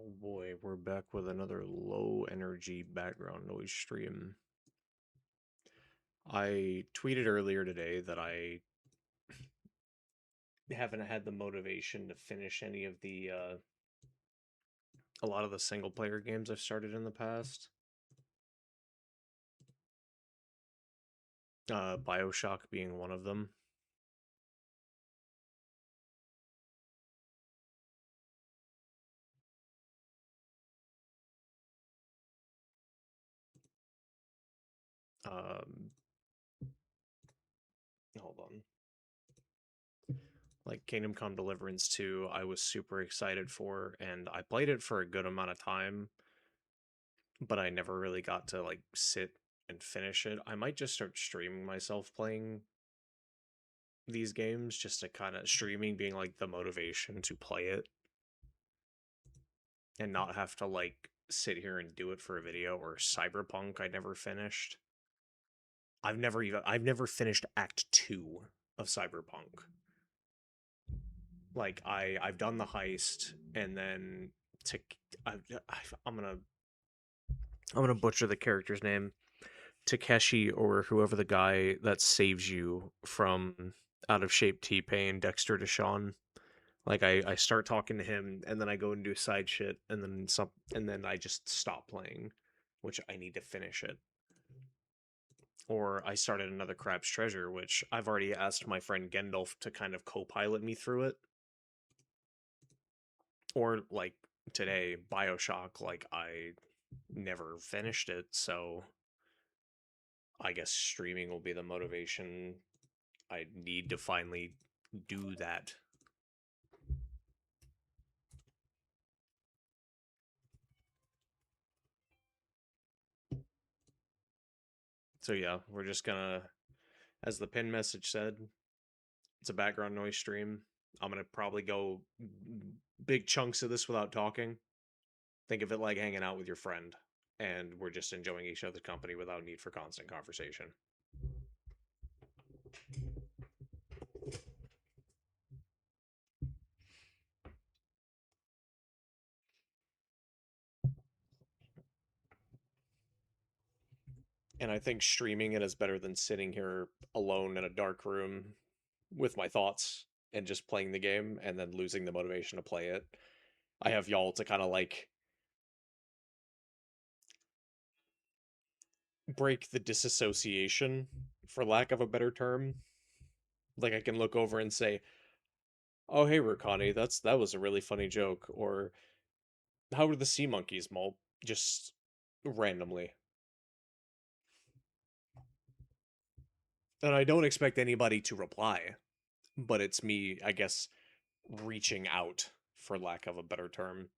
Oh boy, we're back with another low energy background noise stream. I tweeted earlier today that I haven't had the motivation to finish any of a lot of the single player games I've started in the past. Bioshock being one of them. Um, Hold on. Like Kingdom Come Deliverance 2, I was super excited for, and I played it for a good amount of time, but I never really got to like sit and finish it. I might just start streaming myself playing these games just to kind of streaming being like the motivation to play it and not have to like sit here and do it for a video. Or Cyberpunk I never finished. I've never finished act 2 of Cyberpunk. Like I've done the heist, and then to I, I'm gonna I'm gonna butcher the character's name. Takeshi, or whoever the guy that saves you from out of shape T-Pain, Dexter Deshawn. Like I start talking to him, and then I go and do side shit, and then some, and then I just stop playing, which I need to finish it. Or I started another Crab's Treasure, which I've already asked my friend Gendalf to kind of co-pilot me through it. Or like today, Bioshock, like I never finished it, so I guess streaming will be the motivation. I need to finally do that. So yeah, we're just gonna, as the pin message said, it's a background noise stream. I'm gonna probably go big chunks of this without talking. Think of it like hanging out with your friend, and we're just enjoying each other's company without need for constant conversation. And I think streaming it is better than sitting here alone in a dark room with my thoughts and just playing the game and then losing the motivation to play it. I have y'all to kind of like break the disassociation, for lack of a better term. Like I can look over and say, "Oh, hey, Rukani, that was a really funny joke," or "How are the sea monkeys, Mole?" Just randomly. And I don't expect anybody to reply, but it's me, I guess, reaching out, for lack of a better term.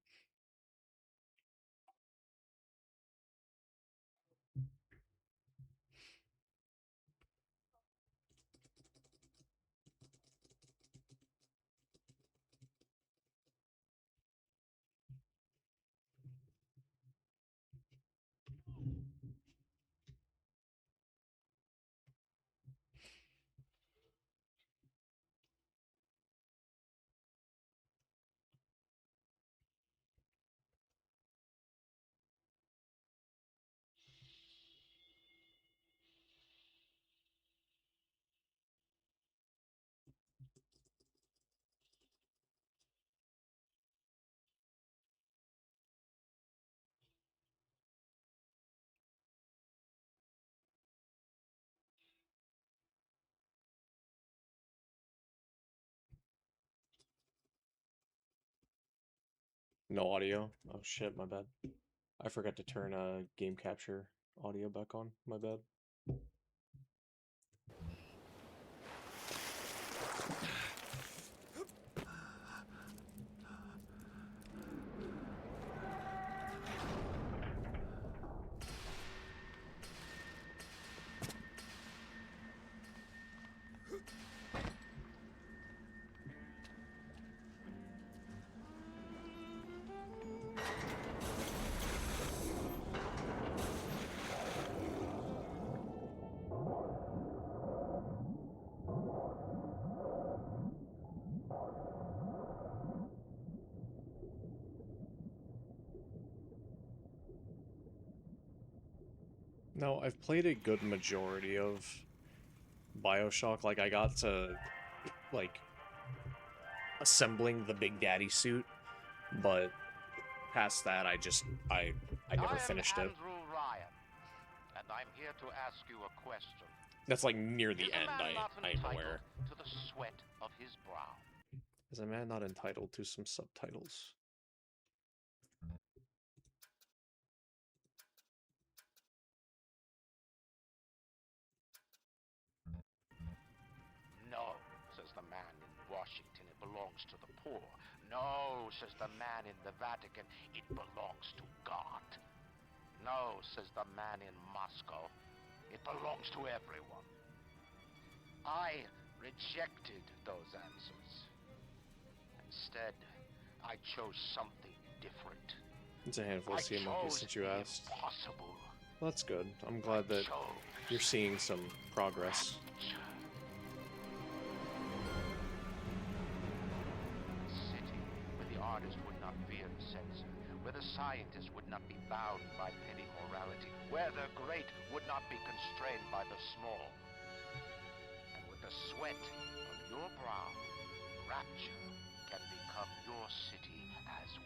No audio. Oh shit, my bad. I forgot to turn game capture audio back on. My bad. No, I've played a good majority of Bioshock. Like, I got to, like, assembling the Big Daddy suit, but past that, I never finished it. Andrew Ryan, and I'm here to ask you a question. That's like near the Is end, a man not I'm entitled aware. to the sweat of his brow? Is a man not entitled to some subtitles? No, says the man in Washington, it belongs to the poor. No, says the man in the Vatican, it belongs to God. No, says the man in Moscow, it belongs to everyone. I rejected those answers. Instead, I chose something different. It's a handful of sea monkeys since you asked. Impossible. Well, that's good. I'm glad that you're seeing some progress. A city where the artist would not fear the censor, where the scientist would not be bound by petty morality, where the great would not be constrained by the small. And with the sweat of your brow, rapture can become your city as well.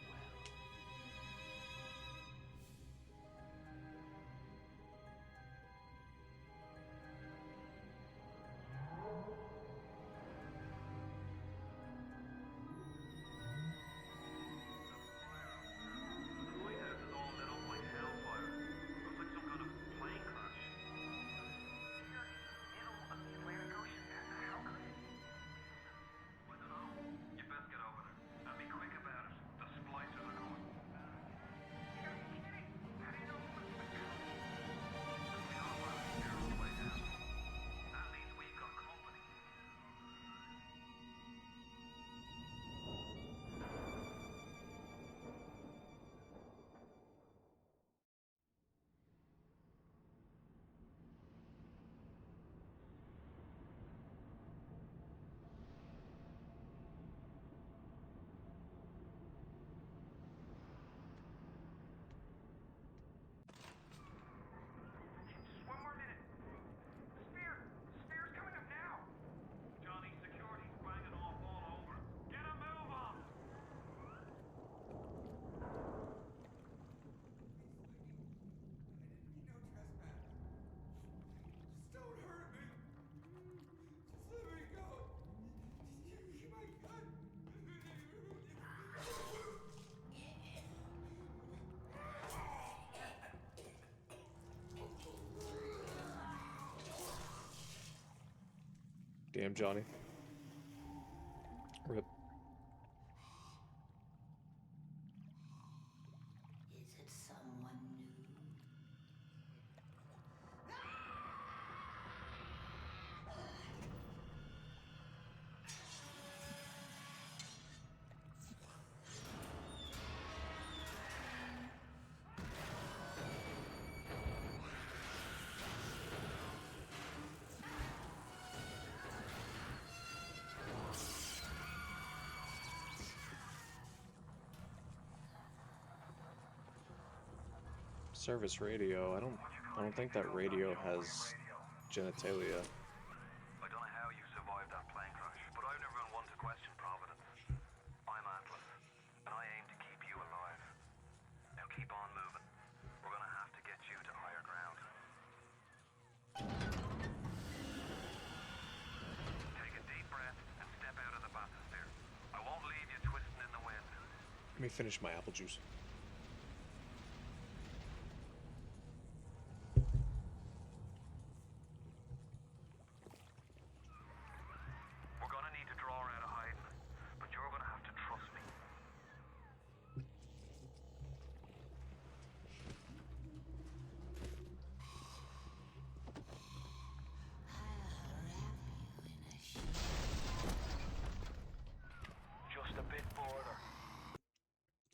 Damn, Johnny. Rip. Is it someone new? Service radio. I don't think that radio has genitalia. I don't know how you survived that plane crash, but I've never been one to question Providence. I'm Atlas, and I aim to keep you alive. Now keep on moving. We're gonna have to get you to higher ground. Take a deep breath and step out of the bathysphere. I won't leave you twisting in the wind. Let me finish my apple juice.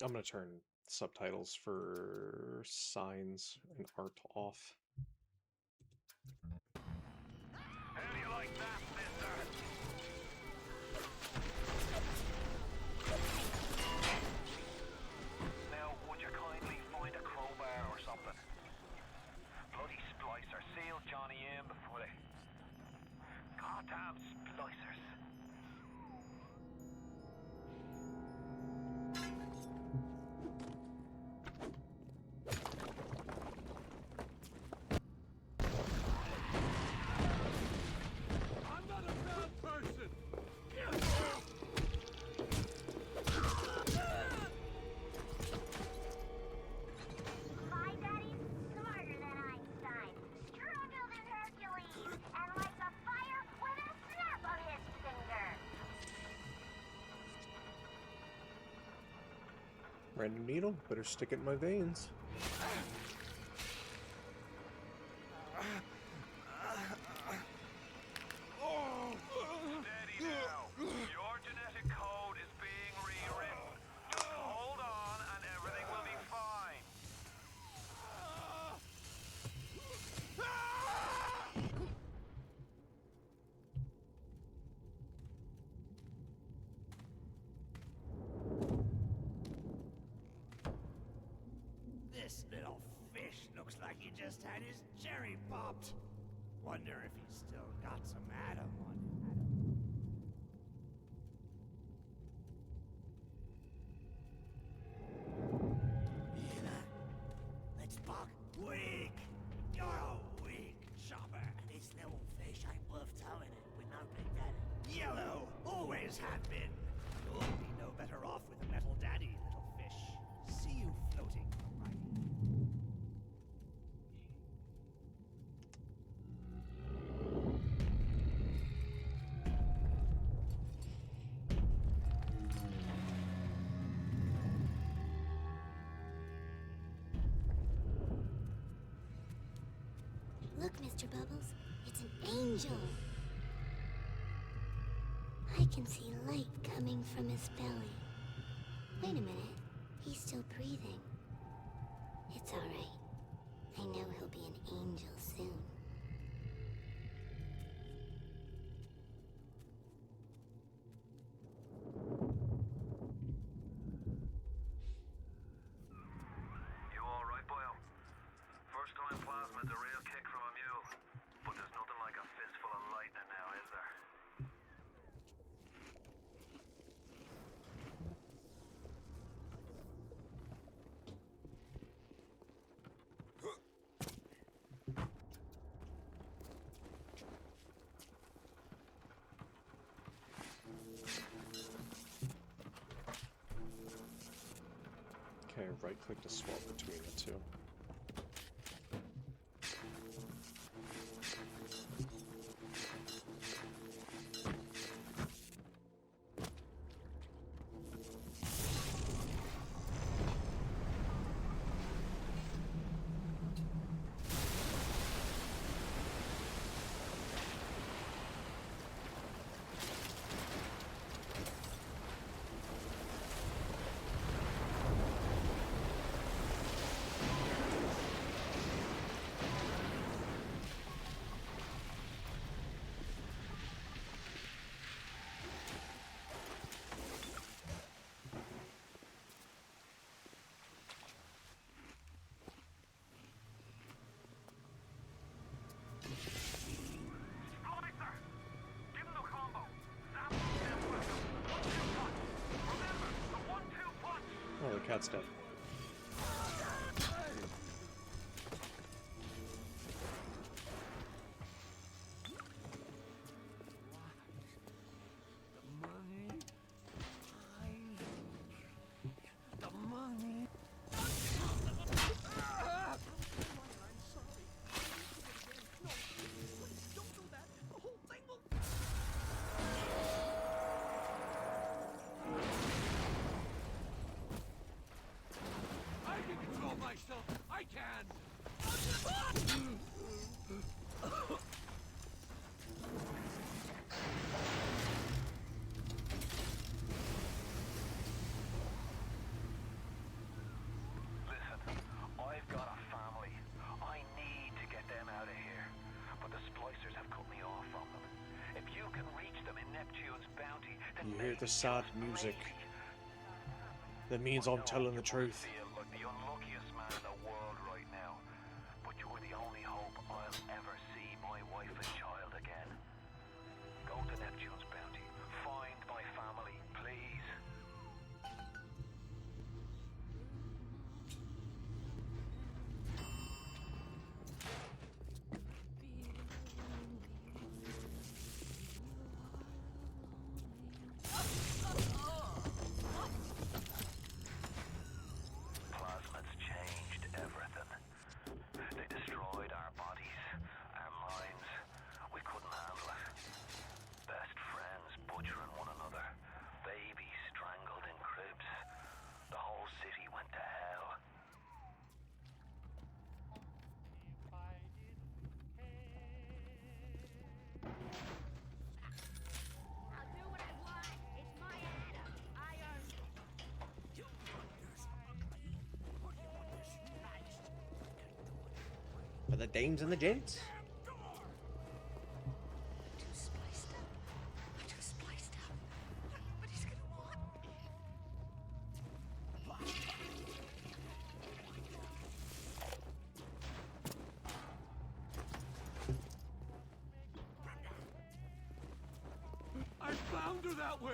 I'm gonna turn subtitles for signs and art off. How do you like that, mister? Now, would you kindly find a crowbar or something? Bloody splice Random needle, better stick it in my veins. Steady now. Your genetic code is being rewritten. Just hold on and everything will be fine. This little fish looks like he just had his cherry popped. Wonder if he's still got some Adam on him. Let's buck. Weak! You're a weak chopper. This little fish ain't worth towing it with no big daddy. Yellow! Always have been. You'll be no better off with a metal daddy, little fish. See you floating, alright? Look, Mr. Bubbles, it's an angel. I can see light coming from his belly. Wait a minute, he's still breathing. It's all right. I know he'll be an angel soon. You alright, boyo? First time plasma's a real kick from a mule. But there's nothing like a fistful of lightning now, is there? Okay, right click to swap between the two. Splicer! Give him the combo. Zap him, welcome. 1-2 punch. Remember, the 1-2 punch. Oh, the cat's dead. The money. The money. I'm sorry. No, please, don't do that. The whole thing will. I can control myself. I can. Listen, I've got a family. I need to get them out of here. But the splicers have cut me off from them. If you can reach them in Neptune's bounty, then You hear maybe, the sad just music. maybe. That means I I'm know telling you the might truth. feel like the unluckiest man in the world right now, but you're the only hope I'll ever see my wife and child again. Go to Neptune's bounty. Find my family, please. the dames and the gents. Too spliced up. I'm too spliced up. But he's gonna want. I found her that way!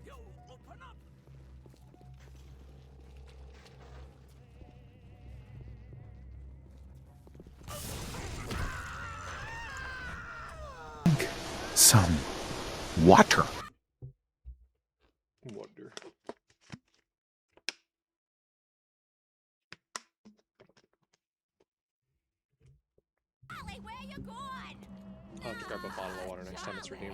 Yo, open up! Some water. Wonder. Charlie, where you going? I'll have to grab a bottle of water next time it's redeemed.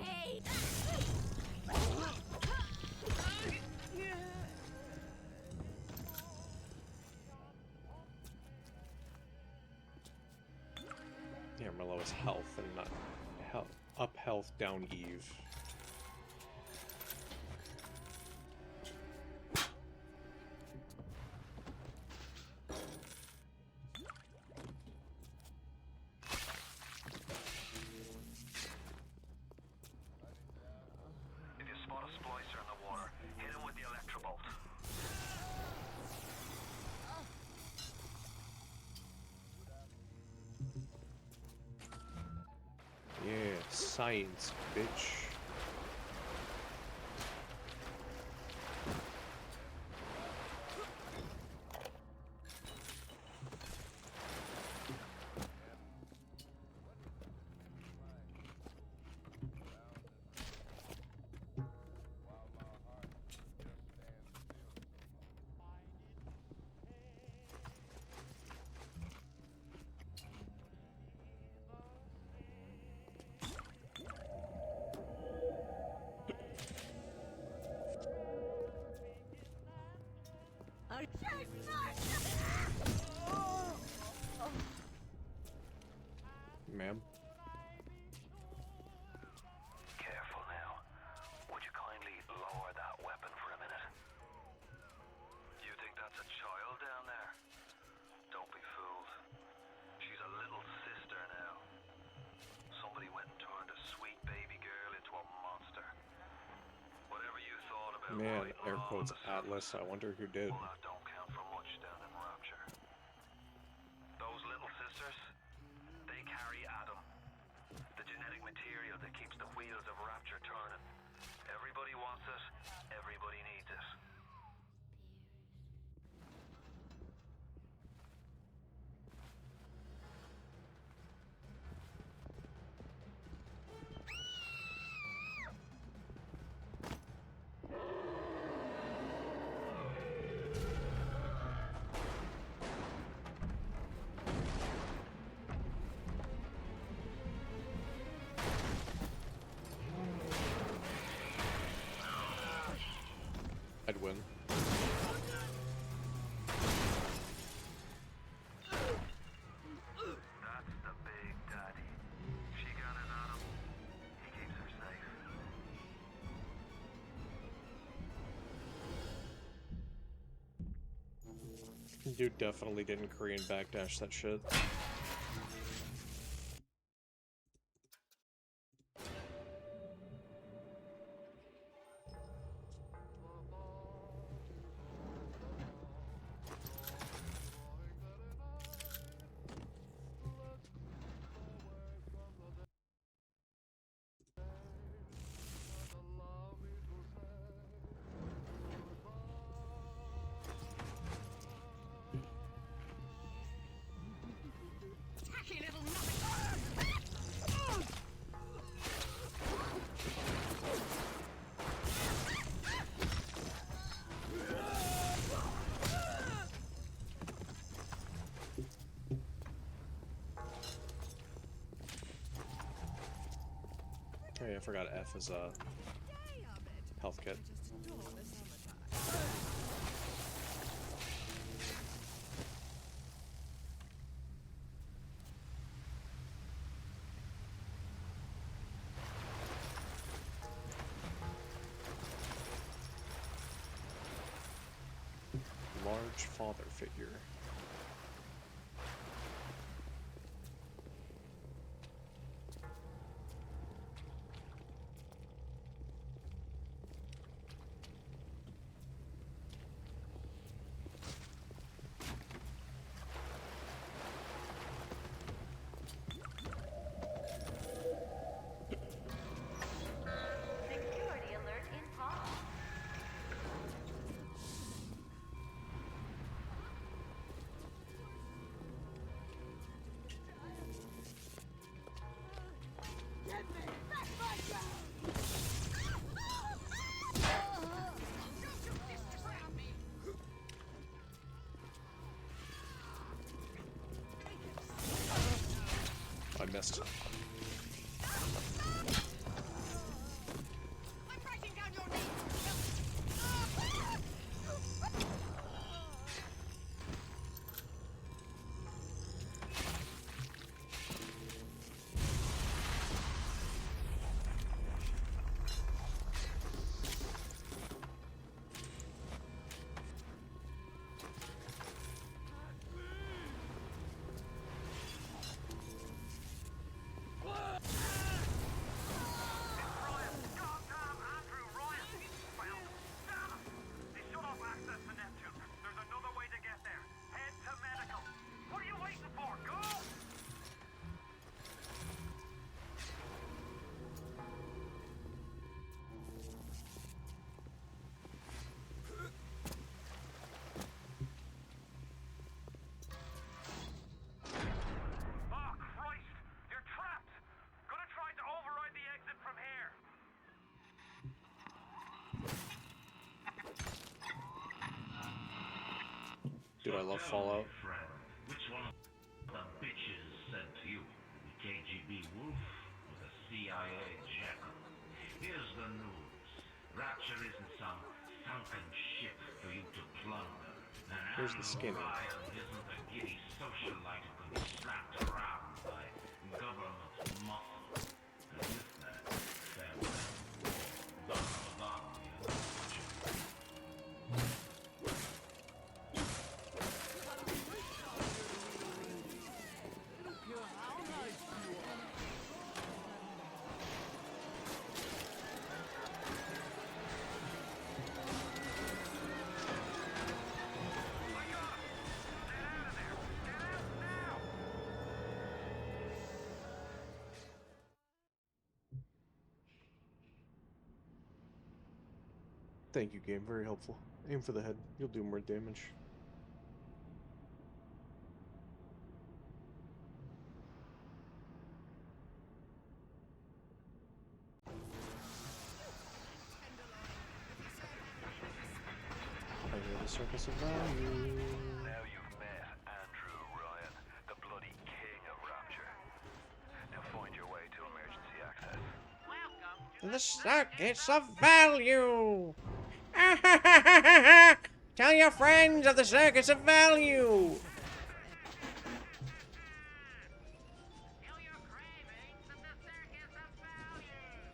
Yeah, Merlot is health and not health. Up health, down Eve. If you spot a splicer in the water, hit him with the electrobolt. Yeah, science, bitch. Ma'am? Careful now. Would you kindly lower that weapon for a minute? You think that's a child down there? Don't be fooled. She's a little sister now. Somebody went and turned a sweet baby girl into a monster. Whatever you thought about Man, right air along quotes the surface, Atlas, I wonder who did. well, that don't count for much down in Rapture. Those little sisters, they carry Adam, the genetic material that keeps the wheels of Rapture turning. Everybody wants it, everybody needs it. I'd win. That's the big daddy. She got his Adam, he keeps her safe. You definitely didn't Korean backdash that shit. Tacky little nothing. Oh yeah, I forgot F is a health kit. large father figure. Security alert in pause. I missed. I'm writing down your name. Ryan! Goddamn Andrew! Ryan! Well, damn it! They shut off access to Neptune. There's another way to get there. Head to medical. What are you waiting for? Go! Oh, Christ! You're trapped! Gonna try to override the exit from here. Dude, I love Fallout. Friend, which one of the bitches sent to you? The KGB wolf or the CIA jackal? Here's the news. Rapture isn't some sunken ship for you to plunder. And Here's the Andrew skinner. Ryan isn't a giddy socialite who can be slapped around by government muscle. And with that, farewell. Don Giovanni and Fortune. Thank you, game. Very helpful. Aim for the head. You'll do more damage. I hear the circus of value. Now you've met Andrew Ryan, the bloody king of Rapture. Now find your way to emergency access. The circus of value! Tell your friends of the circus of value! Feel your cravings at the circus of value.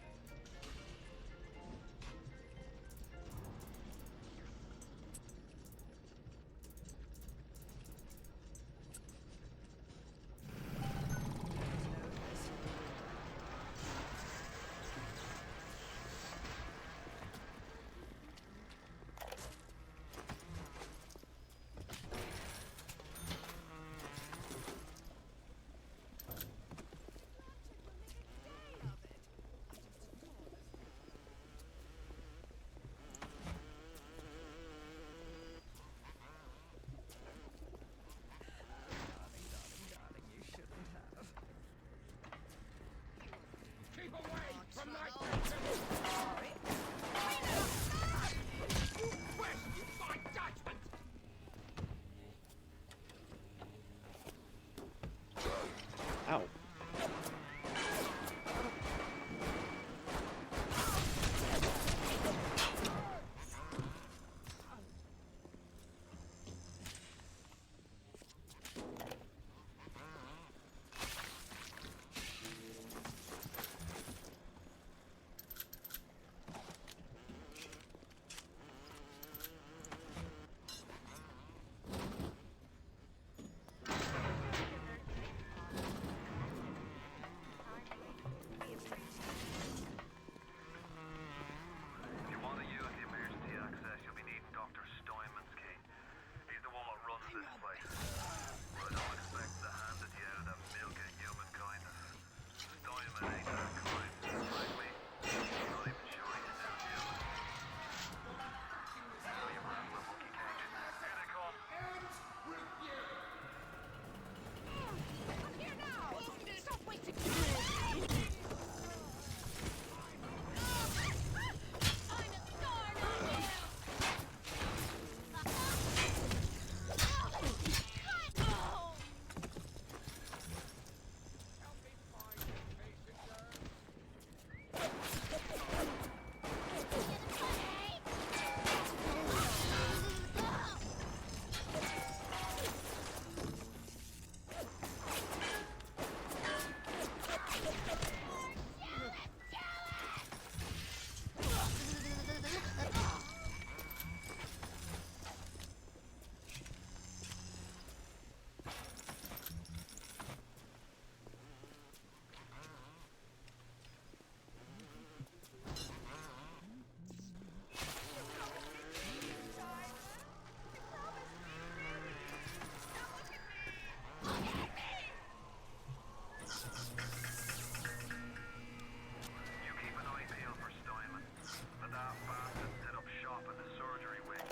this place. But I don't expect to hand it you out of milk and human kindness. Steinman ain't that kind. Frankly, I'm not even sure he's still human. So you rattle a monkey cage. Here they come. I'm here now! Stop waiting! I'm a star now! You keep an eye peeled for Steinman. The daft bastard set up shop in the surgery wing.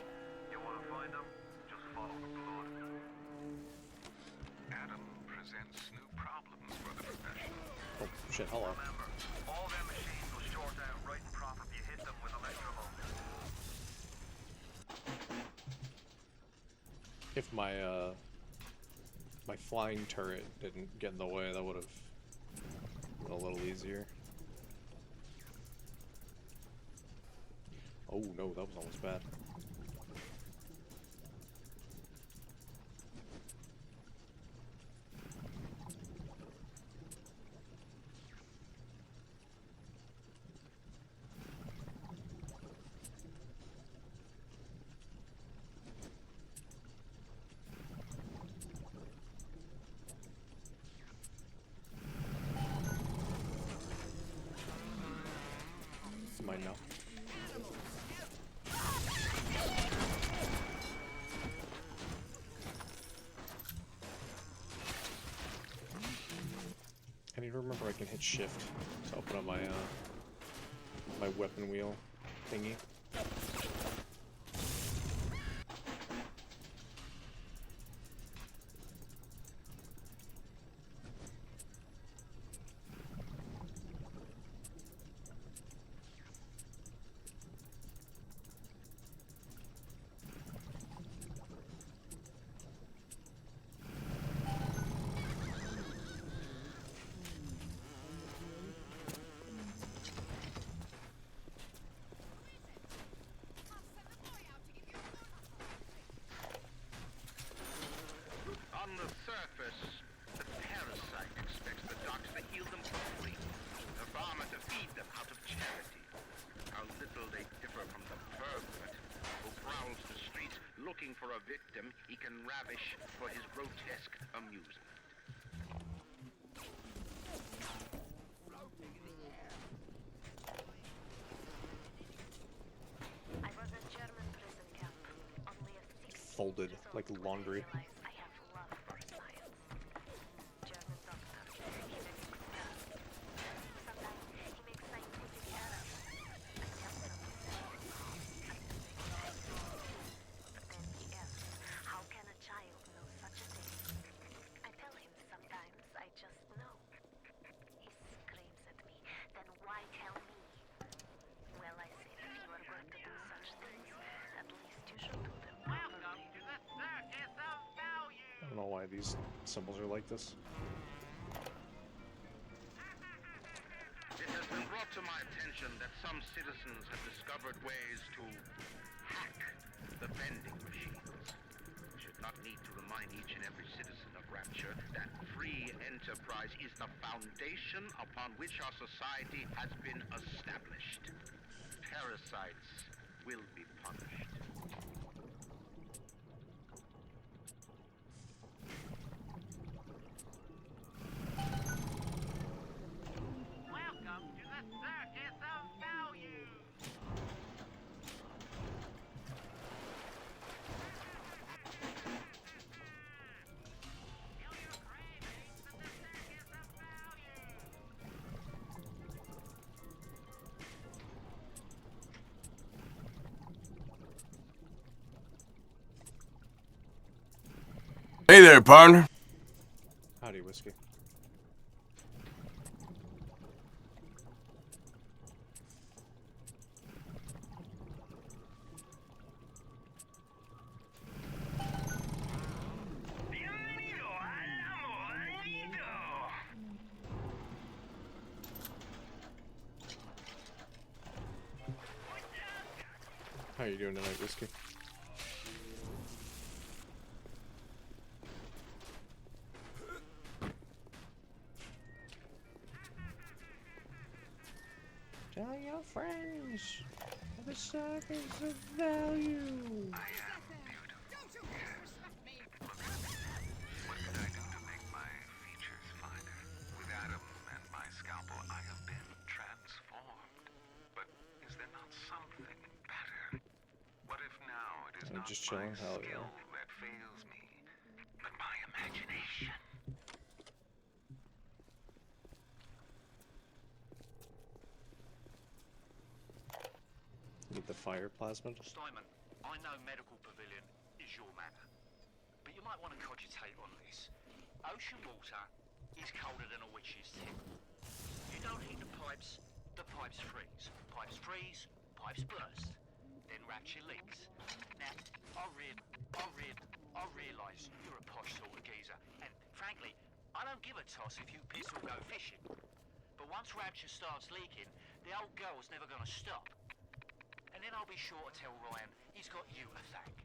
You want to find him? Just follow the blood. Adam presents new problems for the profession. Oh shit! Hello. Remember, all them machines will short out right and proper if you hit them with electrovolts. If my my flying turret didn't get in the way, that would have been a little easier. Oh no, that was almost bad. It's mine now. I need to remember I can hit shift to open up my my weapon wheel thingy. On the surface, the parasite expects the doctor to heal them for free, the farmer to feed them out of charity. How little they differ from the pervert who prowls the streets looking for a victim he can ravish for his grotesque amusement. I was at German prison camp. Only a 16 Folded years old like when I laundry. realized I have love for science. German doctor, he mimics science. Sometimes he makes scientific errors. I tell him to say, but then he asks, how can a child know such a thing? I tell him sometimes I just know. He screams at me, then why tell me? Well, I said, if you are going to do such things, at least you should do them properly. I don't know why these symbols are like this. It has been brought to my attention that some citizens have discovered ways to hack the vending machines. I should not need to remind each and every citizen of Rapture that free enterprise is the foundation upon which our society has been established. Parasites will be punished. Welcome to the circus of value! Hey there, partner. Howdy, Whiskey. How you doing tonight, Whiskey? Tell your friends the circus of value. What can I do to make my features finer? With Adam and my scalpel, I have been transformed. But is there not something better? What if now it is I'm not just my chilling, hell skill yeah. that fails me, but my imagination? Need the fire plasmid? Steinman, I know medical pavilion is your matter, but you might want to cogitate on this. Ocean water is colder than a witch's tip. You don't heat the pipes freeze. Pipes freeze, pipes burst. Then rapture leaks. Now, I realise you're a posh sort of geezer, and frankly, I don't give a toss if you piss or go fishing. But once rapture starts leaking, the old girl's never gonna stop. And then I'll be sure to tell Ryan he's got you to thank.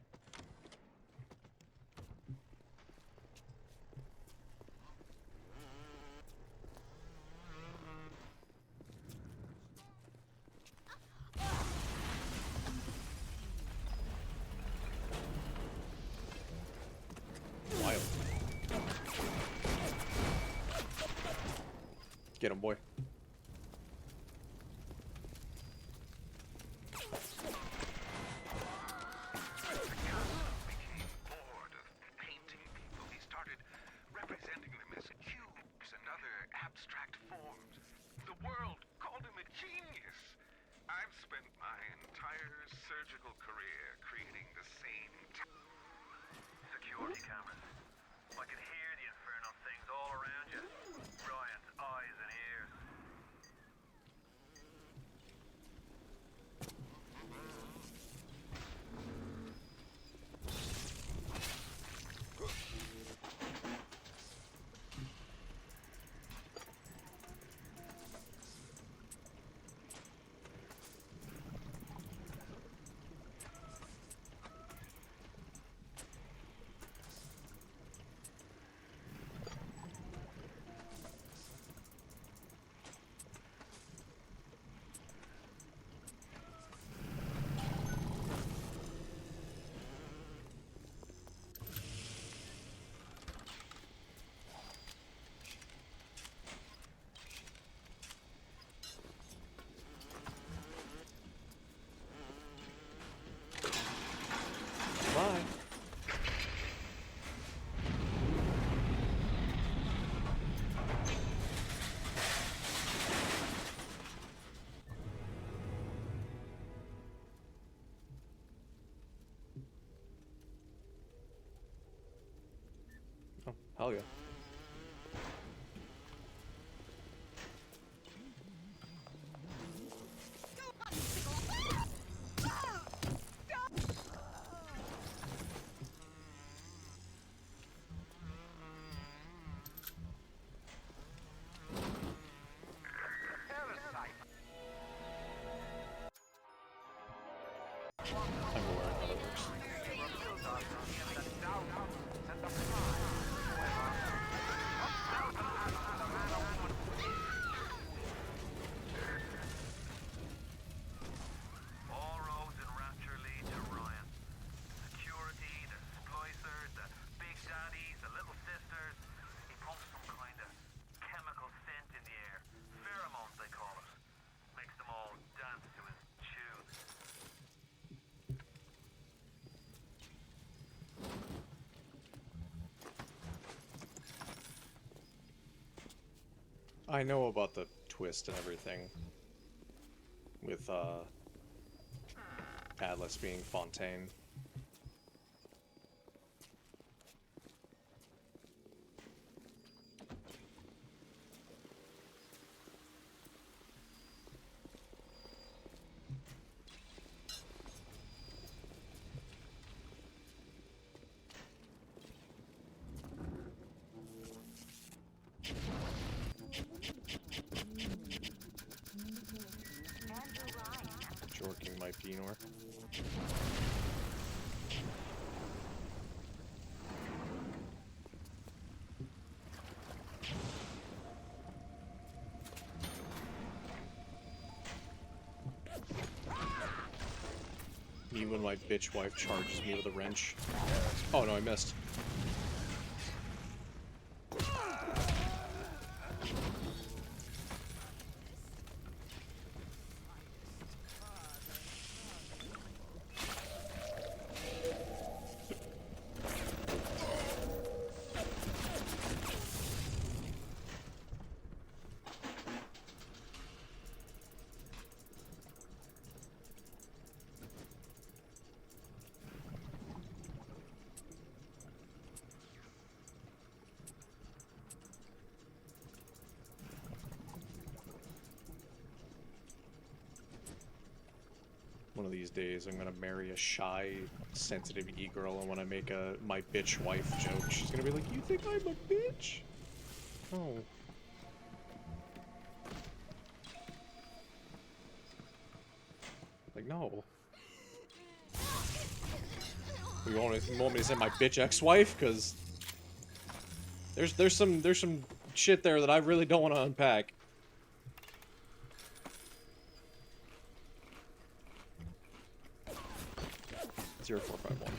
Wild. Get him, boy. Security cameras. I can hear the infernal things all around you. Ryan's eyes and ears. Bye. Oh, hell yeah. I'm aware of how that works. All roads in Rapture lead to Ryan. Security, the splicers, the big daddies, the little sisters. He pumps some kind of chemical scent in the air. Pheromones, they call it. Makes them all dance to his tune. I know about the twist and everything with Atlas being Fontaine. Dinor. Me when my bitch wife charges me with a wrench. Oh no, I missed. One of these days, I'm gonna marry a shy, sensitive e-girl, and when I make a my bitch wife joke, she's gonna be like, "You think I'm a bitch?" Oh. Like, no. You want me to say my bitch ex-wife? Cause there's some shit there that I really don't want to unpack. 0451.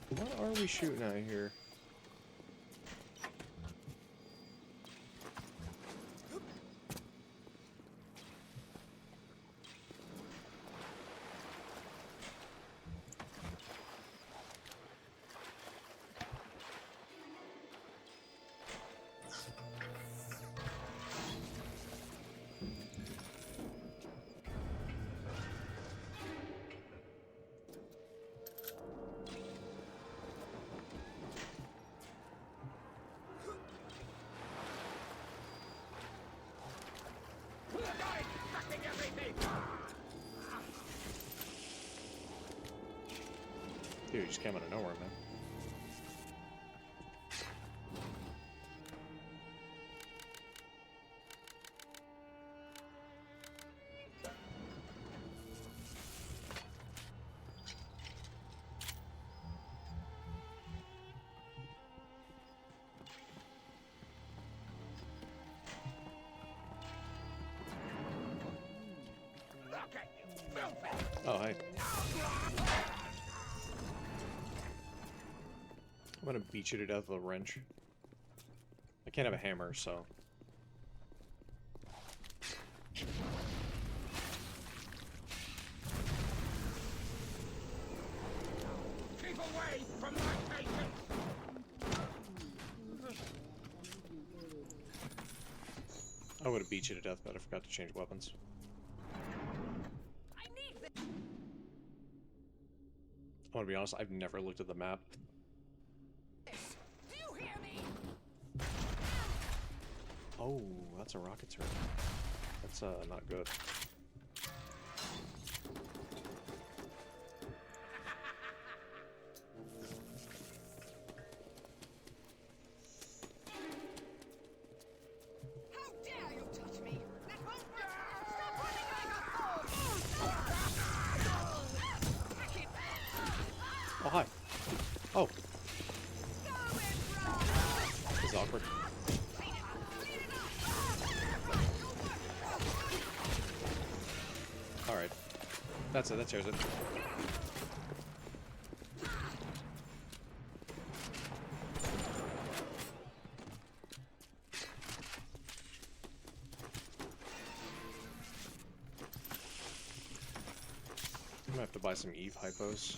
What are we shooting at here? Dude, he just came out of nowhere, man. Oh, hey. I'm gonna beat you to death with a wrench. I can't have a hammer, so... Keep away from my patients! I would have beat you to death, but I forgot to change weapons. I need this. I want to be honest, I've never looked at the map. Do you hear me? Oh, that's a rocket turret. That's, not good. How dare you touch me? That won't work. Stop running like a fool. Pack it. Oh, hi. Oh, Go and run. this is awkward. Alright. That's it, that tears it. I'm gonna have to buy some Eve hypos.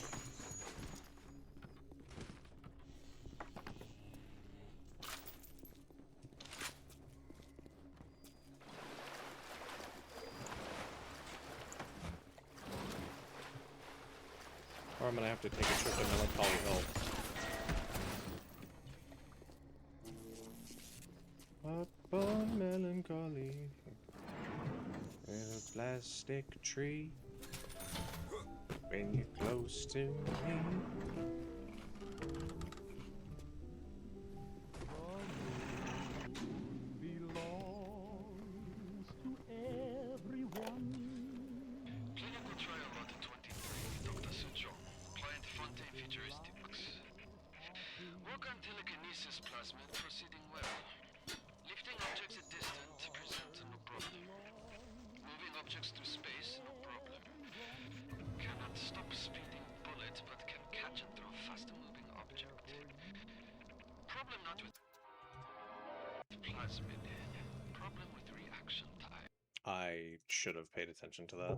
Or I'm gonna have to take a trip to Melancholy Hill. Up on Melancholy, in a plastic tree. When you're close to me. try a lot at 23, Dr. Suchong. Client Fontaine Futuristics. Work on telekinesis plasmid proceeding well. Lifting objects at distance present no problem. Moving objects through space, no problem. Cannot stop speeding bullet, but can catch and throw faster moving object. Problem not with plasmid. Problem with reaction time. I should have paid attention to that.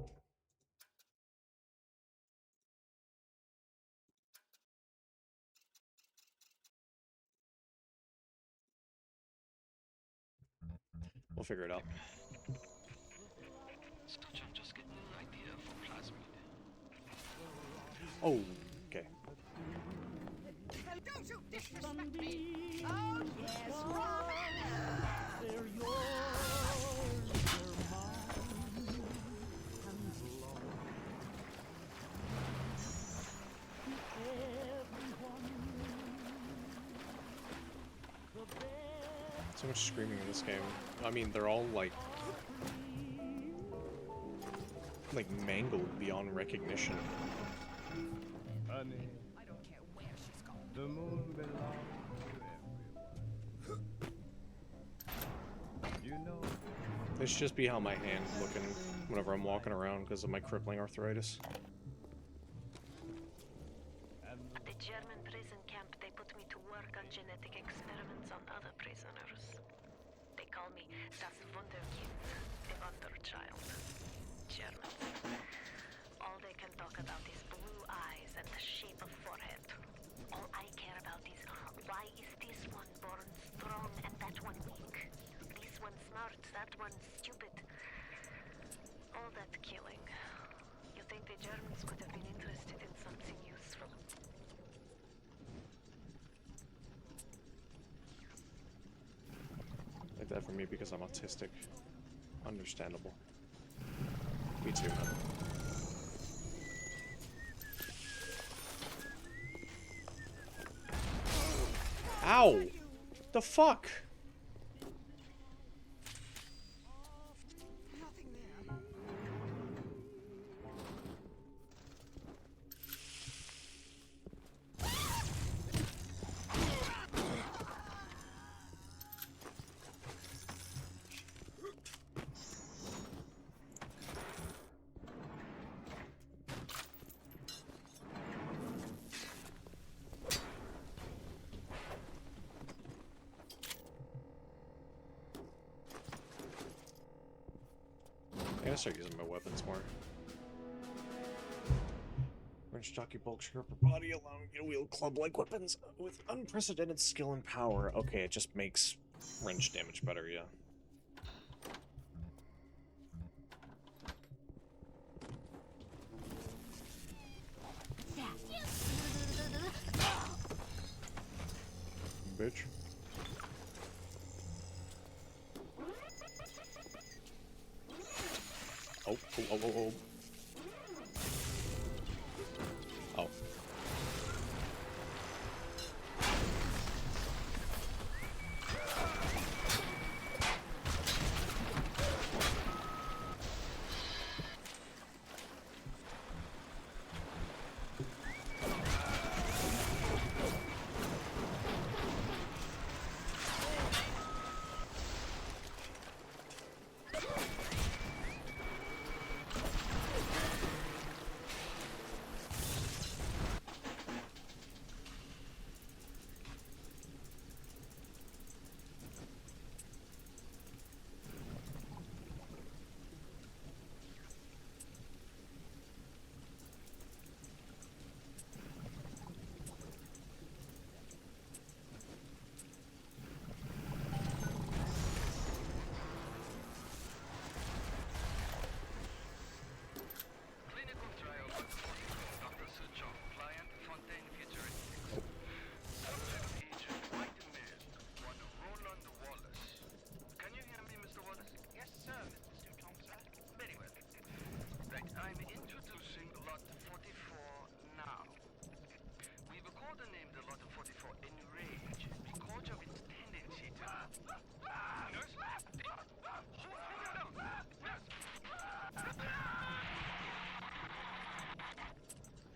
We'll figure it out. Suchong just getting an idea for plasmid. Oh, okay. Don't you disrespect me! Oh, yes, right! They're yours, they're mine, and So much screaming in this game. I mean, they're all like mangled beyond recognition. Honey, I don't care where she's gone. The moon belongs to everyone. You know. It should just be how my hand's looking whenever I'm walking around because of my crippling arthritis. At the German prison camp, they put me to work on genetic experiments on other prisoners. They call me das Wunderkind, the Wonder Child. Germans. All they can talk about is blue eyes and the shape of forehead. All I care about is why is this one born strong and that one weak? This one smart, that one stupid. All that killing. You think the Germans would have been interested in something useful? Like that for me because I'm autistic. Understandable. Me too, man. Ow! The fuck? nothing there. I gotta start using my weapons more. Wrench, stocky bulk, sharper body, allowing you to wield club-like weapons with unprecedented skill and power. Okay, it just makes wrench damage better, yeah. Bitch. Oh, oh, oh, oh, oh. Oh.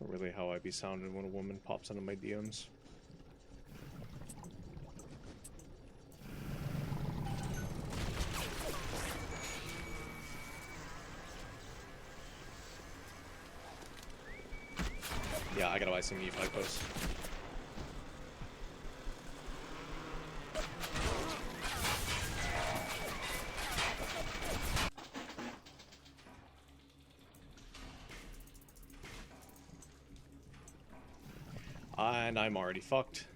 Not really how I be sounding when a woman pops into my DMs. Yeah, I gotta buy some E5 posts. And I'm already fucked.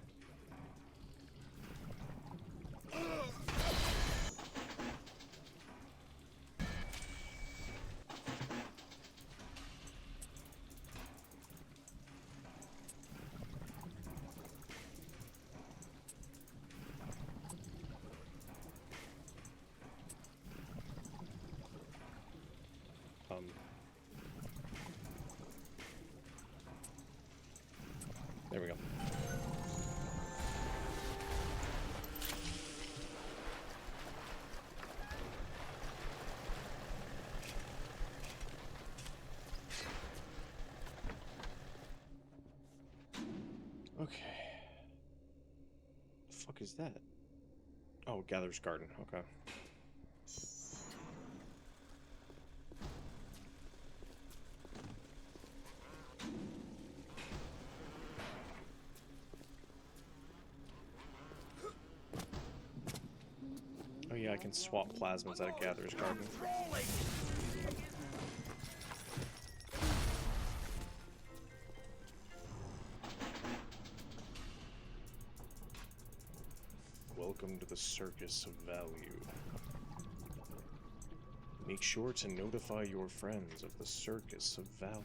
There we go. Okay. The fuck is that? Oh, Gatherer's Garden. Okay. Oh yeah, I can swap plasmas at a Gatherer's Garden. Welcome to the Circus of Value. Make sure to notify your friends of the Circus of Value.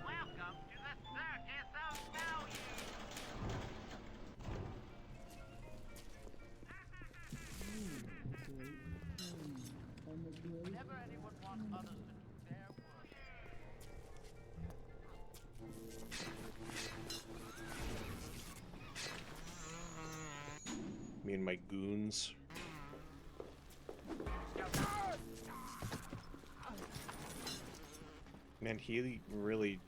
Welcome to the Circus of Value! Whenever anyone wants others to do their work. Me and my goons. Man, he really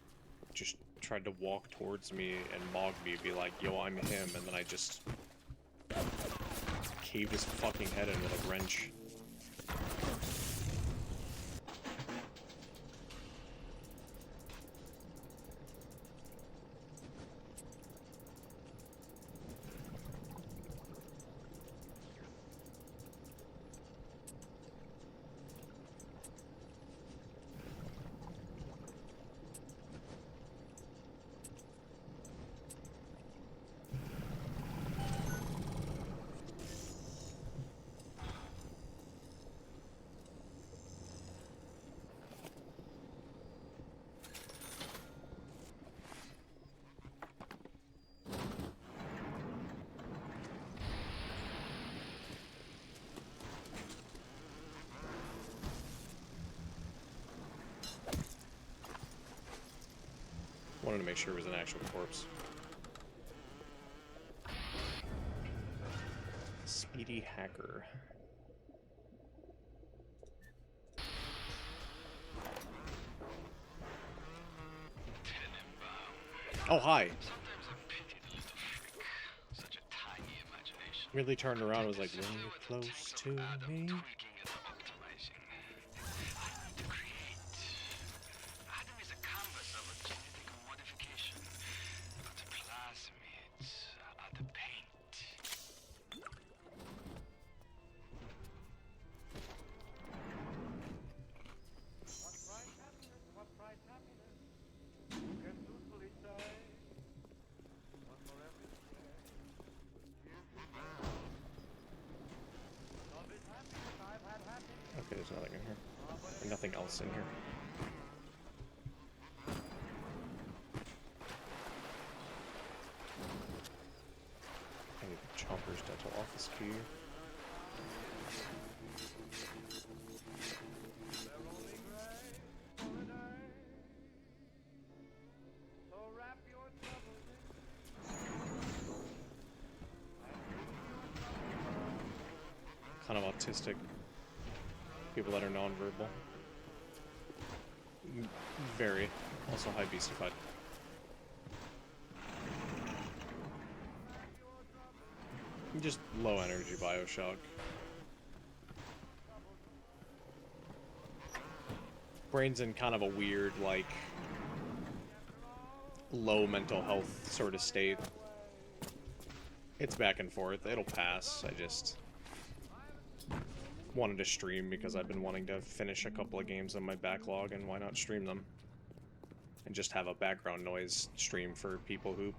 just tried to walk towards me and mog me, be like, yo, I'm him, and then I just caved his fucking head in with a wrench. Wanted to make sure it was an actual corpse. Speedy Hacker. Oh, hi. Really turned around and was like, when you're close to me. Okay, there's nothing in here. Or nothing else in here. I need Chomper's dental office key. kind of autistic people that are nonverbal. Very. Also high beastified. Just low energy Bioshock. Brain's in kind of a weird, like, low mental health sort of state. It's back and forth. It'll pass. I just wanted to stream because I've been wanting to finish a couple of games on my backlog, and why not stream them? And just have a background noise stream for people who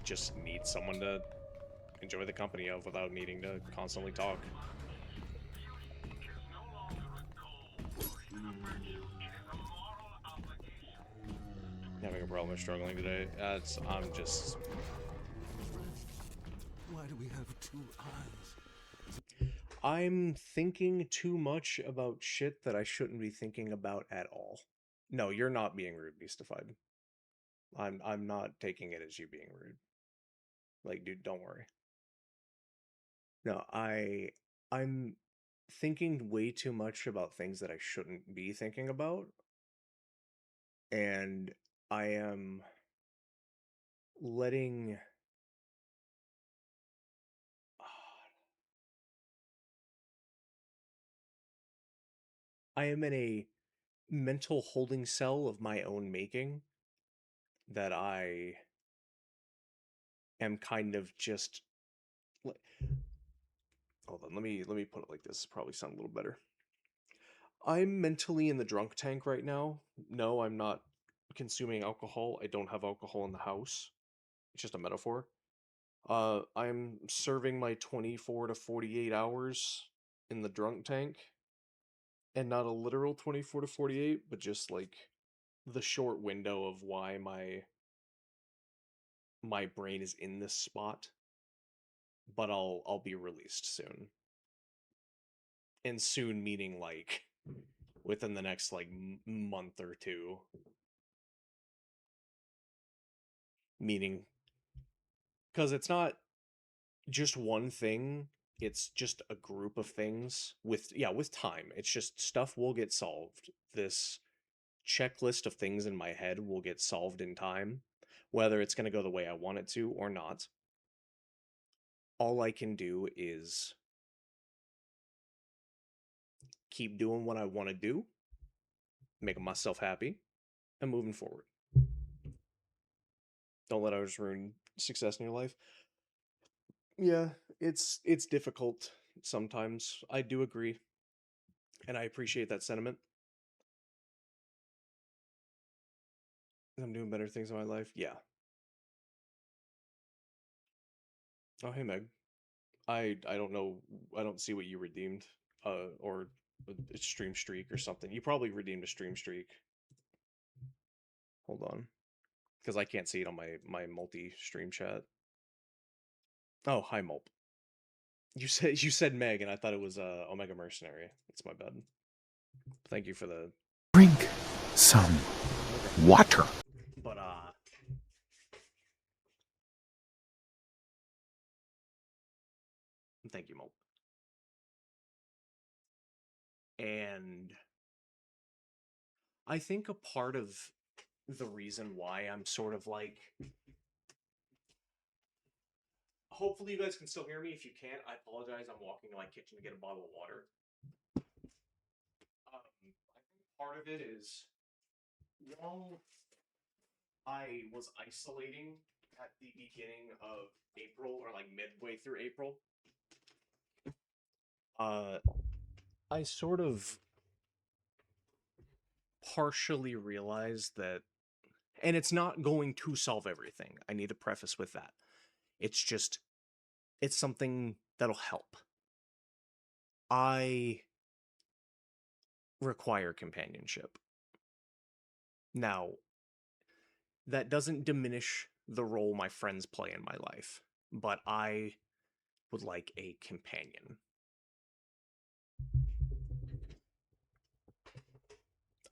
just need someone to enjoy the company of without needing to constantly talk. Having a problem with struggling today. I'm just... Why do we have two eyes? I'm thinking too much about shit that I shouldn't be thinking about at all. No, you're not being rude, Beastified. I'm not taking it as you being rude. Like, dude, don't worry. No, I'm thinking way too much about things that I shouldn't be thinking about. And I am letting I am in a mental holding cell of my own making that I am kind of just hold on, let me put it like this. Probably sound a little better. I'm mentally in the drunk tank right now. No, I'm not consuming alcohol. I don't have alcohol in the house. It's just a metaphor. I'm serving my 24 to 48 hours in the drunk tank. And not a literal 24 to 48, but just like the short window of why my brain is in this spot. But I'll be released soon. And soon meaning like within the next like month or two. Meaning because it's not just one thing, it's just a group of things with time. It's just stuff will get solved. This checklist of things in my head will get solved in time, whether it's going to go the way I want it to or not. All I can do is keep doing what I want to do, making myself happy, and moving forward. Don't let others ruin success in your life. Yeah, it's difficult sometimes. I do agree, and I appreciate that sentiment. I'm doing better things in my life. Yeah. Oh, hey Meg. I don't know. I don't see what you redeemed. Or a stream streak or something. You probably redeemed a stream streak. Hold on, because I can't see it on my multi stream chat. Oh, hi Mulp. You said Meg, and I thought it was Omega Mercenary. It's my bad. Thank you for the Drink some water. but thank you Mulp. And I think a part of the reason why I'm sort of like hopefully you guys can still hear me. If you can't, I apologize. I'm walking to my kitchen to get a bottle of water. I think part of it is while I was isolating at the beginning of April or like midway through April, uh, I sort of partially realized that, and it's not going to solve everything. I need to preface with that. It's just, it's something that'll help. I require companionship. Now, that doesn't diminish the role my friends play in my life, but I would like a companion.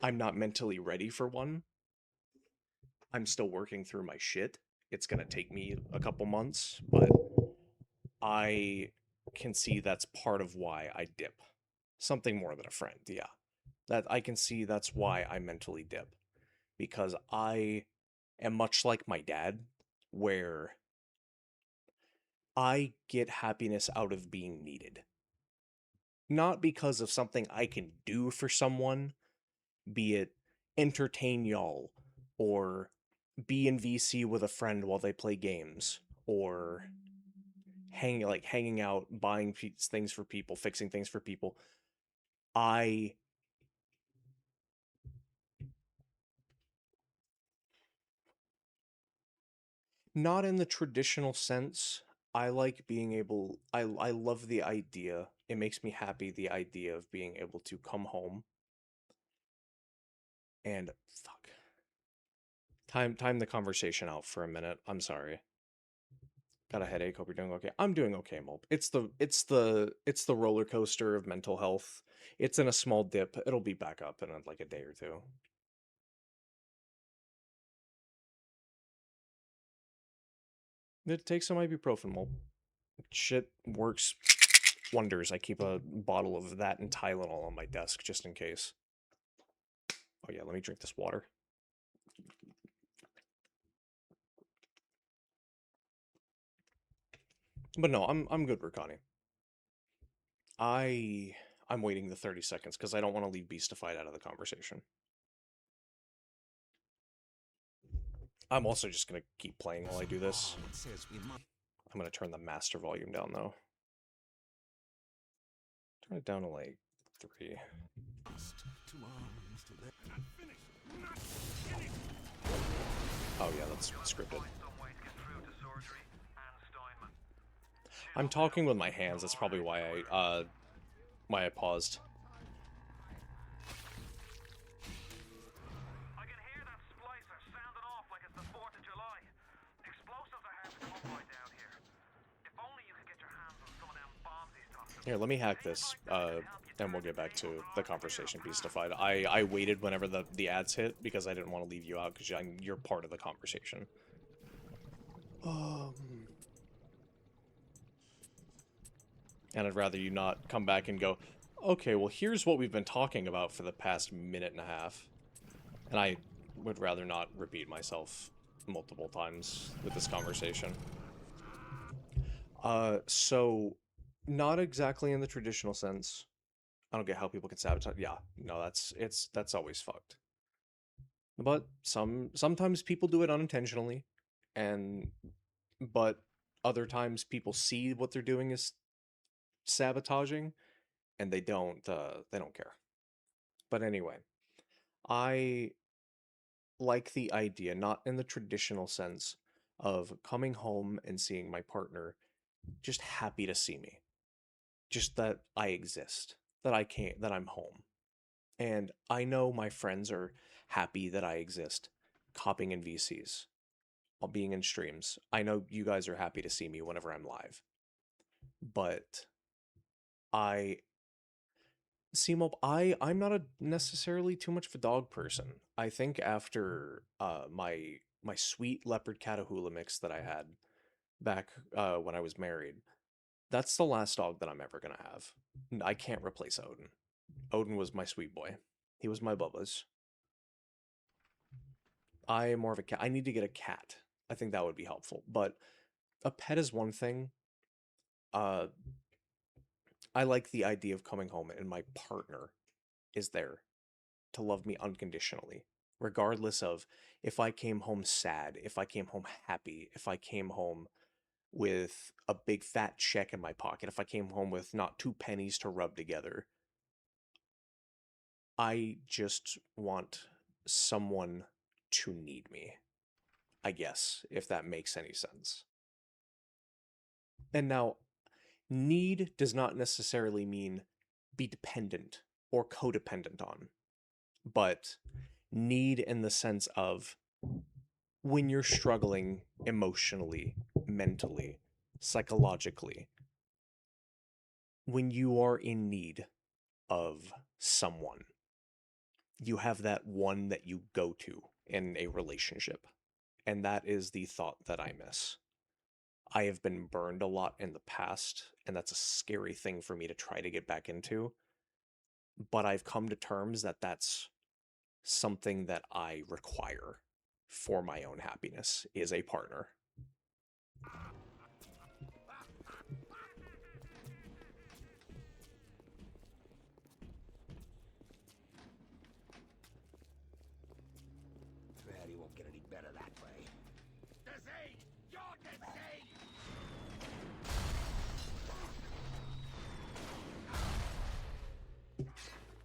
I'm not mentally ready for one. I'm still working through my shit. It's going to take me a couple months, but I can see that's part of why I dip. Something more than a friend, yeah. That I can see that's why I mentally dip. Because I am much like my dad, where I get happiness out of being needed. Not because of something I can do for someone, be it entertain y'all, or be in VC with a friend while they play games, or hanging out, buying things for people, fixing things for people. I not in the traditional sense. I like being able I love the idea. It makes me happy the idea of being able to come home and fuck. Time the conversation out for a minute. I'm sorry. Got a headache. Hope you're doing okay. I'm doing okay, Mulp. It's the roller coaster of mental health. It's in a small dip. It'll be back up in like a day or two. It takes some ibuprofen, Mulp. Shit works wonders. I keep a bottle of that and Tylenol on my desk just in case. Oh yeah, let me drink this water. But no, I'm good, Rakani. I'm waiting the 30 seconds because I don't want to leave Beastified out of the conversation. I'm also just gonna keep playing while I do this. I'm gonna turn the master volume down though. Turn it down to like 3. Oh yeah, that's scripted. I'm talking with my hands. That's probably why I paused. I can hear that splicer sounding off like it's the 4th of July. Explosives are hard to come by down here. If only you could get your hands on some of them bombs he's talking about. Here, let me hack this, and we'll get back to the conversation, Beastified. I waited whenever the ads hit because I didn't want to leave you out because you're part of the conversation. And I'd rather you not come back and go, okay, well, here's what we've been talking about for the past minute and a half. And I would rather not repeat myself multiple times with this conversation. So, not exactly in the traditional sense. I don't get how people can sabotage. Yeah, no, that's always fucked. But sometimes people do it unintentionally, and but other times people see what they're doing is sabotaging, and they don't care. But anyway, I like the idea, not in the traditional sense of coming home and seeing my partner just happy to see me. Just that I exist, that I'm home. And I know my friends are happy that I exist, copping in VCs, while being in streams. I know you guys are happy to see me whenever I'm live. But I I'm not a necessarily too much of a dog person. I think after my sweet leopard catahoula mix that I had back when I was married, that's the last dog that I'm ever gonna have. I can't replace Odin. Odin was my sweet boy. He was my Bubba's. I am more of a cat. I need to get a cat. I think that would be helpful. But a pet is one thing. Uh, I like the idea of coming home and my partner is there to love me unconditionally, regardless of if I came home sad, if I came home happy, if I came home with a big fat check in my pocket, if I came home with not 2 pennies to rub together. I just want someone to need me, I guess, if that makes any sense. And now, need does not necessarily mean be dependent or codependent on, but need in the sense of when you're struggling emotionally, mentally, psychologically, when you are in need of someone, you have that one that you go to in a relationship. And that is the thought that I miss. I have been burned a lot in the past, and that's a scary thing for me to try to get back into. But I've come to terms that that's something that I require for my own happiness is a partner. Well, you won't get any better that way. Disease! You're disease!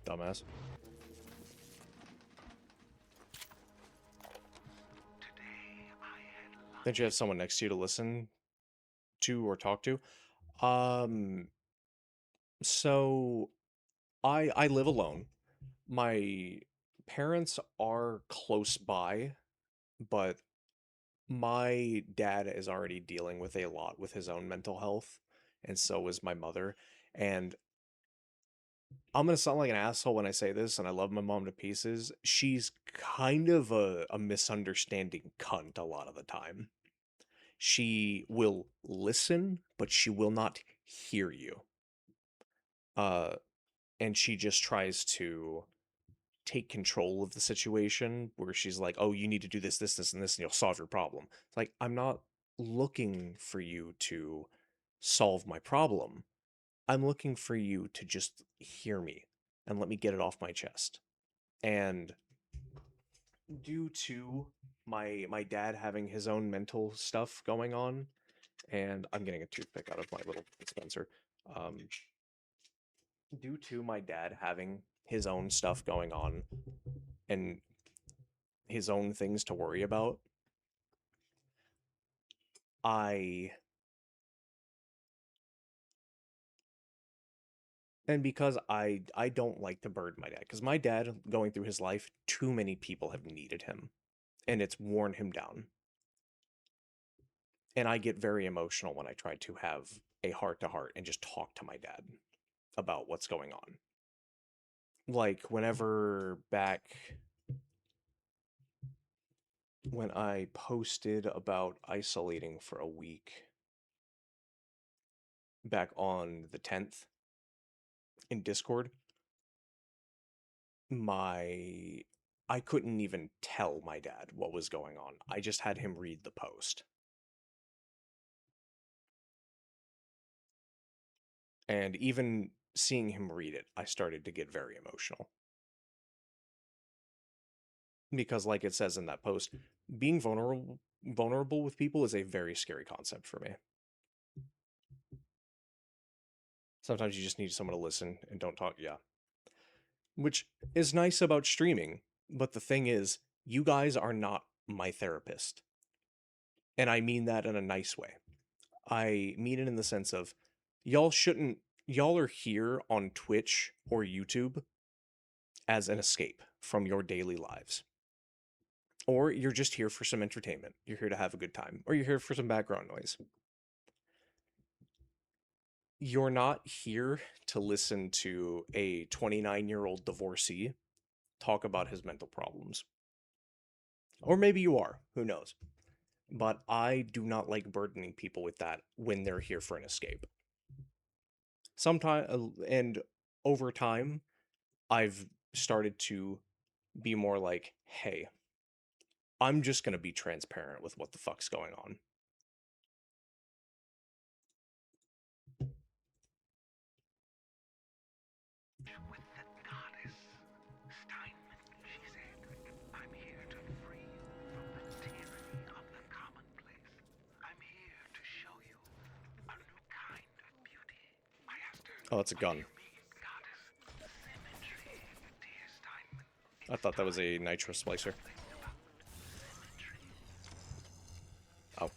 Dumbass. Didn't you have someone next to you to listen to or talk to? Um, so I live alone. My parents are close by, but my dad is already dealing with a lot with his own mental health, and so is my mother. And I'm gonna sound like an asshole when I say this, and I love my mom to pieces. She's kind of a misunderstanding cunt a lot of the time. She will listen, but she will not hear you. Uh, and she just tries to take control of the situation where she's like, "Oh, you need to do this, this, this, and this, and you'll solve your problem." It's like, I'm not looking for you to solve my problem. I'm looking for you to just hear me and let me get it off my chest. And due to my dad having his own mental stuff going on, and I'm getting a toothpick out of my little dispenser. Um, due to my dad having his own stuff going on and his own things to worry about, I and because I don't like to burden my dad, because my dad going through his life, too many people have needed him, and it's worn him down. And I get very emotional when I try to have a heart to heart and just talk to my dad about what's going on. Like whenever back when I posted about isolating for a week back on the 10th in Discord, my I couldn't even tell my dad what was going on. I just had him read the post. And even seeing him read it, I started to get very emotional. Because like it says in that post, being vulnerable with people is a very scary concept for me. Sometimes you just need someone to listen and don't talk, yeah. Which is nice about streaming, but the thing is, you guys are not my therapist. And I mean that in a nice way. I mean it in the sense of y'all are here on Twitch or YouTube as an escape from your daily lives. Or you're just here for some entertainment. You're here to have a good time. Or you're here for some background noise. You're not here to listen to a 29-year-old divorcee talk about his mental problems. Or maybe you are. Who knows? But I do not like burdening people with that when they're here for an escape. And over time, I've started to be more like, hey, I'm just going to be transparent with what the fuck's going on. With the goddess, Steinman, she said, I'm here to free you from the tyranny of the commonplace. I'm here to show you a new kind of beauty. I asked her, Oh, it's a gun. goddess, symmetry, dear Steinman. I thought that was a nitro splicer. Oh.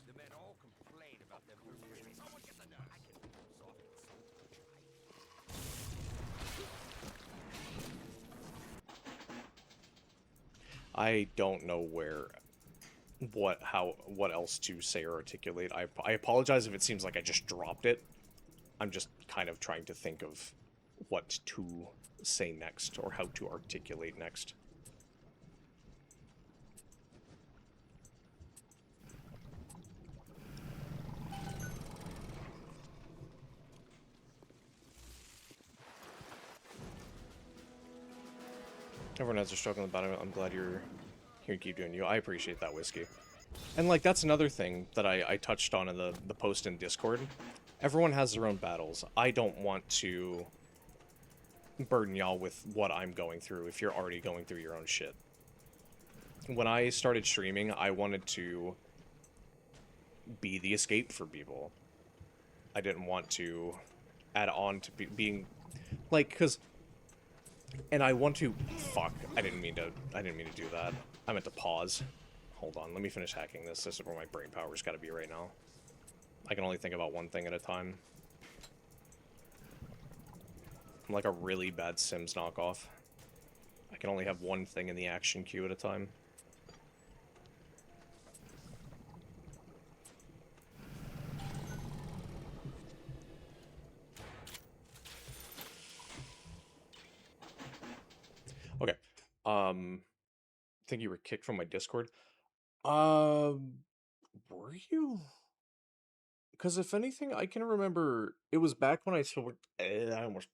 The men all complain about them perfumes. Someone get the nurse. I can soft and I don't know what else to say or articulate. I apologize if it seems like I just dropped it. I'm just kind of trying to think of what to say next or how to articulate next. Everyone has a struggle about it. I'm glad you're here to keep doing you. I appreciate that, Whiskey. And, like, that's another thing that I touched on in the post in Discord. Everyone has their own battles. I don't want to burden y'all with what I'm going through if you're already going through your own shit. When I started streaming, I wanted to be the escape for people. I didn't want to add on to being, like, because, and I want to, fuck, I didn't mean to do that. I meant to pause. Hold on, let me finish hacking this. This is where my brain power's gotta be right now. I can only think about one thing at a time. I'm like a really bad Sims knockoff. I can only have one thing in the action queue at a time. Okay. I think you were kicked from my Discord. Were you? Because if anything, I can remember it was back when I still I almost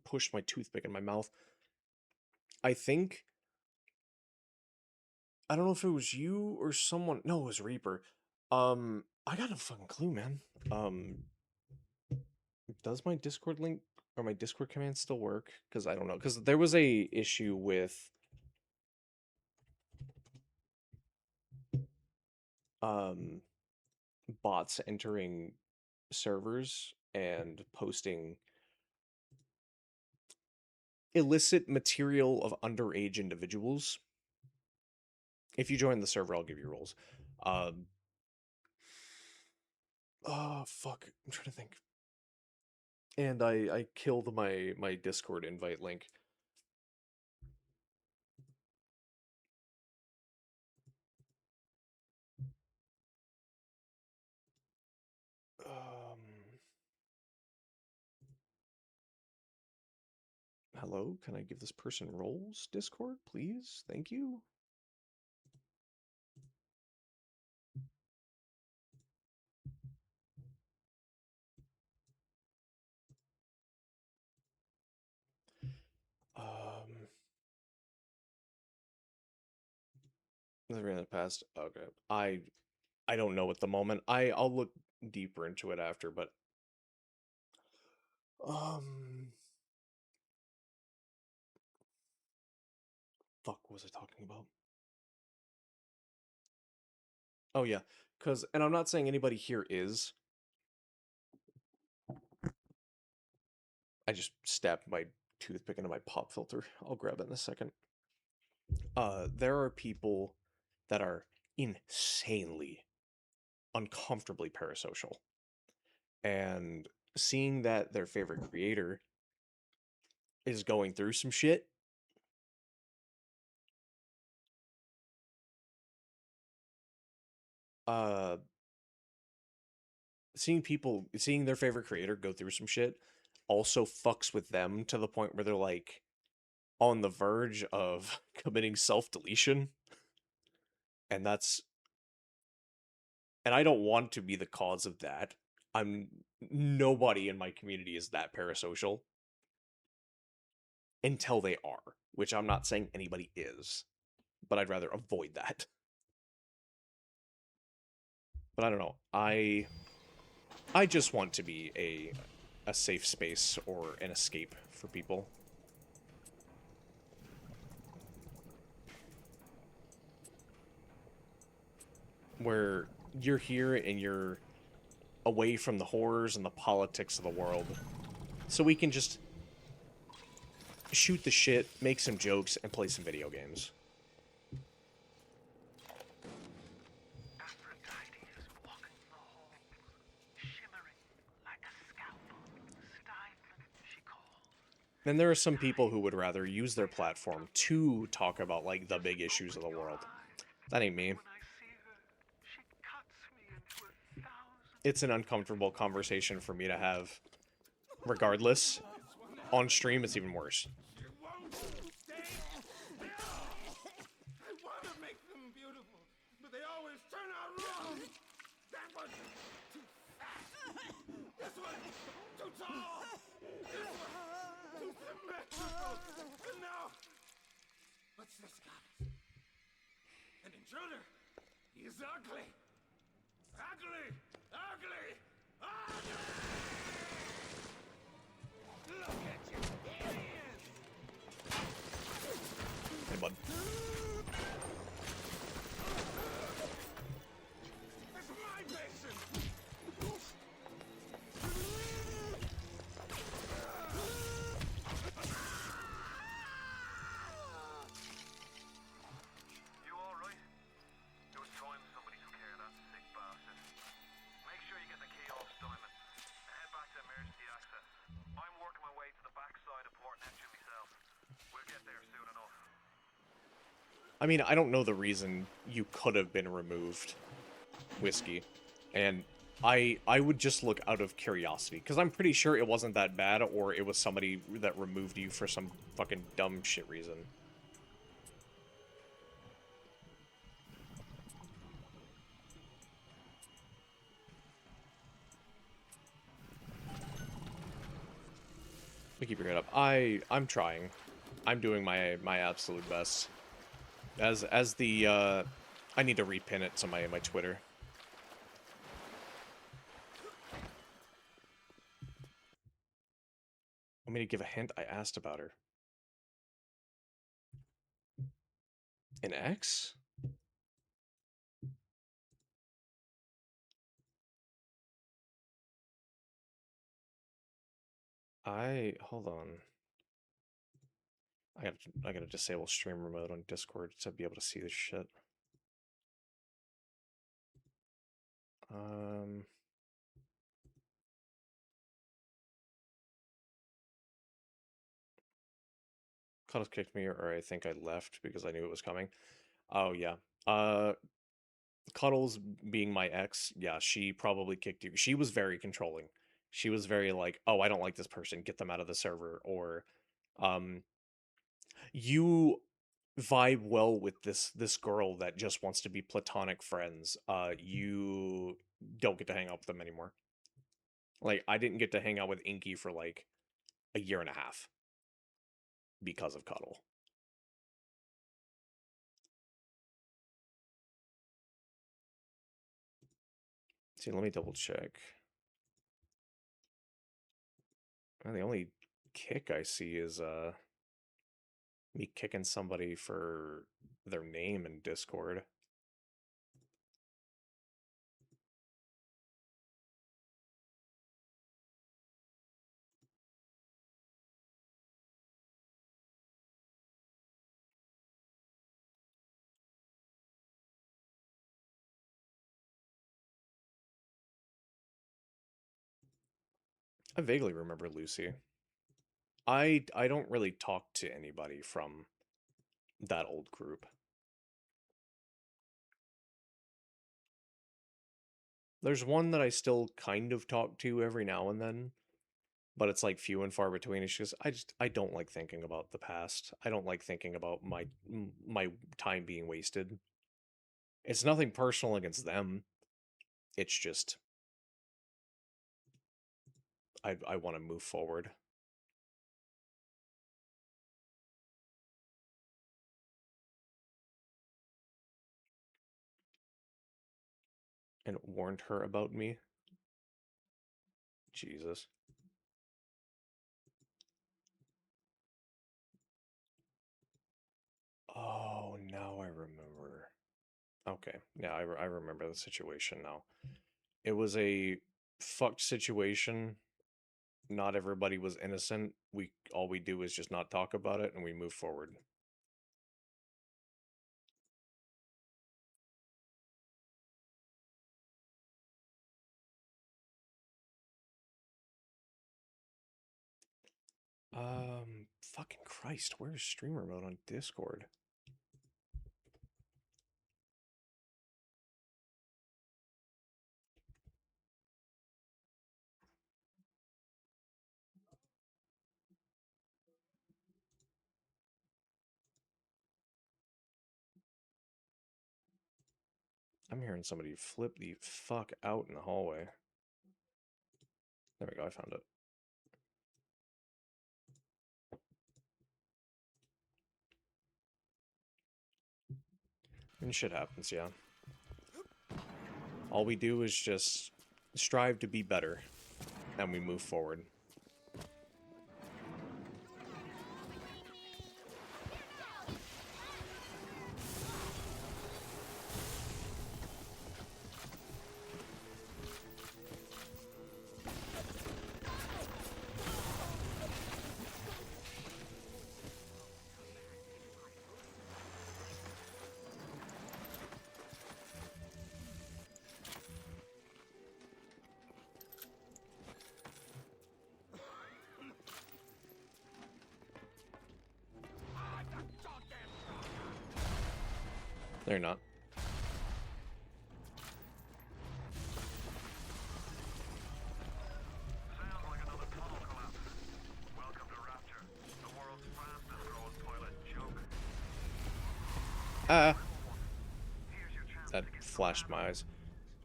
pushed my toothpick in my mouth. I think I don't know if it was you or someone. No, it was Reaper. I got no fucking clue, man. Does my Discord link or my Discord command still work? Because I don't know. Because there was a issue with um bots entering servers and posting illicit material of underage individuals. If you join the server, I'll give you roles. Oh fuck, I'm trying to think. And I killed my Discord invite link. Hello, can I give this person roles? Discord, please? Thank you. Never in the past. Okay. I don't know at the moment. I'll look deeper into it after, but fuck, what was I talking about? Oh yeah, cuz and I'm not saying anybody here is. I just stabbed my toothpick into my pop filter. I'll grab it in a second. There are people that are insanely uncomfortably parasocial. And seeing that their favorite creator is going through some shit, seeing their favorite creator go through some shit also fucks with them to the point where they're like on the verge of committing self-deletion. And that's, and I don't want to be the cause of that. Nobody in my community is that parasocial until they are, which I'm not saying anybody is, but I'd rather avoid that. But I don't know. I just want to be a safe space or an escape for people. Where you're here and you're away from the horrors and the politics of the world. So we can just shoot the shit, make some jokes, and play some video games. Aphrodite is walking the halls, shimmering like a scalpel. Steinman, she calls. And there are some people who would rather use their platform to talk about, like, the big issues of the world. That ain't me. When I see her, she cuts me into 1,000. It's an uncomfortable conversation for me to have. Regardless, on stream, it's even worse. I want to make them beautiful, but they always turn out wrong. That one too fat. This one too tall. This one too symmetrical. And now What's this, guys? An intruder? He's ugly! Ugly! Ugly! Ugly! Look at you! Here he is! Hey, bud. That's my patient! You alright? It was time somebody took care of that sick bastard. Make sure you get the key off Simon. Head back to emergency access. I'm working my way to the backside of Port Neptune myself. We'll get there soon enough. I mean, I don't know the reason you could have been removed, Whiskey, and I would just look out of curiosity, because I'm pretty sure it wasn't that bad, or it was somebody that removed you for some fucking dumb shit reason. Keep your head up. I'm trying. I'm doing my absolute best. As the I need to repin it to my Twitter. Want me to give a hint? I asked about her. An X? Hold on. I gotta disable streamer mode on Discord to be able to see this shit. Cuddles kicked me, or I think I left because I knew it was coming. Oh yeah. Cuddles being my ex, yeah, she probably kicked you. She was very controlling. She was very like, oh, I don't like this person, get them out of the server, or um you vibe well with this girl that just wants to be platonic friends. You don't get to hang out with them anymore. Like, I didn't get to hang out with Inky for like a year and a half because of Cuddle. See, let me double check. Well, the only kick I see is me kicking somebody for their name in Discord. I vaguely remember Lucy. I don't really talk to anybody from that old group. There's one that I still kind of talk to every now and then, but it's like few and far between. It's just I don't like thinking about the past. I don't like thinking about my time being wasted. It's nothing personal against them. It's just I want to move forward. And warned her about me. Jesus. Oh, now I remember. Okay, yeah, I remember the situation now. It was a fucked situation. Not everybody was innocent. All we do is just not talk about it and we move forward. Fucking Christ, where's streamer mode on Discord? I'm hearing somebody flip the fuck out in the hallway. There we go, I found it. And shit happens, yeah. All we do is just strive to be better, and we move forward. They're not. Sounds like another tunnel collapse. Welcome to Rapture, the world's fastest growing toilet joke. Here's your chance That to get flashed my eyes.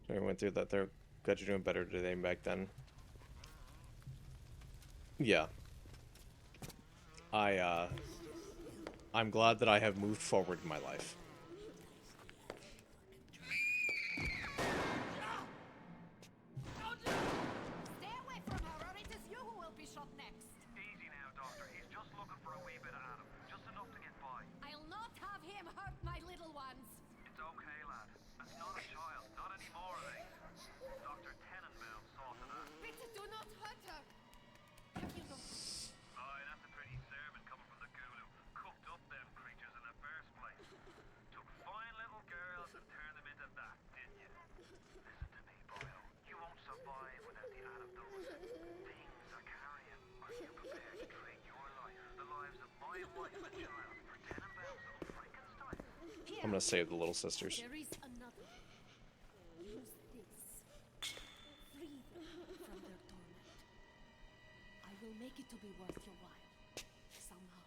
We went through that. They're glad you're doing better today than back then. Yeah. I'm glad that I have moved forward in my life. Stay away from her, or it is you who will be shot next. easy now, Doctor. He's just looking for a wee bit of Adam. Just enough to get by. I'll not have him hurt my little ones. It's okay, lad. That's not a child. Not anymore, it ain't. Dr. Tenenbaum saw to that. Bitte do not hurt her. Have you looked? Aye, that's a pretty sermon coming from the ghoul who cooked up them creatures in the first place. Took fine little girls and turned them into that, didn't you? Listen to me, Boyle. You won't survive without the Adam those things are carrying. Are you prepared to trade your life, the lives of my wife and child, for Tenenbaum's little Frankenstein? I'm gonna save the little sisters. There is another. Use this. Free them from their torment. I will make it to be worth your while. Somehow.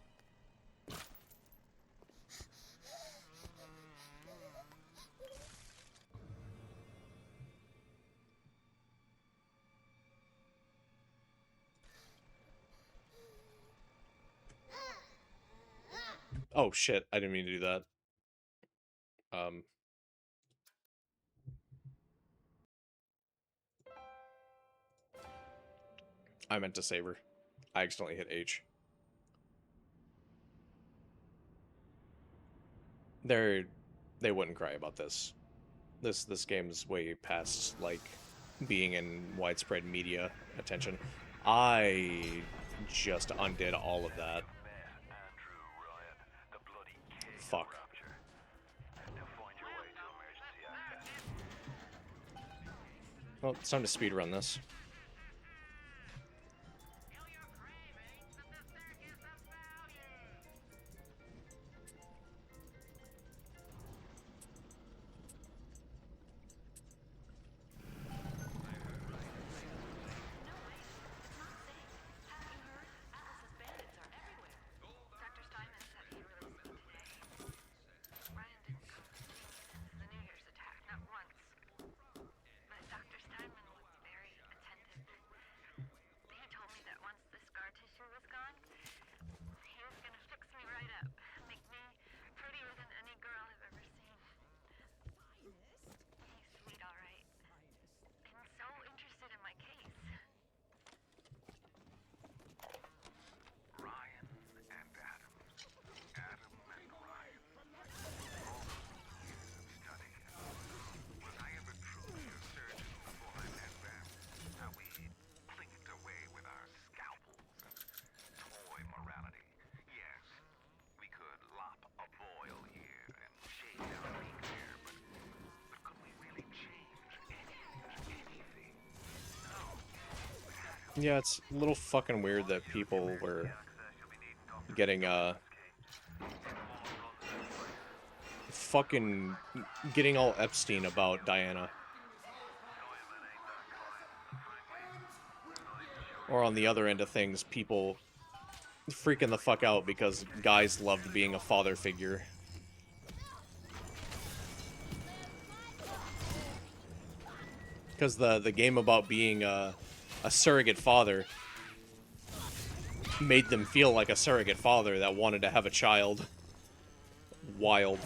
Oh shit, I didn't mean to do that. I meant to save her. I accidentally hit H. They wouldn't cry about this. This game's way past, like, being in widespread media attention. I just undid all of that. Fuck. Well, it's time to speedrun this. Yeah, it's a little fucking weird that people were getting, fucking getting all Epstein about Diana. Or on the other end of things, people freaking the fuck out because guys loved being a father figure. Because the game about being a surrogate father made them feel like a surrogate father that wanted to have a child. Wild.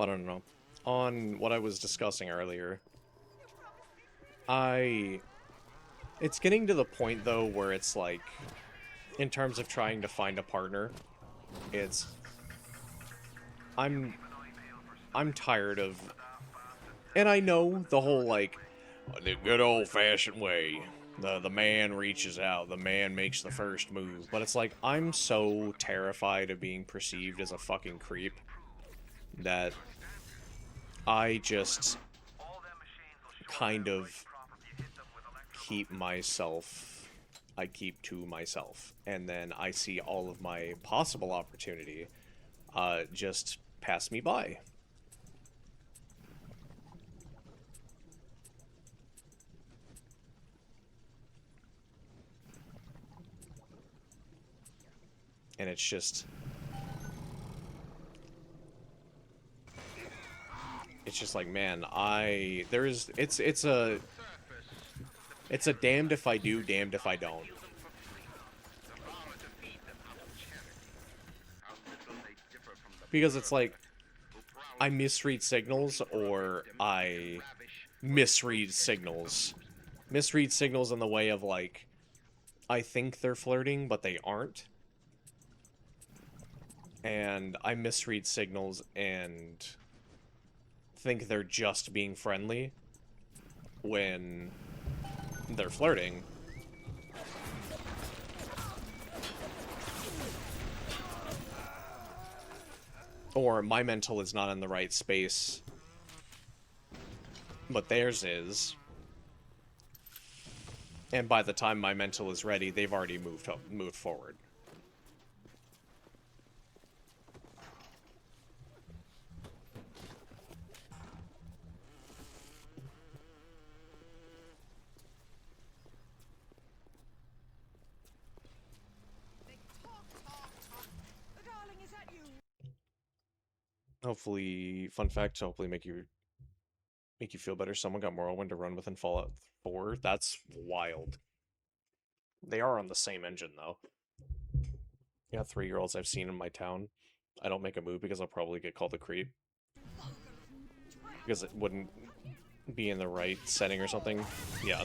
I don't know. On what I was discussing earlier, it's getting to the point, though, where it's like, in terms of trying to find a partner, it's... I'm tired of... And I know the whole, like, the good old-fashioned way. The man reaches out, the man makes the first move. But it's like, I'm so terrified of being perceived as a fucking creep that I just kind of keep I keep to myself. And then I see all of my possible opportunity just pass me by. And it's just... It's just like, man, it's a damned if I do, damned if I don't. Because it's like, I misread signals, or I misread signals. Misread signals in the way of, like, I think they're flirting, but they aren't. And I misread signals and think they're just being friendly when they're flirting. Or my mental is not in the right space, but theirs is. And by the time my mental is ready, they've already moved forward. Hopefully, fun fact, hopefully make you feel better. Someone got Morrowind to run with in Fallout 4. That's wild. They are on the same engine, though. Yeah, 3-year-olds I've seen in my town. I don't make a move because I'll probably get called a creep. Because it wouldn't be in the right setting or something. Yeah.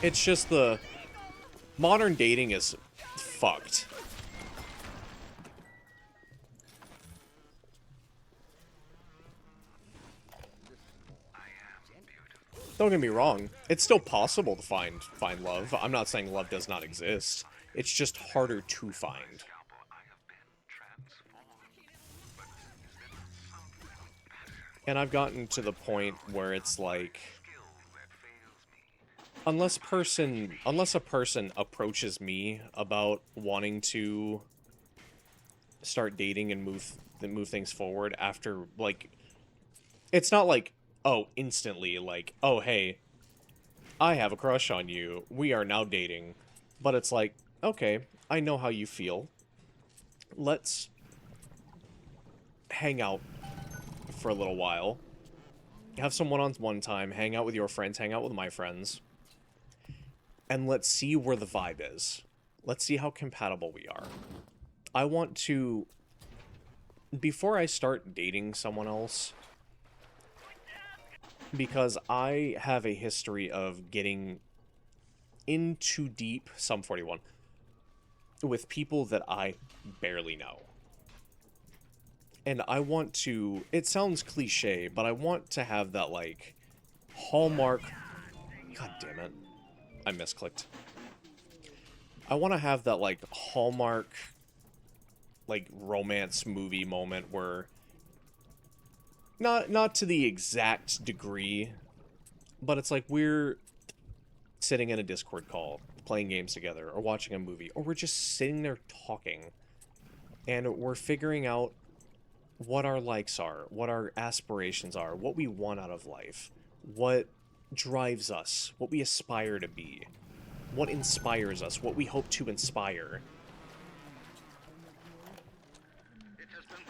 It's just the... Modern dating is fucked. Don't get me wrong, it's still possible to find love. I'm not saying love does not exist. It's just harder to find. And I've gotten to the point where it's like, unless a person approaches me about wanting to start dating and move things forward after, like, it's not like, oh, instantly, like, oh, hey, I have a crush on you, we are now dating. But it's like, okay, I know how you feel. Let's hang out for a little while. Have some one-on-one time, hang out with your friends, hang out with my friends. And let's see where the vibe is. Let's see how compatible we are. I want to... Before I start dating someone else... Because I have a history of getting in too deep, Sum 41, with people that I barely know. And I want to, it sounds cliche, but I want to have that, like, hallmark, god damn it, I misclicked. I want to have that, like, hallmark, like, romance movie moment where, not to the exact degree, but it's like we're sitting in a Discord call, playing games together, or watching a movie, or we're just sitting there talking, and we're figuring out what our likes are, what our aspirations are, what we want out of life, what drives us, what we aspire to be, what inspires us, what we hope to inspire.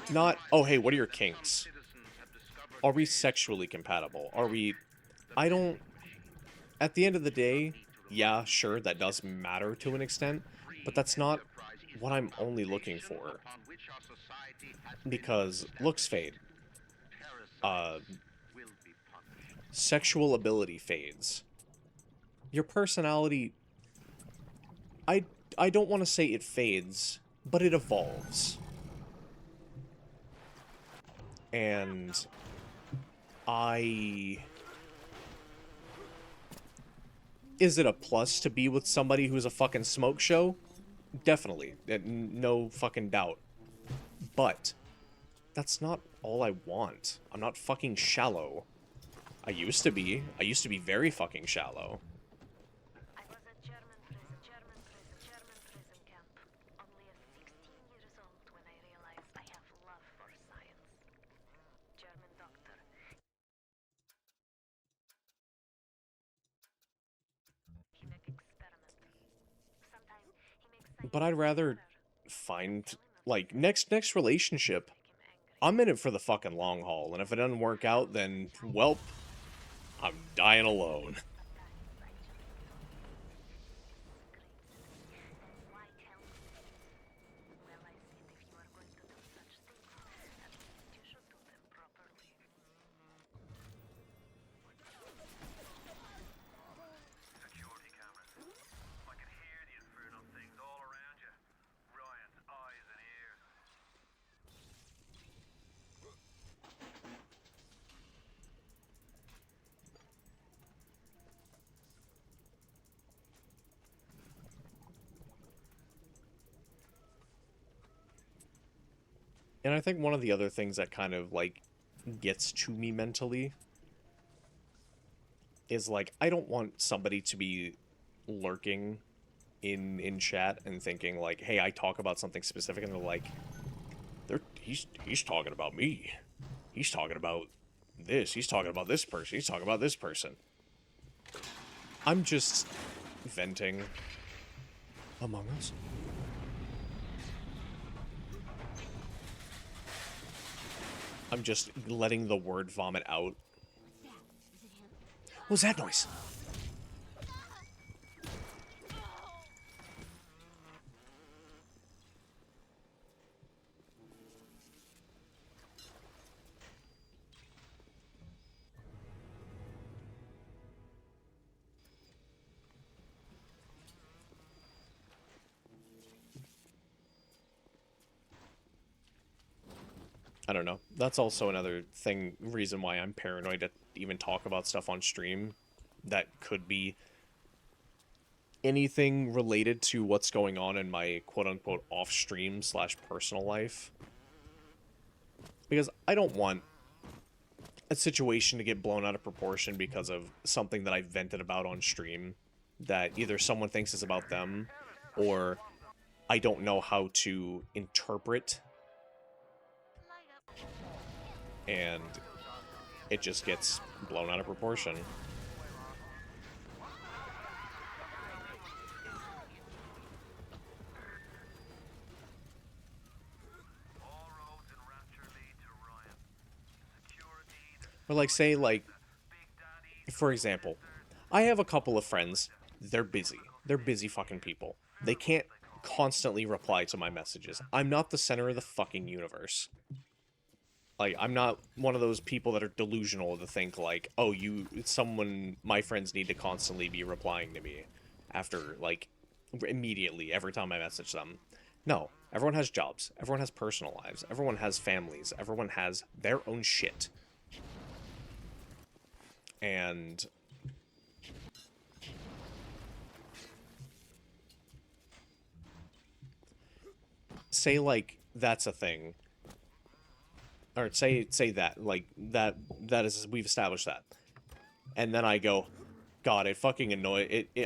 Not, oh hey, what are your kinks? Are we sexually compatible? Are we... I don't... At the end of the day, yeah, sure, that does matter to an extent, but that's not what I'm only looking for. Because looks fade. will be punished. sexual ability fades. Your personality, I don't want to say it fades, but it evolves. And is it a plus to be with somebody who's a fucking smoke show? Definitely. No fucking doubt. But that's not all I want. I'm not fucking shallow. I used to be. I used to be very fucking shallow. I was at German prison camp. Only at 16 years old when I realized I have love for science. German doctor. He make experiment. Sometimes he makes science But I'd rather find, like, next relationship. I'm in it for the fucking long haul, and if it doesn't work out, then, welp, I'm dying alone. Security cameras. I can hear the infernal things all around you. Ryan's eyes and ears. And I think one of the other things that kind of, like, gets to me mentally is, like, I don't want somebody to be lurking in chat and thinking, like, hey, I talk about something specific, and they're like, he's talking about me. He's talking about this. He's talking about this person. He's talking about this person. I'm just venting among us. I'm just letting the word vomit out. What was that noise? I don't know. That's also another reason why I'm paranoid to even talk about stuff on stream that could be anything related to what's going on in my quote-unquote off-stream / personal life. Because I don't want a situation to get blown out of proportion because of something that I vented about on stream that either someone thinks is about them or I don't know how to interpret, and it just gets blown out of proportion. Or like, say, like, for example, I have a couple of friends, they're busy. They're busy fucking people. They can't constantly reply to my messages. I'm not the center of the fucking universe. Like, I'm not one of those people that are delusional to think, like, oh, my friends need to constantly be replying to me after, like, immediately, every time I message them. No, everyone has jobs. Everyone has personal lives. Everyone has families. Everyone has their own shit. And say, like, that's a thing. Or say that, like, that is, we've established that. And then I go, God, it fucking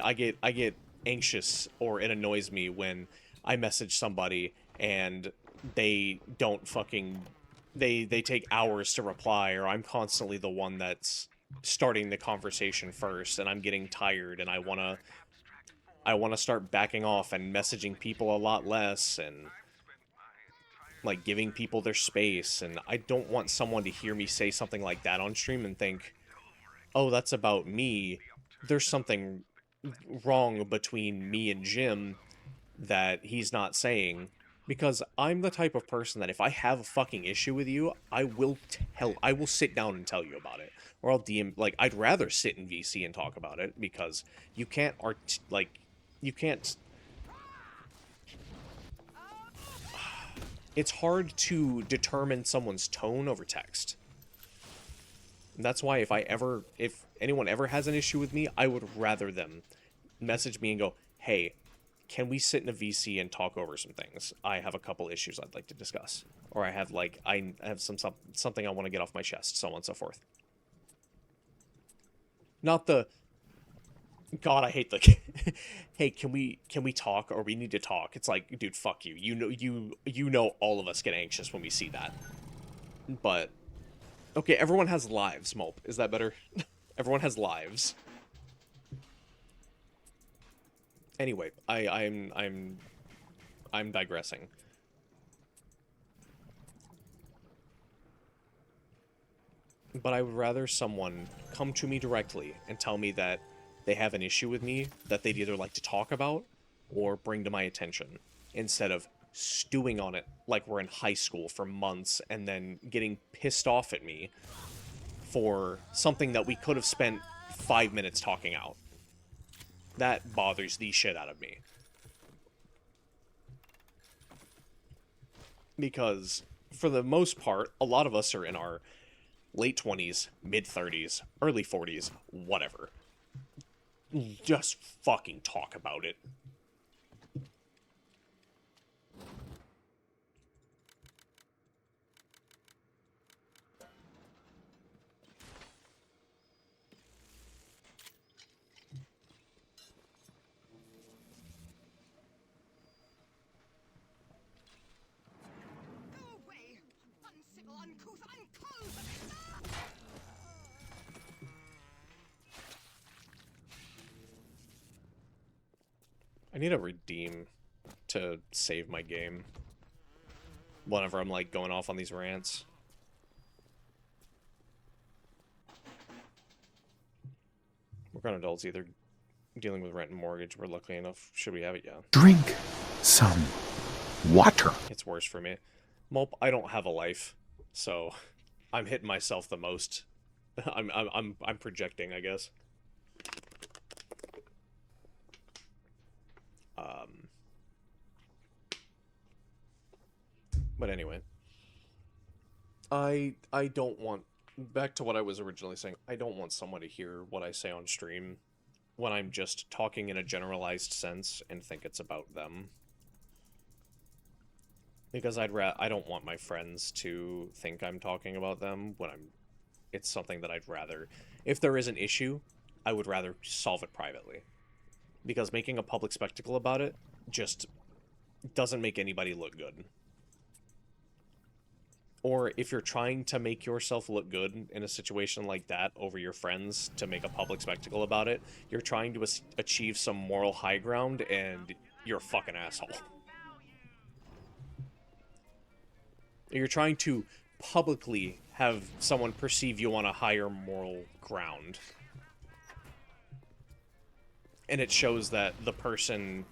I get anxious, or it annoys me when I message somebody and they don't fucking, they take hours to reply, or I'm constantly the one that's starting the conversation first, and I'm getting tired, and I wanna start backing off and messaging people a lot less, and like giving people their space, and I don't want someone to hear me say something like that on stream and think, oh, that's about me. There's something wrong between me and Jim that he's not saying, Because I'm the type of person that if I have a fucking issue with you, I will sit down and tell you about it. Or I'll DM, like, I'd rather sit in VC and talk about it, because you can't, you can't... It's hard to determine someone's tone over text. And that's why if anyone ever has an issue with me, I would rather them message me and go, hey, can we sit in a VC and talk over some things? I have a couple issues I'd like to discuss. Or I have something I want to get off my chest, so on and so forth. Not the, God, I hate the, hey, can we talk, or we need to talk? It's like, dude, fuck you. You know all of us get anxious when we see that. But, okay, everyone has lives, Mope. Is that better? Everyone has lives. Anyway, I'm digressing. But I would rather someone come to me directly and tell me that they have an issue with me that they'd either like to talk about or bring to my attention, instead of stewing on it like we're in high school for months and then getting pissed off at me for something that we could have spent 5 minutes talking out. That bothers the shit out of me. Because, for the most part, a lot of us are in our late 20s, mid 30s, early 40s, whatever. Just fucking talk about it. I need to redeem to save my game whenever I'm, like, going off on these rants. We're grown adults, either dealing with rent and mortgage. We're lucky enough. Should we have it? Yeah. Drink some water. It's worse for me. Mulp, I don't have a life, so I'm hitting myself the most. I'm projecting, I guess. But anyway, I don't want, back to what I was originally saying, I don't want someone to hear what I say on stream when I'm just talking in a generalized sense and think it's about them. Because I don't want my friends to think I'm talking about them when it's something that I'd rather, if there is an issue, I would rather solve it privately. Because making a public spectacle about it just doesn't make anybody look good. Or if you're trying to make yourself look good in a situation like that over your friends to make a public spectacle about it, you're trying to achieve some moral high ground, and you're a fucking asshole. You're trying to publicly have someone perceive you on a higher moral ground. And it shows that the person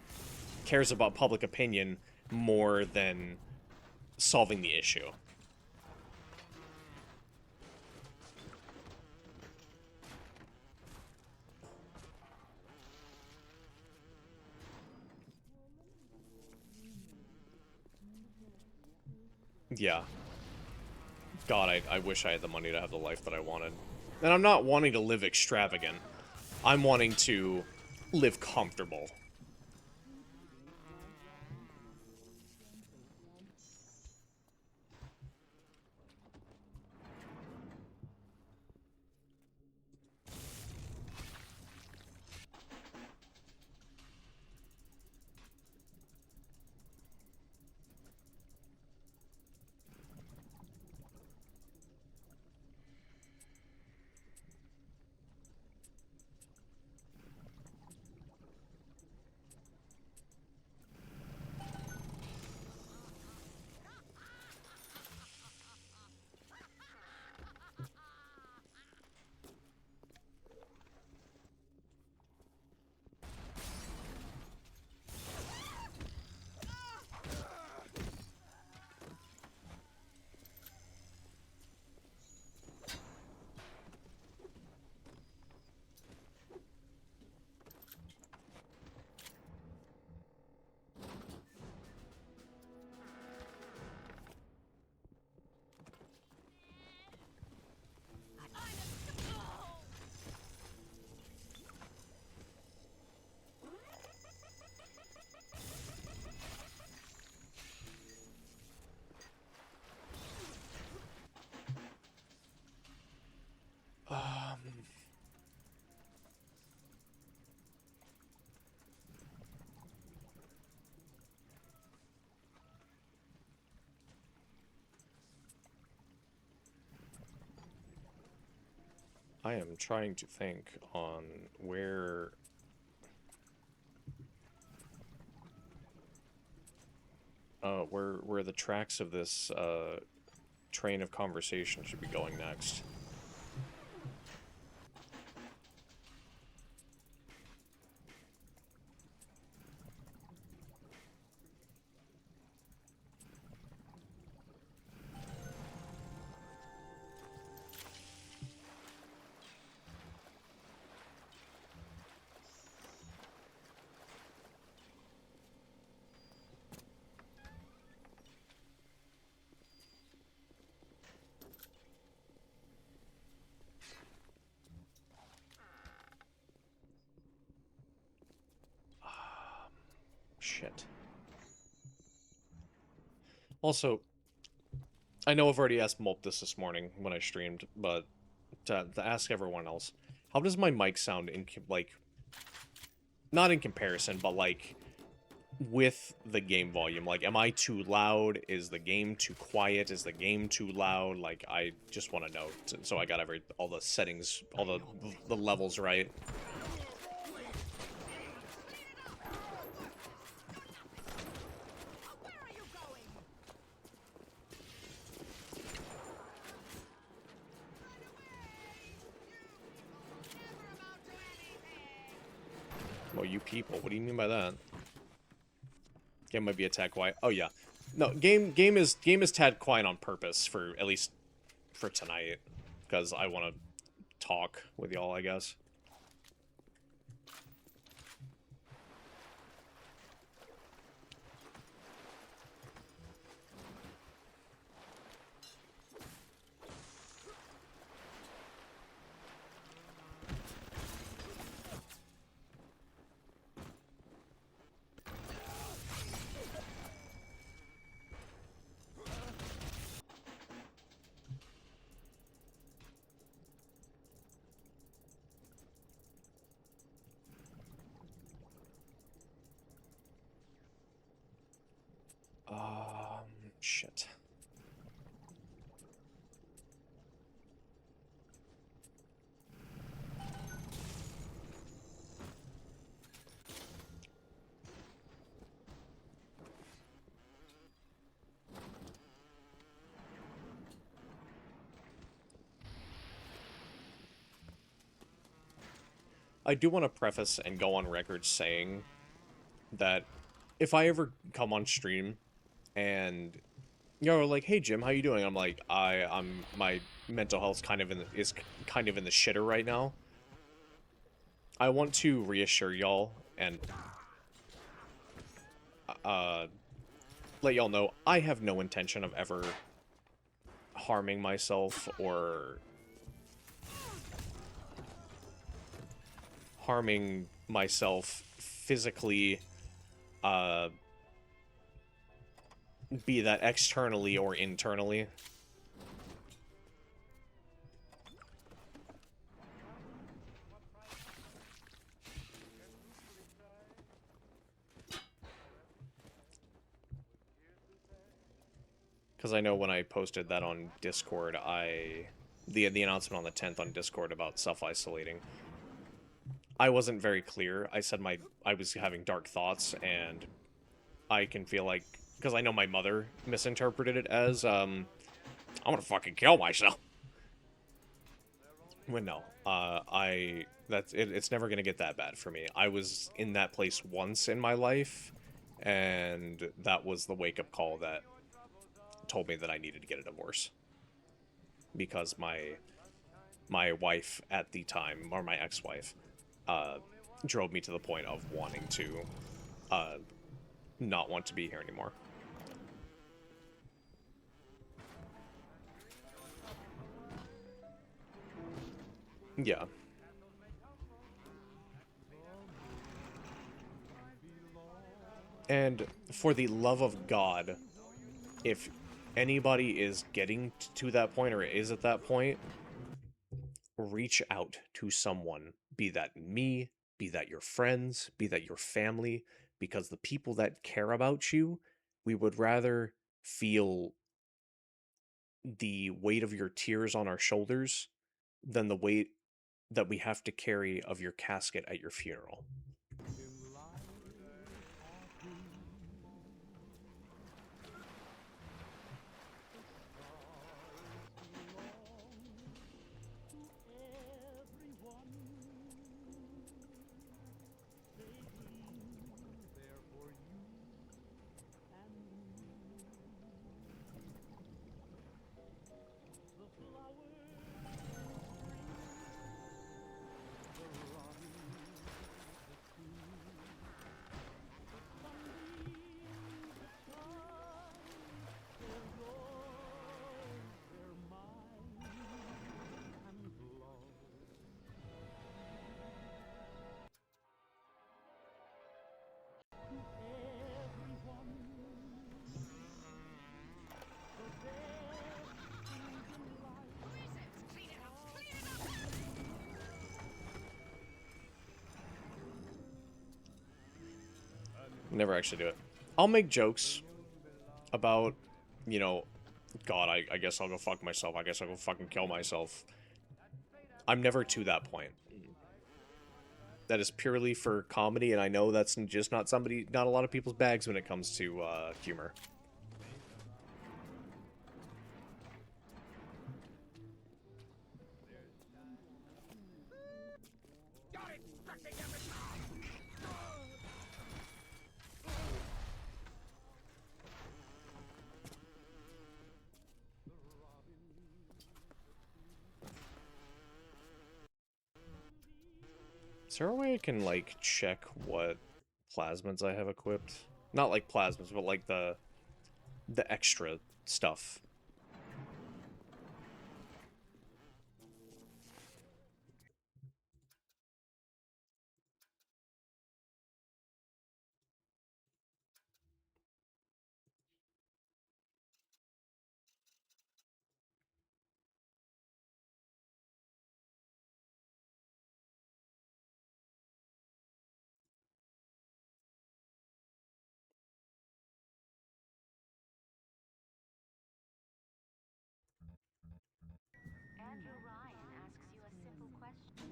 cares about public opinion more than solving the issue. Yeah. God, I wish I had the money to have the life that I wanted. And I'm not wanting to live extravagant. I'm wanting to live comfortable. I am trying to think on where where the tracks of this train of conversation should be going next. Shit. Also, I know I've already asked Mulp this morning when I streamed, but to ask everyone else, how does my mic sound in, like, not in comparison, but, like, with the game volume? Like, am I too loud? Is the game too quiet? Is the game too loud? Like, I just want to know, so I got all the settings, all the levels right. Well, you people, what do you mean by that? Game might be a tad quiet. Oh yeah, no, game is tad quiet on purpose, for at least for tonight, because I want to talk with y'all, I guess. Shit. I do want to preface and go on record saying that if I ever come on stream and you're like, "Hey Jim, how you doing?" I'm like, I'm my mental health's is kind of in the shitter right now. I want to reassure y'all and let y'all know I have no intention of ever harming myself or harming myself physically, be that externally or internally. Because I know when I posted that on Discord, the announcement on the 10th on Discord about self-isolating, I wasn't very clear. I said I was having dark thoughts, and I can feel like, because I know my mother misinterpreted it as, I'm gonna fucking kill myself. When no, it's never gonna get that bad for me. I was in that place once in my life, and that was the wake-up call that told me that I needed to get a divorce. Because my wife at the time, or my ex-wife, drove me to the point of wanting to not want to be here anymore. Yeah. And for the love of God, if anybody is getting to that point or is at that point, reach out to someone. Be that me, be that your friends, be that your family, because the people that care about you, we would rather feel the weight of your tears on our shoulders than the weight that we have to carry of your casket at your funeral. Never actually do it. I'll make jokes about, you know, God, I guess I'll go fuck myself. I guess I'll go fucking kill myself. I'm never to that point. That is purely for comedy, and I know that's just not a lot of people's bags when it comes to humor. Is there a way I can, like, check what plasmids I have equipped? Not like plasmids, but like the extra stuff. Andrew Ryan asks you a simple question.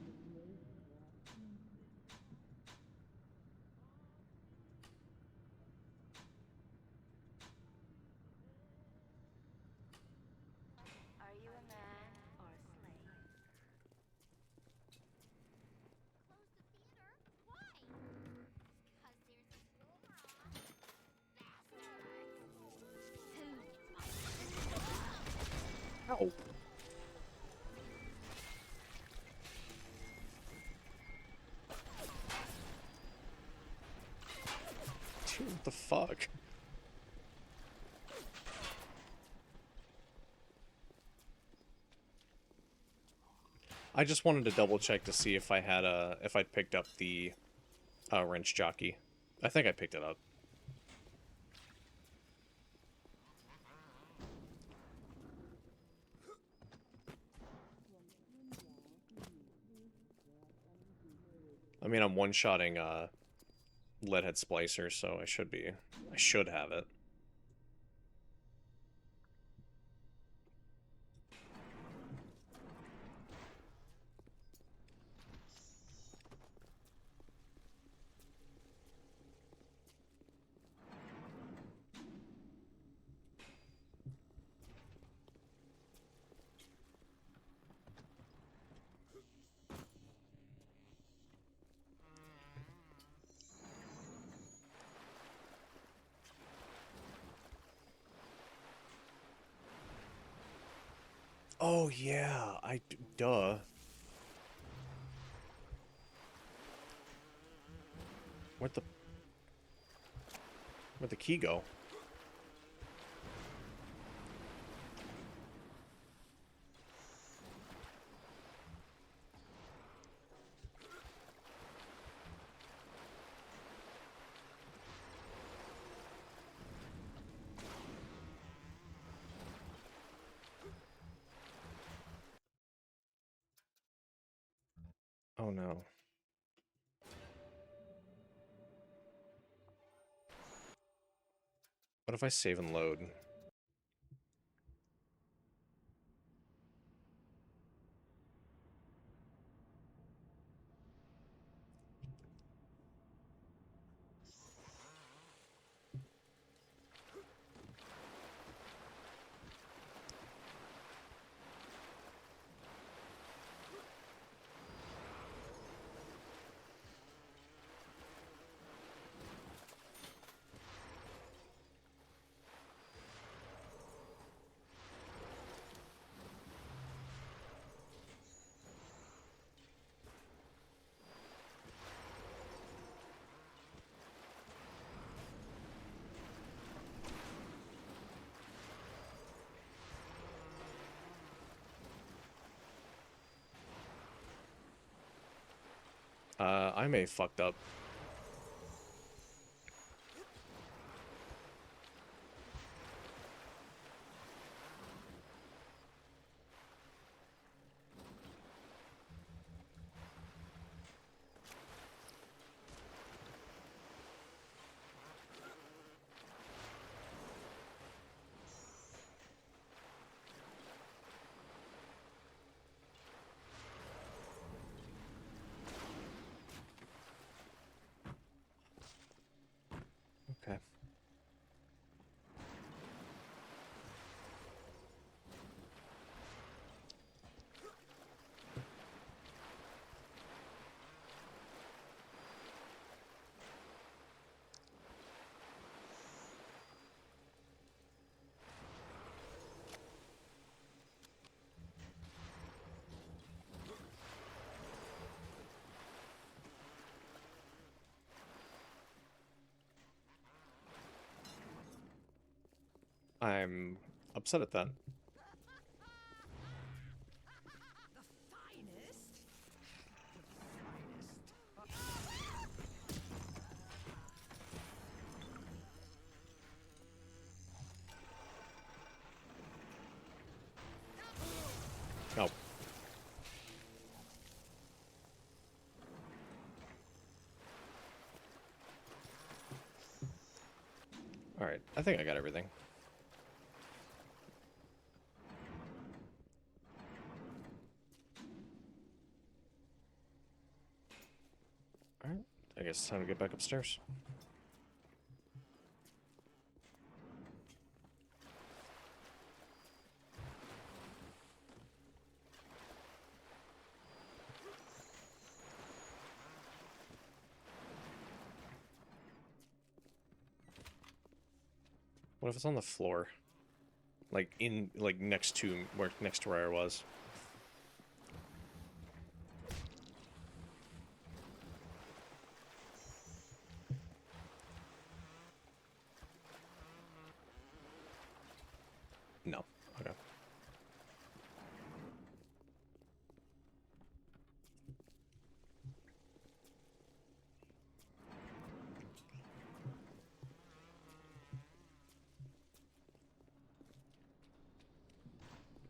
Are you a man or a slave? Close the theater? Why? Because there's a war on. Bastards! Ow. Dude, what the fuck? I just wanted to double check to see if I had if I'd picked up the wrench jockey. I think I picked it up. I mean, I'm one-shotting Leadhead Splicer, so I should have it. Oh yeah, duh. Where'd the key go? Oh no. What if I save and load? I may have fucked up. Okay. I'm upset at that. Oh. Alright, I think I got everything. Alright, I guess it's time to get back upstairs. What if it's on the floor? Like next to where I was. No. Okay.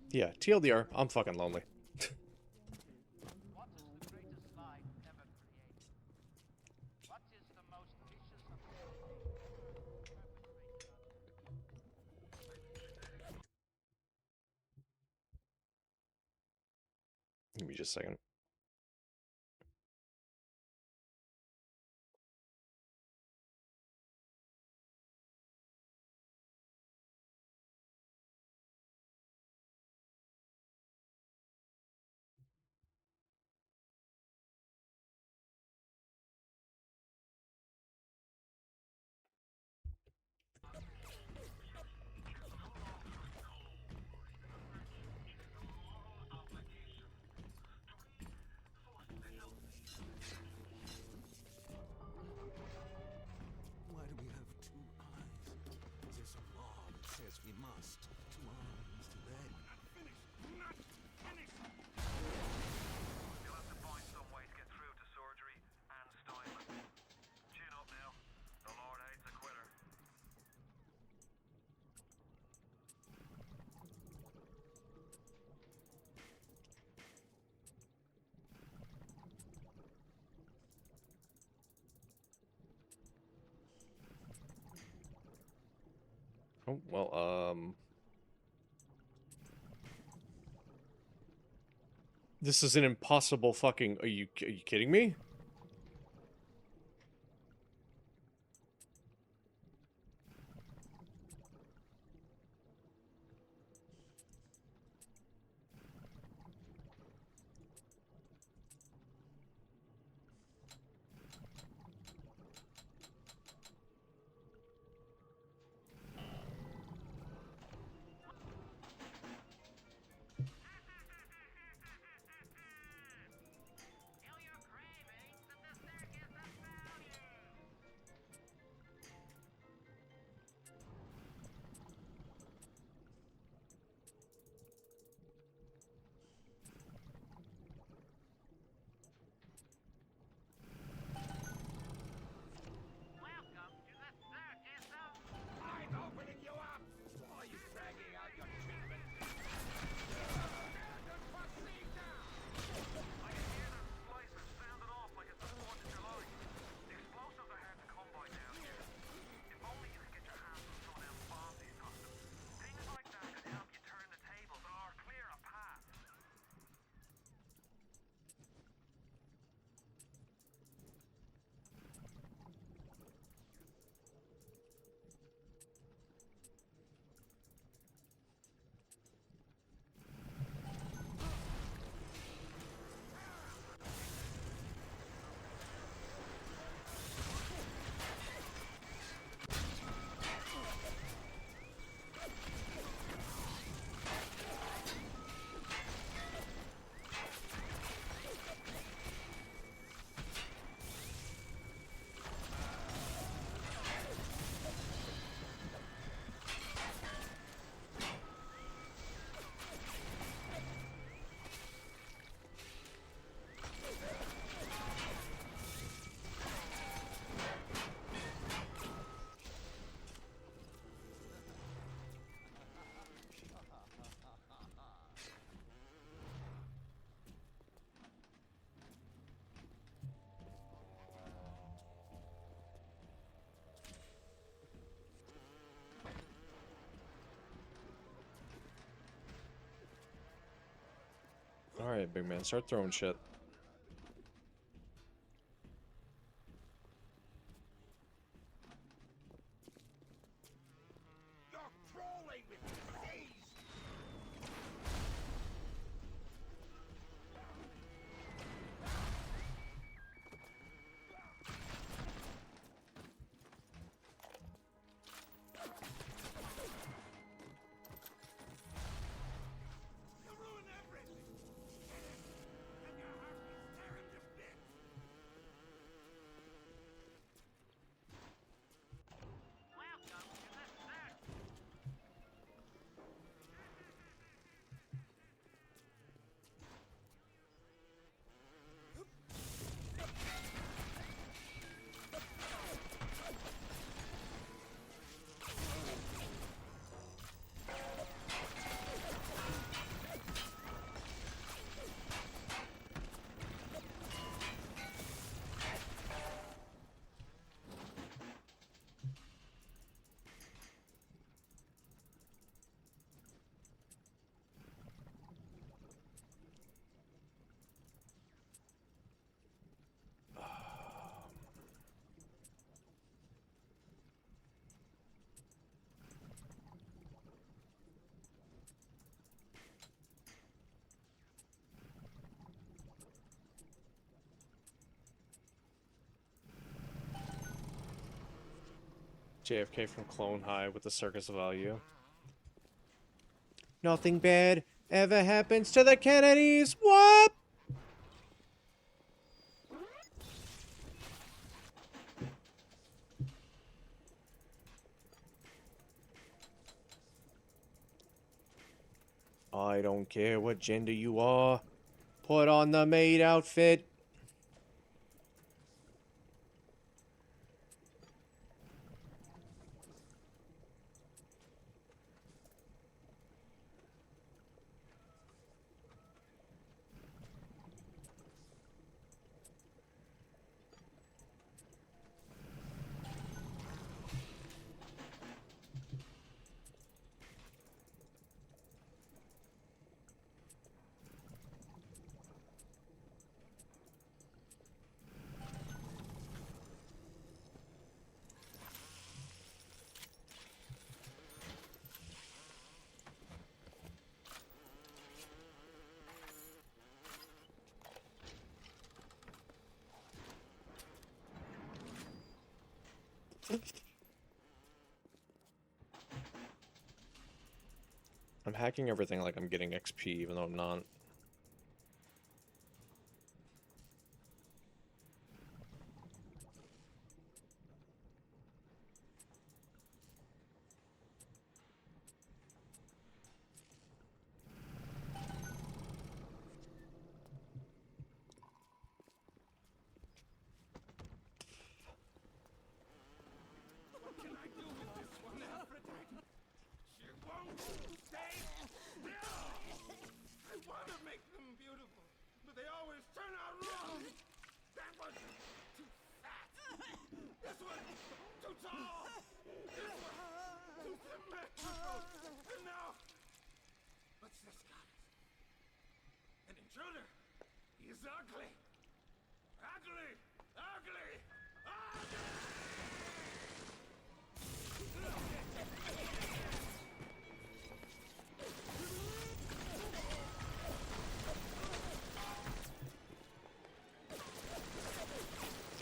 Yeah, TLDR, I'm fucking lonely. What is the greatest lie ever created? What is the most vicious of Give me just a second. Why do we have two eyes? There's a law that says we must. Two arms, two legs. You'll have to find some way to get through to surgery and Steinman. Chin up now. The Lord hates a quitter. Oh, well, this is an impossible fucking... Are you kidding me? Feel your craving. Alright, big man, start throwing shit. You're crawling with disease! You ruin everything! And your heart is tearing to bits! Welcome to the circus. JFK from Clone High with the Circus value. Nothing bad ever happens to the Kennedys. What? I don't care what gender you are. Put on the maid outfit. I'm hacking everything like I'm getting XP, even though I'm not. What can I do with this one, Aphrodite? She won't stay still! I want to make them beautiful, but they always turn out wrong! That one too fat! This one too tall! This one too symmetrical! And now, what's this goddess? An intruder! He's ugly! Ugly! Ugly! Ugly!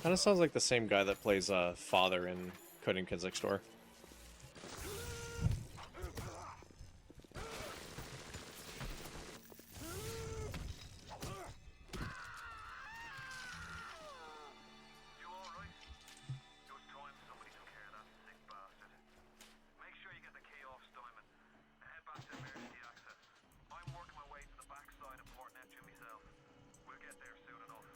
Kind of sounds like the same guy that plays father in Code and Kids Next Door. You alright? It was time somebody took care of that sick bastard. Make sure you get the key off Steinman and head back to emergency access. I'm working my way to the backside of Port Neptune myself. We'll get there soon enough.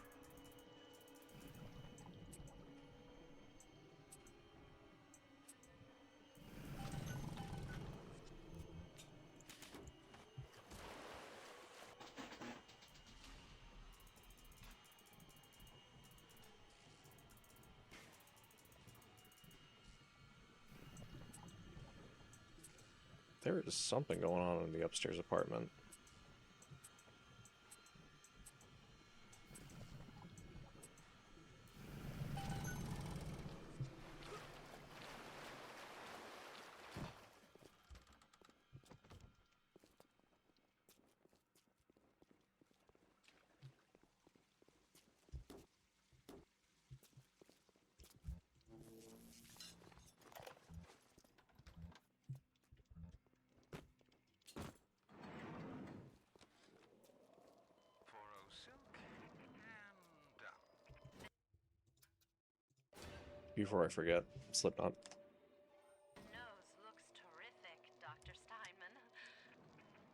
There is something going on in the upstairs apartment. before I forget. Slipknot. Nose looks terrific, Dr. Steinman.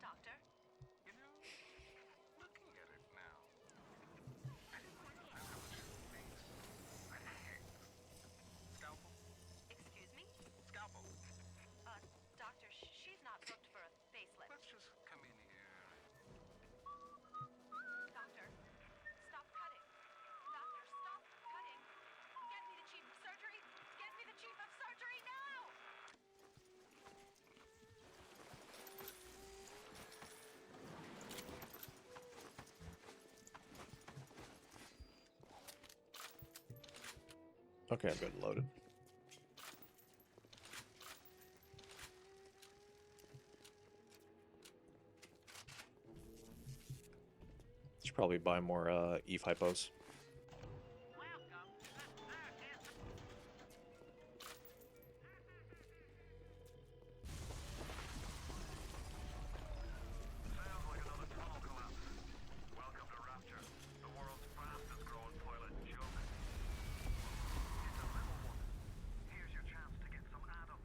Doctor? You know, looking at it now, I didn't realize there was face. Thanks. Scalpel? Excuse me? Scalpel. Doctor, she's not booked for a facelift. Let's just come in here. Doctor, stop cutting. Doctor, stop cutting. Get me the chief of surgery. Get me the chief of surgery now! Okay, I'm good and loaded. Should probably buy more Eve hypos. Welcome to the circus. Sounds like another tunnel collapse. Welcome to Rapture, the world's fastest growing toilet joke. It's a little one. Here's your chance to get some Adam.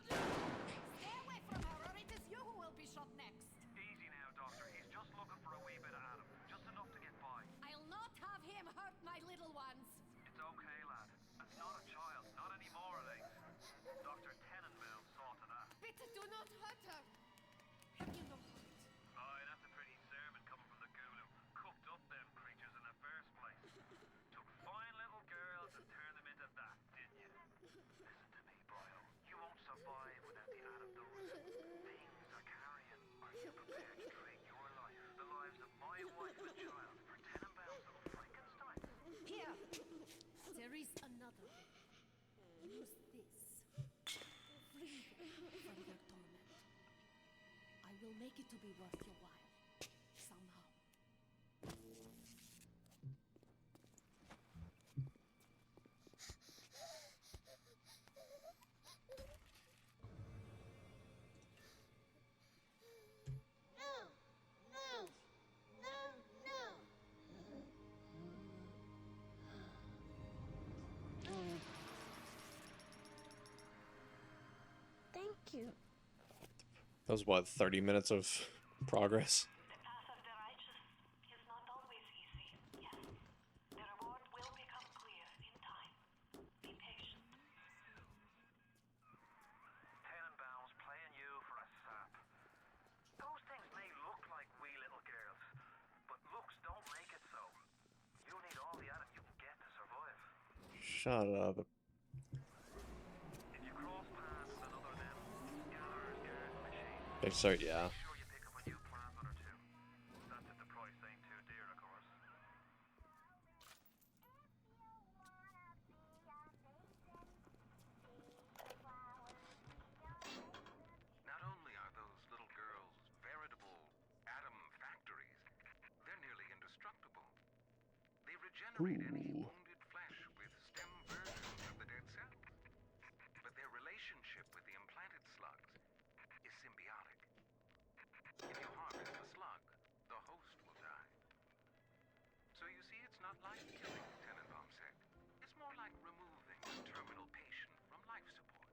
Stay away from her, or it is you who will be shot next. Easy now, Doctor. He's just looking for a wee bit of Adam. Just enough to get by. I'll not have him hurt my little ones. It's okay, lad. That's not a child. Not anymore, it ain't. Dr. Tenenbaum saw to that. Bitte do not hurt her. Have you no heart? Aye, that's a pretty sermon coming from the ghoul who cooked up them creatures in the first place. Took fine little girls and turned them into that, didn't you? Listen to me, Boyle. You won't survive without the Adam those things are carrying. Are you prepared to trade your life, the lives of my wife and child, for Tenenbaum's little Frankenstein? Here. There is another way. Use this. Free them from their torment. I will make it to be worth your while. Somehow. Thank you. That was what, 30 minutes of progress? The path of the righteous is not always easy, yes. The reward will become clear in time. Be patient. Tenenbaum's playing you for a sap. Those things may look like wee little girls, but looks don't make it so. You need all the Adam you can get to survive. Shut up. If you cross paths with another of them scanners, guards, machines, Sorry, yeah. make sure you pick up a new planter or two. That's if the price ain't too dear, of course. Not only are those little girls veritable atom factories, they're nearly indestructible. They regenerate any Ooh. wounded flesh with stem versions of the dead cells. But their relationship with the implanted slugs is symbiotic. If you harvest the slug, the host will die. So you see, it's not like killing, Tenenbaum said. It's more like removing a terminal patient from life support.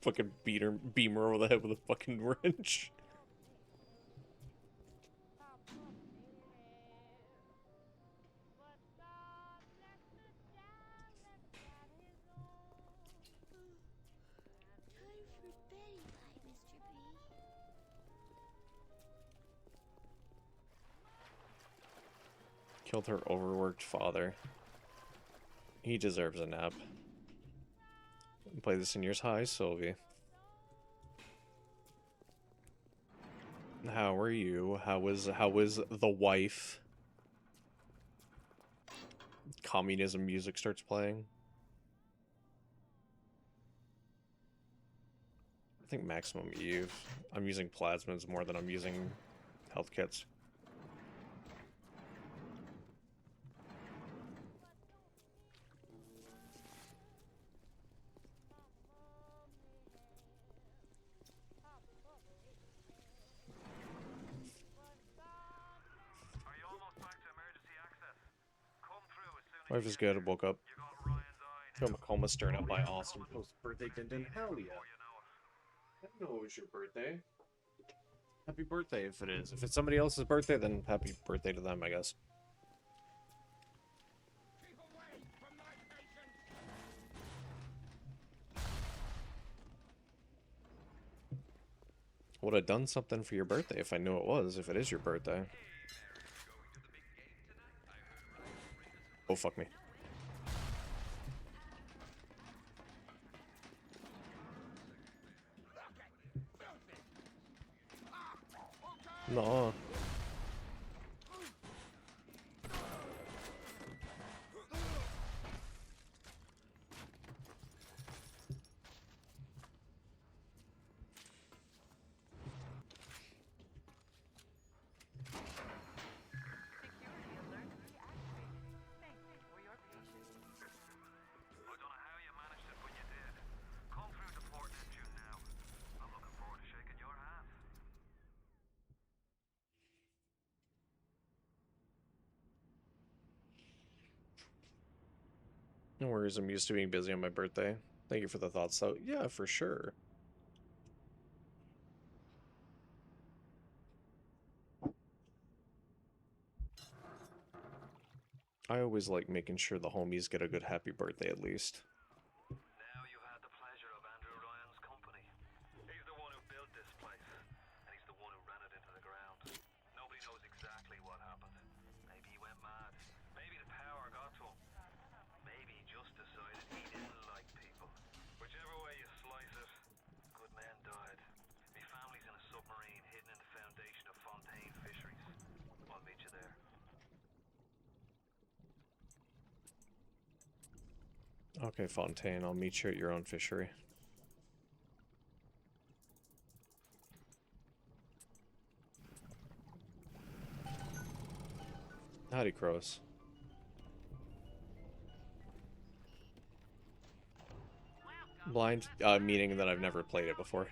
fucking beam her over the head with a fucking wrench. Time for Betty Pie, Mr. B. Killed her overworked father. He deserves a nap. Play this in yours. Hi, Sylvie. How are you? How was the wife? Communism music starts playing. I think maximum Eve. I'm using plasmids more than I'm using health kits. Life is good. I woke up. From a coma stirred up by Austin post birthday Din. Hell yeah. I didn't know it was your birthday. Happy birthday if it is. If it's somebody else's birthday, then happy birthday to them, I guess. Would have done something for your birthday if I knew it was, if it is your birthday. Oh, fuck me. No. No worries, I'm used to being busy on my birthday. Thank you for the thoughts, though. Yeah, for sure. I always like making sure the homies get a good happy birthday at least. Now you've had the pleasure of Andrew Ryan's company. He's the one who built this place, and he's the one who ran it into the ground. Nobody knows exactly what happened. Maybe he went mad. Maybe the power got to him. Maybe he just decided he didn't like people. Whichever way you slice it, good men died. My family's in a submarine hidden in the foundation of Fontaine Fisheries. I'll meet you there. Okay, Fontaine, I'll meet you at your own fishery. Howdy, crows. Blind, meaning that I've never played it before.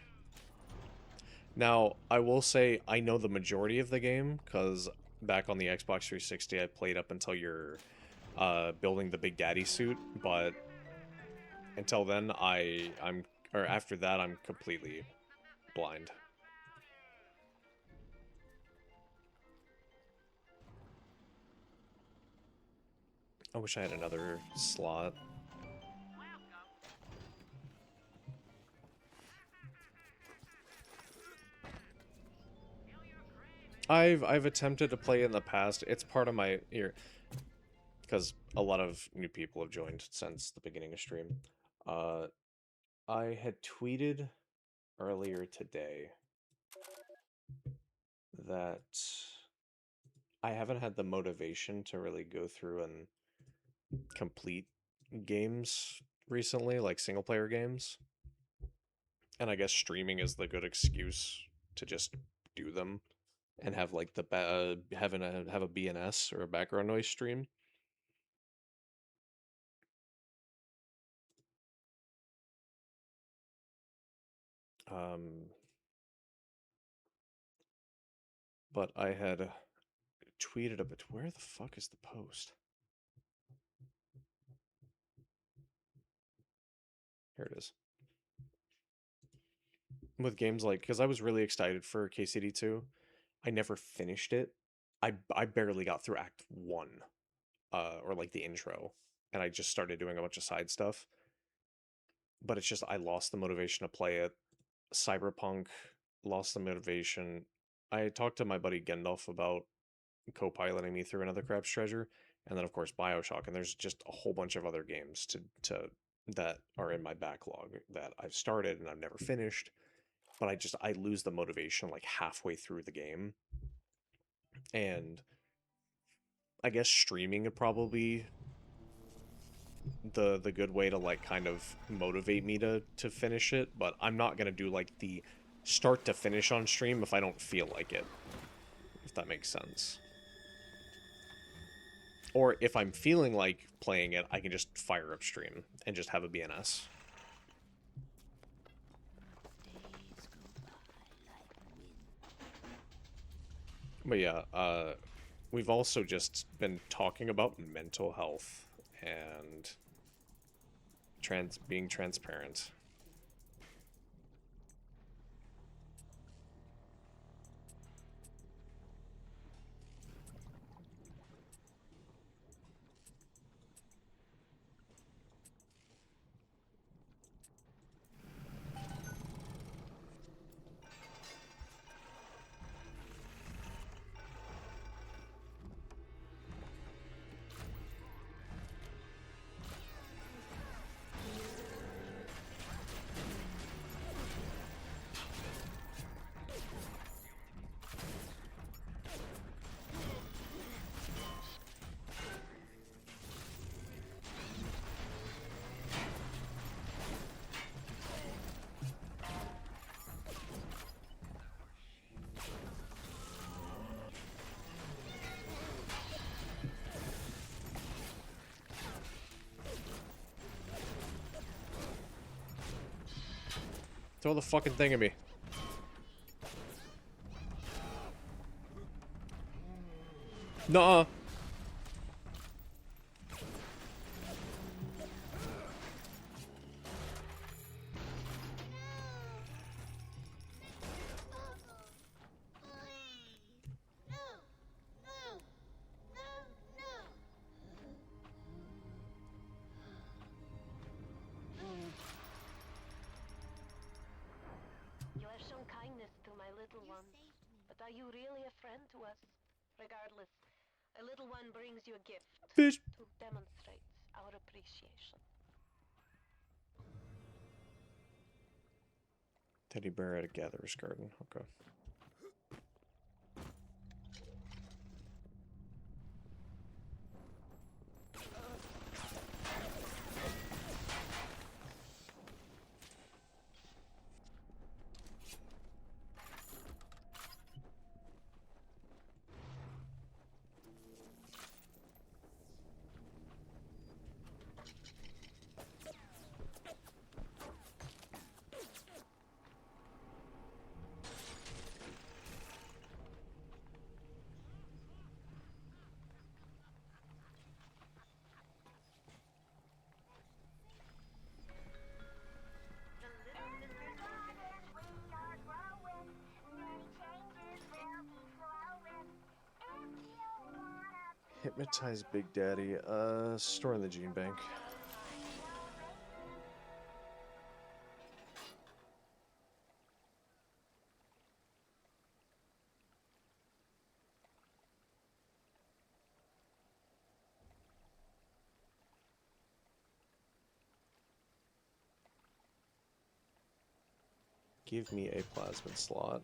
Now, I will say I know the majority of the game, because back on the Xbox 360 I played up until you're building the Big Daddy suit, but until then or after that I'm completely blind. I wish I had another slot. I've attempted to play it in the past. It's part of my ear because a lot of new people have joined since the beginning of stream. I had tweeted earlier today that I haven't had the motivation to really go through and complete games recently, like single player games. And I guess streaming is the good excuse to just do them and have like the have a BNS or a background noise stream. But I had tweeted a bit. Where the fuck is the post? Here it is. with games like, because I was really excited for KCD2. I never finished it. I barely got through Act 1, or like the intro, and I just started doing a bunch of side stuff. But it's just I lost the motivation to play it. Cyberpunk lost the motivation. I talked to my buddy Gendalf about co-piloting me through another Crab's Treasure, and then of course Bioshock, and there's just a whole bunch of other games to that are in my backlog that I've started and I've never finished. But I lose the motivation like halfway through the game, and I guess streaming would probably the good way to like kind of motivate me to finish it, but I'm not gonna do like the start to finish on stream if I don't feel like it, if that makes sense. Or if I'm feeling like playing it, I can just fire up stream and just have a BNS. But yeah, we've also just been talking about mental health and being transparent. Throw the fucking thing at me. Nuh-uh. You have shown kindness to my little one, but are you really a friend to us? Regardless, a little one brings you a gift Fish. to demonstrate our appreciation. Teddy bear at a gatherer's garden. Okay. Hypnotize Big Daddy. Store in the gene bank. Give me a plasmid slot.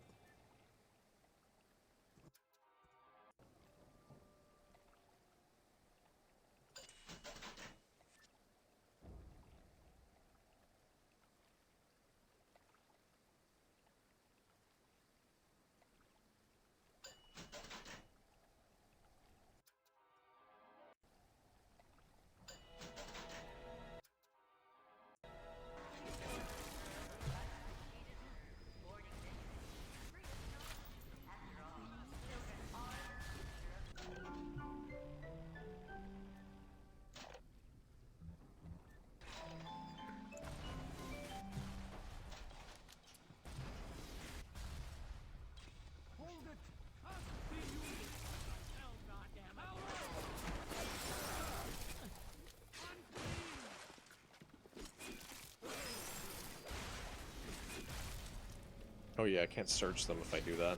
Oh yeah, I can't search them if I do that.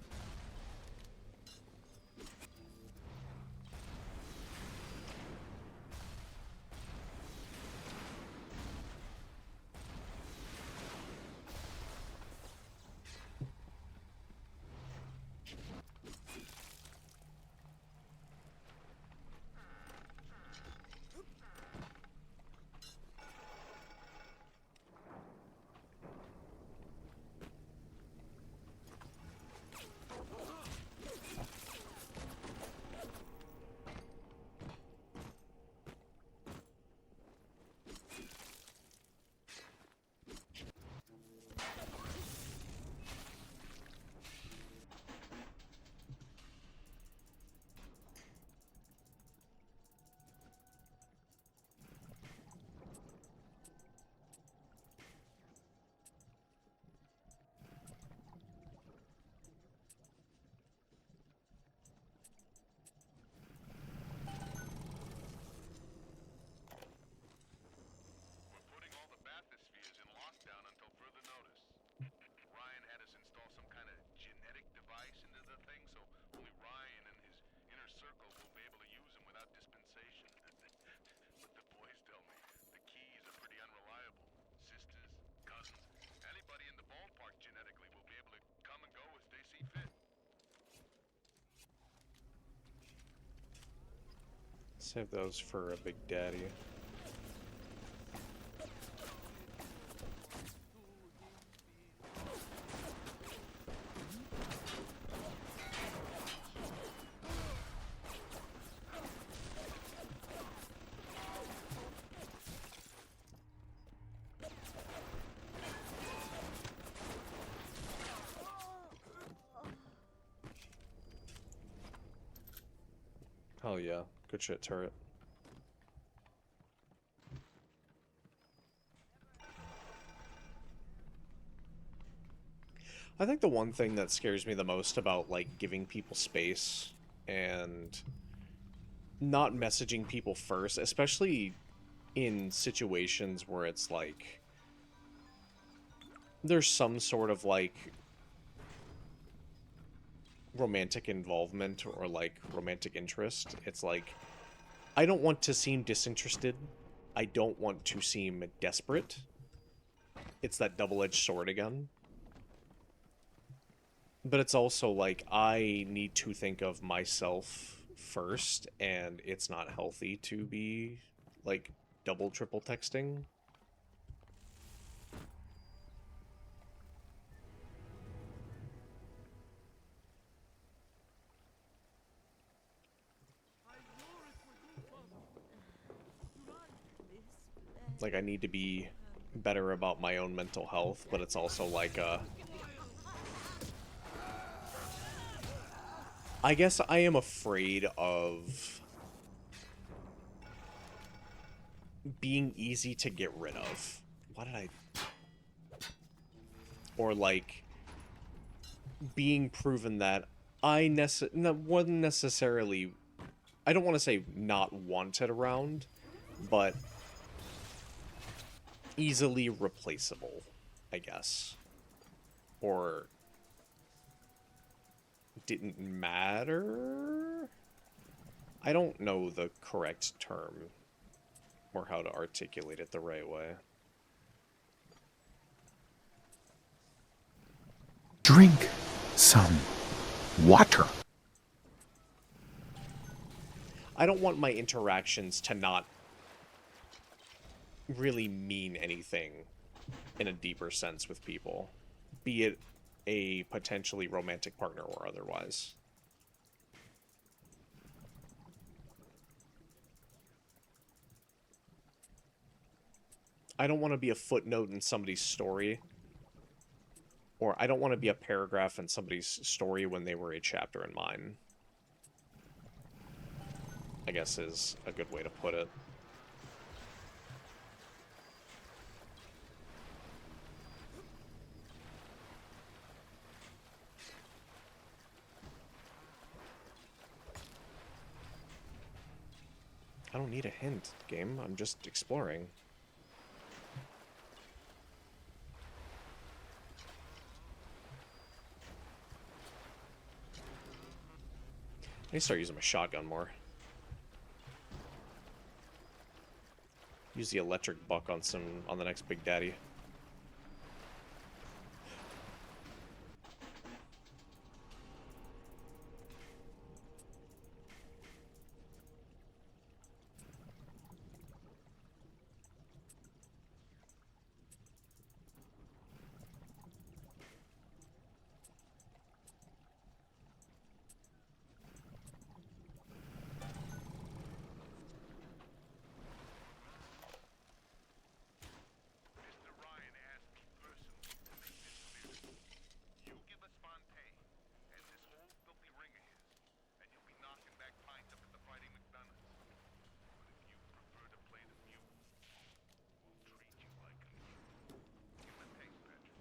Save those for a Big Daddy. Hell yeah. Good shit, turret. I think the one thing that scares me the most about, like, giving people space and not messaging people first, especially in situations where it's like there's some sort of, like, romantic involvement or, like, romantic interest. It's like, I don't want to seem disinterested. I don't want to seem desperate. It's that double-edged sword again. But it's also like, I need to think of myself first, and it's not healthy to be, like, double, triple texting. Like, I need to be better about my own mental health, but it's also like, I guess I am afraid of being easy to get rid of. Why did I... Or, like, being proven that I wasn't necessarily... I don't want to say not wanted around, but easily replaceable, I guess. Or didn't matter? I don't know the correct term or how to articulate it the right way. Drink some water. I don't want my interactions to not really mean anything in a deeper sense with people, be it a potentially romantic partner or otherwise. I don't want to be a footnote in somebody's story, or I don't want to be a paragraph in somebody's story when they were a chapter in mine, I guess is a good way to put it. I don't need a hint, game. I'm just exploring. I need to start using my shotgun more. Use the electric buck on the next Big Daddy. Mr. Ryan asked me personally to make this clear. You give us Fontaine and this whole filthy ring of his, and you'll be knocking back pints up at the Fighting McDonough's. But if you prefer to play the mule, we'll treat you like a mule. Give him a taste, Patrick.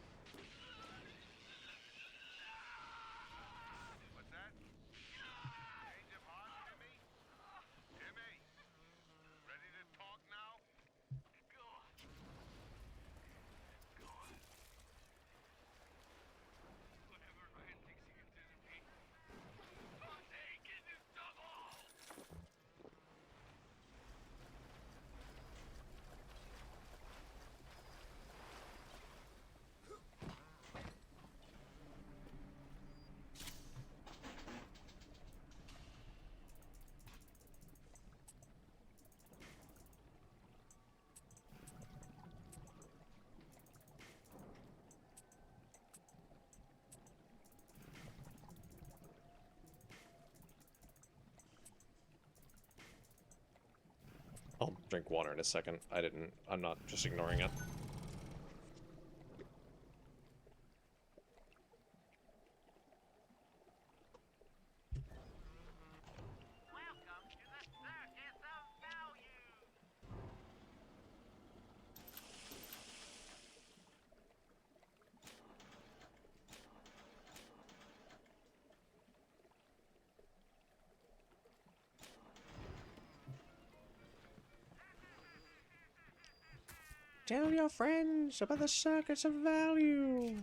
What's that? Change of heart, Timmy? Timmy! Ready to talk now? Go on. Go on. Whatever Ryan thinks he can do to me. Fontaine can do double! I'll drink water in a second. I'm not just ignoring it. Welcome to the Circus of Value. Tell your friends about the Circus of Value.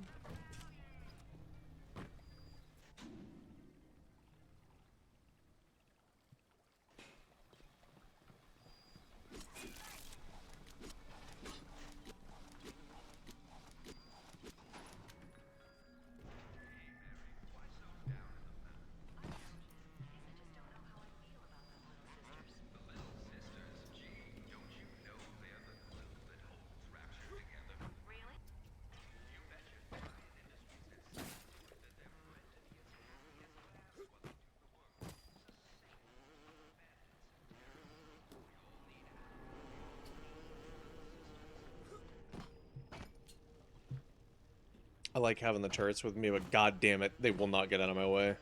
I like having the turrets with me, but god damn it, they will not get out of my way.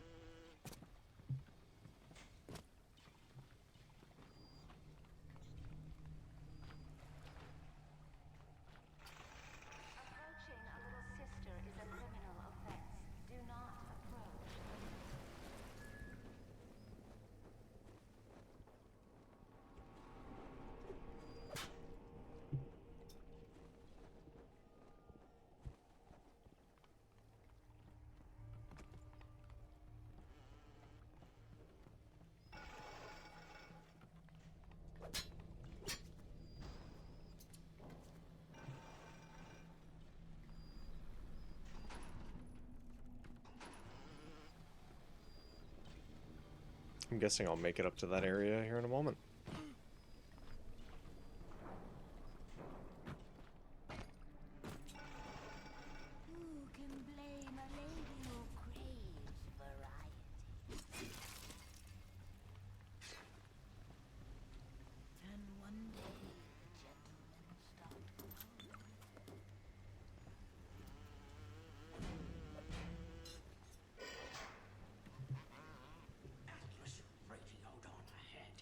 Approaching a little sister is a criminal offense. Do not approach. I'm guessing I'll make it up to that area here in a moment. Who can blame a lady who craves variety? And one day, gentlemen start growing. Atlas radioed on ahead.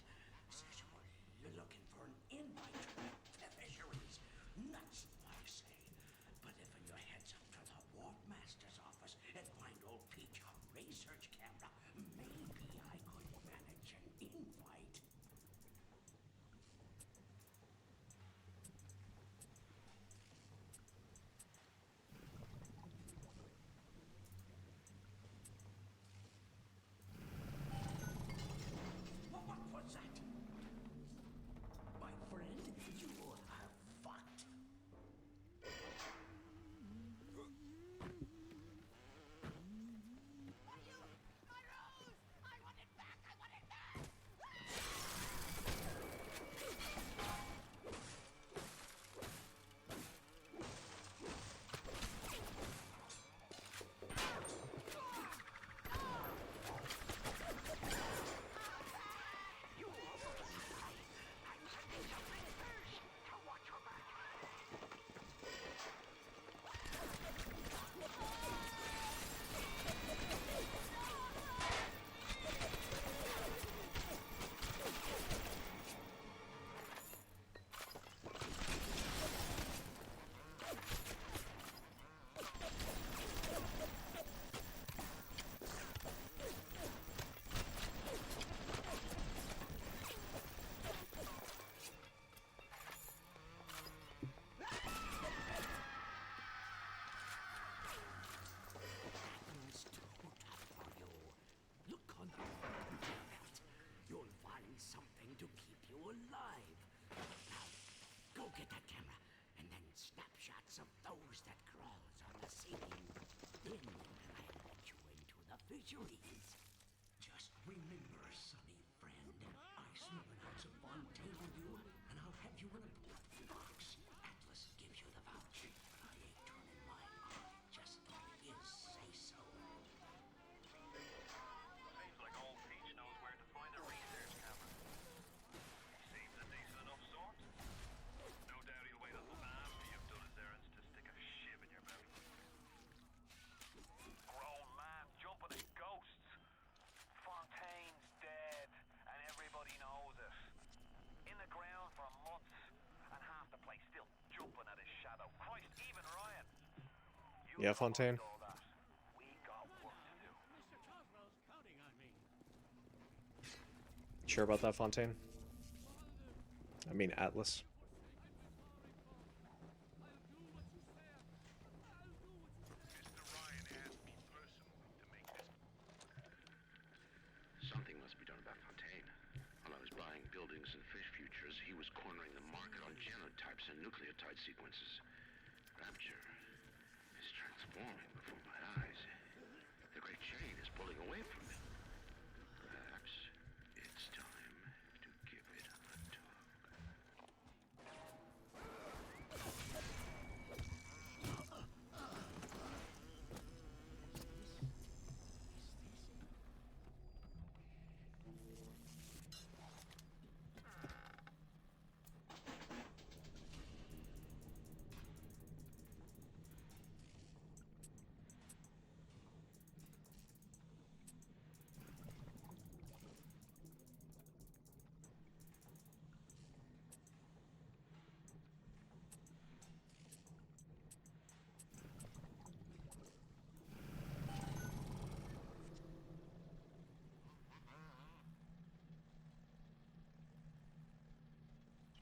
then I'll let you into the fisheries. Just remember, sonny friend, I smeared out some Fontaine on you, and I'll have you in a box. Atlas gives you the vouch, but I ain't turning my eye just on his say-so. Seems like old Peach knows where to find a research camera. He seems a decent enough sort. No doubt he'll wait until after you've done his errands to stick a shiv in your belly. Grown man jumping at ghosts. Fontaine's dead, and everybody knows it. In the ground for months, and half the place still jumping at his shadow. Christ, even Ryan. Yeah, Fontaine. All that. We got work to do. Mr. Coswell's counting on me. Sure about that, Fontaine? I mean, Atlas. Mr. Ryan asked me personally to make this. Something must be done about Fontaine. While I was buying buildings and fish futures, he was cornering the market on genotypes and nucleotide sequences. Rapture is transforming before my eyes. The great chain is pulling away from me. Perhaps it's time to give it a tug.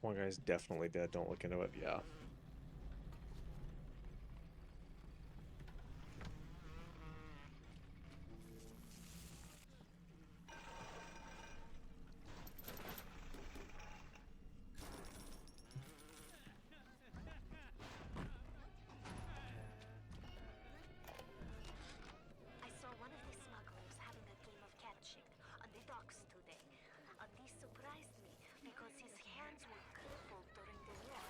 One guy's definitely dead. Don't look into it. Yeah. I saw one of the smugglers having a game of catching on the docks today. And this surprised me because his hands were crippled during the war.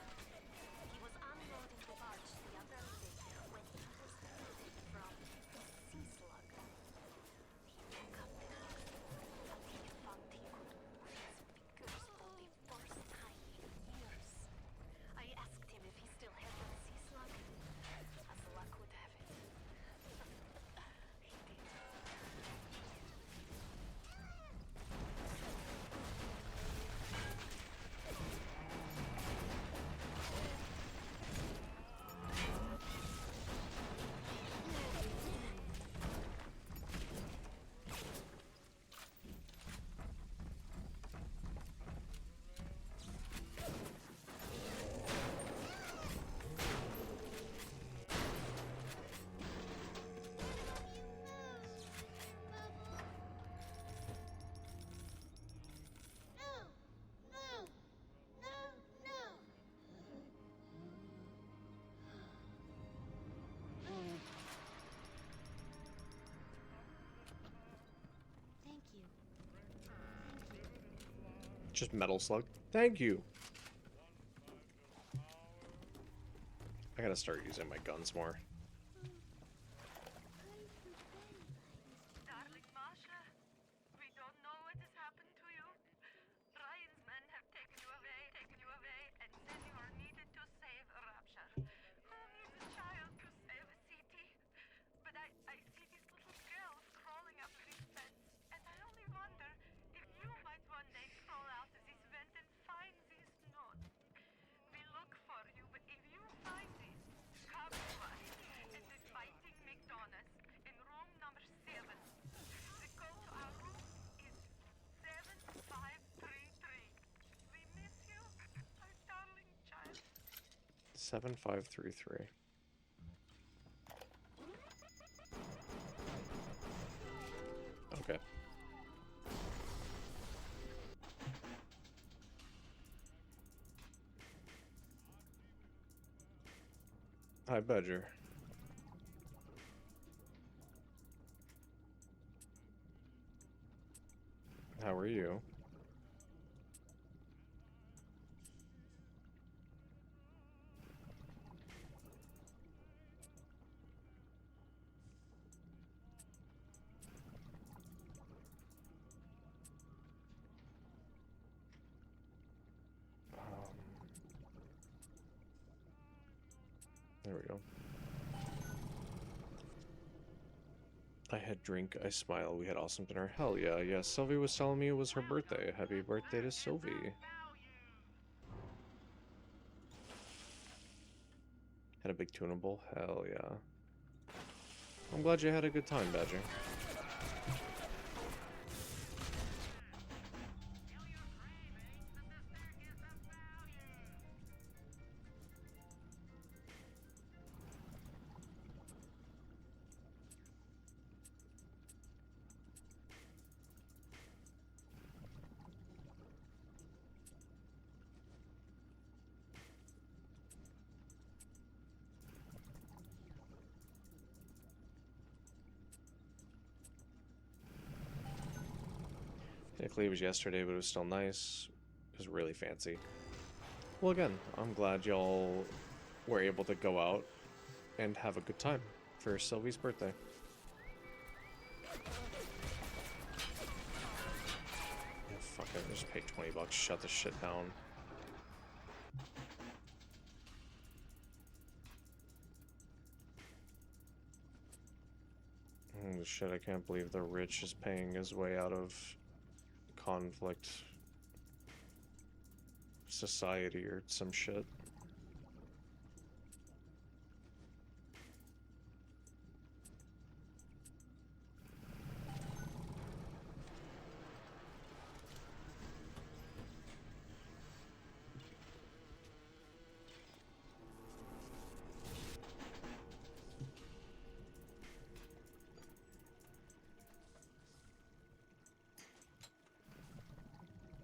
He was unloading the barge the other day when he was hit from a sea slug. He woke up the next morning and he found he could move his fingers for the first time in years. I asked him if he still had that sea slug. As luck would have it. He did. Thank you. Just metal slug. Thank you. I gotta start using my guns more. Darling Masha, we don't know what has happened to you. Ryan's men have taken you away, and said you are needed to save Rapture. Who needs a child to save a city? But I see these little girls crawling up this fence, and I only wonder if you might one day crawl out of this vent and find these notes. We look for you, but if you find these, come to us at the Fighting McDonald's in room number 7. The code to our room is 7533. We miss you, our darling child. 7533. Okay. Hi, Badger. How are you? There we go. I had drink, I smile, we had awesome dinner. Hell yeah, yeah. Sylvie was telling me it was her birthday. Happy birthday to Sylvie. Had a big tunable? Hell yeah. I'm glad you had a good time, Badger. Technically it was yesterday, but it was still nice. It was really fancy. Well, again, I'm glad y'all were able to go out and have a good time for Sylvie's birthday. Yeah, fuck it, just pay 20 bucks, shut this shit down. Holy shit, I can't believe the rich is paying his way out of conflict society or some shit.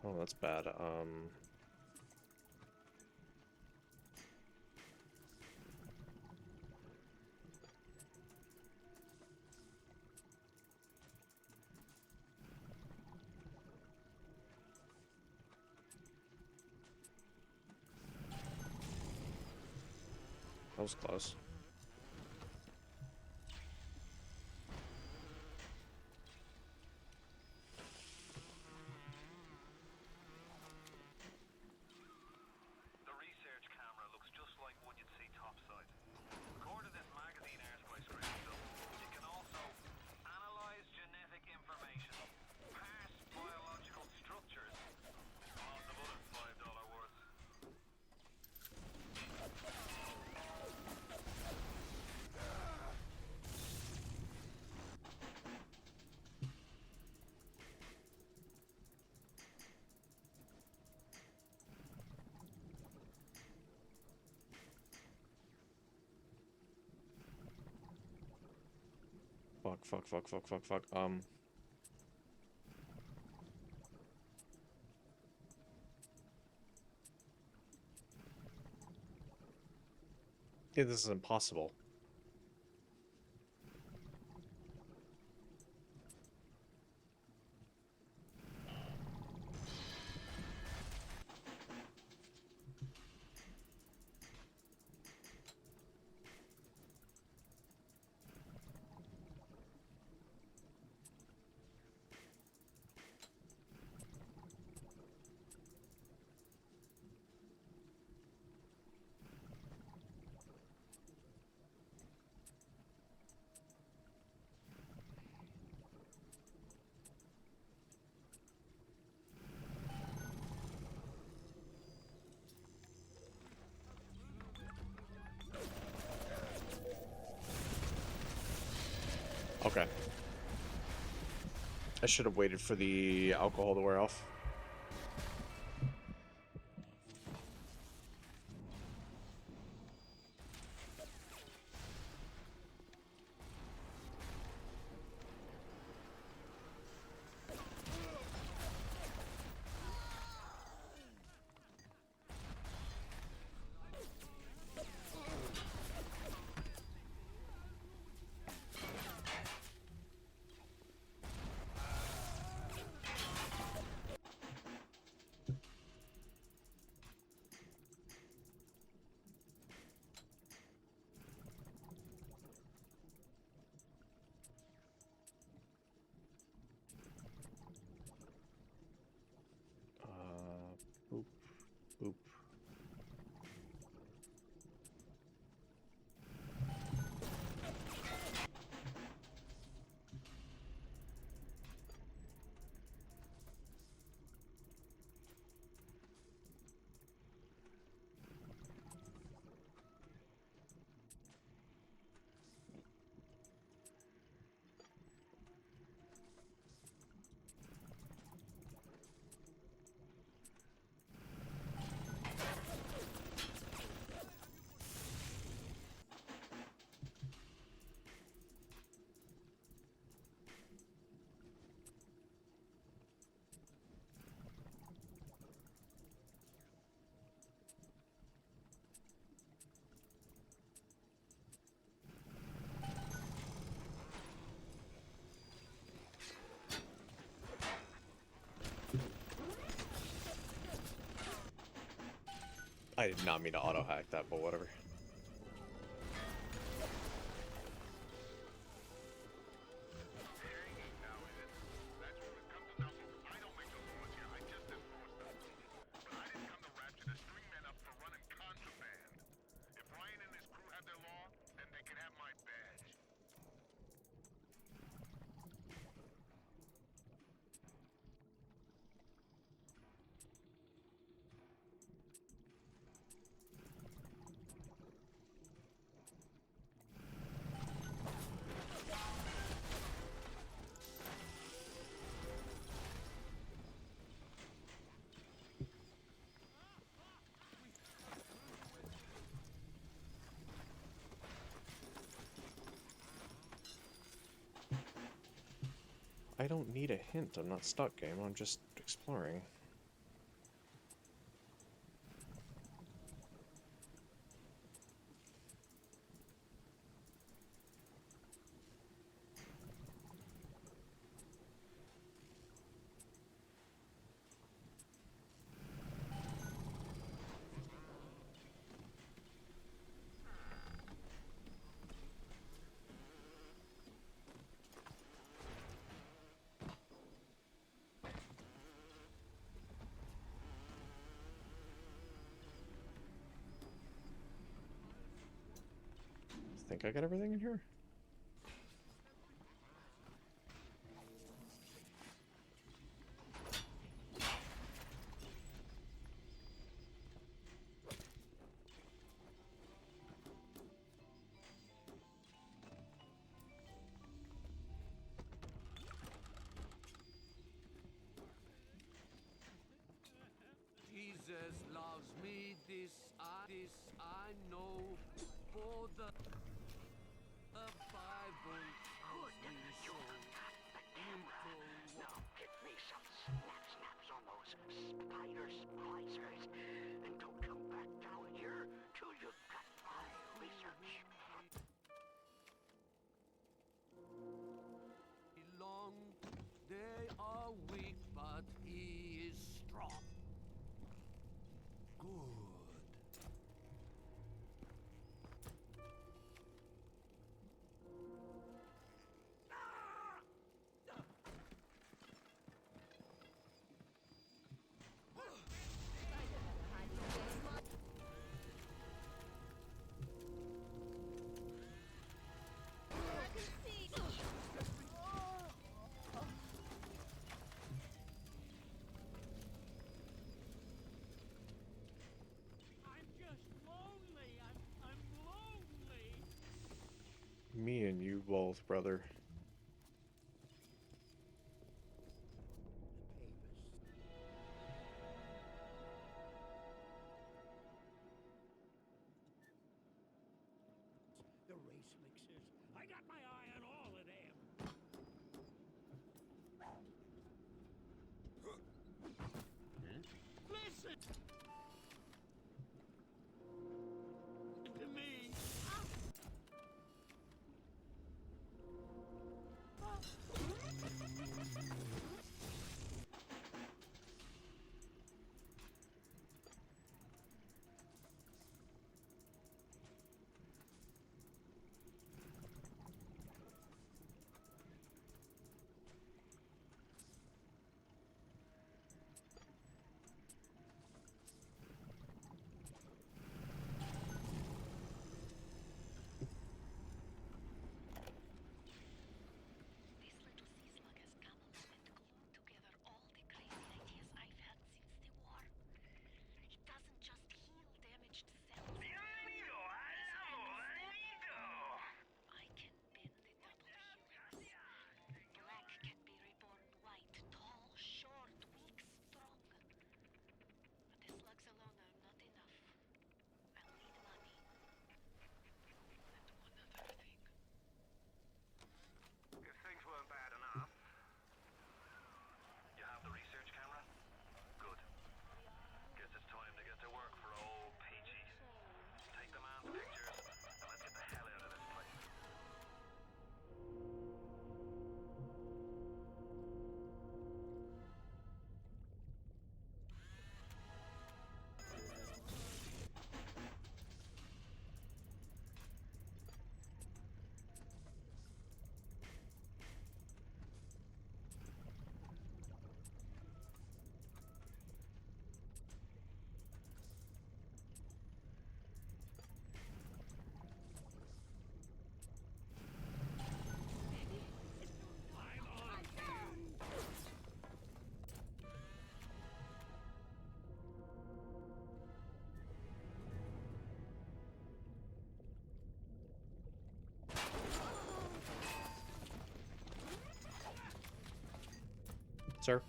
Oh, that's bad. That was close. The research camera looks just like one you'd see topside. According to this magazine article I scraped up, it can also analyze genetic information, parse biological structures. On the bullet, $5 worth. Fuck. Yeah, this is impossible. Okay. I should have waited for the alcohol to wear off. I did not mean to auto-hack that, but whatever. I don't need a hint. I'm not stuck, game. I'm just exploring. Think I got everything in here? Jesus loves me, this I know, for the Bible tells me so. Now get me some snaps on those spider splicers, and don't come back down here till you've got my research. Long, they are weak, but he is strong. Good. I'm just lonely. I'm lonely. Me and you both, brother. The race mixers. I got my eye on all of them. Listen to me. Sir?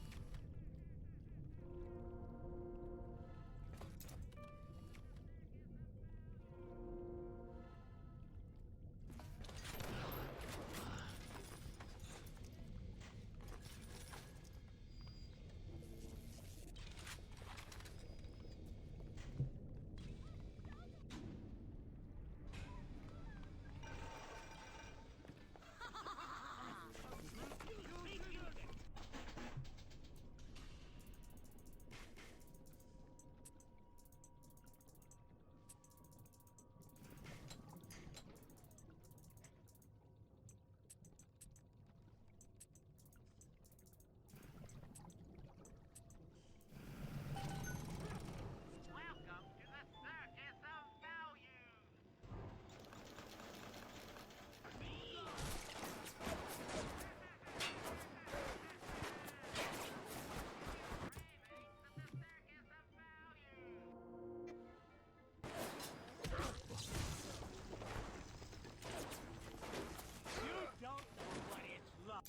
Welcome to the Circus of Values. You don't know what it's like.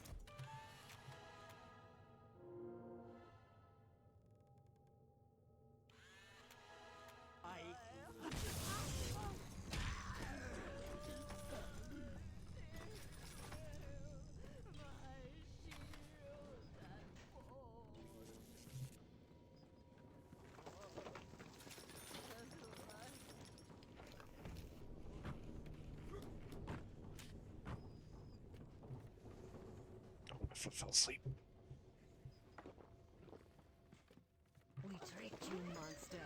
Oh, my foot fell asleep. We tricked you, monster.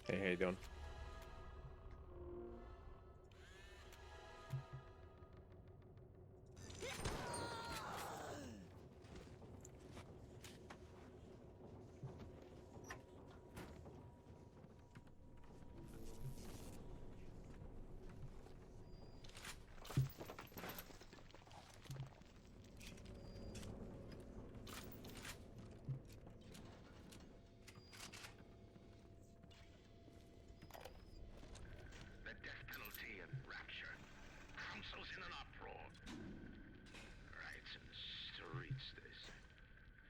Hey, how you doing? The death penalty and rapture. Council's in an uproar. Riots in the streets, they say.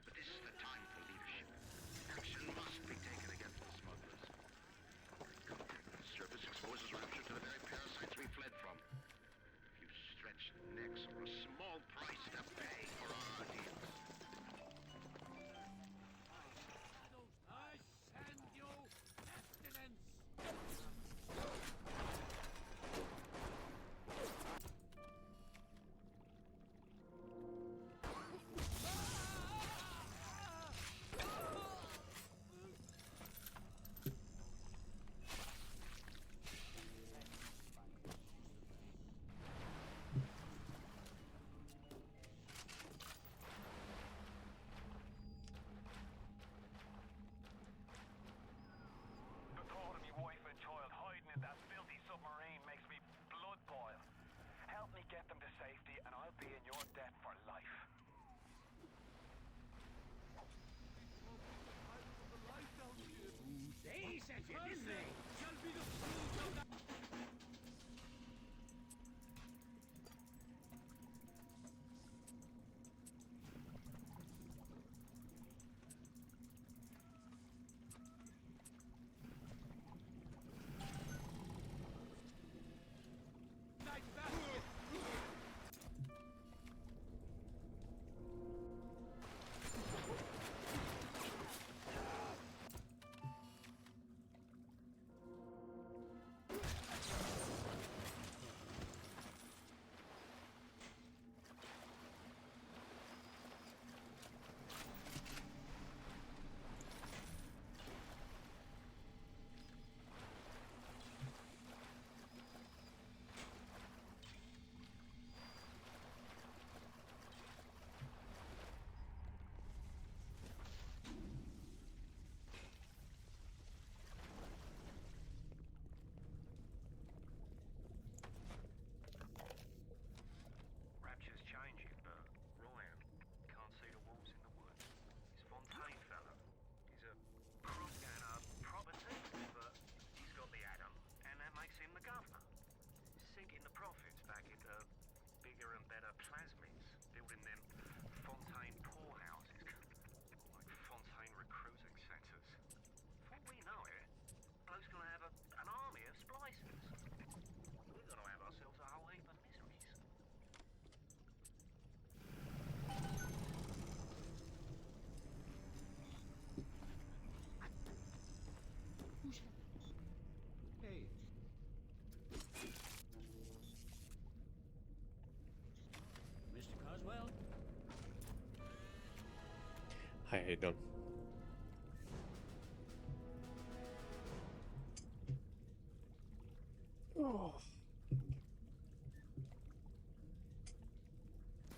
But this is the time for leadership. Action must be taken against the smugglers. The service exposes rapture to the very parasites we fled from. A few stretched necks or a small price to pay for our ideals. I send you pestilence. The thought of me wife and child hiding in that filthy submarine makes me blood boil. Help me get them to safety and I'll be in your debt for life. They sent you, didn't they? Shall be the fruit of the... Like that. Hi, how you doing? Oh.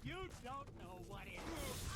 You don't know what it is.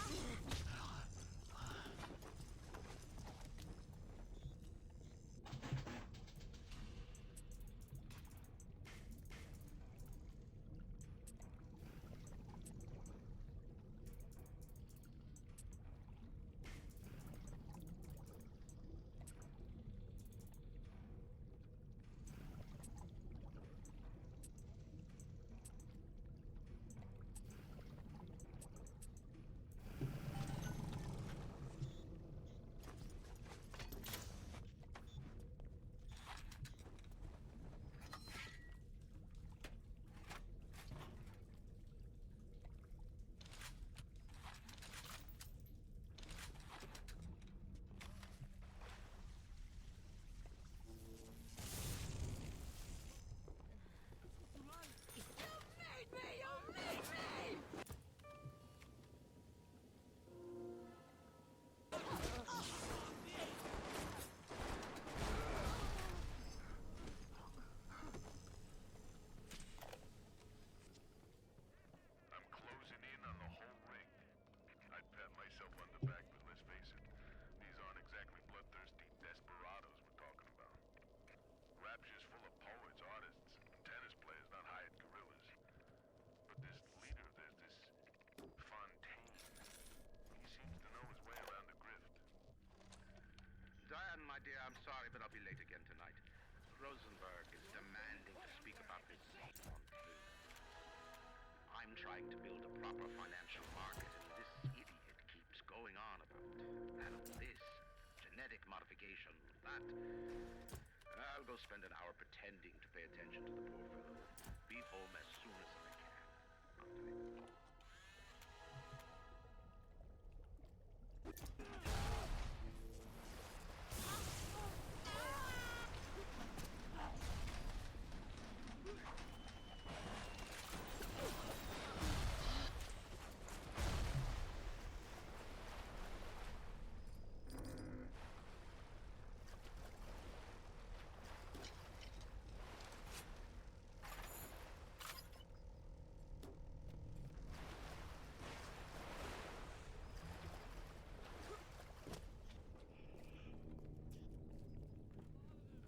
I'm closing in on the whole ring. I'd pat myself on the back, but let's face it, these aren't exactly bloodthirsty desperados we're talking about. Rapture's full of poets, artists, and tennis players, not hired gorillas. But this leader of theirs, this Fontaine, he seems to know his way around the grift. Diane, my dear, I'm sorry, but I'll be late again tonight. Rosenberg is demanding to speak about this Fontaine. I'm trying to build a proper financial market, and this idiot keeps going on about this, genetic modification, that. I'll go spend an hour pretending to pay attention to the poor fellow. Be home as soon as I can. Fontaine.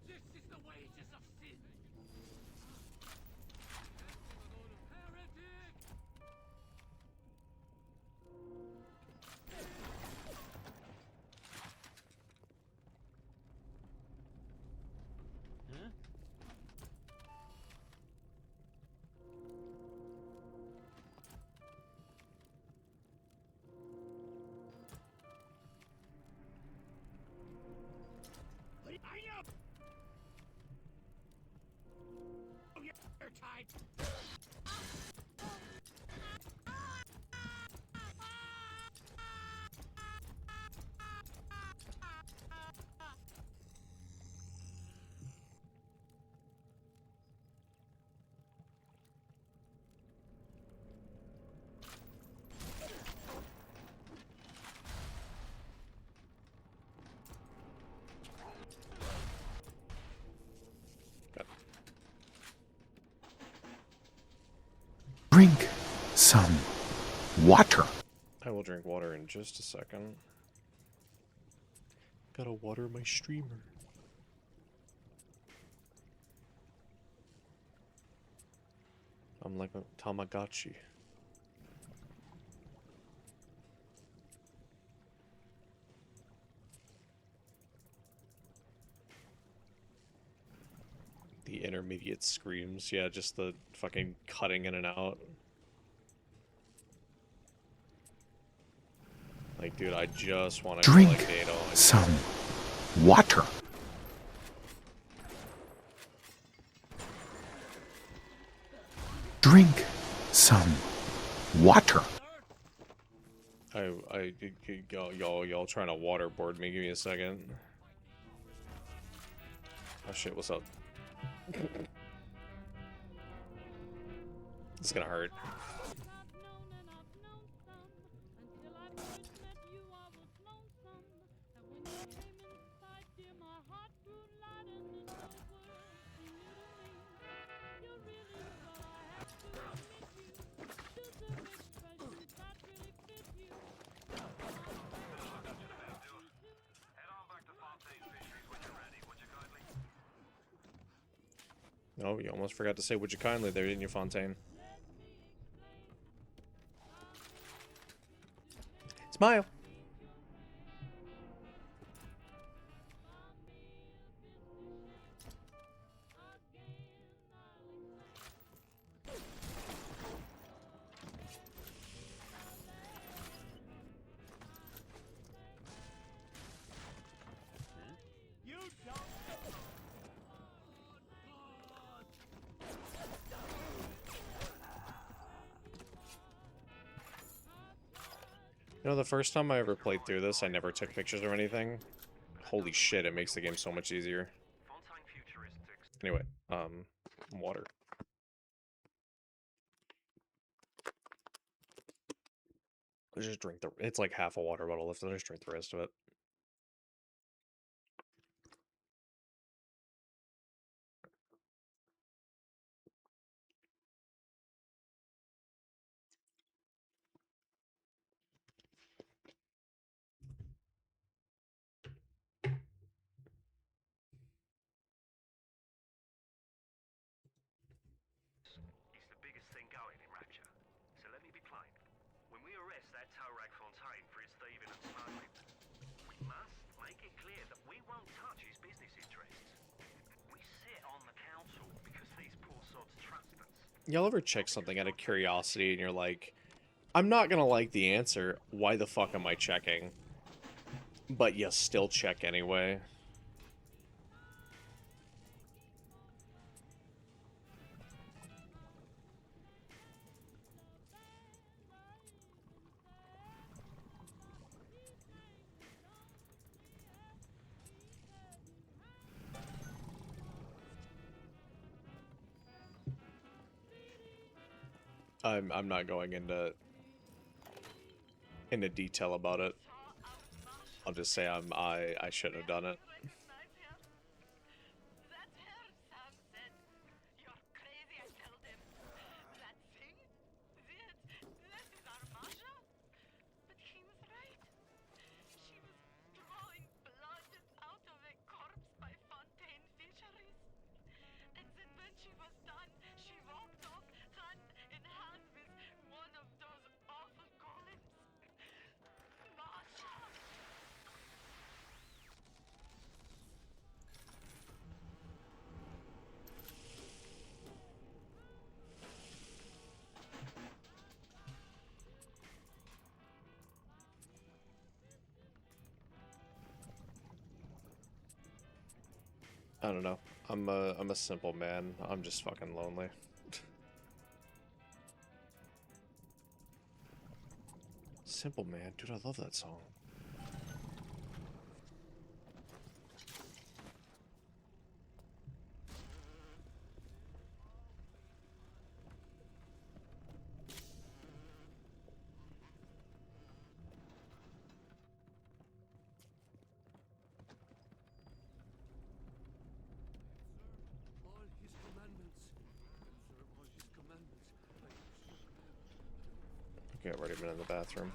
This is the wages of sin. Heretic! Huh? I know! Oh, you're tight! Drink some water. I will drink water in just a second. Gotta water my streamer. I'm like a Tamagotchi. The intermediate screams, yeah, just the fucking cutting in and out. Like, dude, I just want to Drink collect data on some water. Drink some water. y'all trying to waterboard me. Give me a second. Oh shit, what's up? It's gonna hurt. I've known and I've known some until I first met you. I was lonesome. Oh, you almost forgot to say would you kindly there, didn't you, Fontaine? Smile! You don't. You know, the first time I ever played through this, I never took pictures or anything. Holy shit, it makes the game so much easier. Anyway, water. Let's just drink the... It's like half a water bottle left, let's just drink the rest of it. It's the biggest thing going in Rapture. So let me be plain. When we arrest that Torag Fontaine for his thieving and smuggling, we must make it clear that we won't touch his business interests. We sit on the council because these poor sods trust us. Y'all ever check something out of curiosity and you're like, I'm not gonna like the answer, why the fuck am I checking? But you still check anyway. I'm not going into detail about it. I'll just say I should have done it. I don't know. I'm a simple man. I'm just fucking lonely. Simple Man, dude, I love that song. All his commandments. Observe all his commandments. Okay, I've already been in the bathroom.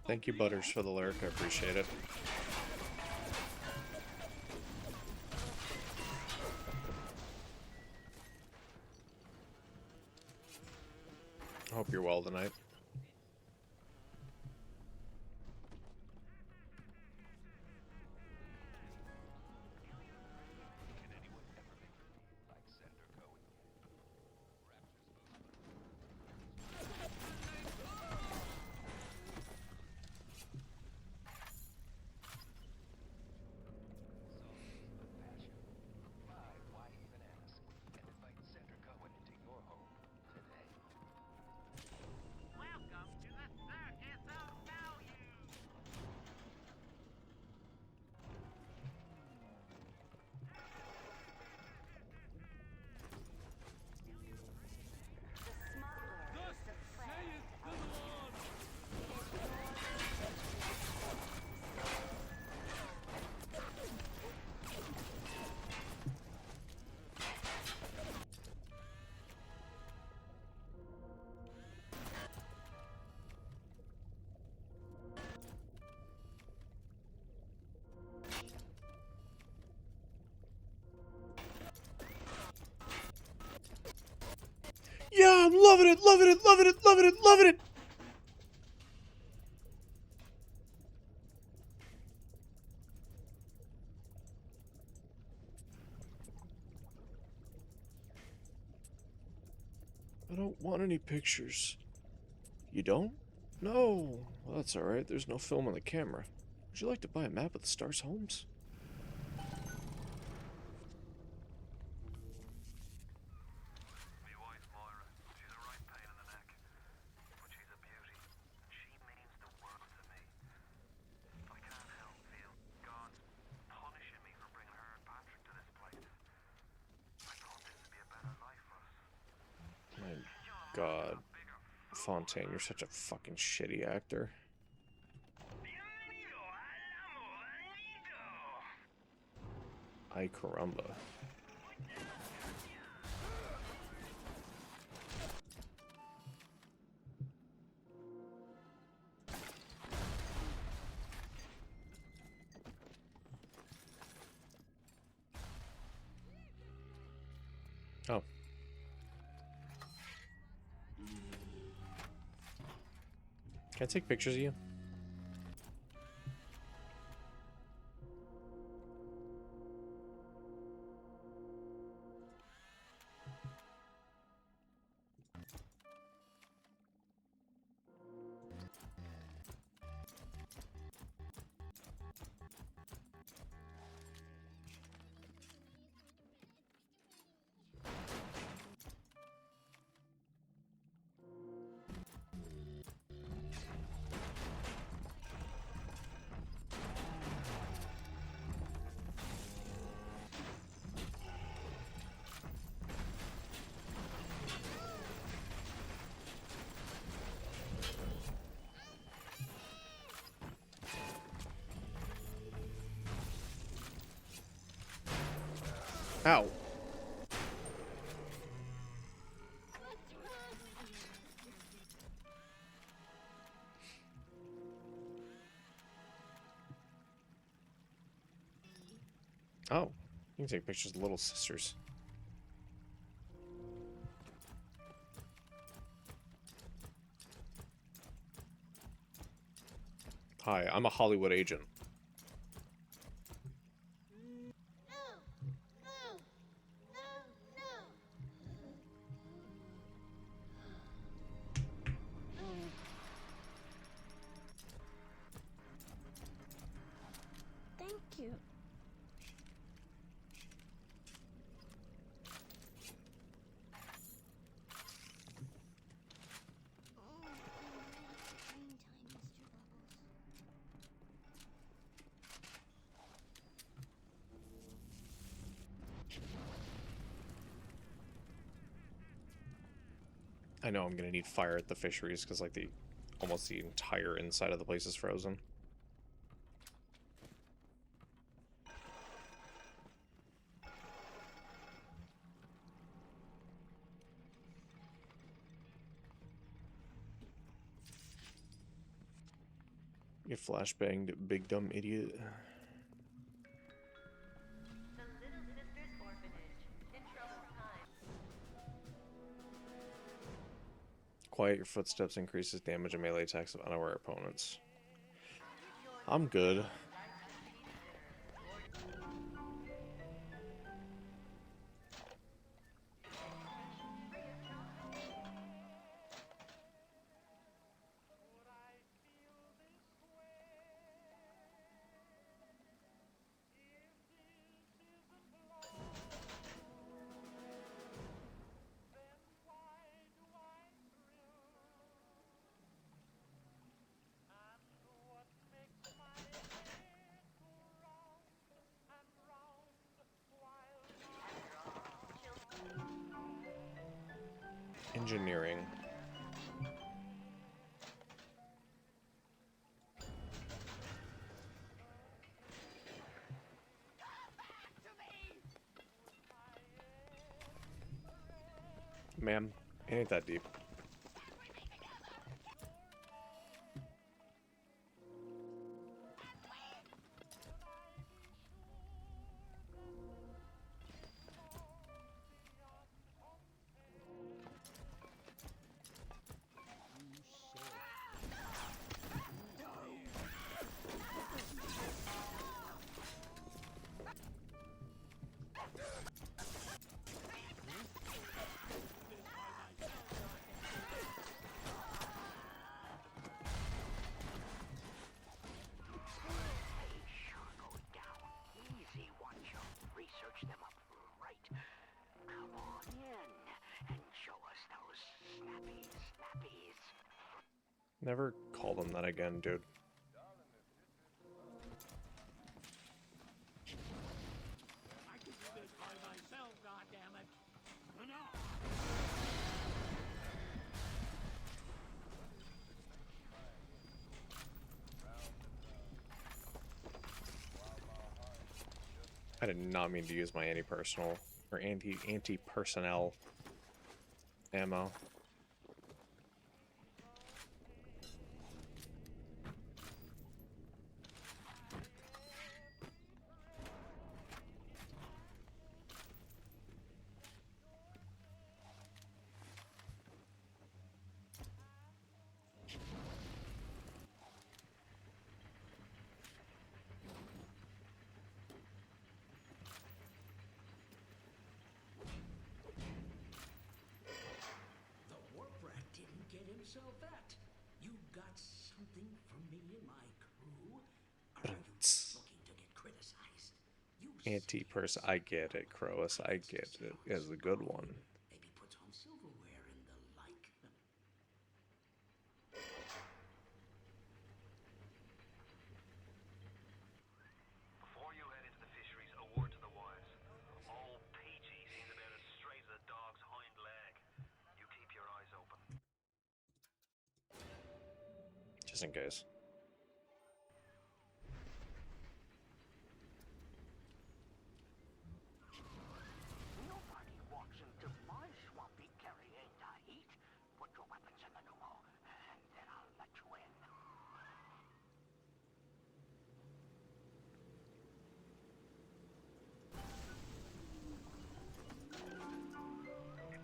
Thank you, Butters, for the lyric. I appreciate it. Hope you're well tonight. Loving it, loving it, loving it, loving it, loving it! I don't want any pictures. You don't? No. Well, that's alright. There's no film on the camera. Would you like to buy a map of the Stars' homes? My wife, Moira, she's a right pain in the neck. But she's a beauty. And she means the world to me. I can't help feel God's punishing me for bringing her and Patrick to this place. I thought this would be a better life for us. My God. Fontaine, you're such a fucking shitty actor. Ay caramba. Oh. Can I take pictures of you? Ow. Oh. You can take pictures of little sisters. Hi, I'm a Hollywood agent. Thank you. I know I'm gonna need fire at the fisheries because like almost the entire inside of the place is frozen. You flashbanged, big dumb idiot. The Little Sisters Orphanage. In troubled times. Quiet your footsteps increases damage and melee attacks of unaware opponents. I'm good. Engineering. Ma'am, it ain't that deep. Never call them that again, dude. I can do this by myself, goddammit. No. I did not mean to use my anti-personal or anti-personnel ammo. The warp rat didn't get himself at. You got something for me and my crew? Or are you just looking to get criticized? You Anti-person. I get it, Croas. I get it. It's a good one. maybe puts on silverware and the like. Before you head into the fisheries, a word to the wise. Old Peachy seems about as straight as a dog's hind leg. You keep your eyes open. Just in case. Nobody walks into my swampy carrying to eat. Put your weapons in the pneumo, and then I'll let you in.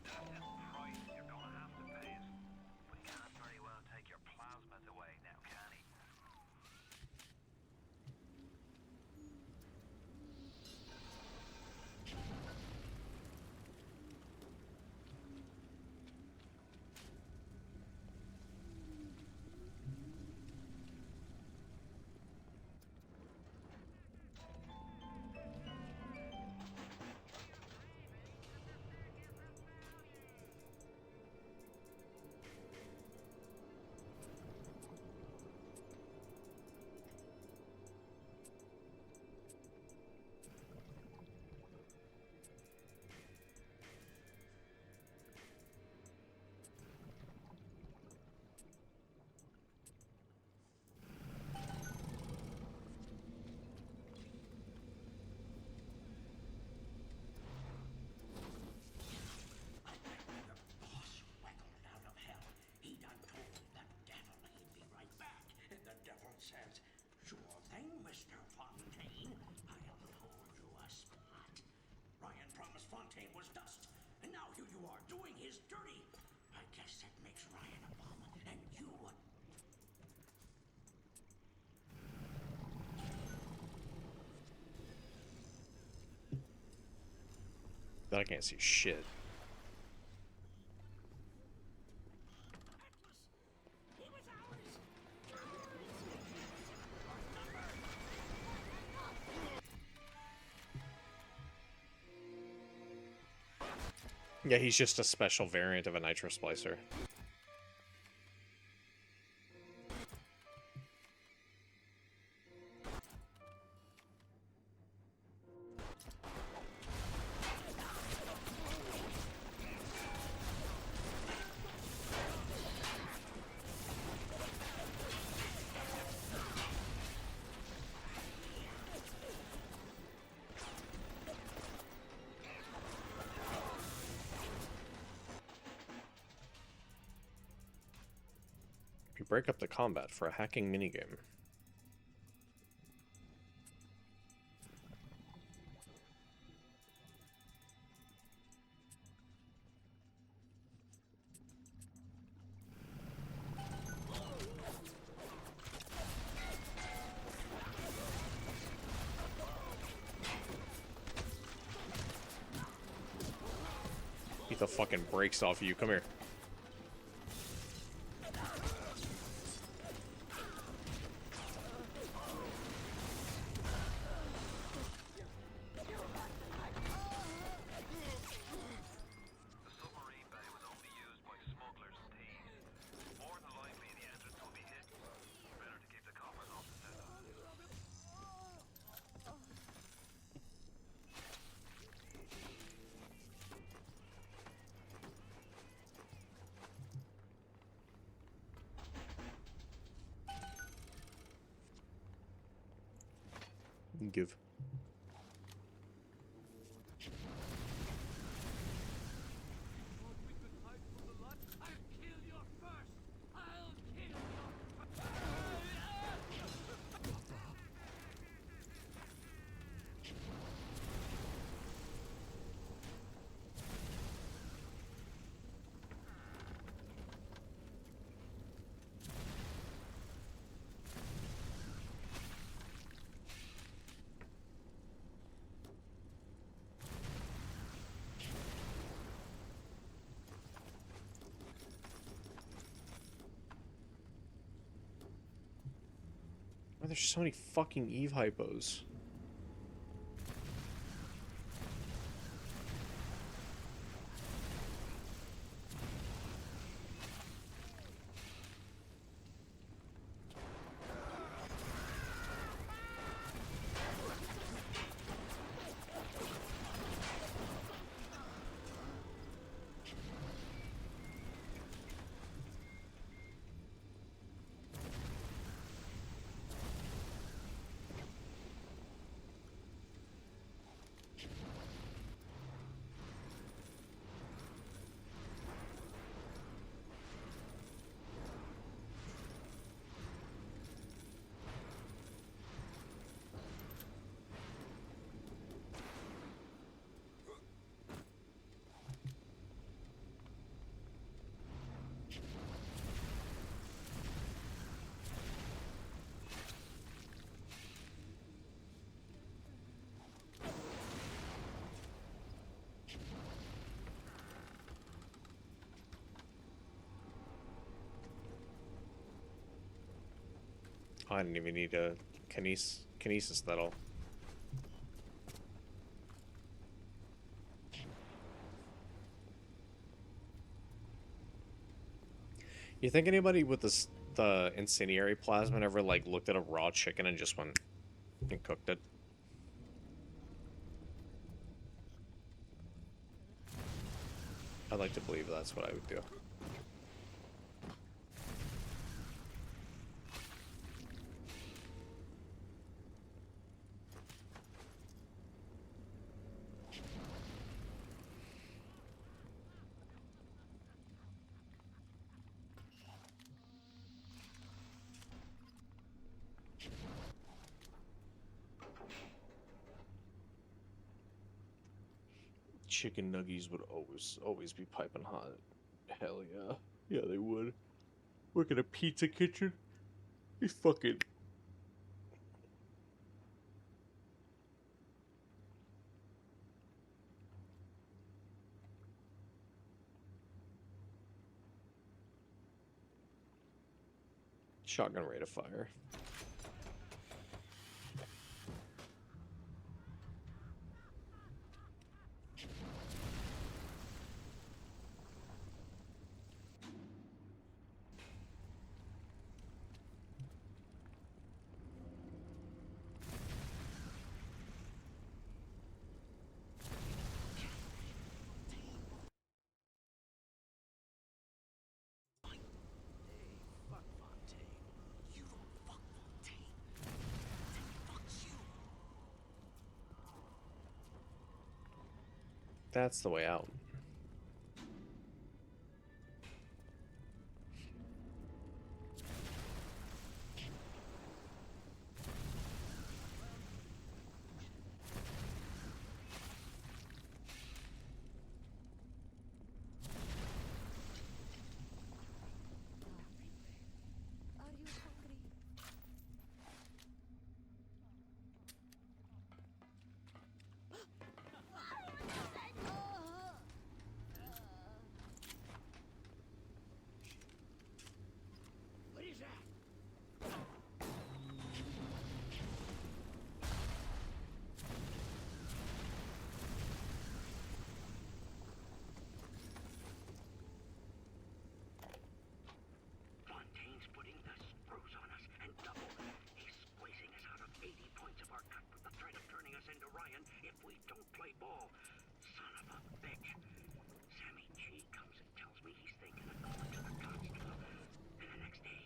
That's a price you're gonna have to pay it. But he can't very well take your plasmas away now, can he? The boss waggled out of hell. He done told the devil he'd be right back. And the devil says, sure thing, Mr. Fontaine. I'll hold you a spot. Ryan promised Fontaine was dust. And now here you are doing his dirty. I guess that makes Ryan a bum. And you a... But I can't see shit. He was ours. Yeah, he's just a special variant of a nitro splicer. You break up the combat for a hacking minigame. Beat the fucking brakes off of you. Come here. The submarine bay was only used by smugglers and thieves. More than likely, the entrance will Give. Why there's so many fucking Eve hypos? I didn't even need a kinesis that'll. You think anybody with the incendiary plasma ever like looked at a raw chicken and just went and cooked it? I'd like to believe that's what I would do. Chicken nuggies would always be piping hot. Hell yeah. Yeah, they would. Work at a pizza kitchen? You fucking... Shotgun rate of fire. That's the way out. Are you hungry? What is that? Fontaine's putting the screws on us and double. He's squeezing us out of 80 points of our cut with the threat of turning us into Ryan if we don't play ball. Son of a bitch. Sammy G comes and tells me he's thinking of going to the constable. And the next day,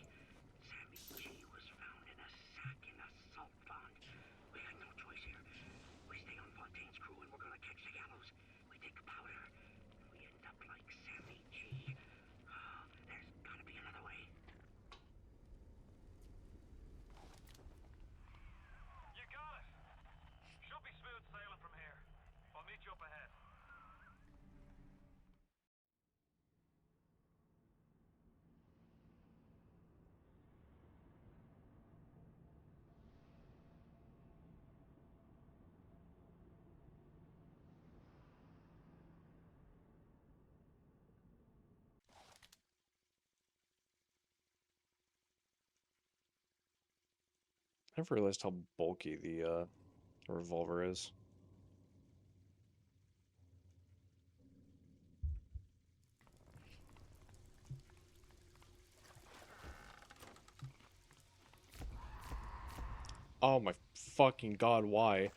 Sammy G was found in a sack in a salt pond. We had no choice up ahead. I never realized how bulky the revolver is. Oh my fucking god, why? I'm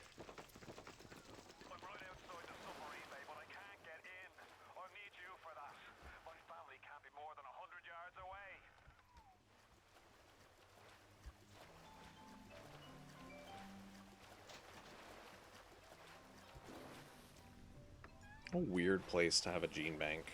right outside the submarine bay, but I can't get in. I need you for that. My family can't be more than 100 yards away. A weird place to have a gene bank.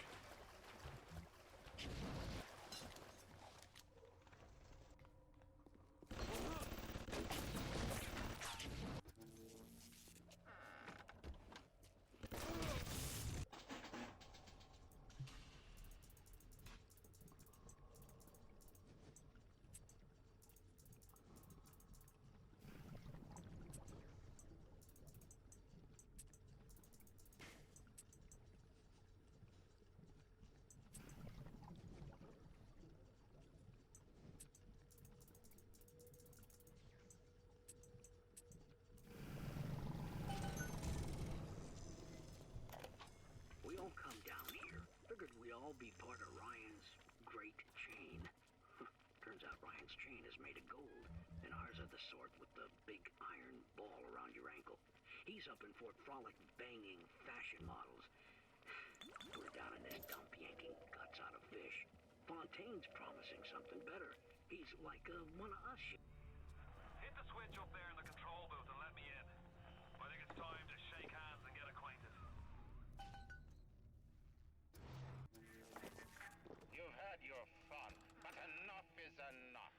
We all come down here. Figured we all be part of Ryan's great chain. Turns out Ryan's chain is made of gold, and ours are the sort with the big iron ball around your ankle. He's up in Fort Frolic banging fashion models. We're down in this dump yanking guts out of fish. Fontaine's promising something better. He's like one of us. Hit the switch up there in the control booth and let me in. I think it's time to shake hands and get acquainted. You've had your fun, but enough is enough.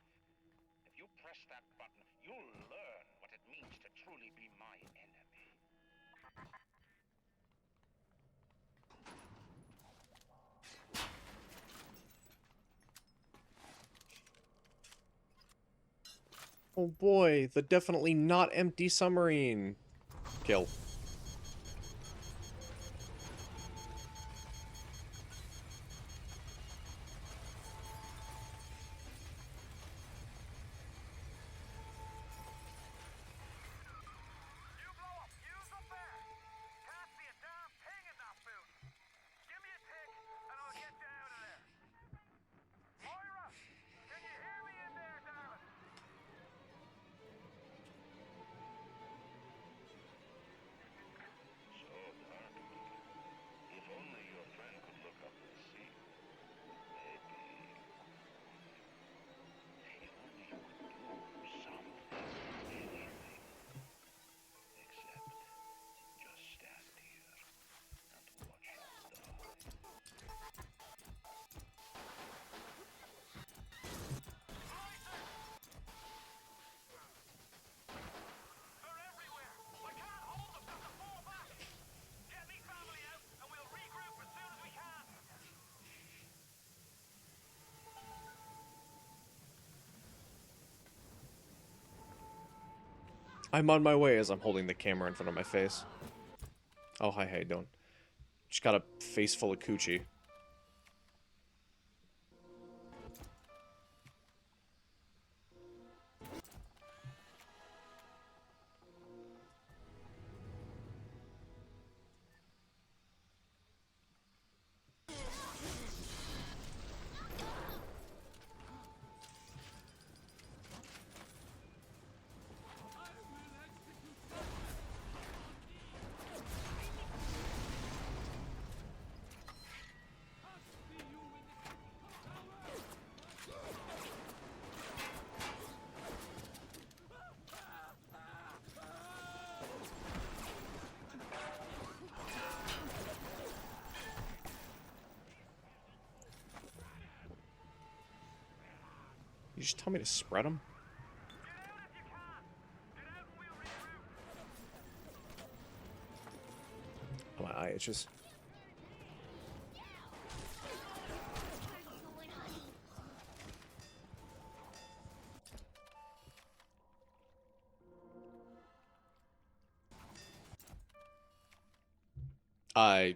If you press that button, you'll learn what it means to truly be my enemy. Oh boy, the definitely not empty submarine. Kill. You blow up fuse up there! Can't see a damn thing in that booth! Give me a tick and I'll get you out of there! Moira! Can you hear me in there, darling? So dark. If only your friend could look up and see. Maybe. If only you could do something, anything. Except just stand here and watch him die. They're everywhere! I can't hold them! Got to fall back! Get me family out and we'll regroup as soon as we can! I'm on my way as I'm holding the camera in front of my face. Oh, hi, how you doing? Just got a face full of coochie. You just tell me to spread them? eye itches. I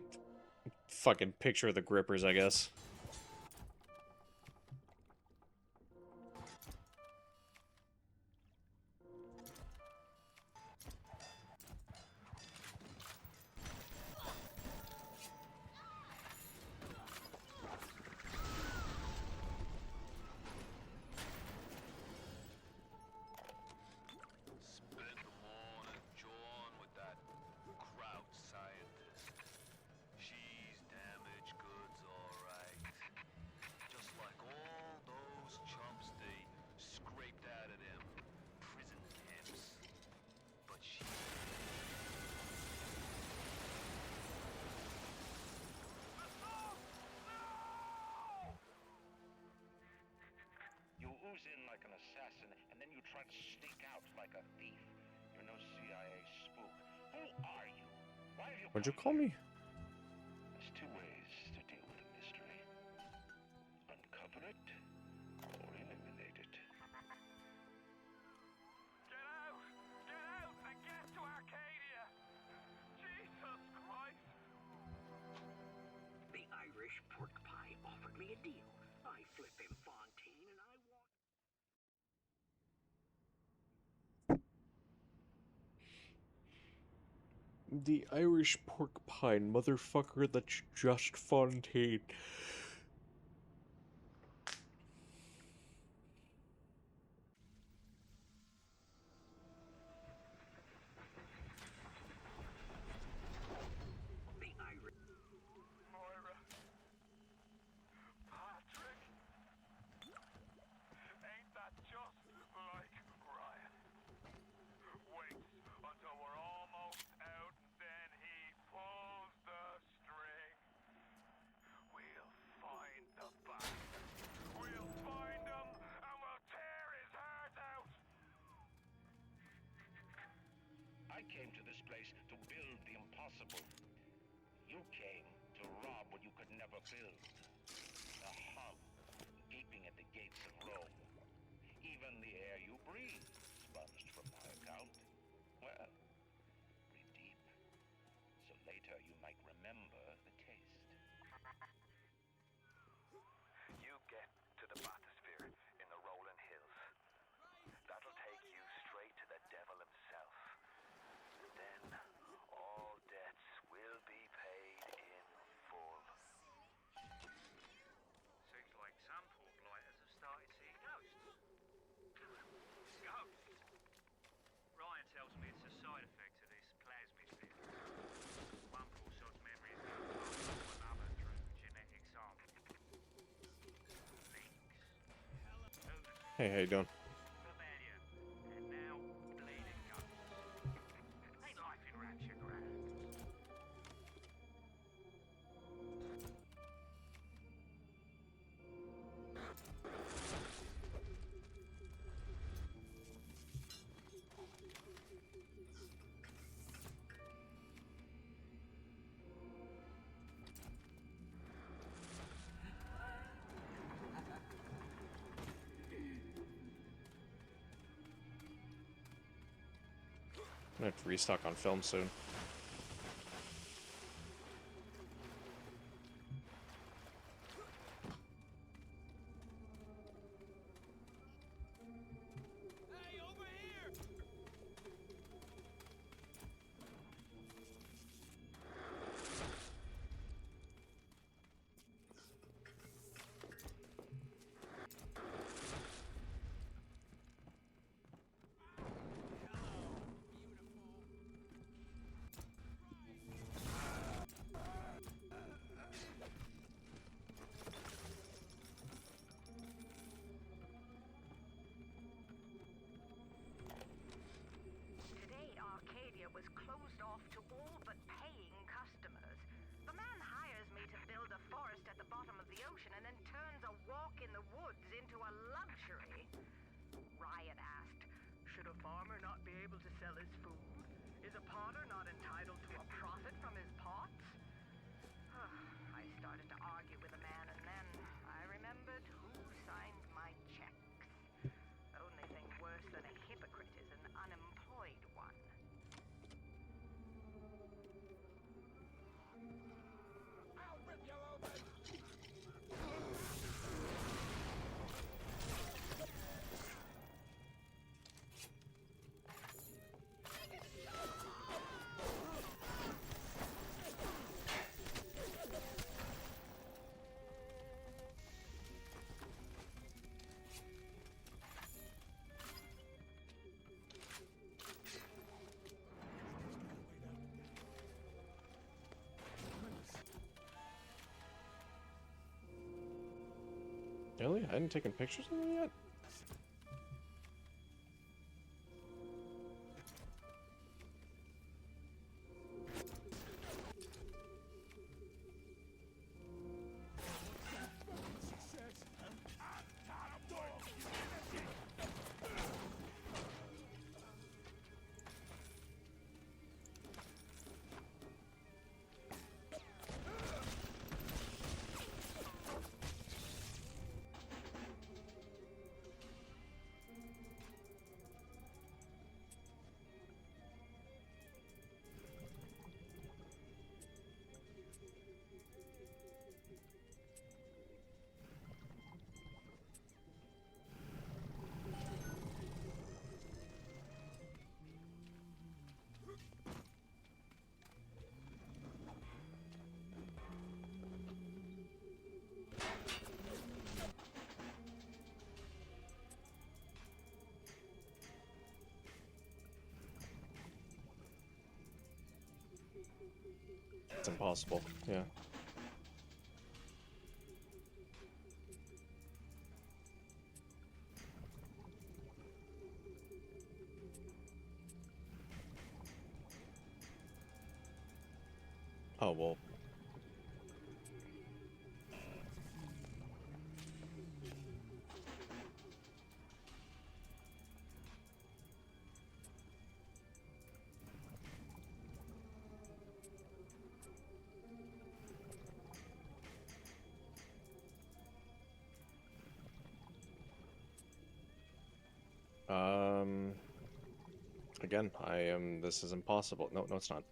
fucking picture the grippers, I guess. Spent the morning jawing with that kraut scientist. She's damaged goods, alright. Just like all those chumps they scraped out of them prison camps. But she... You ooze in like an assassin, and then you try to sneak out like a thief. You're no CIA spook. Who are you? Why have you What'd you come call here? me? There's two ways to deal with a mystery. Uncover it, or eliminate it. Get out! Get out and get to Arcadia! Jesus Christ! The Irish pork pie offered me a deal. I flip him Fontaine and I walk... The Irish pork pie motherfucker that's just Fontaine. The Irish... Moira. Patrick. Ain't that just like Ryan? Waits until we're almost out and then he pulls the string. We'll find the bastard. We'll find him and we'll tear his heart out. I came to this place to build the impossible. You came to rob what you could never build. A hub gaping at the gates of Rome. Even the air you breathe sponged from my account. Well, breathe deep, so later you might remember the taste. You get to the bathysphere in the rolling hills. That'll take you straight to the devil himself. Then all debts will be paid in full. Seems like some poor blighters have started seeing ghosts. Ghosts? Ryan tells me it's a side effect of this plasmisphere. One poor sod's memory is being passed on to another through genetic sampling. Hey, how you doing? Rebellion, and now bleeding ghosts. Ain't life in Ratchet grand? I'm gonna have to restock on film soon. Today, Arcadia was closed off to all but paying customers. The man hires me to build a forest at the bottom of the ocean and then turns a walk in the woods into a luxury. Ryan asked, should a farmer not be able to sell his food? Is a potter not entitled to a profit from his pots? argue with a man, and then I remembered who signed my checks. Only thing worse than a hypocrite is an unemployed one. I'll rip you open! Really? I hadn't taken pictures of them yet? It's impossible, yeah. Oh, well. Again, this is impossible. No, no, it's not.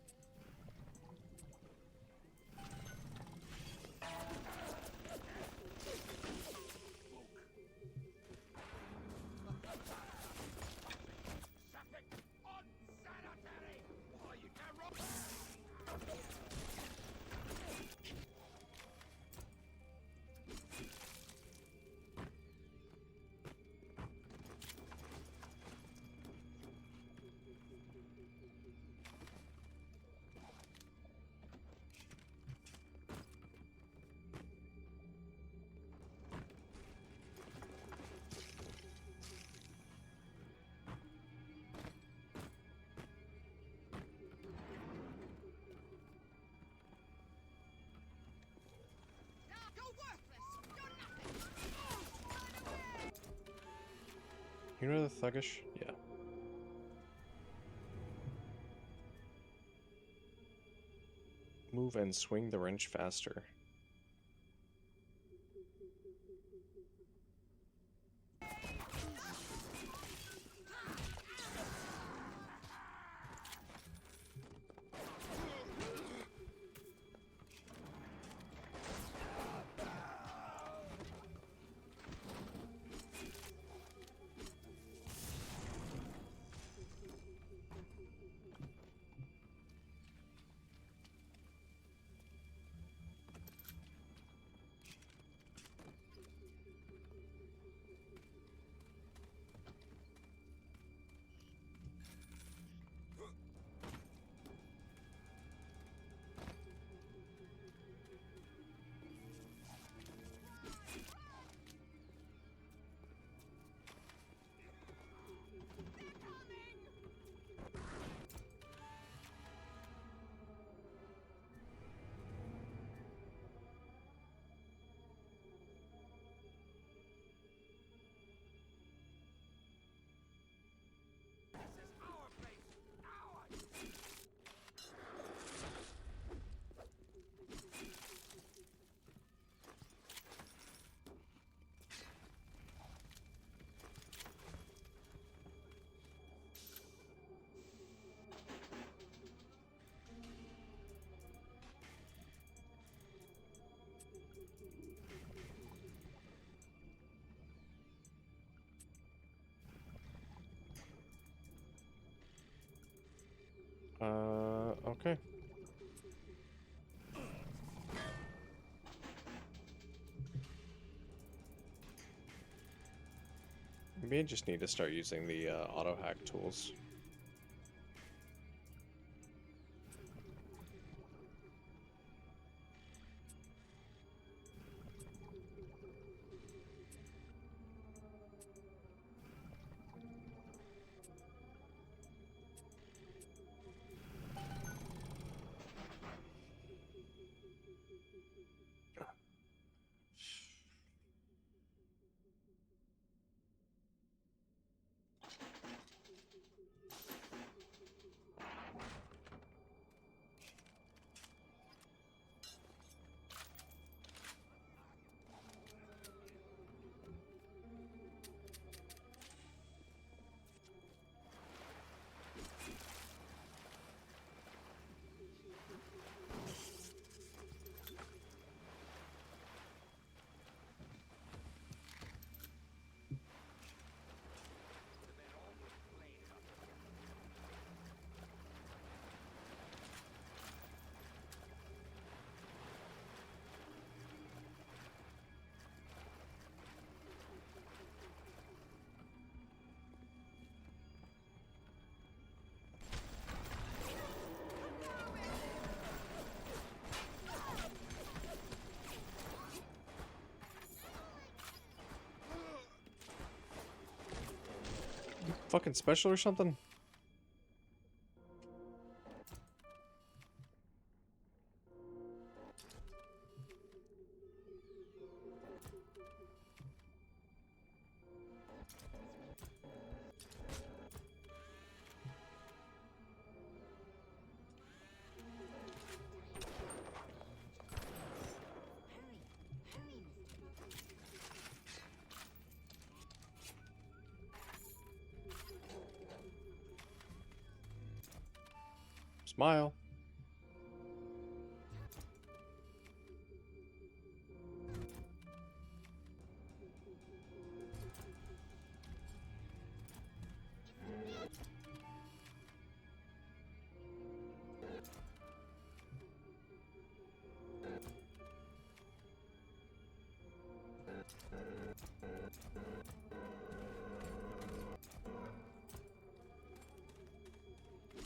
You know the thuggish? Yeah. Move and swing the wrench faster. Okay. Maybe I just need to start using the auto hack tools. Fucking special or something? Smile.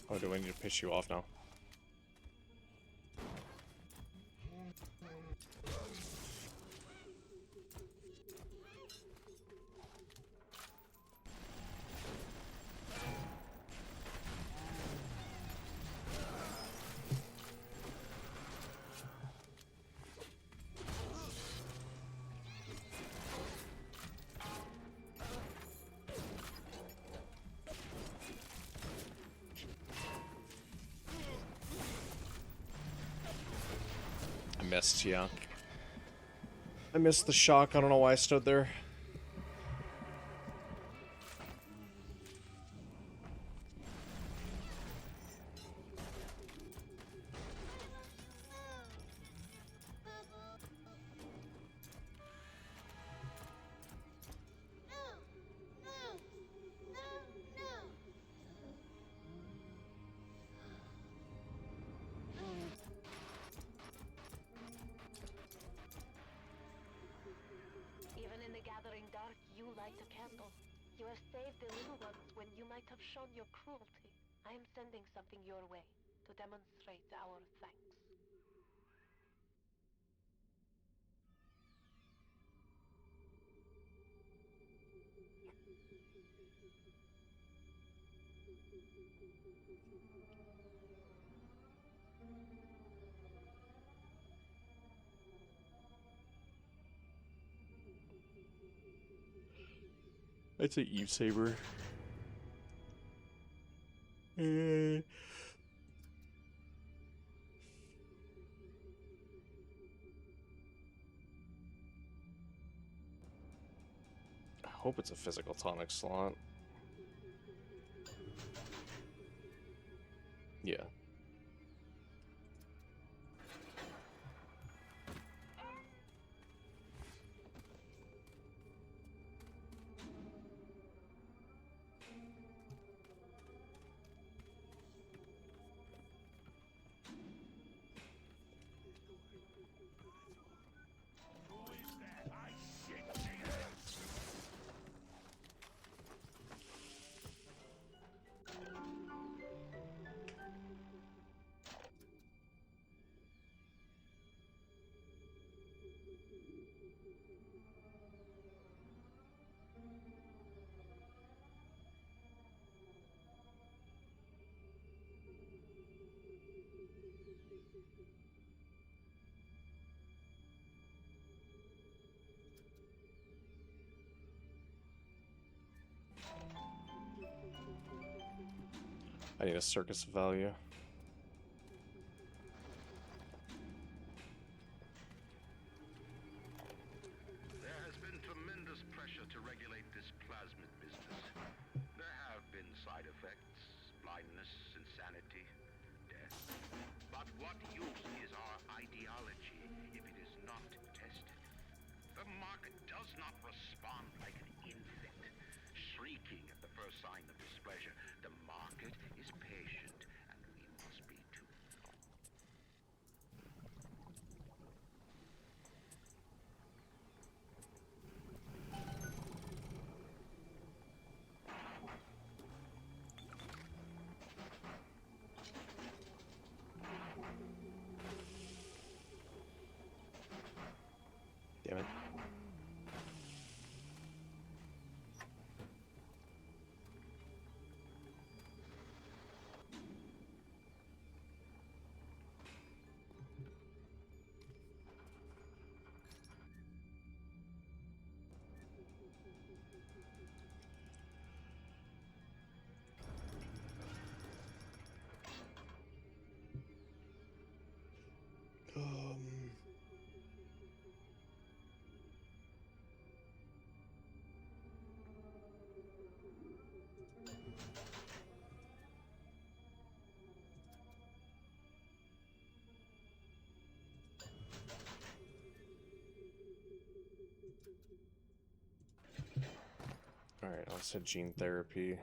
Oh, do I need to piss you off now? I missed, yeah. I missed the shock. I don't know why I stood there. Even in the gathering dark, you light a candle. You have saved the little ones when you might have shown your cruelty. I am sending something your way to demonstrate our thanks. It's an Eve Saber. I hope it's a physical tonic slot. Yeah. I need a circus of value. There has been tremendous pressure to regulate this plasmid business. There have been side effects, blindness, insanity, death. But what use is our ideology if it is not tested? The market does not respond like an infant, shrieking at the first sign of displeasure. The market is patient, and we must be too. Damn it. Alright, I said gene therapy.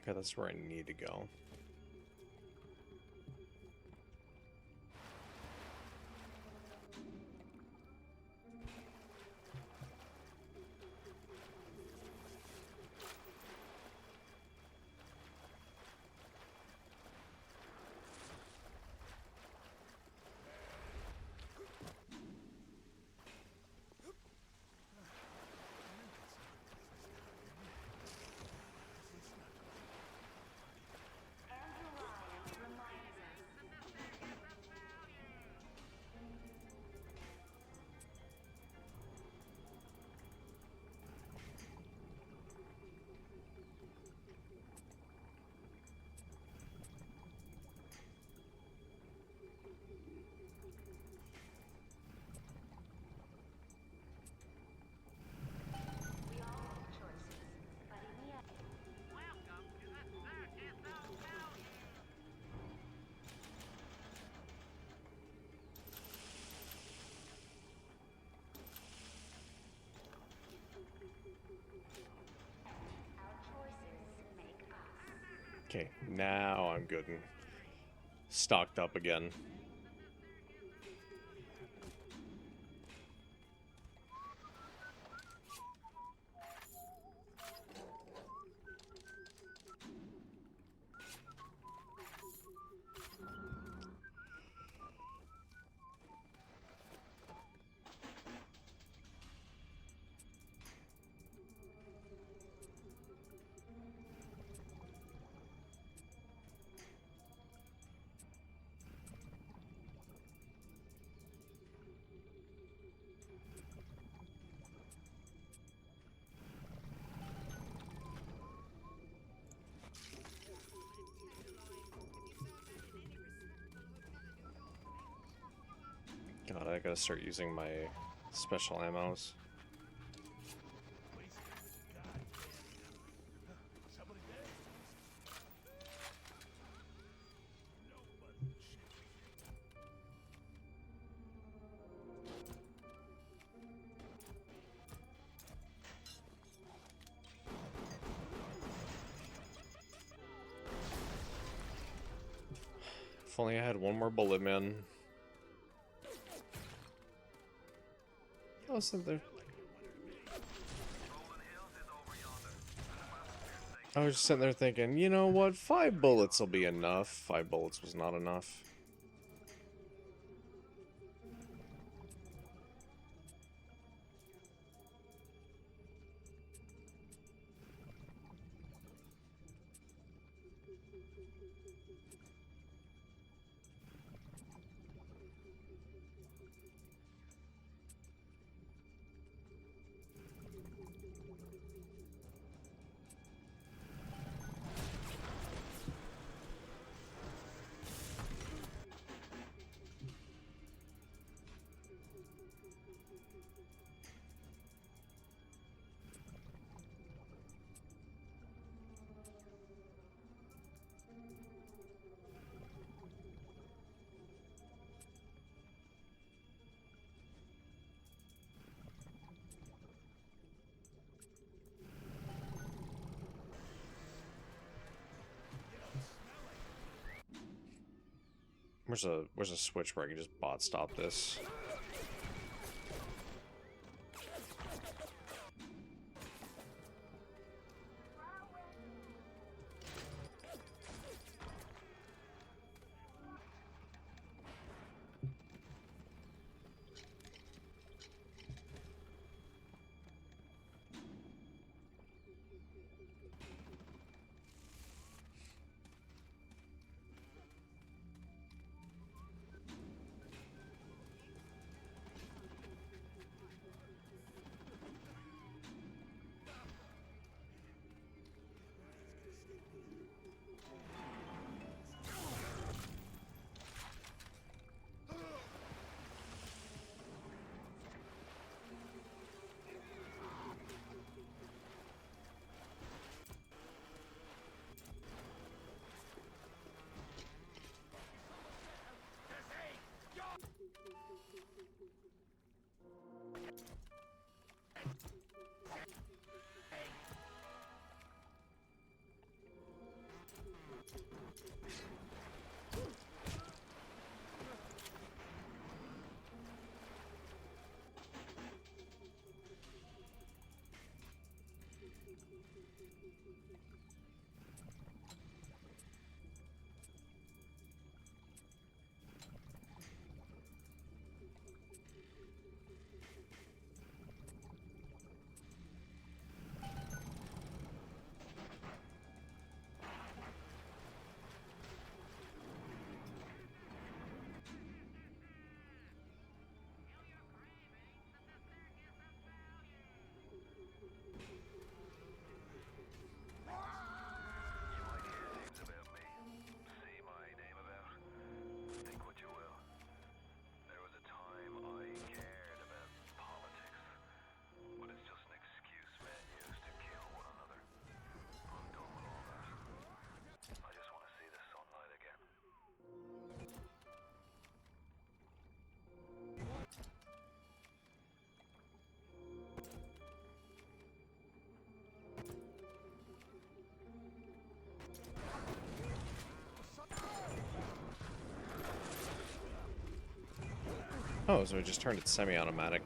Okay, that's where I need to go. Okay, now I'm good and stocked up again. God, I gotta start using my special ammos. If only I had one more bullet, man. I was sitting there. I was just sitting there thinking, you know what? 5 bullets will be enough. 5 bullets was not enough. Where's a switch where I can just bot stop this? Oh, so it just turned it semi-automatic.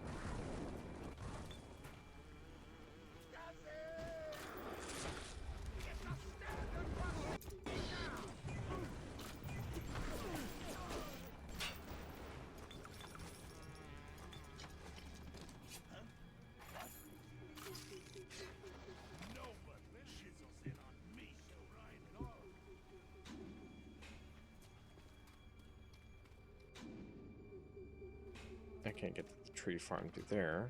I can't get the tree farm through there.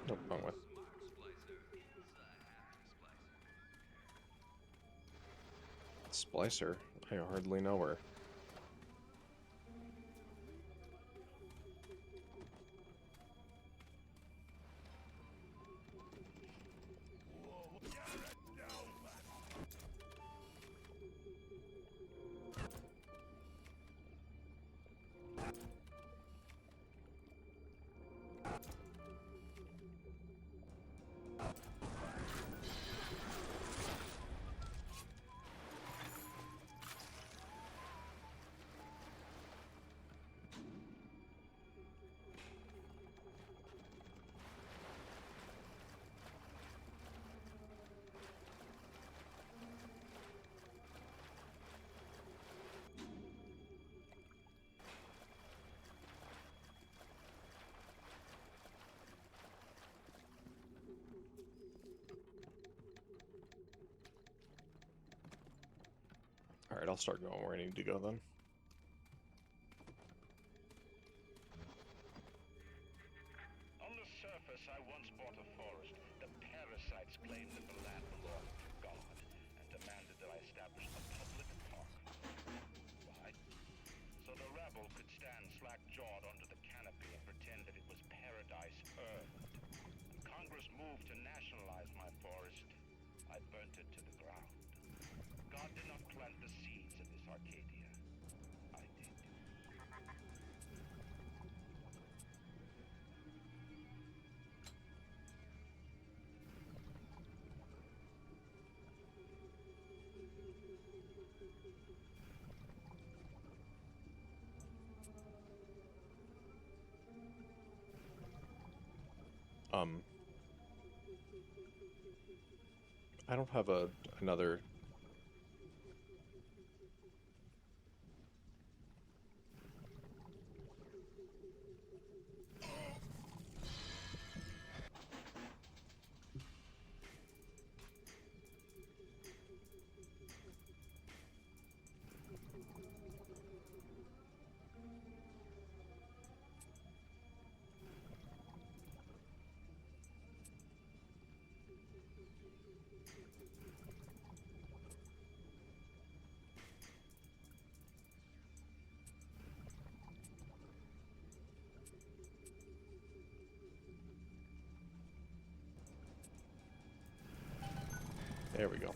Nope, wrong way. Splicer? I hardly know her. Alright, I'll start going where I need to go then. On the surface, I once bought a forest. The parasites claimed that the land belonged to God and demanded that I establish a public park. Why? So the rebel could stand slack-jawed under the canopy and pretend that it was paradise earned. When Congress moved to nationalize my forest, I burnt it to the ground. God did not plant the seeds of this Arcadia. I did. I don't have another... There we go.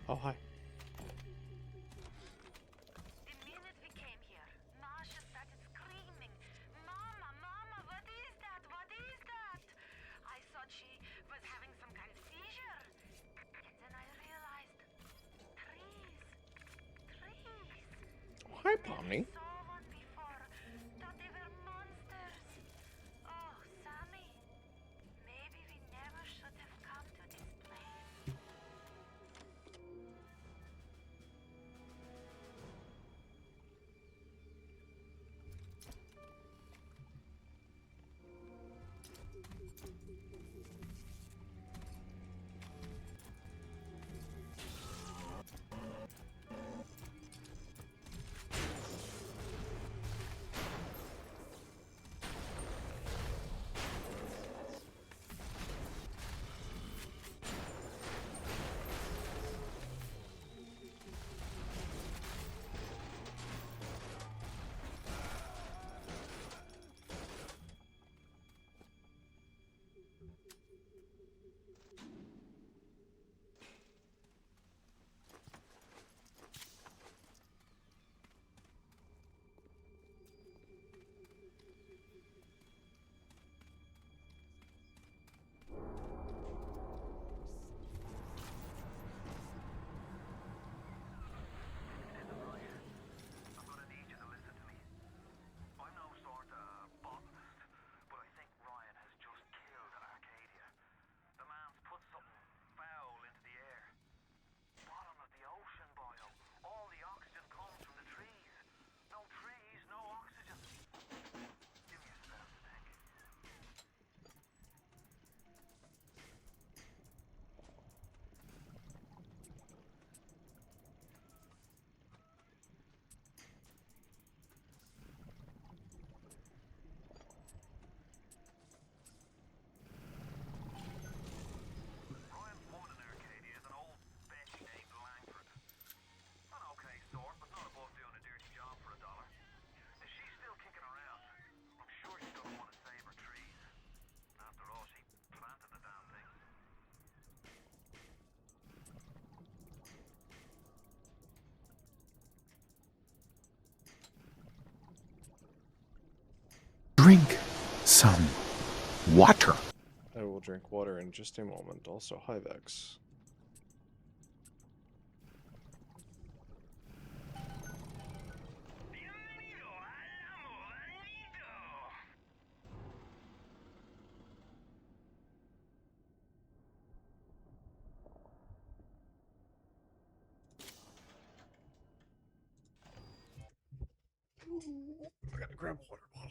Oh, hi. The minute we came here, Nasha started screaming, "Mama, Mama, what is that? What is that?" I thought she was having some kind of seizure. And then I realized, trees. Oh, hi, Never Pomni. saw one before. Thought they were monsters. Oh, Sammy, maybe we never should have come to this place. Drink some water. I will drink water in just a moment. Also, hi Vex. I gotta grab a water bottle.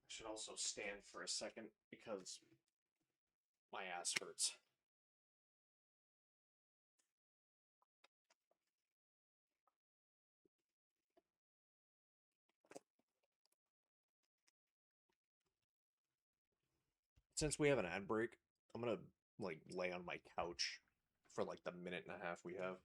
I should also stand for a second because my ass hurts. Since we have an ad break, I'm gonna like lay on my couch for like the minute and a half we have.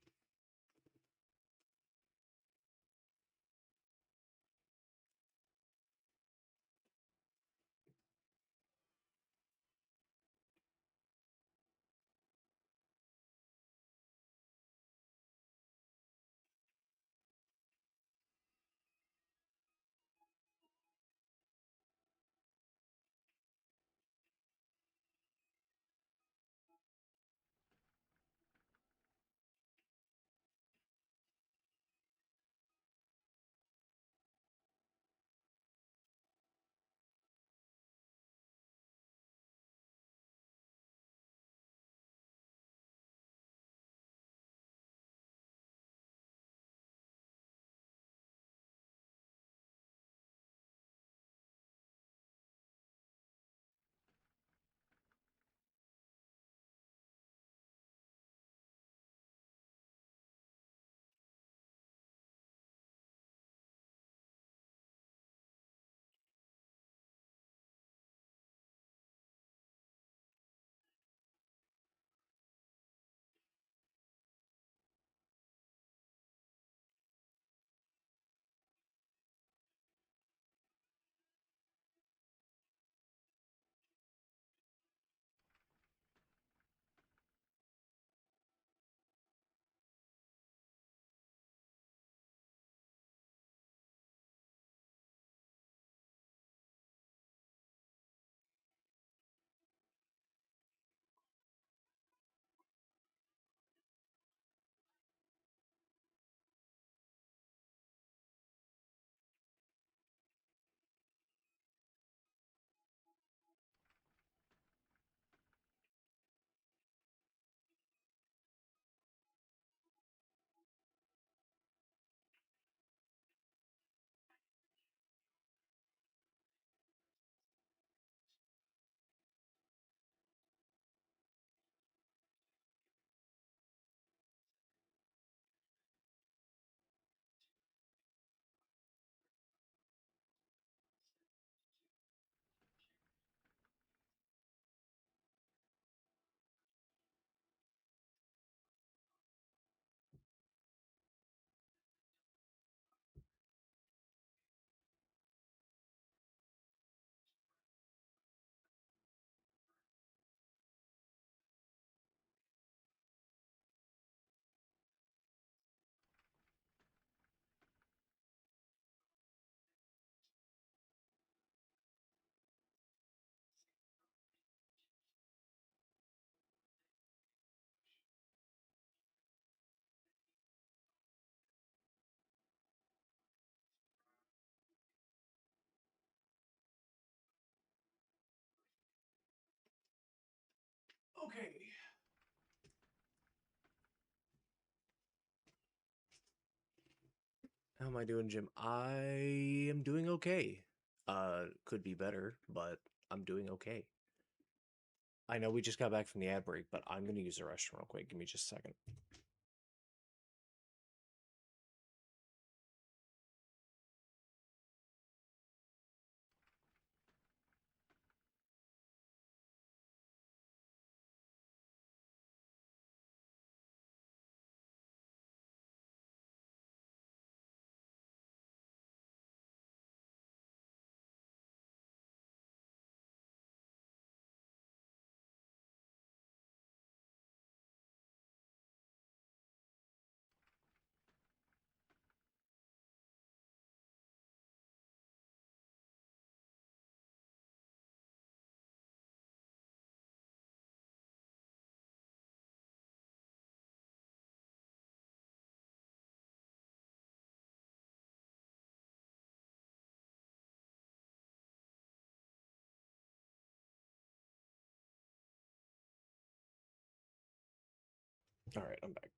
Okay. How am I doing, Jim? I am doing okay. Could be better, but I'm doing okay. I know we just got back from the ad break, but I'm gonna use the restroom real quick. Give me just a second. Alright, I'm back.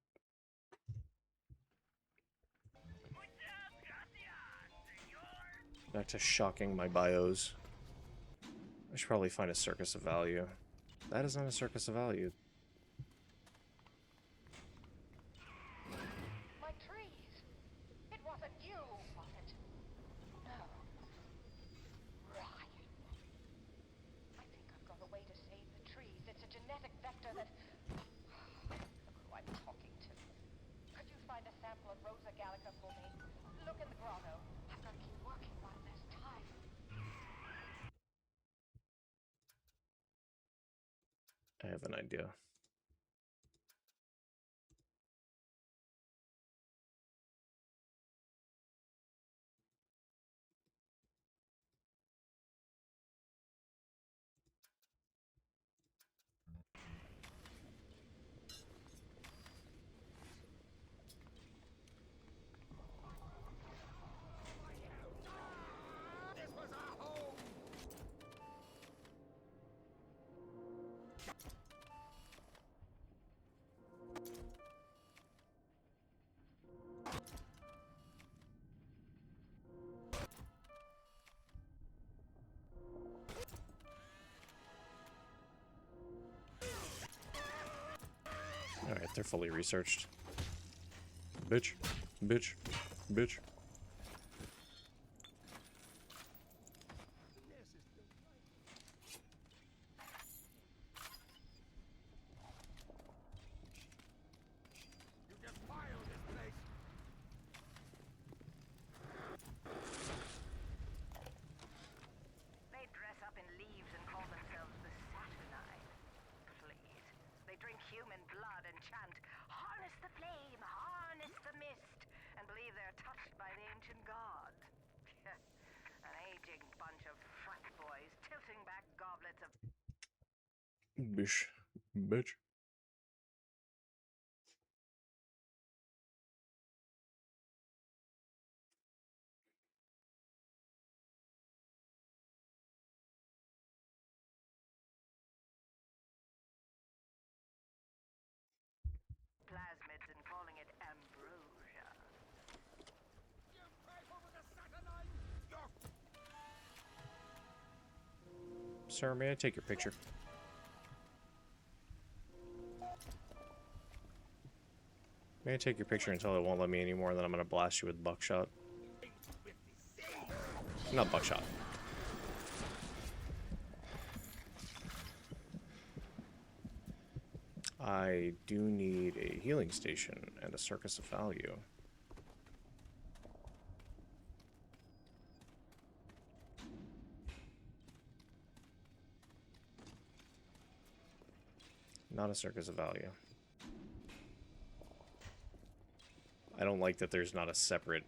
Back to shocking my bios. I should probably find a circus of value. That is not a circus of value. My trees! It wasn't you, was it? No. Ryan. I think I've got a way to save the trees. It's a genetic vector that... Look who I'm talking to. Could you find a sample of Rosa Gallica for me? Look in the grotto. I've got to keep working while there's time. I have an idea. Alright, they're fully researched. Bitch. Bitch. Bitch. You defile this place. They dress up in leaves and call themselves the Saturnine. Please. They drink human blood and chant, harness the flame, harness the mist, and believe they're touched by the ancient gods. An aging bunch of frat boys tilting back goblets of... Bish. Bitch. plasmids and calling it ambrosia. You people with the Saturnine! Sir, may I take your picture? May I take your picture until it won't let me anymore, and then I'm gonna blast you with buckshot. Not buckshot. I do need a healing station and a circus of value. Not a circus of value. I don't like that there's not a separate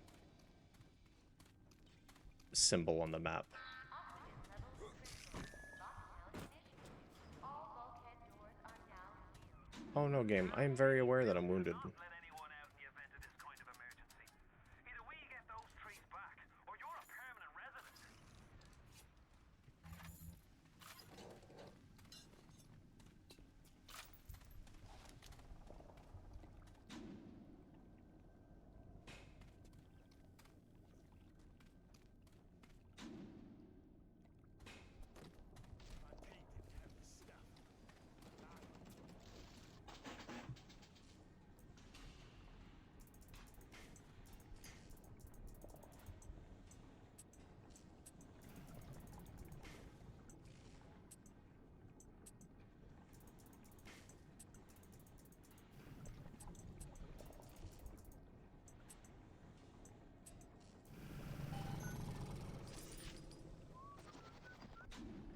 symbol on the map. Oh no, game. I am very aware that I'm wounded. Not let anyone out in the event of this kind of emergency. Either we get those trees back, or you're a permanent resident.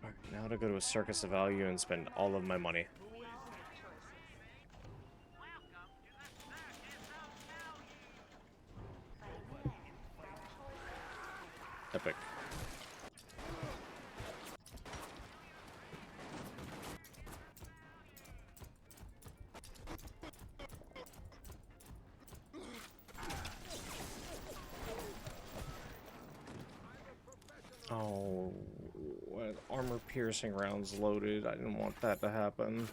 Alright, now to go to a circus of value and spend all of my money. Epic. Oh, what armor-piercing rounds loaded. I didn't want that to happen.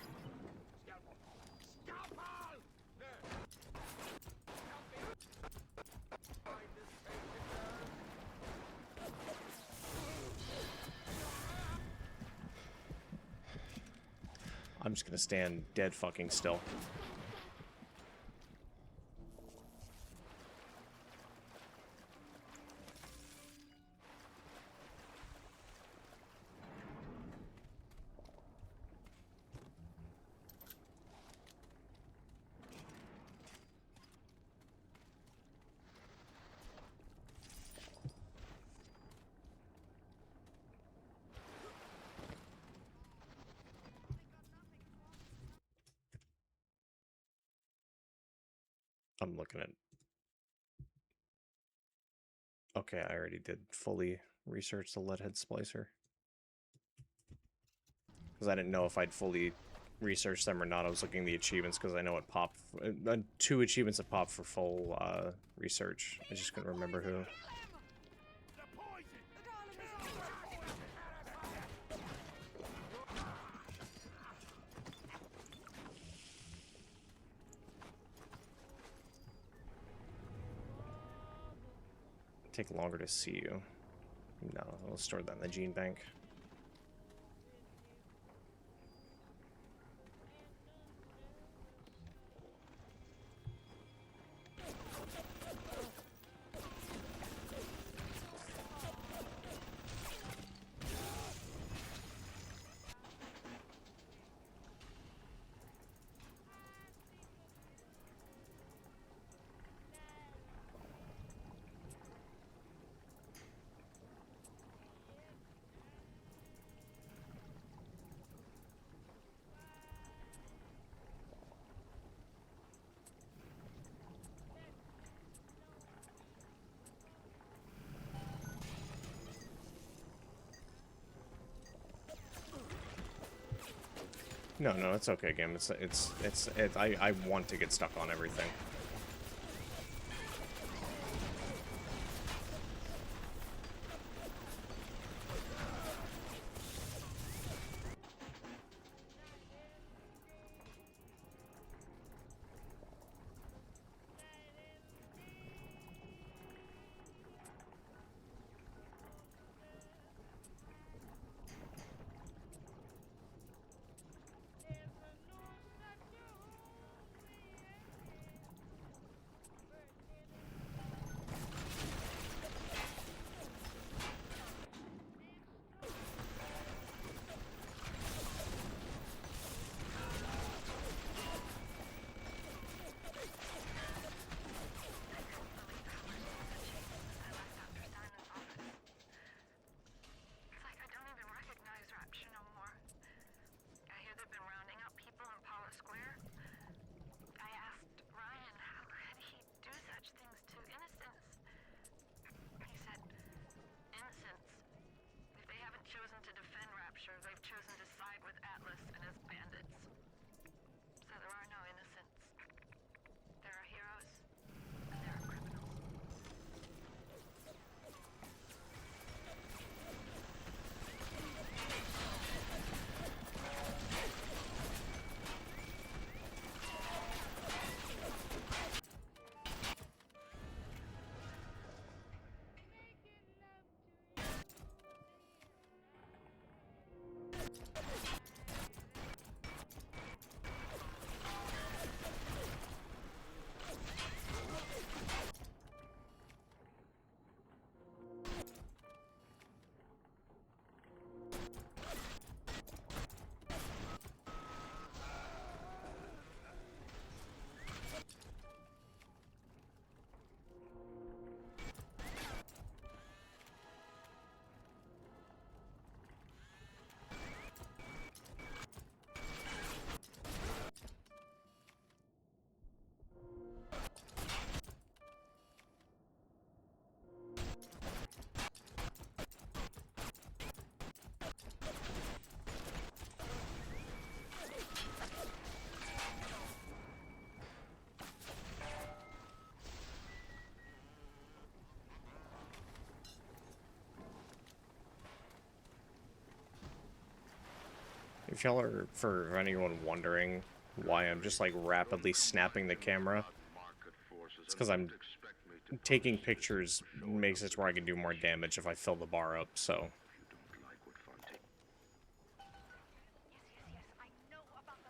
I'm just gonna stand dead fucking still. I'm looking at... Okay, I already did fully research the leadhead splicer. Because I didn't know if I'd fully researched them or not. I was looking at the achievements because I know it popped... 2 achievements that popped for full research. I just couldn't remember who. Take longer to see you. No, I'll store that in the gene bank. No, no, it's okay, game. I want to get stuck on everything. If y'all are, for anyone wondering why I'm just like rapidly snapping the camera, it's because I'm taking pictures makes it where I can do more damage if I fill the bar up, so. Yes, I know about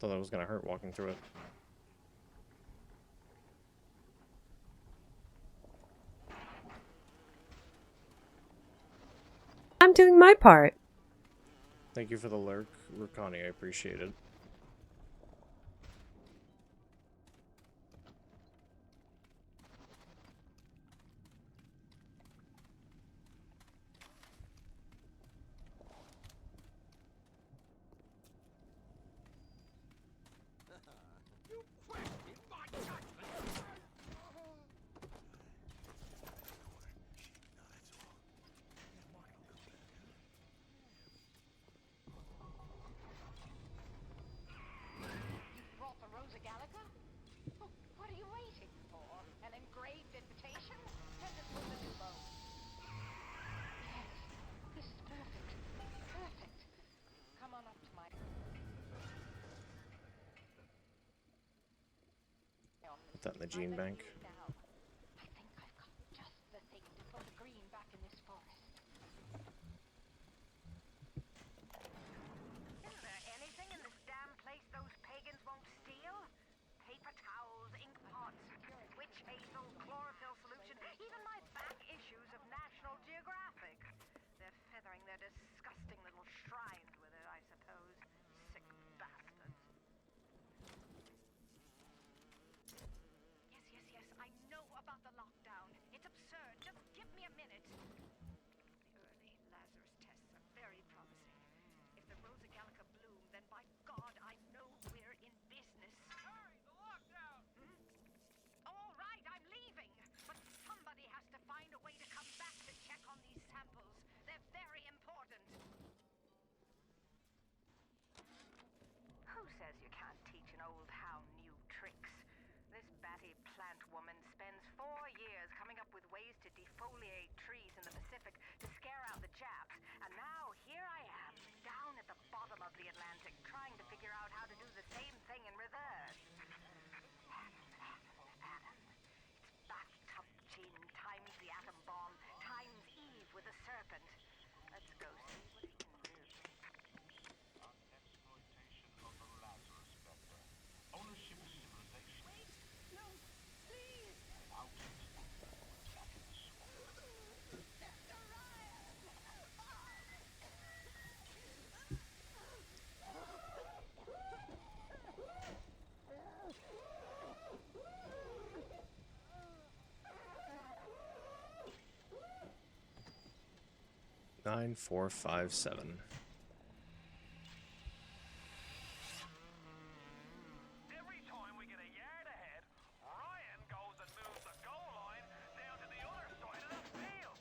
Thought that was gonna hurt walking through it. I'm doing my part. Thank you for the lurk, Rukani. I appreciate it. You brought the Rosa Gallica? Oh, what are you waiting for? An engraved invitation? Send it with the new boat. Yes, this is perfect. Perfect. Come on up to my... Put that in the gene bank. Now, I think I've got just the thing to put the green back in this forest. Isn't there anything in this damn place those pagans won't steal? Paper towels, ink pots, witch hazel, chlorophyll solution, even my back issues of National Geographic. They're feathering their disgusting little shrines with it, I suppose. Sick bastards. Yes, I know about the lockdown. It's absurd. Just give me a minute. The early Lazarus tests are very promising. If the Rosa Gallica bloom, then by God, I know we're in business. Hurry, the lockdown! All right, I'm leaving. But somebody has to find a way to come back to check on these samples. They're very important. Who says you can't teach an old hound new tricks? This batty plant woman spends 4 years coming up with ways to defoliate trees in the Pacific to scare out the Japs, and now here I am, down at the bottom of the Atlantic, trying to figure out how to do the same thing in reverse. Adam. It's bathtub gin times the atom bomb times Eve with a serpent. Let's go see what he can do. On exploitation of the Lazarus vector. Ownership civilization. Wait, no, please. Without it, we're back in the swamp. Dr. Ryan! 9457. Every time we get a yard ahead, Ryan goes and moves the goal line down to the other side of the field.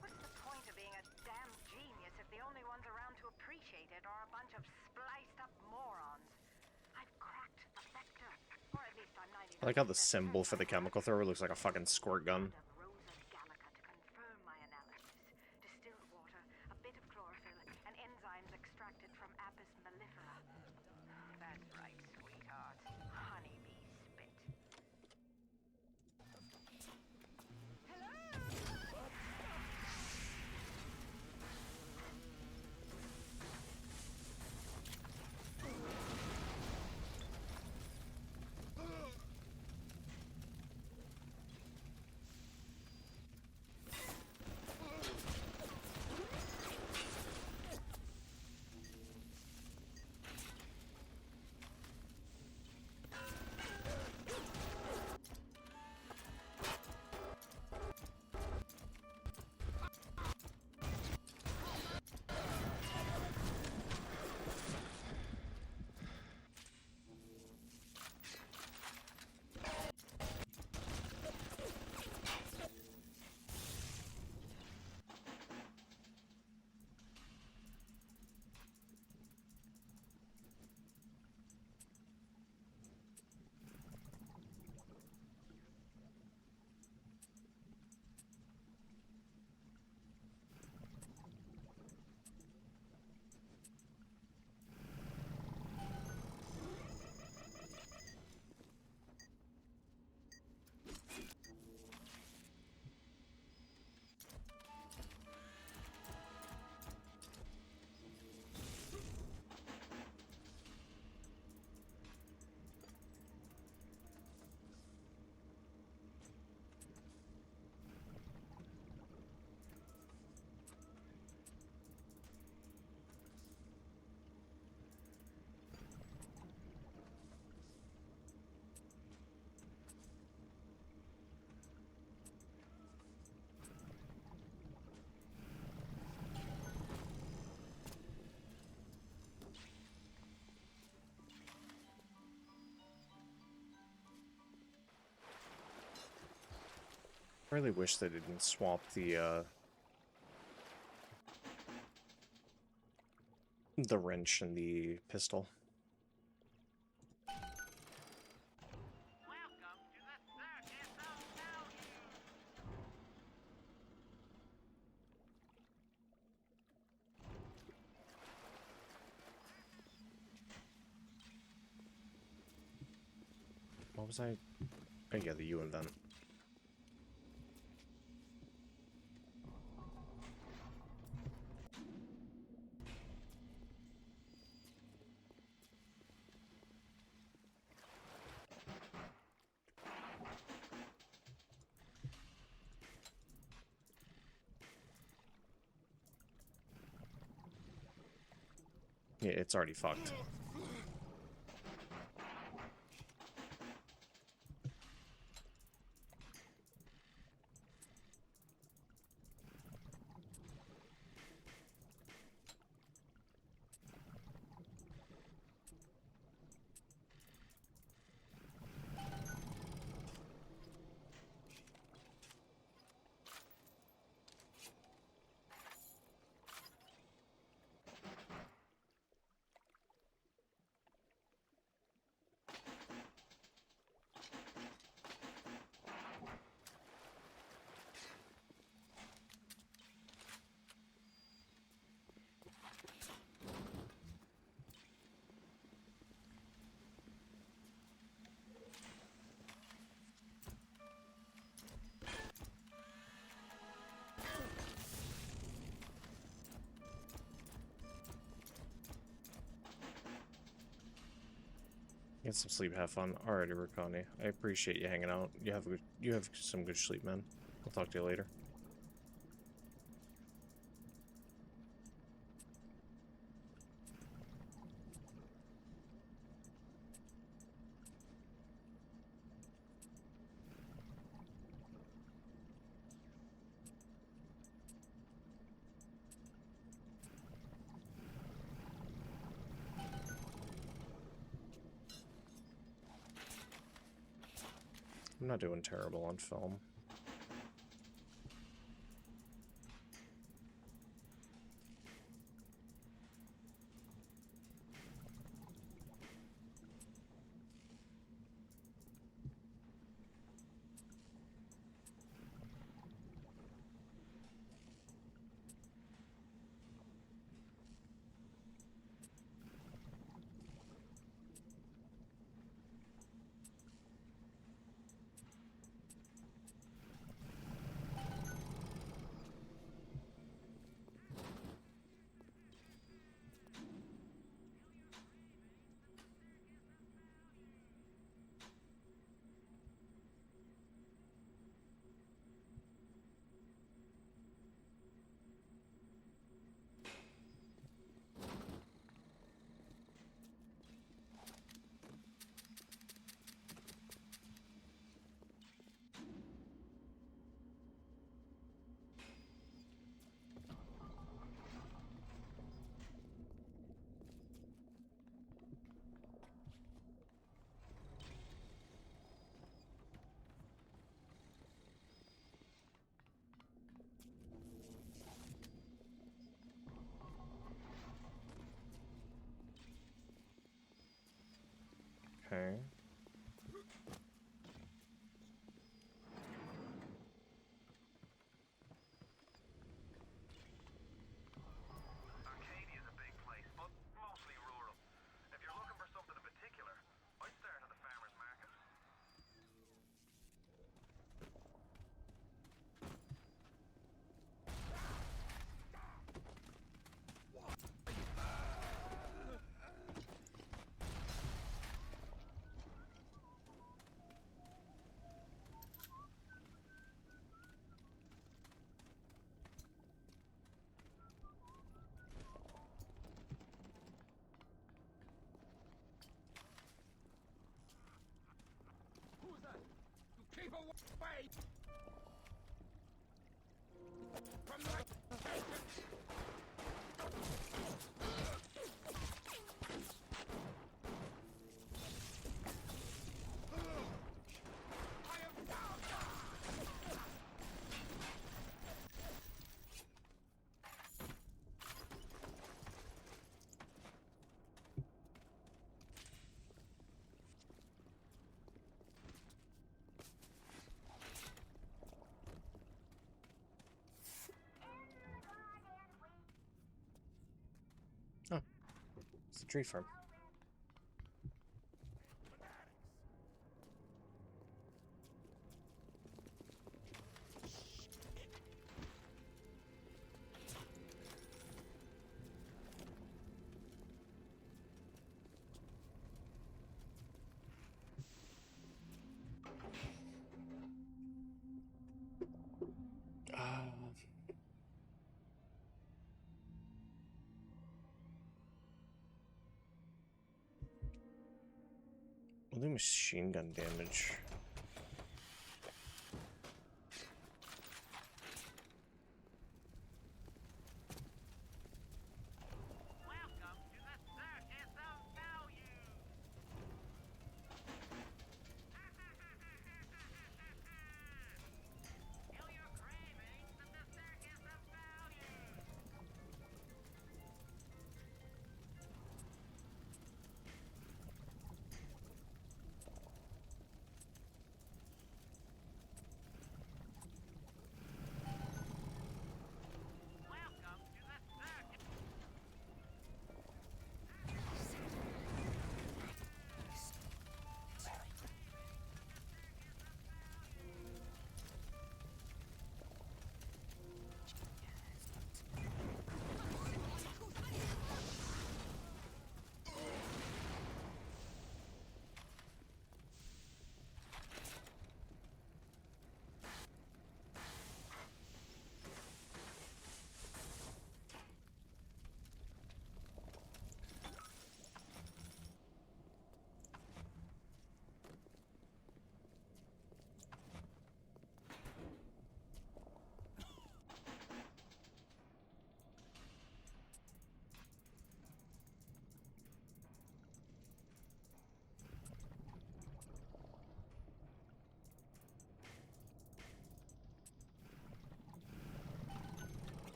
What's the point of being a damn genius if the only ones around to appreciate it are a bunch of spliced up morons? I've cracked the vector. Or at least I'm 99%. I like how the symbol for the chemical thrower looks like a fucking squirt gun. Rosa Gallica to confirm my analysis. Distilled water, a bit of chlorophyll, and enzymes extracted from Apis mellifera. That's right, sweetheart. Honeybee spit. really wish they didn't swap the wrench and the pistol. What was I? Oh yeah, the U event. Yeah, it's already fucked. Get some sleep, have fun. Alrighty, Rakani. I appreciate you hanging out. You have some good sleep, man. I'll talk to you later. I'm not doing terrible on film. Okay. Arcadia's a big place, but mostly rural. If you're looking for something in particular, I'd start at the farmer's market. Who's that? You keep away from my station! I am down! It's a tree farm. We'll do machine gun damage.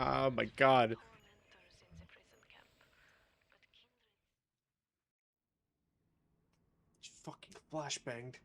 Oh my god. Fucking flashbanged.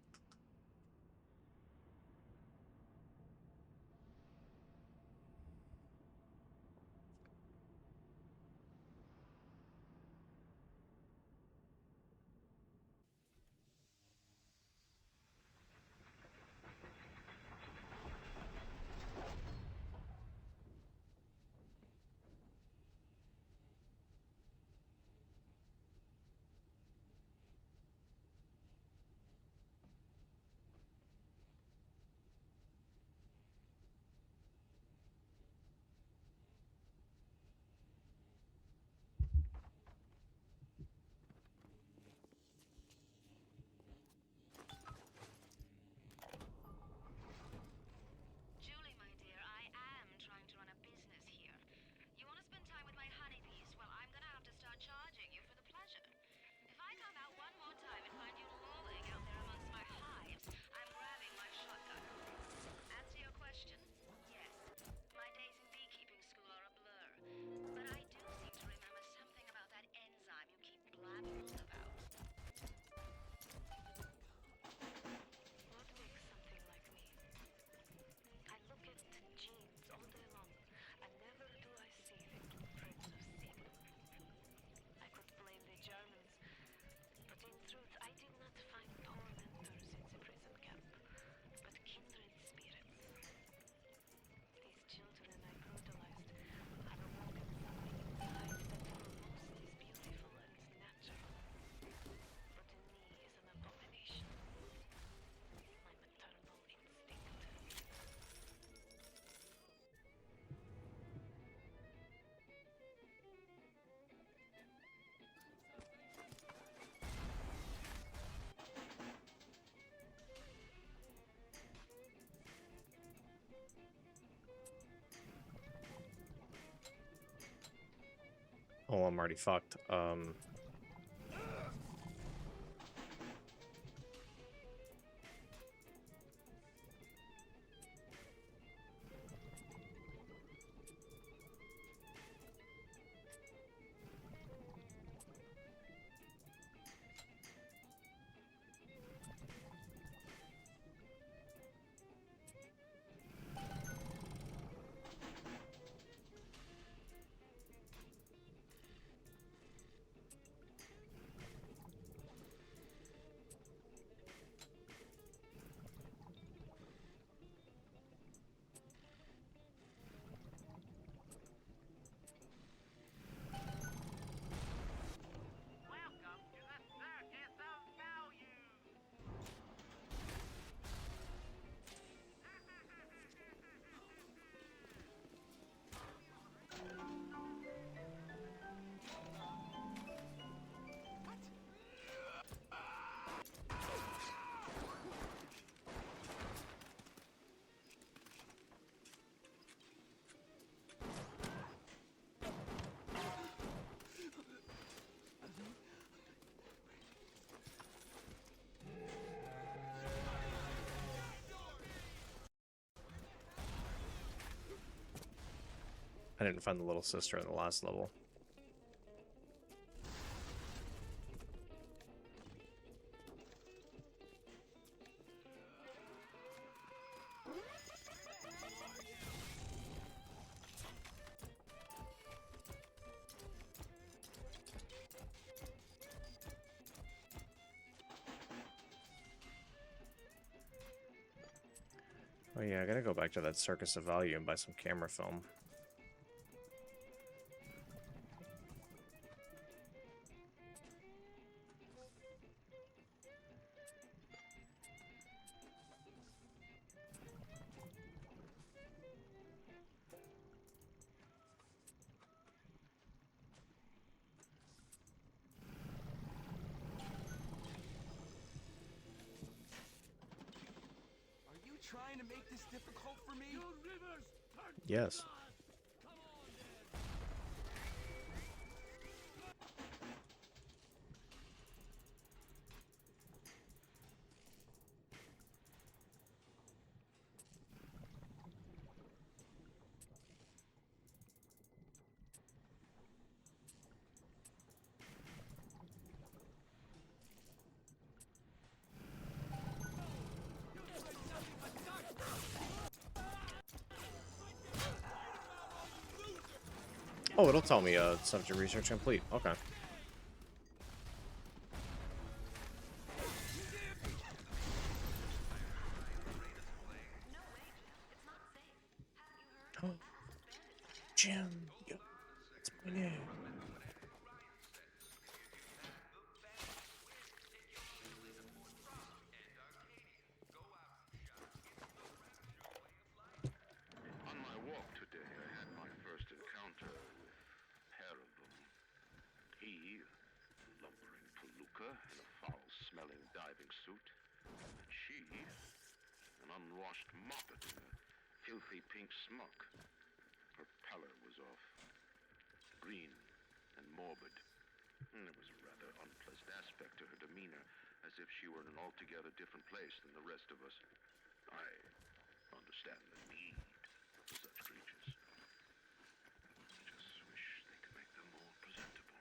Oh, I'm already fucked. I didn't find the little sister in the last level. Oh yeah, I gotta go back to that Circus of Value and buy some camera film. Are you trying to make this difficult for me? Yes. Oh, it'll tell me subject research complete. Okay. Jim, yo, it's my name. On my walk today, I had my first encounter with a pair of them. He, a lumbering palooka in a foul-smelling diving suit, and she, an unwashed moppet in a filthy pink smock. Her pallor was off, green and morbid, and there was a rather unpleasant aspect to her demeanor, as if she were in an altogether different place than the rest of us. I understand the need for such creatures. Just wish they could make them more presentable.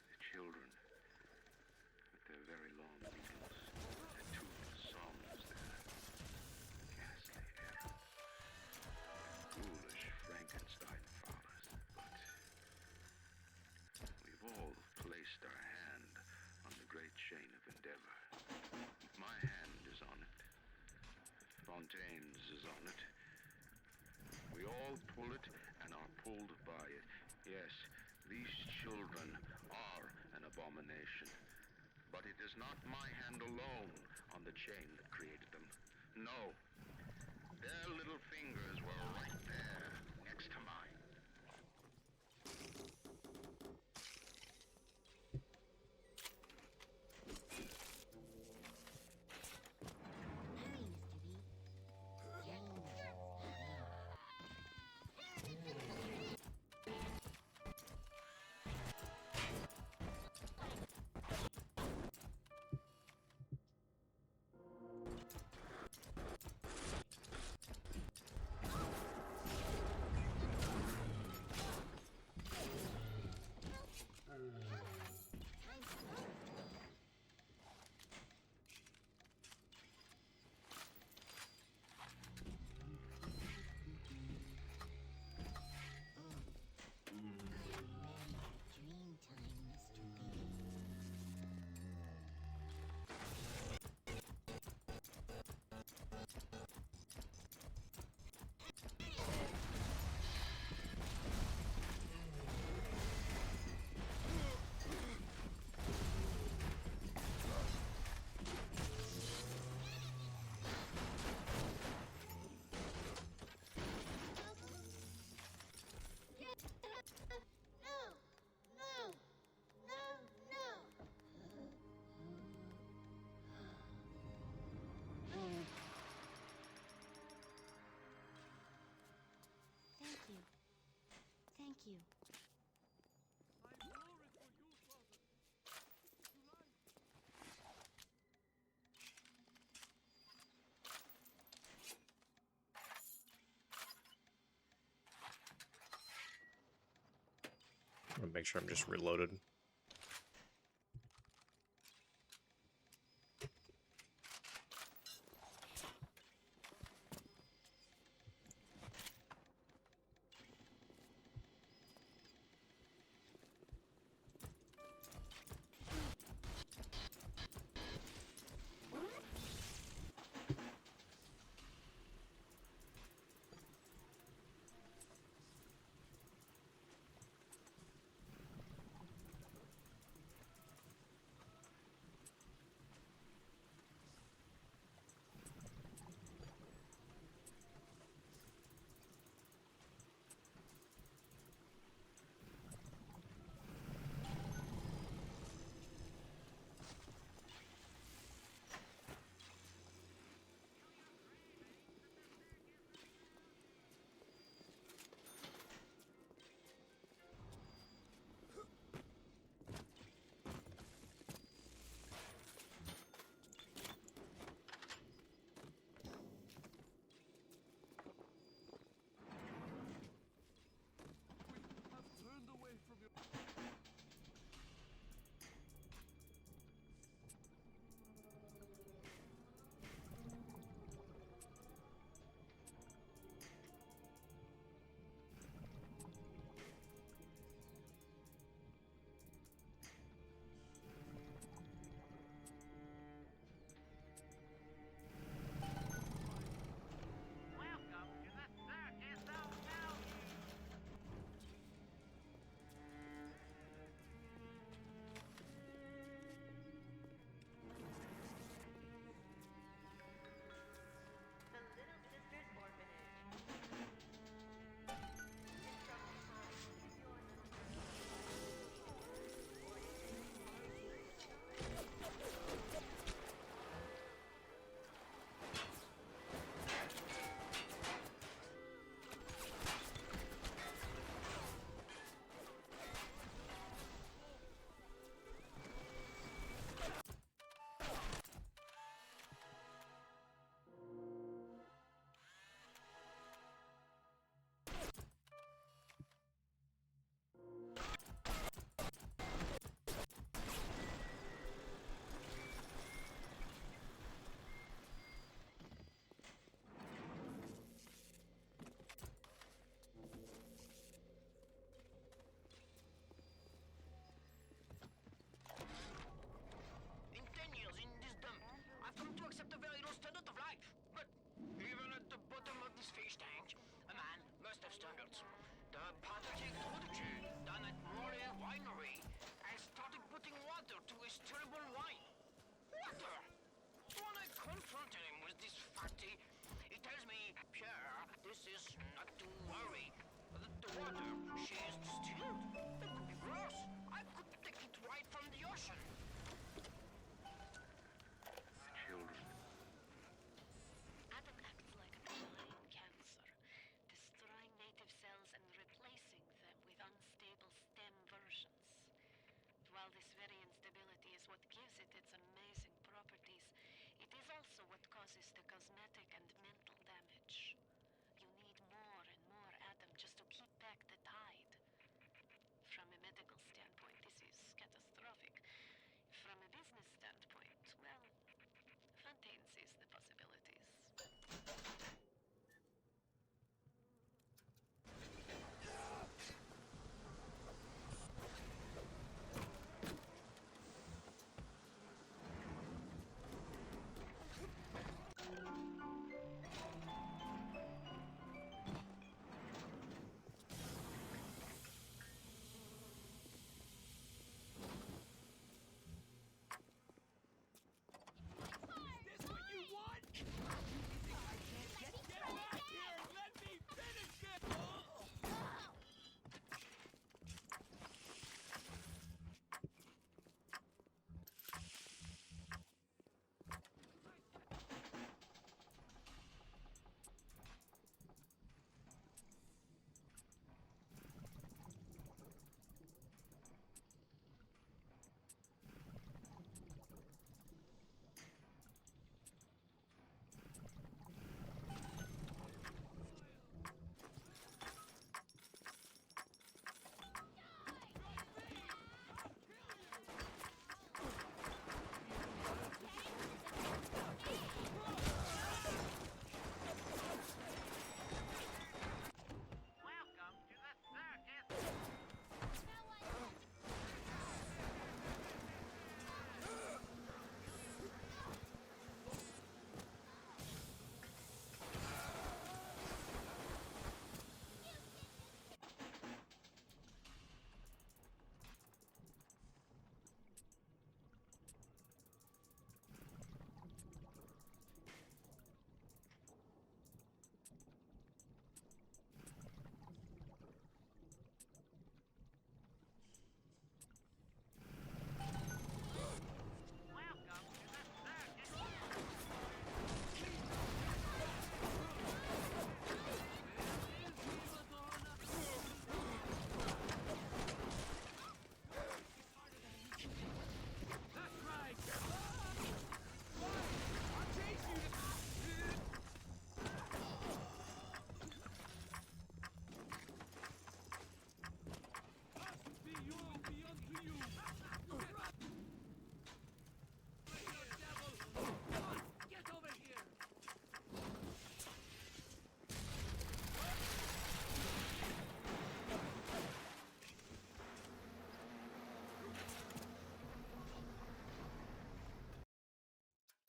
The children, with their very long needles, their toothed songs, their ghastly errands, ghoulish Frankenstein fathers. But we've all placed our hand on the great chain of endeavor. My hand is on it. Fontaine's is on it. We all pull it and are pulled by it. Yes, these children are an abomination. But it is not my hand alone on the chain that created them. No. Their little fingers were right there, next to mine. Dream time, Mr. B. Thank you. Thank you. want to make sure I'm just reloaded. In 10 years in this dump, I've come to accept a very low standard of life. But even at the bottom of this fish tank, a man must have standards. The pathetic prodigy done at Morley Winery and started putting water to his terrible wine. Water! When I confronted him with this fatty, he tells me, Pierre, this is not to worry. The water, she is distilled. It could be gross. I could take it right from the ocean. Children. Adam acts like a malign cancer, destroying native cells and replacing them with unstable stem versions. While this very instability is what gives it its amazing properties, it is also what causes the cosmetic and mental damage. You need more and more Adam just to keep back the tide. From a medical standpoint, this is catastrophic. From a business standpoint, well, Fontaine sees the possibilities. Is this what you want? You think I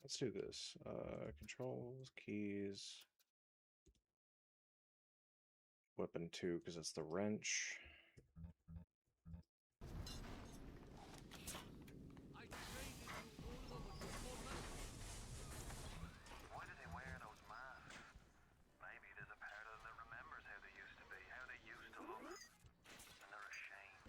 Let's do this. Controls, keys, weapon 2 because it's the wrench. Why do they wear those masks? Maybe there's a part of them that remembers how they used to be, how they used to look, and they're ashamed.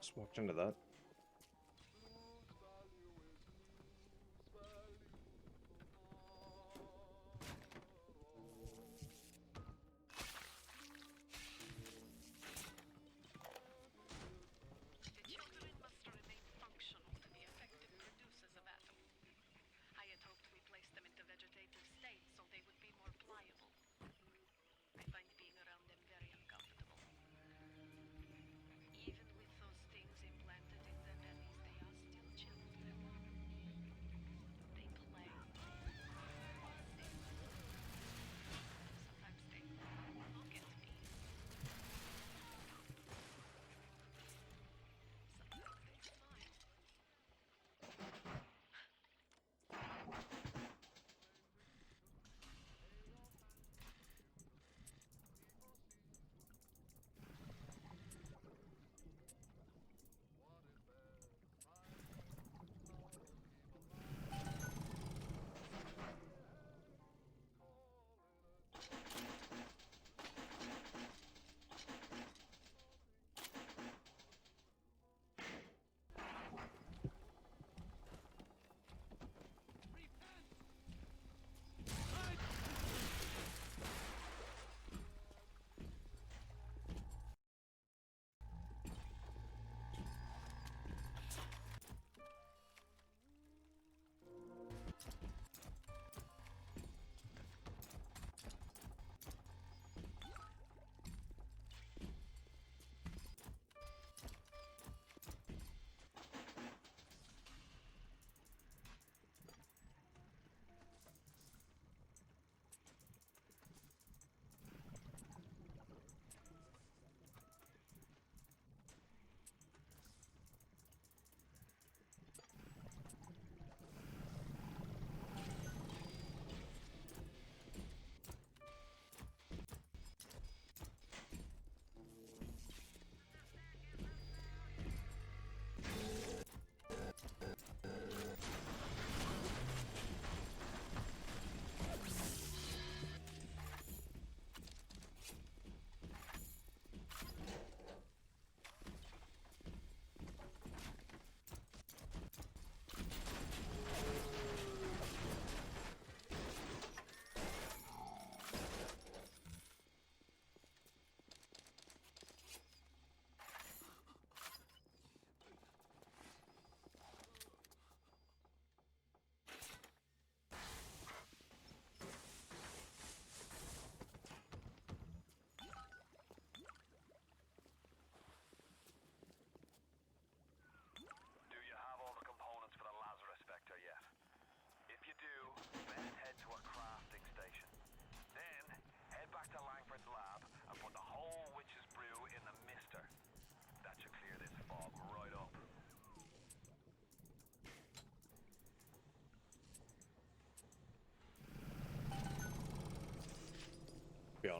Just walked into that. The children must remain functional to be effective producers of atom. I had hoped we placed them into vegetative state so they would be more pliable. I find being around them very uncomfortable. Even with those things implanted,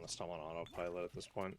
honest, I'm on autopilot at this point.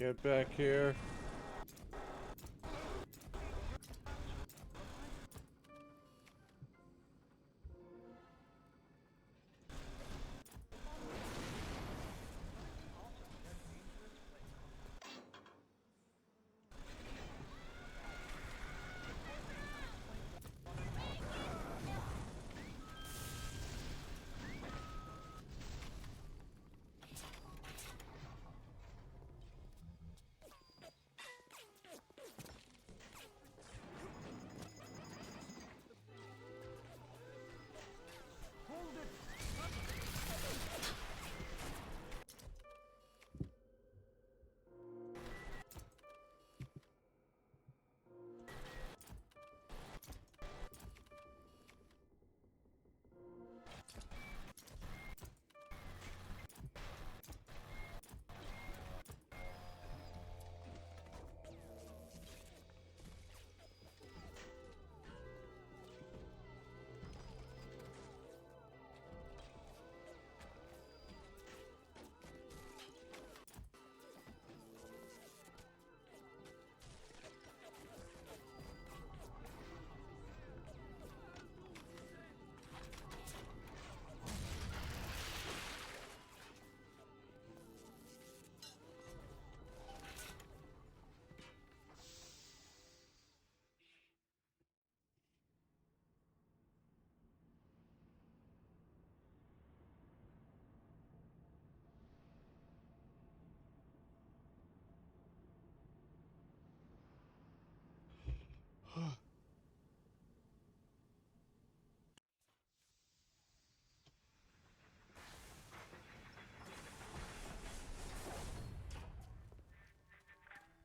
Get back here.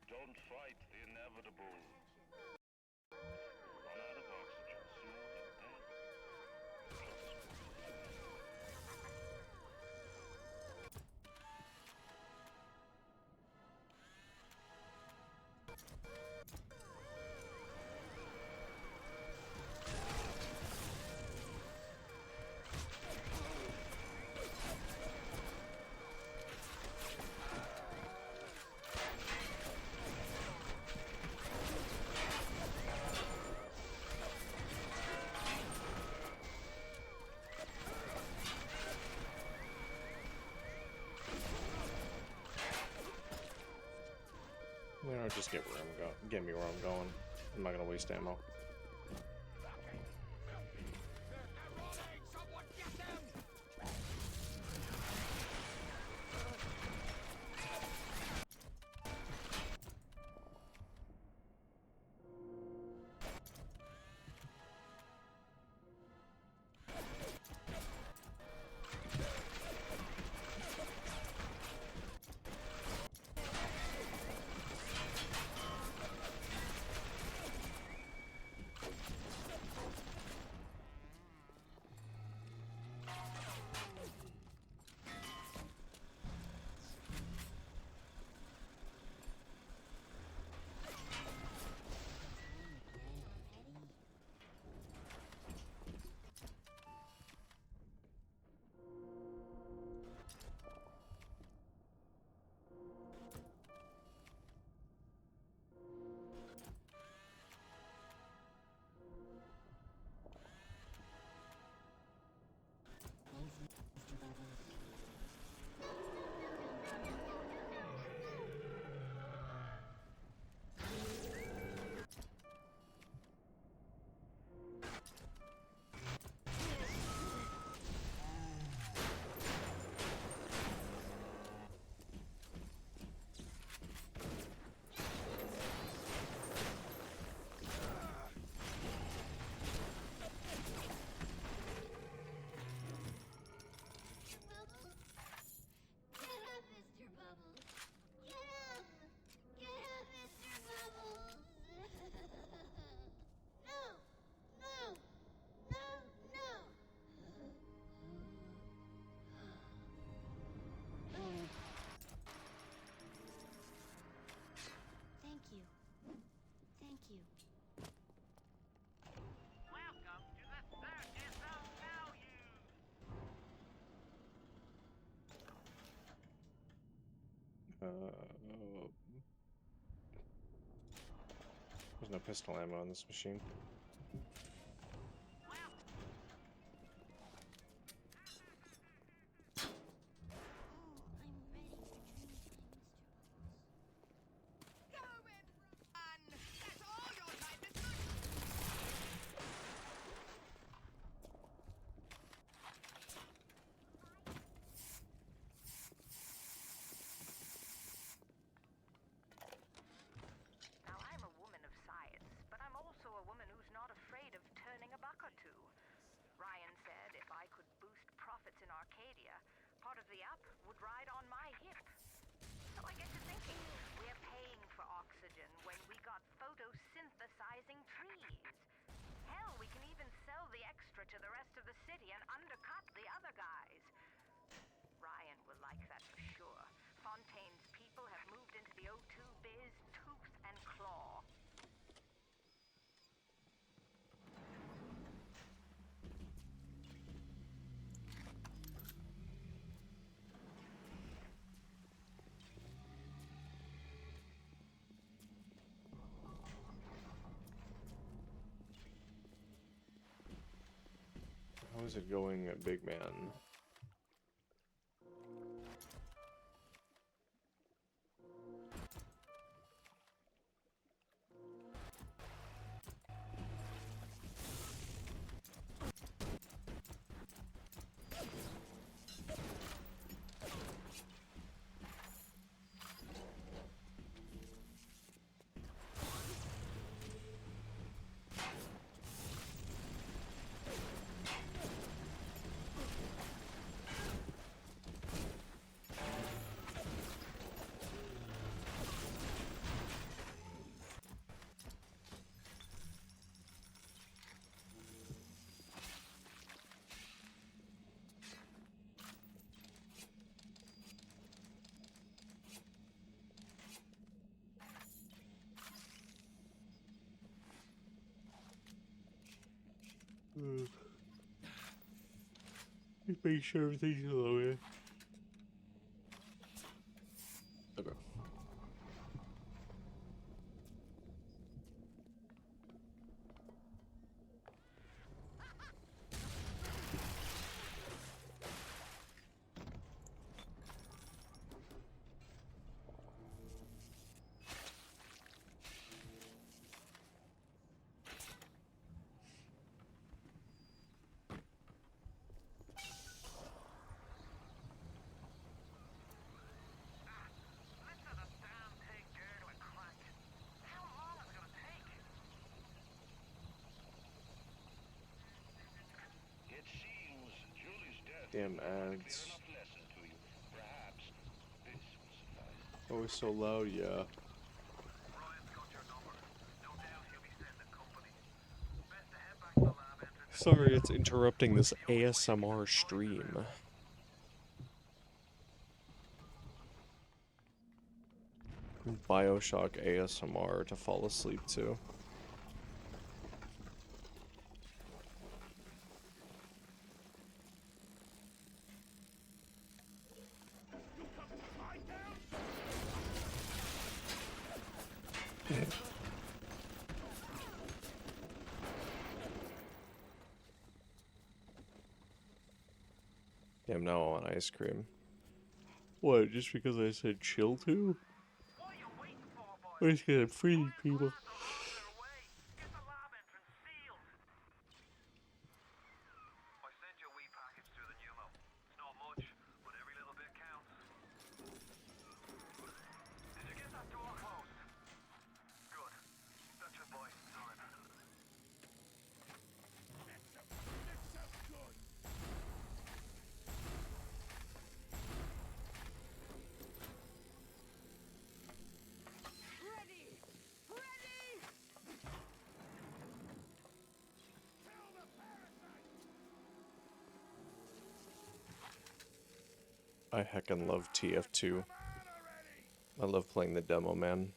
Don't fight the inevitable. Run out of oxygen soon and dead. Trust me. You know, just get me where I'm going. I'm not gonna waste ammo. you. Welcome to the Circus of Value. There's no pistol ammo on this machine. Now, I'm a woman of science, but I'm also a woman who's not afraid of turning a buck or two. Ryan said if I could boost profits in Arcadia, part of the up would ride on my hip. So I get to thinking, we're paying for oxygen when we got photosynthesizing trees. Hell, we can even sell the extra to the rest of the city and undercut the other guys. Ryan will like that for sure. Fontaine's people have moved into the O2 biz tooth and claw. How is it going, big man? Just make sure everything's loaded. Okay. Damn ads. Always so loud, yeah. Sorry, it's interrupting this ASMR stream. Bioshock ASMR to fall asleep to. Damn, now I want ice cream. What, just because I said chill to? We're just gonna freeze people. I sent you a wee package through the pneumo. It's not much, but every little bit counts. Did you get that door closed? Good. That should buy some time. I heckin' love TF2. I love playing the demo, man.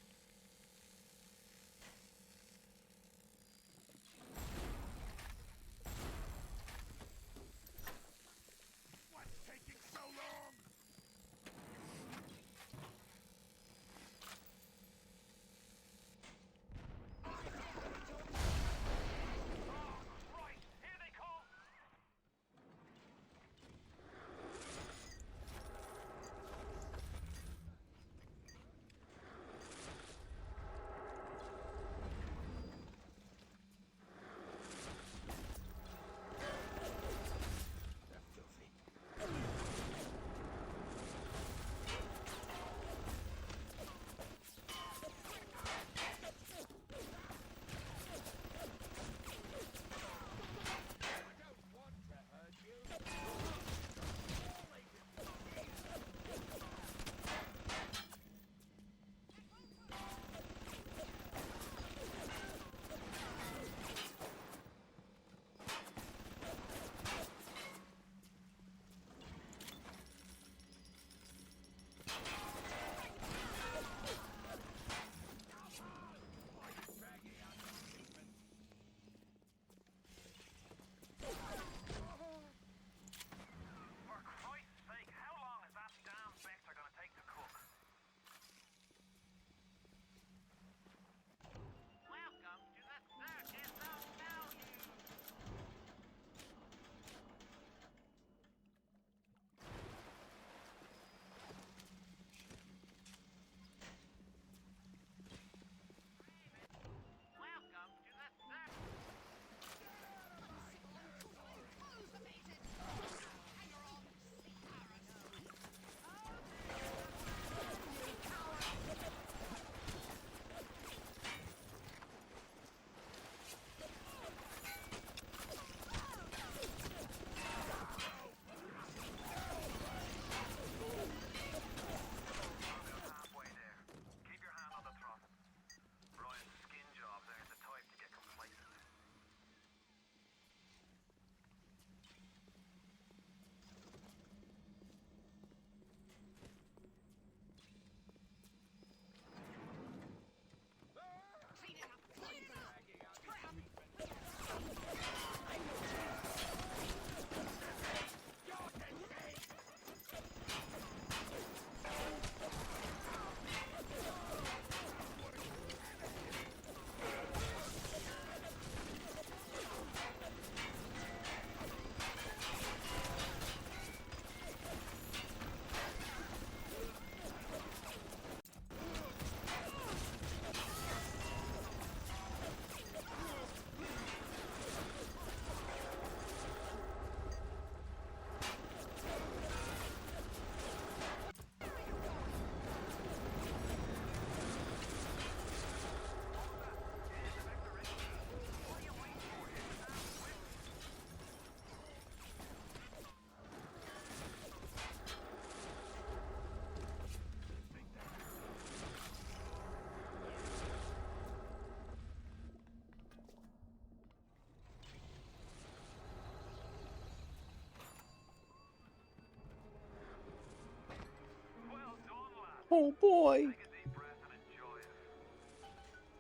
Oh boy. Take a deep breath and enjoy it.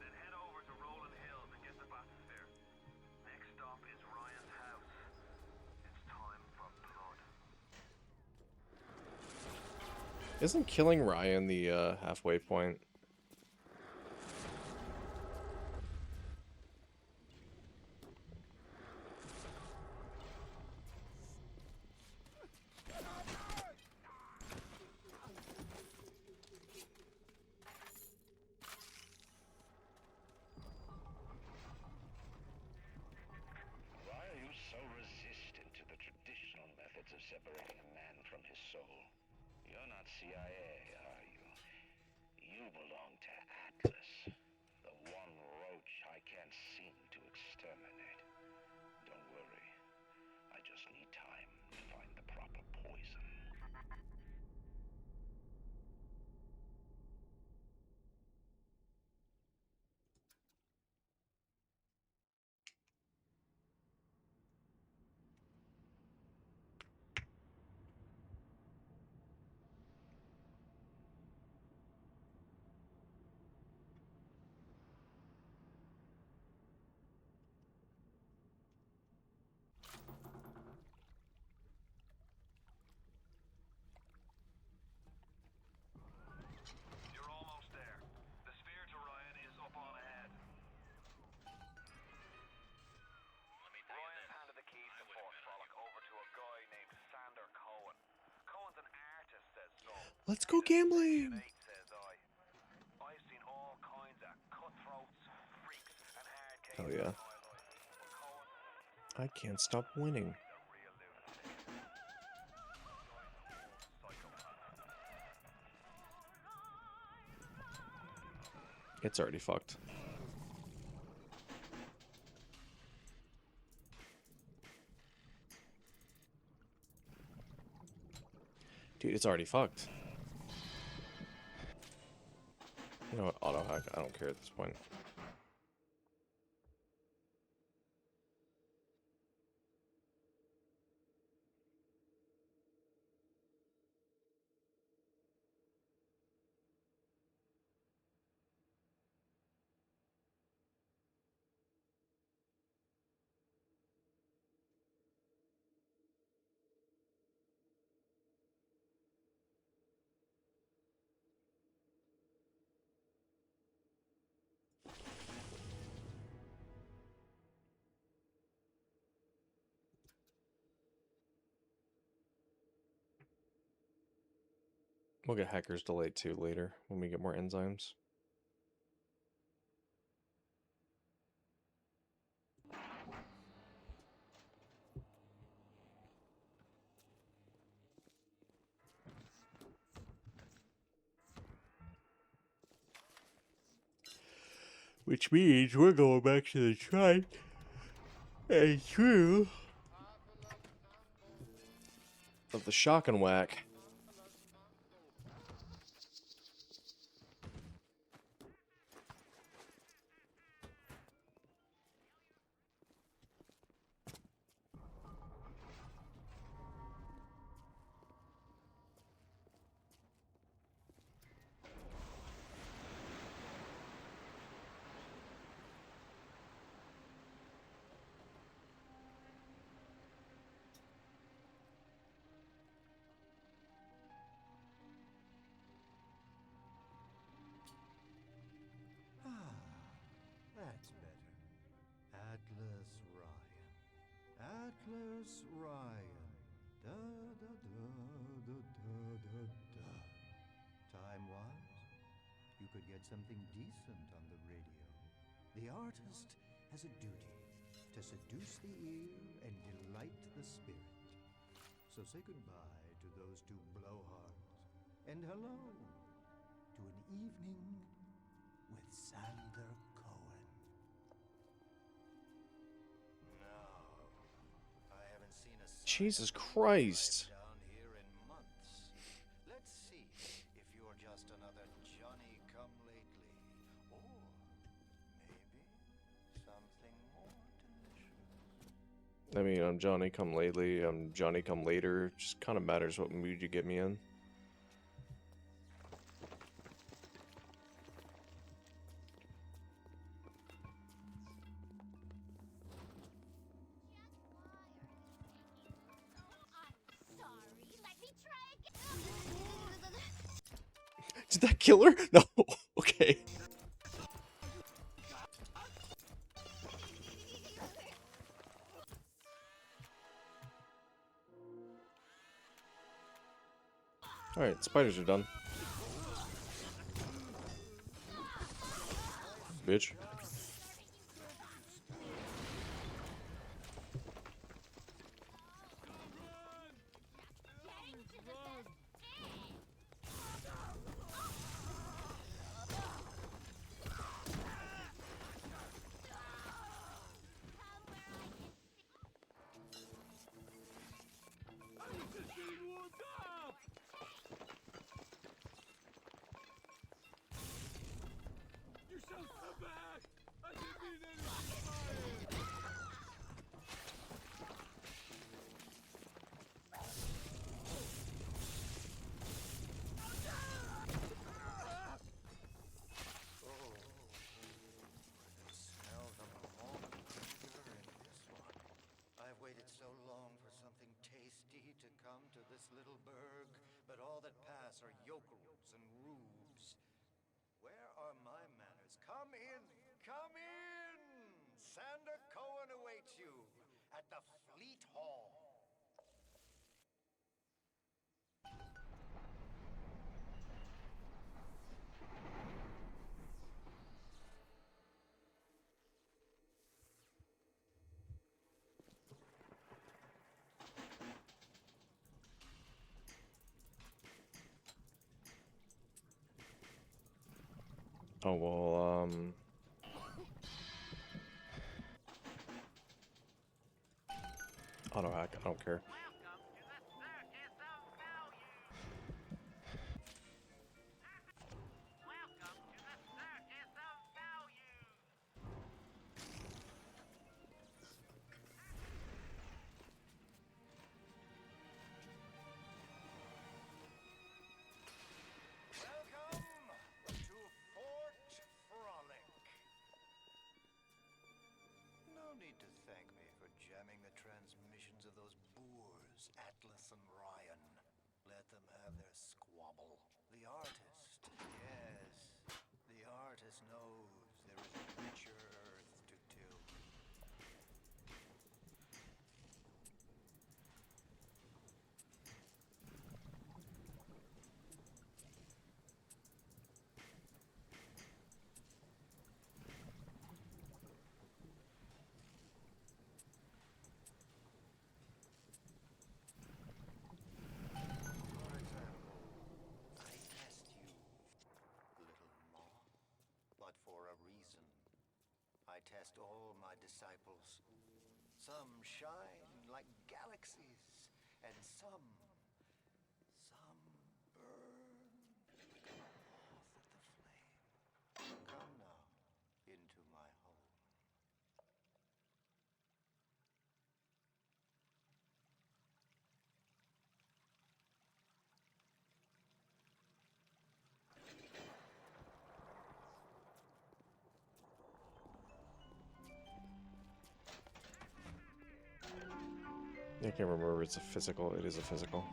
Then head over to Rolling Hills and get the bathysphere. Next stop is Ryan's house. It's time for blood. Isn't killing Ryan the halfway point? Why are you so resistant to the traditional methods of separating a man from his soul? You're not CIA, are you? You belong to Atlas, the one roach I can't seem to exterminate. Don't worry. I just need time to find the proper poison. You're almost there. The sphere to Ryan is up on ahead. Ryan's handed the keys to Fort Frolic over to a guy named Sander Cohen. Cohen's an artist, says some. Let's go gambling. Section 8, says I. I've seen all kinds of cutthroats, freaks, and hard cases Hell yeah. in my life. But Cohen, I can't stop winning. he's a real lunatic. Psychopath. It's already fucked. Dude, it's already fucked. You know what? Auto hack. I don't care at this point. We'll get Hacker's Delight too later when we get more enzymes. Which means we're going back to the tribe and through of the shock and whack. That's better. Atlas Ryan. Atlas Ryan. Da da da da da da da. Time-wise, you could get something decent on the radio. The artist has a duty to seduce the ear and delight the spirit. So say goodbye to those two blowhards, and hello to an evening with Sander Cohen. No, I haven't seen a Jesus Christ. down here in months. Let's see if you're just another Johnny come lately, or maybe something more delicious. I mean, I'm Johnny come lately, I'm Johnny come later. Just kind of matters what mood you get me in. Did that kill her? No. Okay. Alright, spiders are done. Bitch. Smell the moment you're in this one. I've waited so long for something tasty to come to this little burg, but all that pass are yokels and rubes. Where are my manners? Come in! Come in! Sander Cohen awaits you at the Fleet Hall. Oh, well, auto hack, I don't care. Welcome to Fort Frolic. No need to thank me for jamming the transmissions of those boors, Atlas and Ryan. Let them have their squabble. The artist, yes, the artist knows there is richer earth to till. For example, I test you, little moth, but for a reason. I test all my disciples. Some shine like galaxies, and some burn like a moth at the flame. Come now, into my home. I can't remember if it's a physical. It is a physical.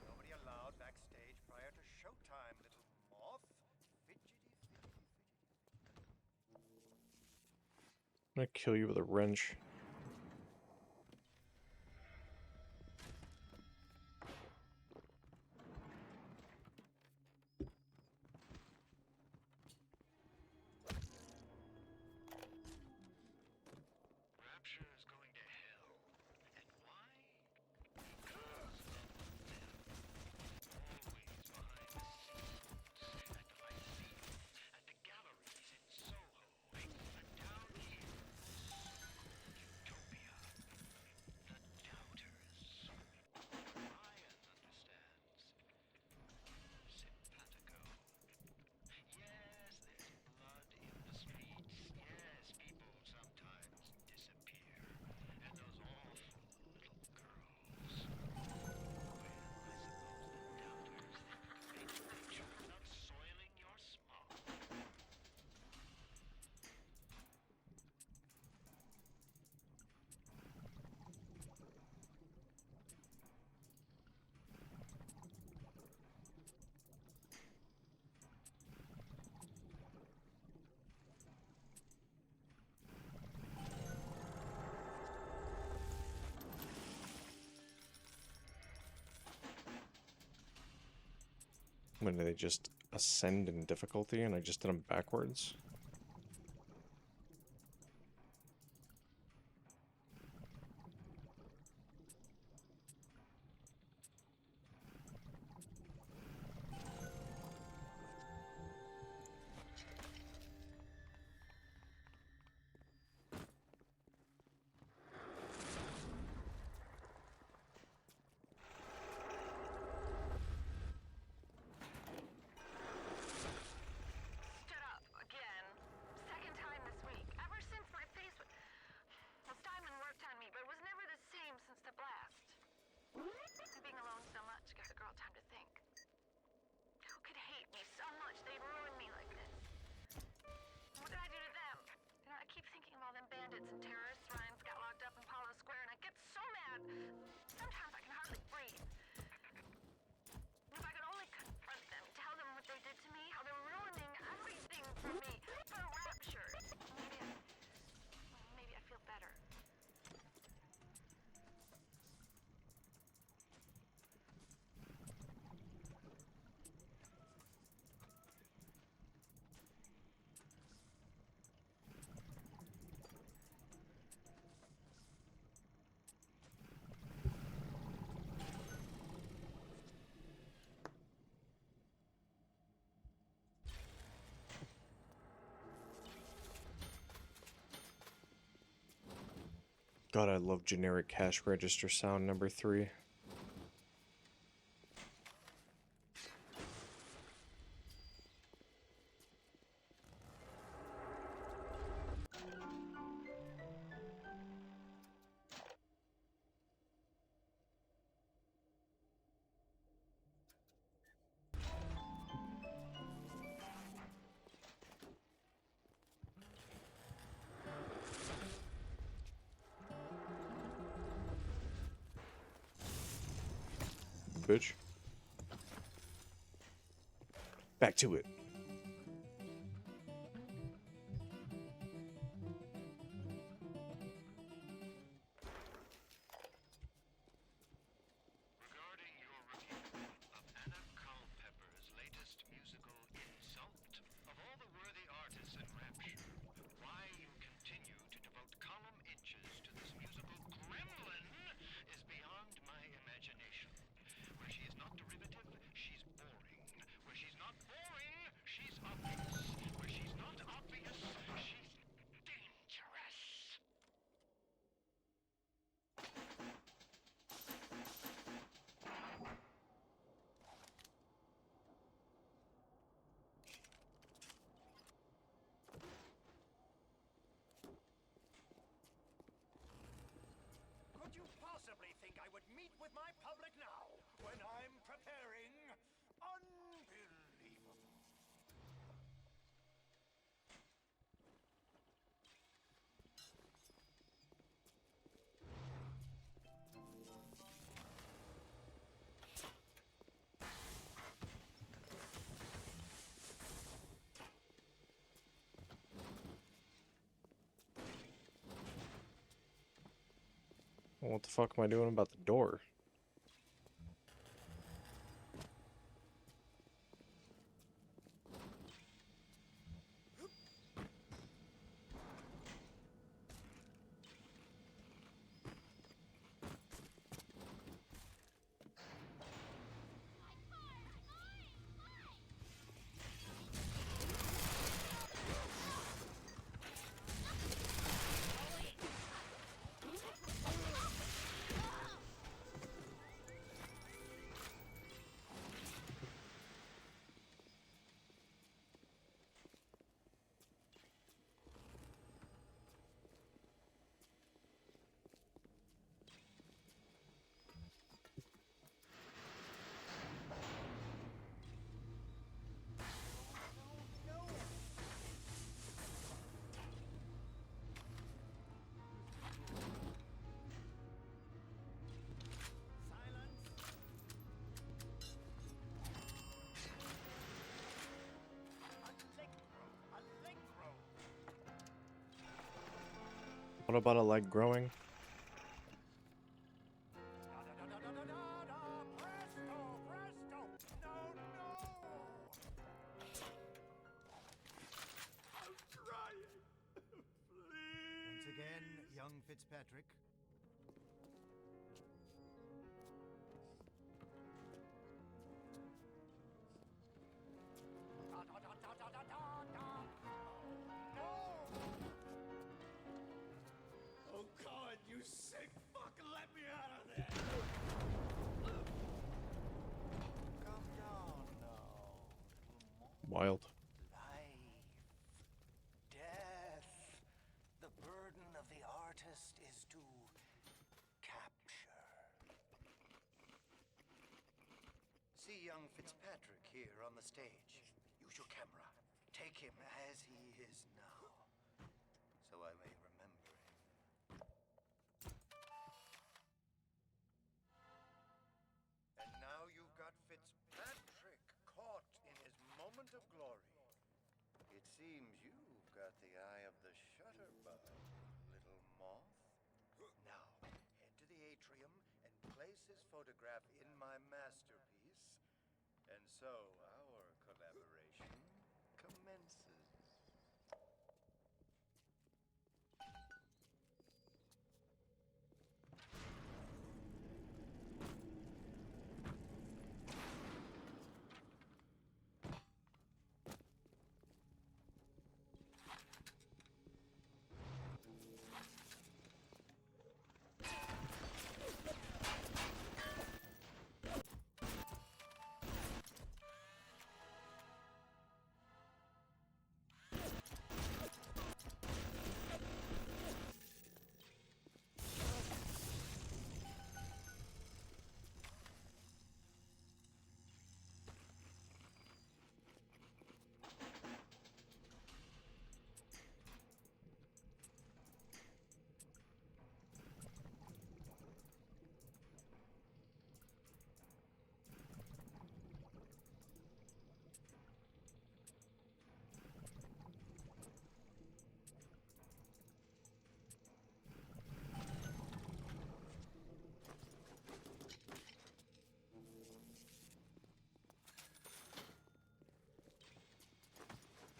Nobody allowed backstage prior to showtime, little moth. Fidgety, fidgety, I'm gonna kill you with a wrench. Rapture is going to hell. And why? Always behind the scenes, at the Lyceum, at the galleries in Soho, and down here. When do they just ascend in difficulty and I just did them backwards? Stood up again. Second time this week. Ever since my face was. Well, Steinman worked on me, but it was never the same since the blast. Being alone so much gives a girl time to think. Who could hate me so much they'd ruin me like this? What did I do to them? You know, I keep thinking of all them bandits and terrorists Ryan's got locked up in Palo Square, and I get so mad. Sometimes I can hardly breathe. If I could only confront them, tell them what they did to me, how they're ruining everything for me, for Rapture. Maybe I feel better. God, I love generic cash register sound number 3. Bitch. Back to it. Regarding your review of Anna Culpepper's latest musical Insult, of all the worthy artists in Rapture, why you continue to devote column inches to this musical gremlin is beyond my imagination. Where she is not derivative, she's boring. Where she's not boring, she's obvious. Where she's not obvious, she's dangerous. Could you possibly think I would meet with my public now, when I'm preparing? Unbelievable. Well, what the fuck am I doing about the door? What about a leg growing? Presto, presto! No, no! Fitzpatrick. Oh God, you sick fuck, let me out of there! Calm down now, little more. Wild. Life, death. The burden of the artist is to capture. See young Fitzpatrick here on the stage. Use your camera. Take him as he is now, so I may remember him. And now you've got Fitzpatrick caught in his moment of glory. It seems you've got the eye of the shutterbug, little moth. Now, head to the atrium and place his photograph in my masterpiece. And so our collaboration commences.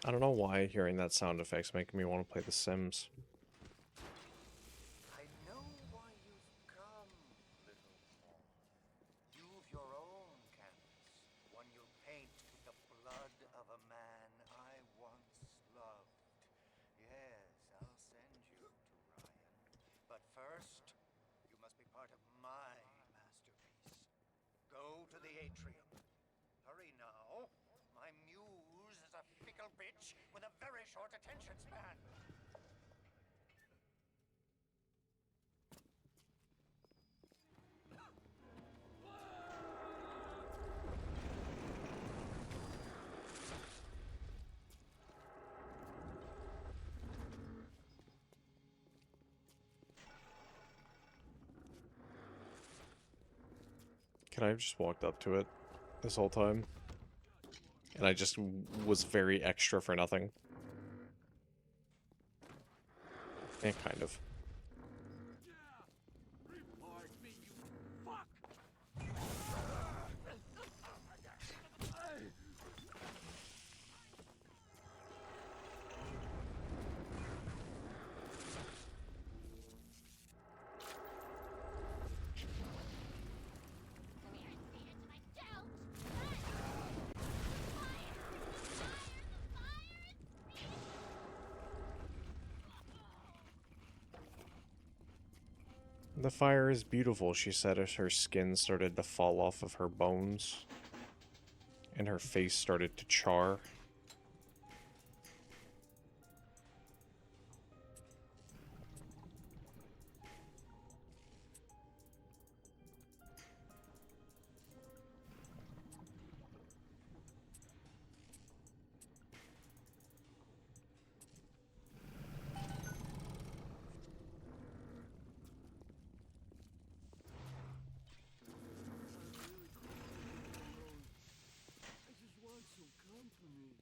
I don't know why hearing that sound effect's making me want to play The Sims. I know why you've come, little moth. You've your own canvas, one you'll paint with the blood of a man I once loved. Yes, I'll send you to Ryan. But first, you must be part of my masterpiece. Go to the atrium. Hurry now. My muse is a fickle bitch with a very short attention span. Could I have just walked up to it this whole time? And I just was very extra for nothing. Eh, kind of. The fire is beautiful, she said as her skin started to fall off of her bones. And her face started to char. I just want some company.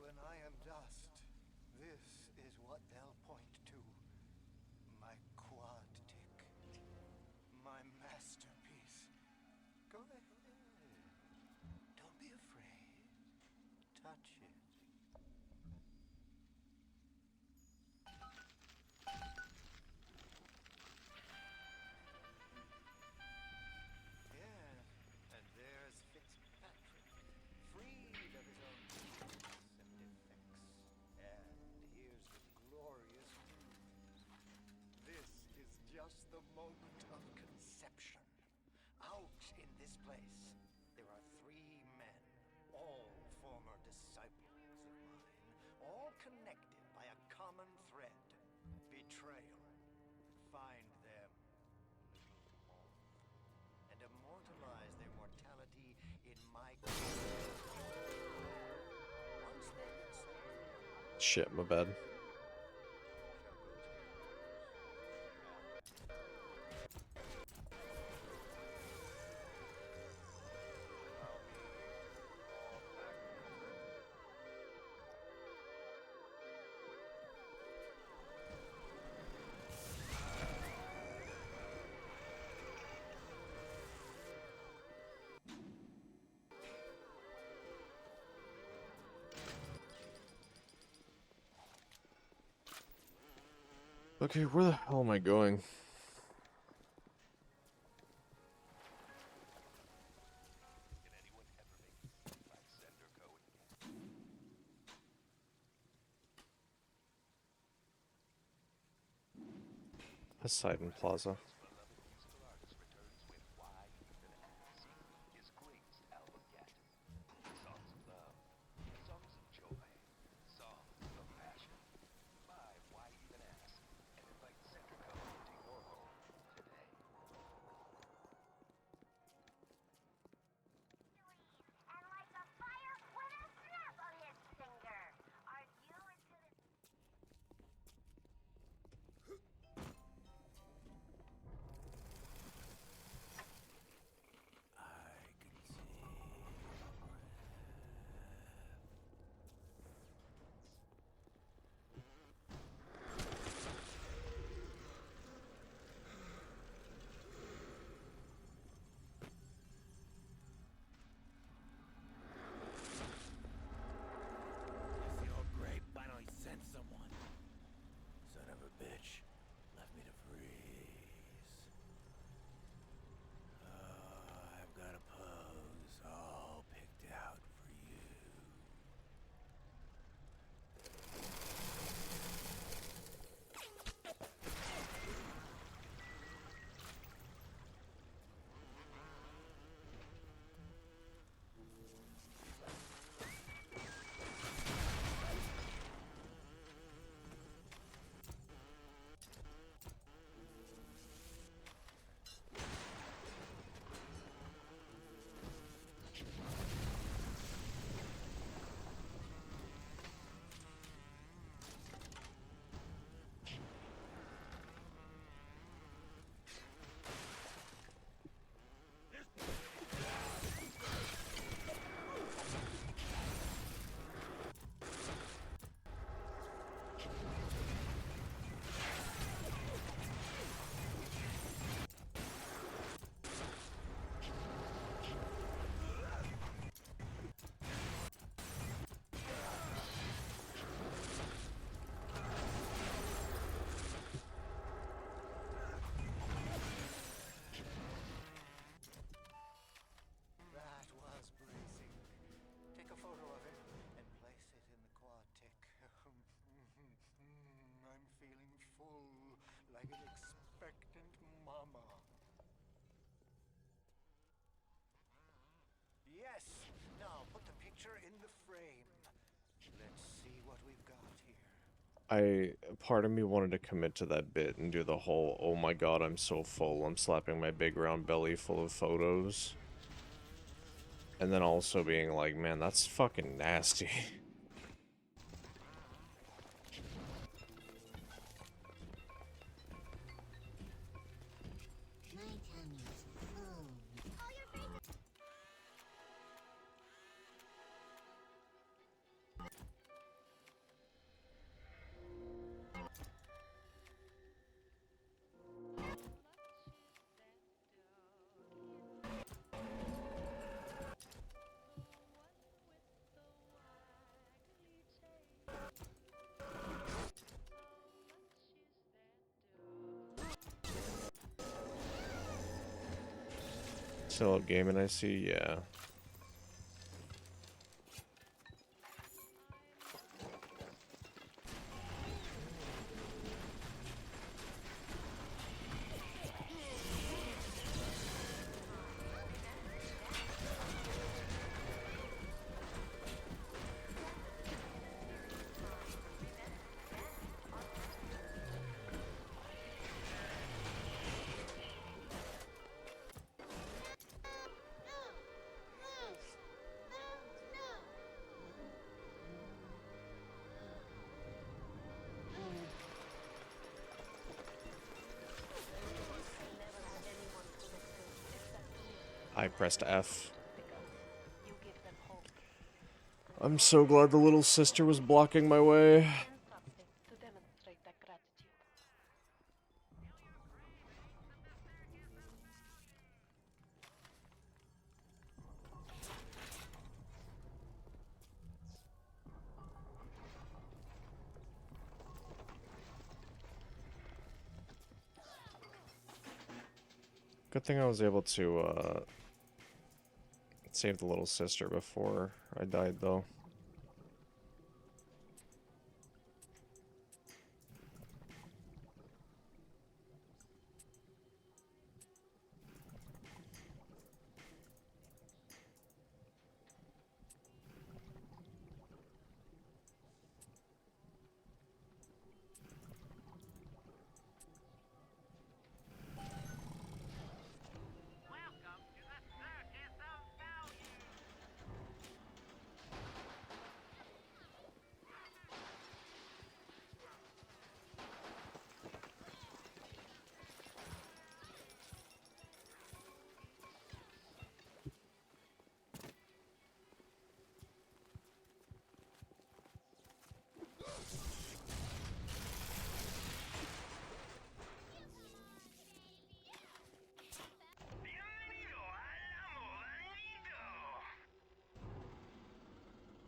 When I am dust, this is what they'll point to. My quad tick. My masterpiece. Go ahead. Don't be afraid. Touch it. Yeah, and there's Fitzpatrick, freed of his own defects and defects. And here's the glorious news. This is just the moment of conception. Out in this place, there are 3 men, all former disciples of mine, all connected by a common thread: betrayal. Find them, little moth, and immortalize their mortality in my once they've been sold, Shit, my bad. Okay, where the hell am I going? Poseidon Plaza. And like a fire with a snap of his finger. Are you into the... Is your grave finally sent someone? Son of a bitch. Left me to freeze. Oh, I've got a pose all picked out for you. That was bracing. Take a photo of it and place it in the quad tick. I'm feeling full, like an expectant mama. Yes! Now put the picture in the frame. Let's see what we've got here. Part of me wanted to commit to that bit and do the whole, oh my god, I'm so full, I'm slapping my big round belly full of photos. And then also being like, man, that's fucking nasty. My tummy's full. Still up gaming, I see, yeah. I pressed F. I'm so glad the little sister was blocking my way. Good thing I was able to, save the little sister before I died, though.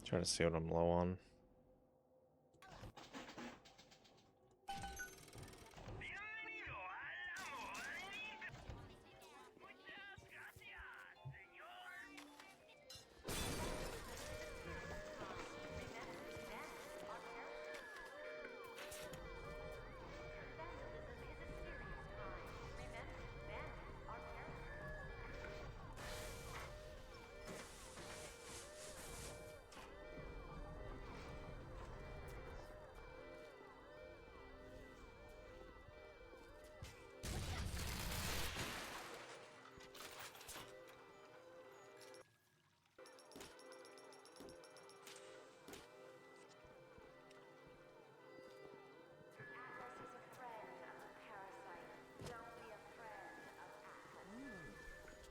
Trying to see what I'm low on.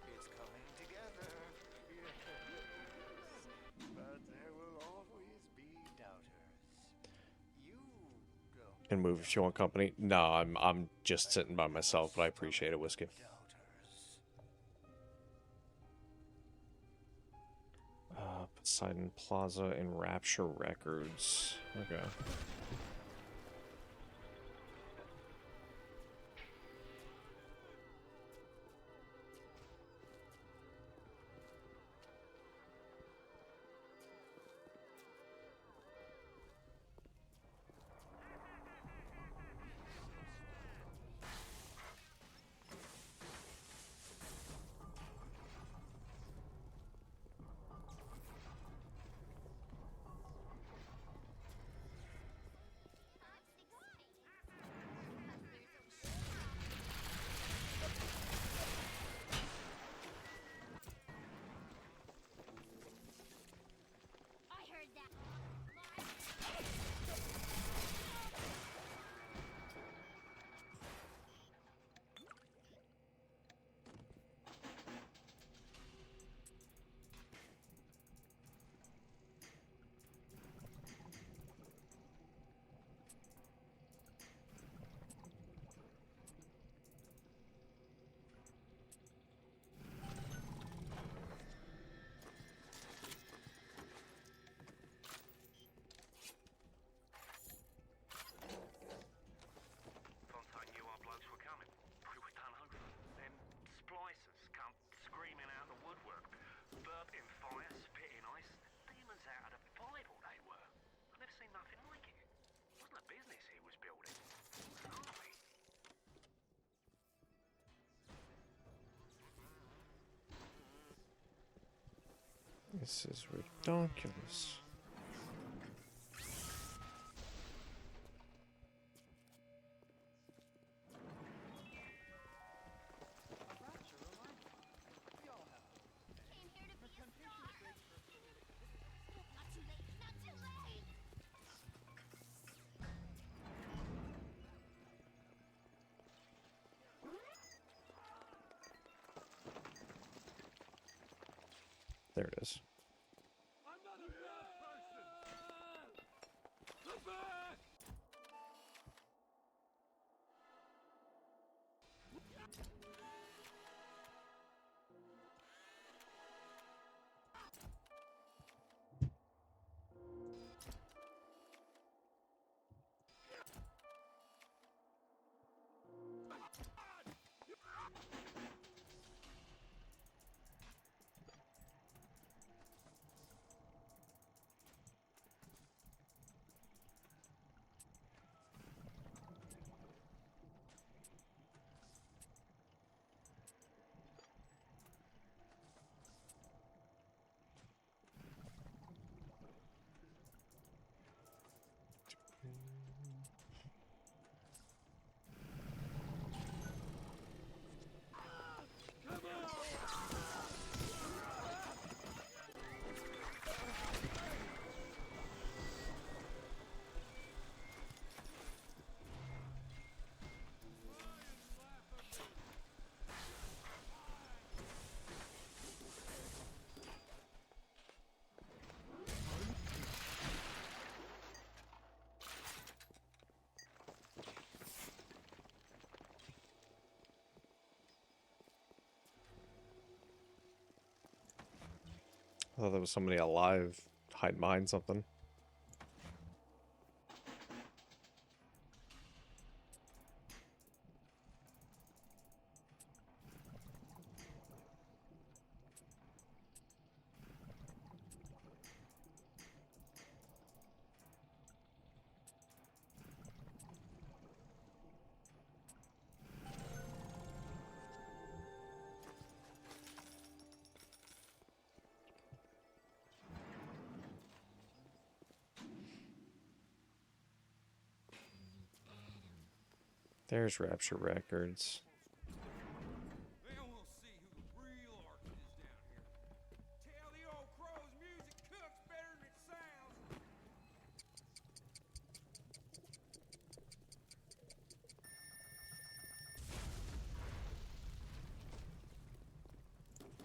It's coming together. Yes. But there will always be doubters. You don't. And move if you want company. No, I'm just sitting by myself, but I appreciate it, Whiskey. Poseidon Plaza and Rapture Records. Okay. the business he was building. Truly. This is ridiculous. There it is. I'm not a bad person! Look back! I thought there was somebody alive hiding behind something. There's Rapture Records. Now we'll see who the real artist is down here. Tell the old crow's music cooks better than it sounds.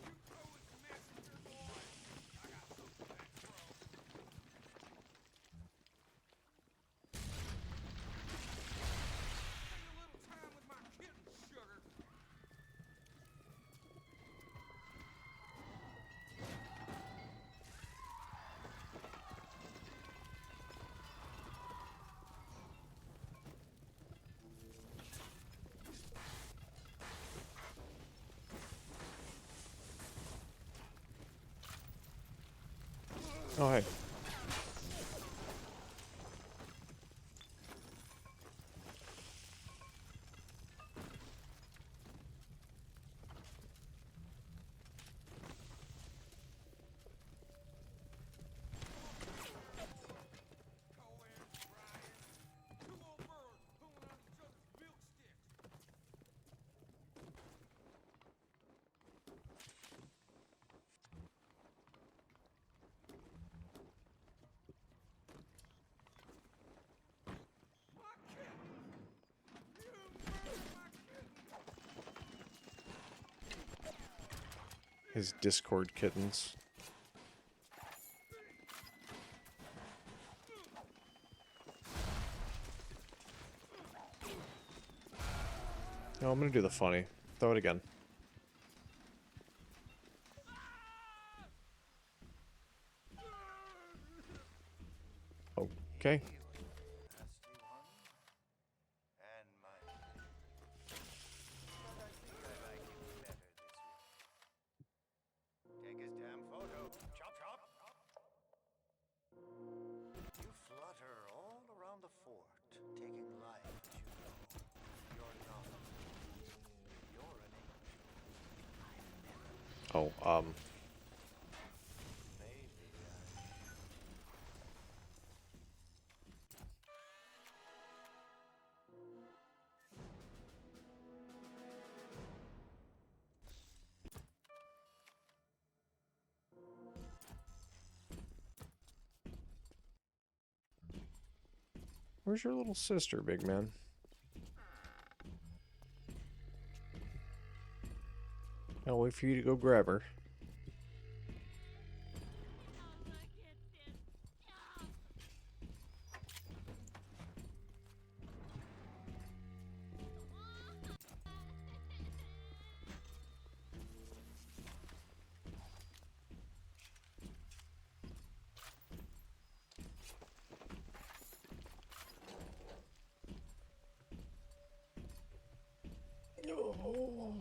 You owe us a messenger, boy. I got something for that crow. Spend a little time with my kitten, sugar. Oh, hey. Two old birds pulling on each other's milk sticks. My kitten! You murdered my kitten! His Discord kittens. No, I'm gonna do the funny. Throw it again. Okay. And my but I think I like him better this way. Take his damn photo. Chop chop. You flutter all around the fort. taking life, you're nothing. You're an angel. Oh, Maybe where's your little sister, big man? I'll wait for you to go grab her. No.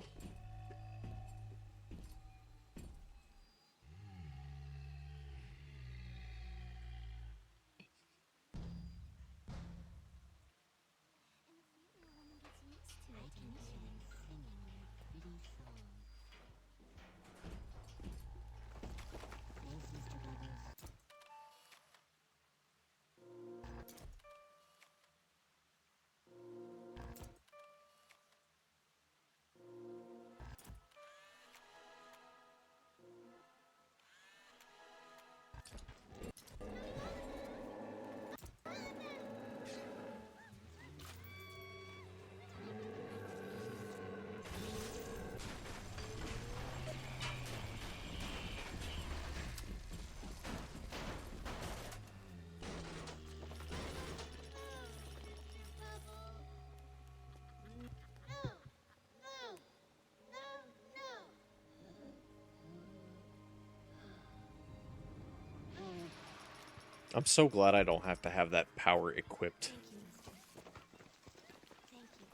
I'm so glad I don't have to have that power equipped.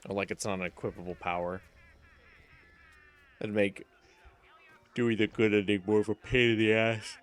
Or like it's not an equipable power. That'd make doing the good ending more of a pain in the ass.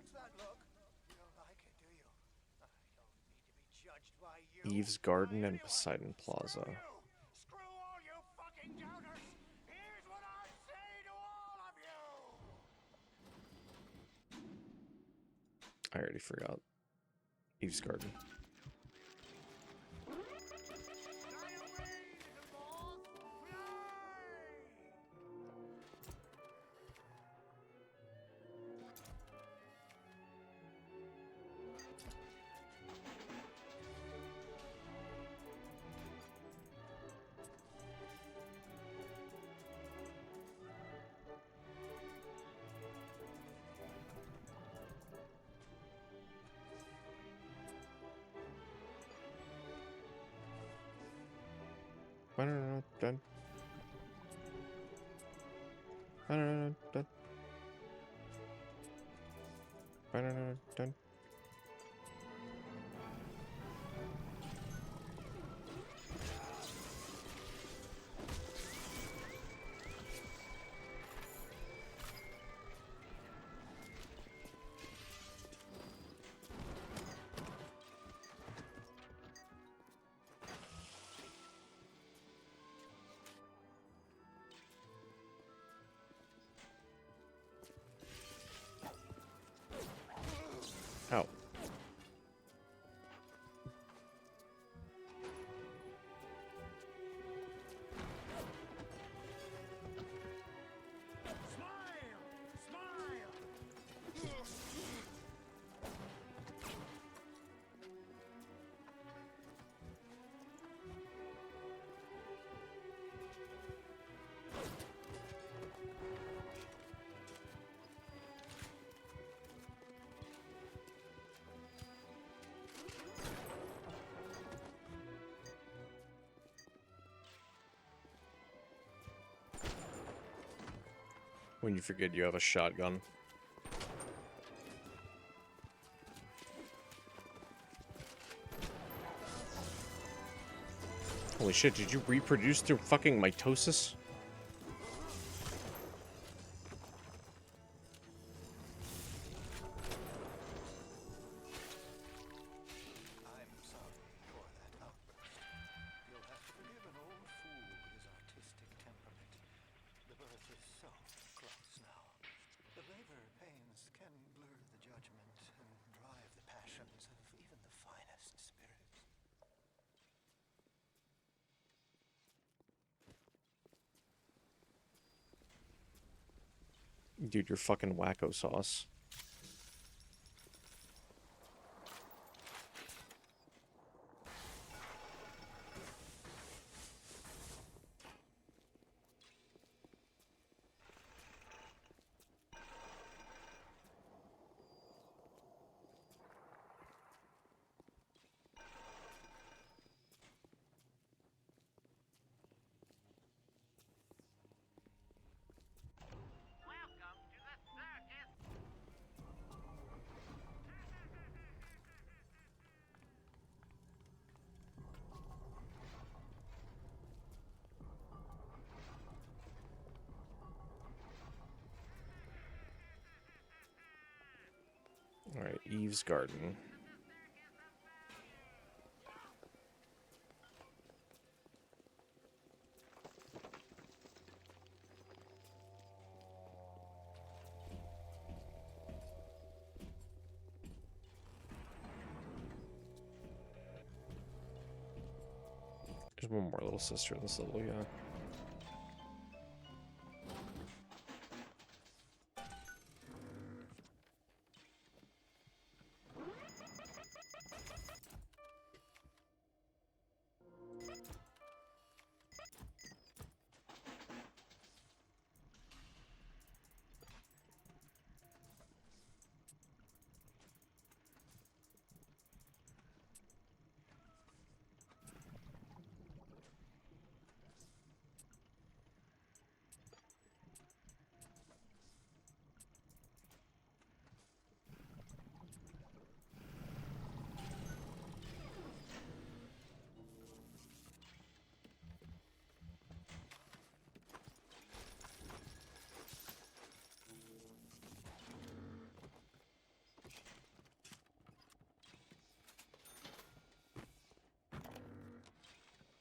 what's that look? You don't like it, do you? You don't need to be judged by you. Eve's Garden and Poseidon Plaza. Screw all you fucking doubters! Here's what I say to all of you! I already forgot. Eve's Garden. Dun. Dun. Dun. When you forget you have a shotgun. Holy shit, did you reproduce through fucking mitosis? I'm sorry for that outburst. You'll have to forgive an old fool with his artistic temperament. The birth is so close now. The labor pains can blur the judgment and drive the passions of even the finest spirits. Dude, you're fucking wacko sauce. Alright, Eve's Garden. There's one more little sister in this level, yeah.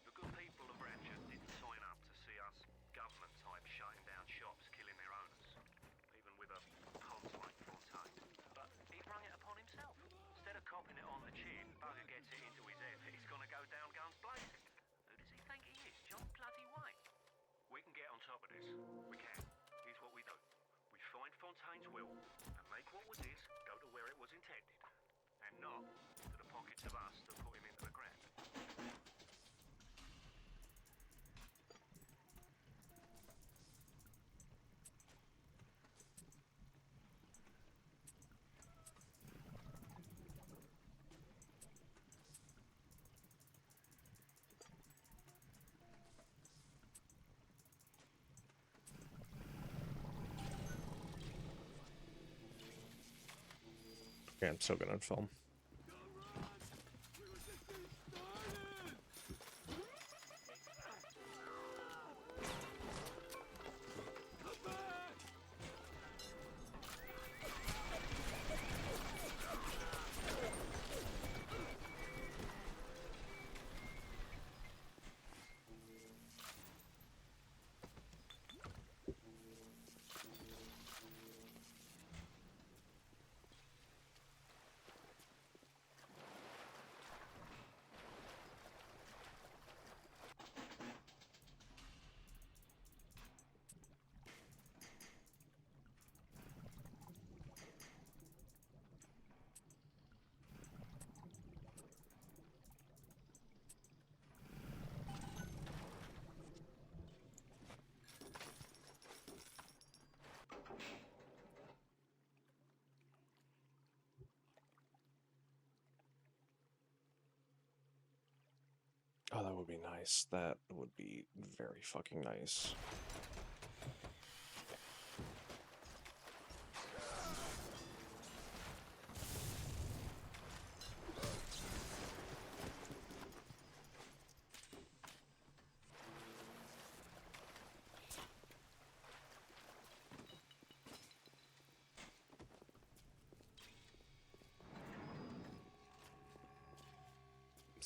The good people of Ratchet didn't sign up to see us government types shutting down shops, killing their owners, even with a ponce like Fontaine. But he brung it upon himself. Instead of copping it on the chin, bugger gets it into his head that he's gonna go down guns blazing. Who does he think he is, John bloody Wayne? We can get on top of this. We can. Here's what we do. We find Fontaine's will and make what was his go to where it was intended. And not to the pockets of us that put him into the ground. Okay, I'm so good on film. Oh, that would be nice. That would be very fucking nice.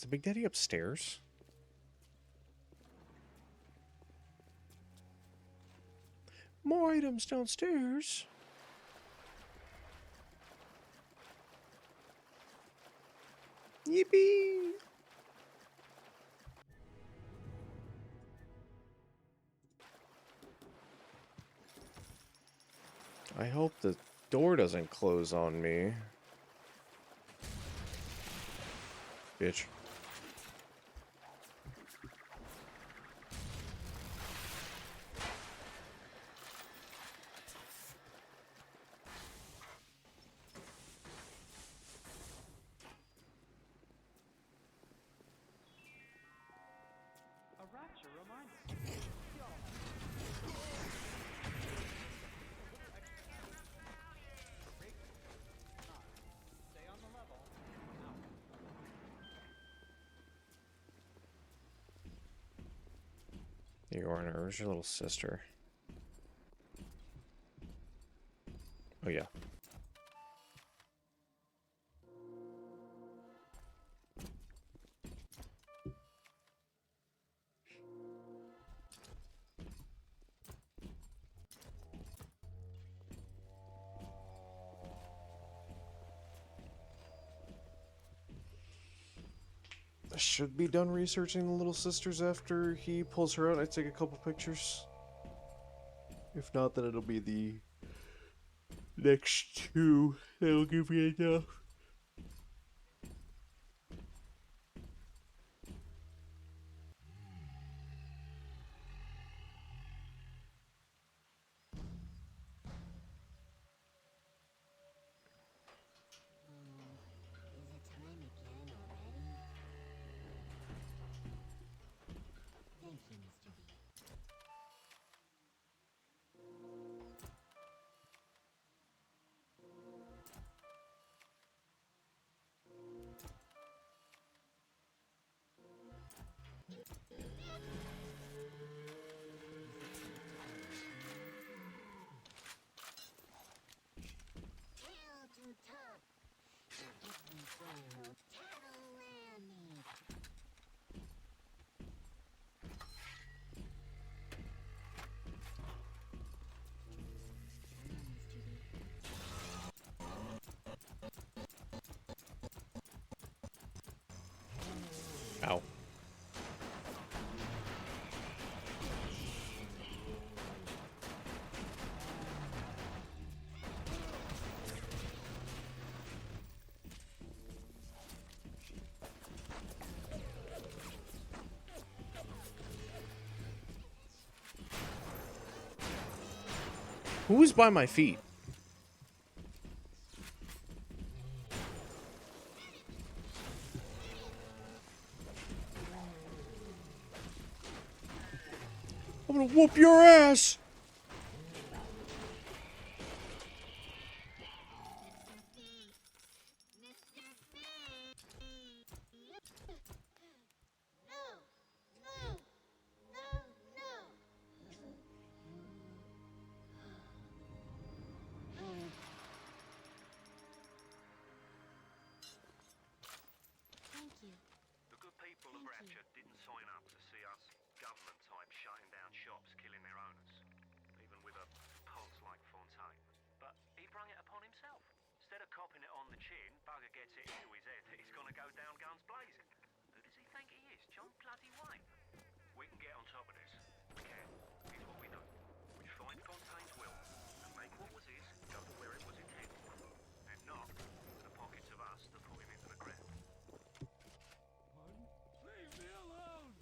the Big Daddy upstairs? More items downstairs. Yippee! I hope the door doesn't close on me. Bitch. Yorna, where's your little sister? Oh yeah. I should be done researching the little sisters after he pulls her out. I take a couple pictures. If not, then it'll be the next two. That'll give me enough. Is it time again already? Thank you, Mr. B. Tail to top. Get me down. Tattle land. Ow. Who's by my feet? I'm gonna whoop your ass! Thank you. The good people of Rapture didn't sign up to see us government types shutting down shops, killing their owners, even with a pulse like Fontaine. But he brung it upon himself. Instead of copping it on the chin, Bugger gets it into his head that he's gonna go down guns blazing. Who does he think he is? John bloody Wayne? We can get on top of this. We can. Here's what we do. We find Fontaine's will and make what was his go to where it was intended. And not to the pockets of us that put him into the ground. Leave me alone!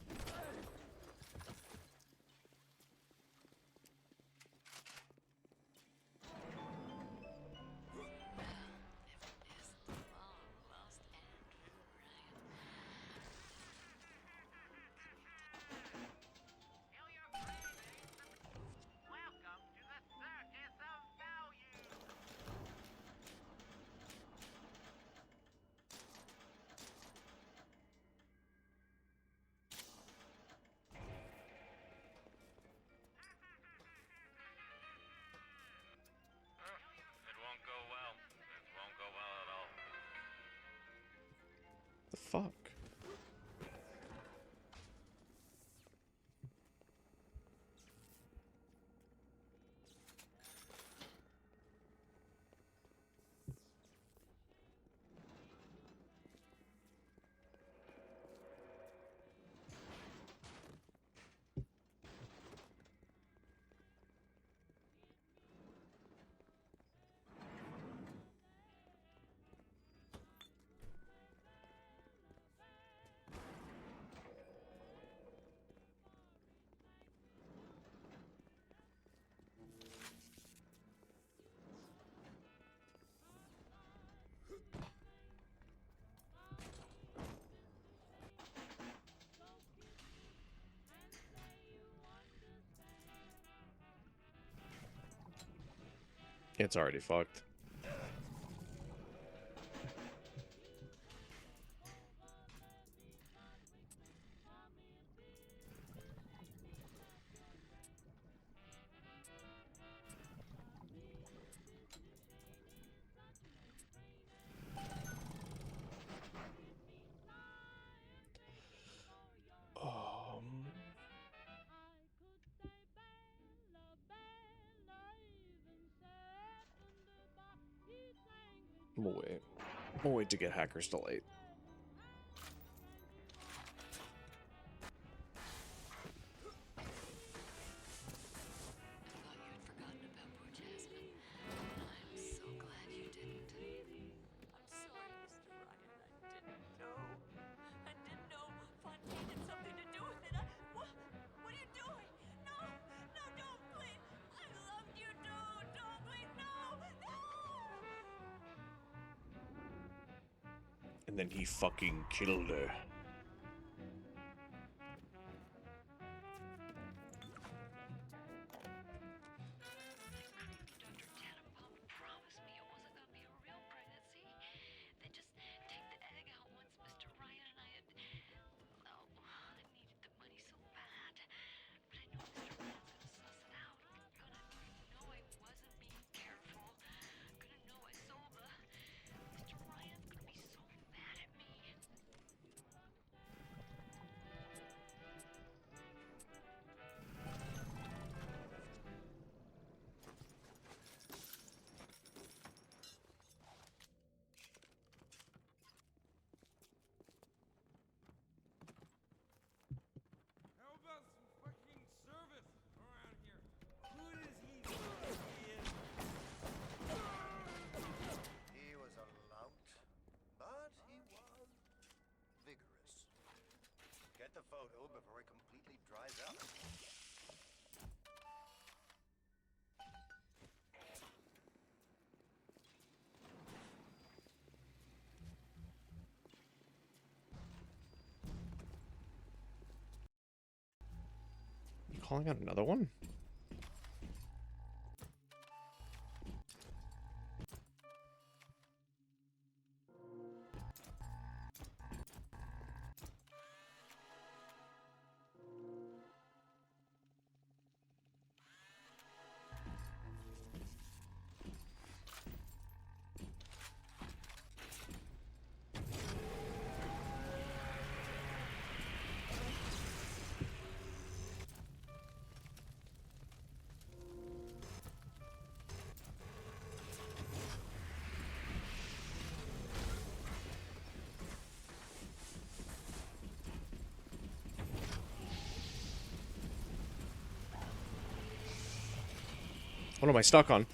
Welcome to the Circus of Value! It won't go well. It won't go well at all. The fuck? It's already fucked. We'll wait. We'll wait to get Hacker's Delight. And then he fucking killed her. He was a lout, but he was vigorous. Get the photo before it completely dries up. You calling out another one? What am I stuck on?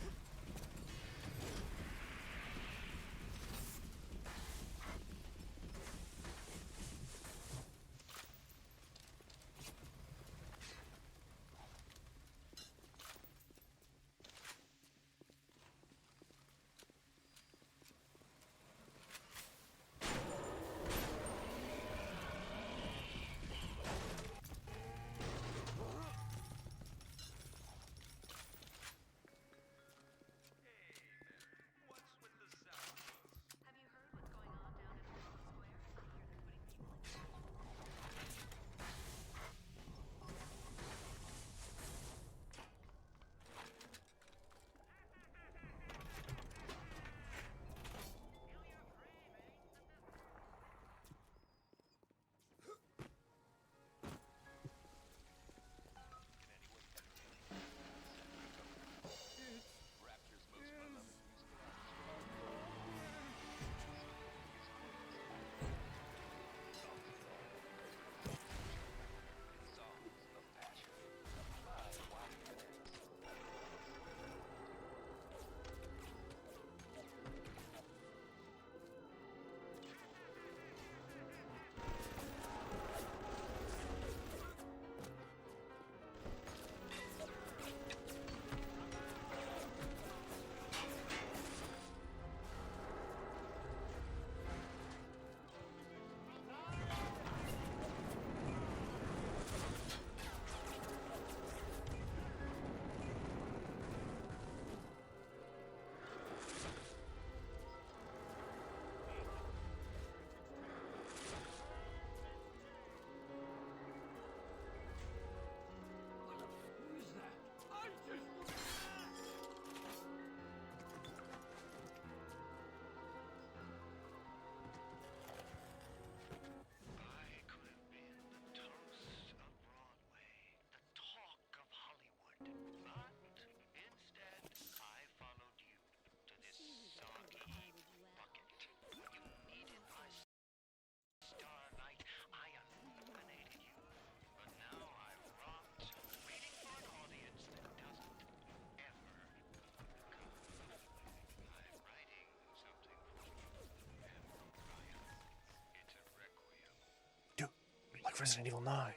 Resident Evil 9.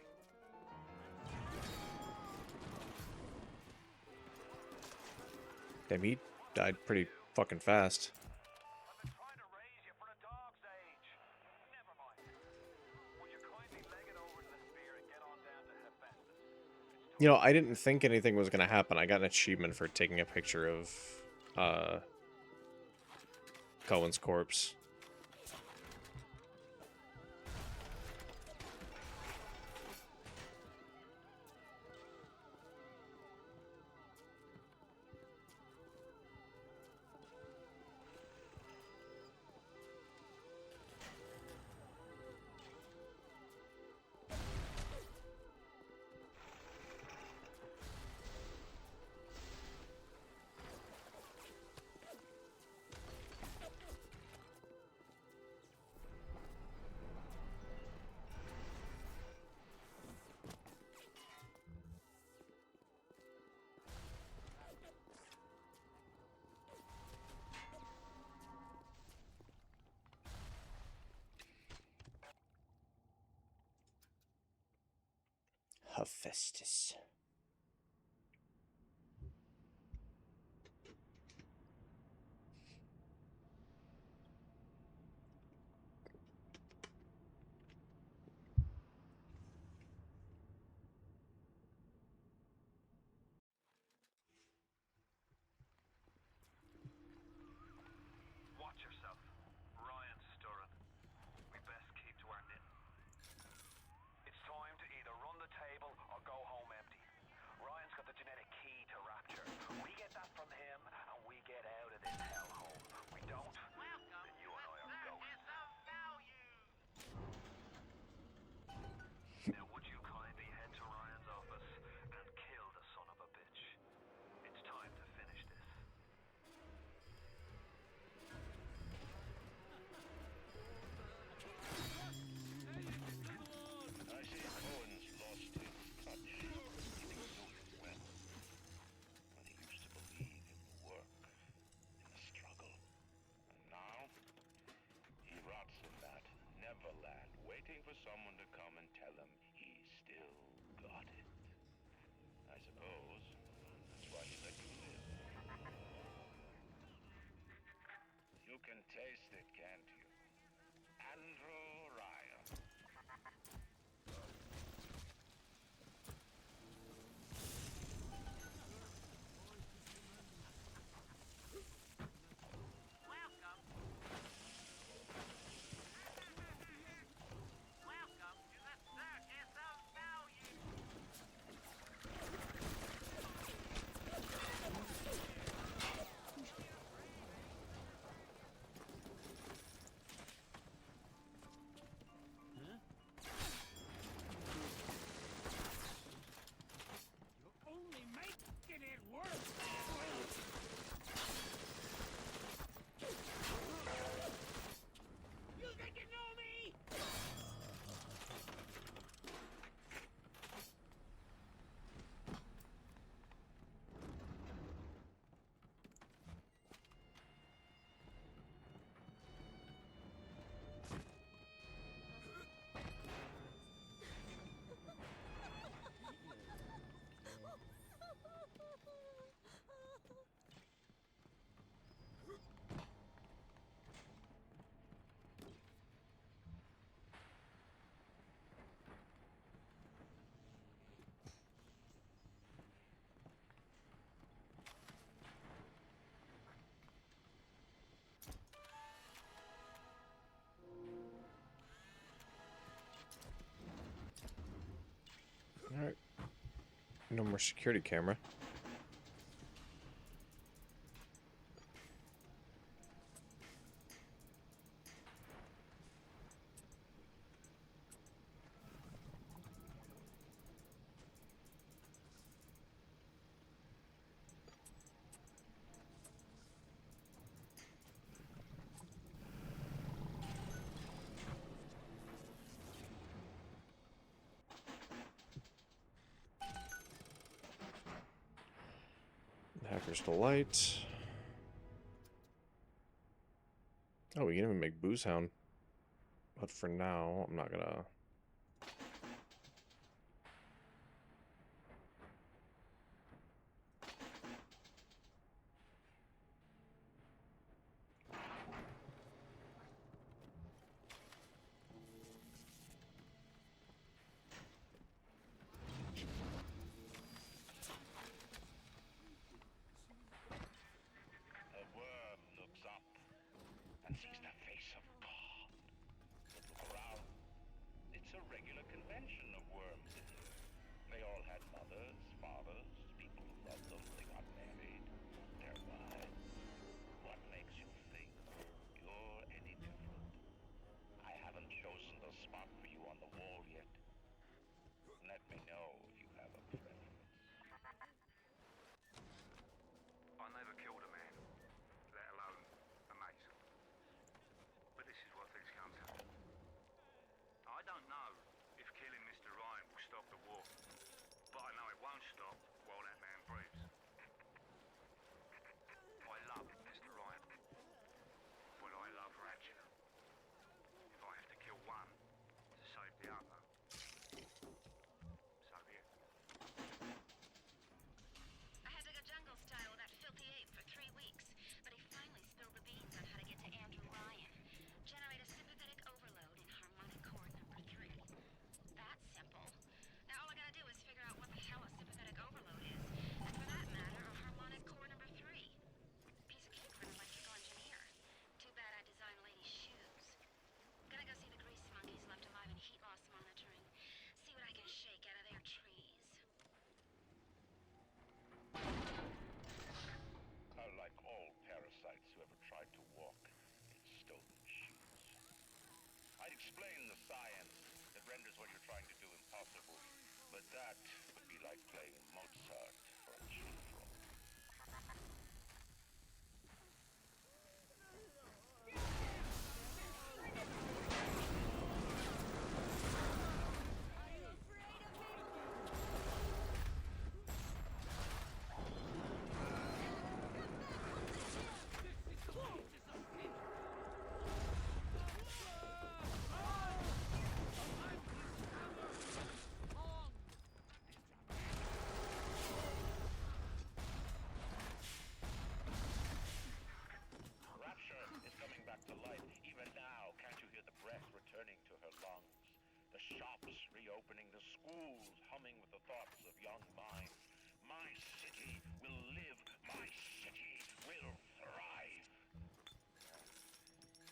Damn, he died pretty fucking fast. You know, I didn't think anything was gonna happen. I got an achievement for taking a picture of, Cohen's corpse. Hephaestus. Watch yourself. Ryan's stirring. We best keep to our knitting. It's time to either run the table or go home empty. Ryan's got the genetic key to Rapture. We get that from him, and we get out of this hellhole. We don't, then you and I are ghosts. Now would you kindly head to Ryan's office and kill the son of a bitch? It's time to finish this. I see Cohen's lost his touch, keeping Sylvan well. When he used to believe in the work, in the struggle. And now, he rots in that Neverland, waiting for someone to come and tell him he still got it. I suppose that's why he let you live. You can taste it, can't you? Andrew Ryan. Only making it worse. You think you know me? Alright. No more security camera. Hacker's Delight. Oh, we can even make Booze Hound. But for now, I'm not gonna explain the science that renders what you're trying to do impossible, but that would be like playing Mozart for a chief roll. Rapture is coming back to life. Even now, can't you hear the breath returning to her lungs? The shops reopening, the schools humming with the thoughts of young minds. My city will live. My city will thrive. And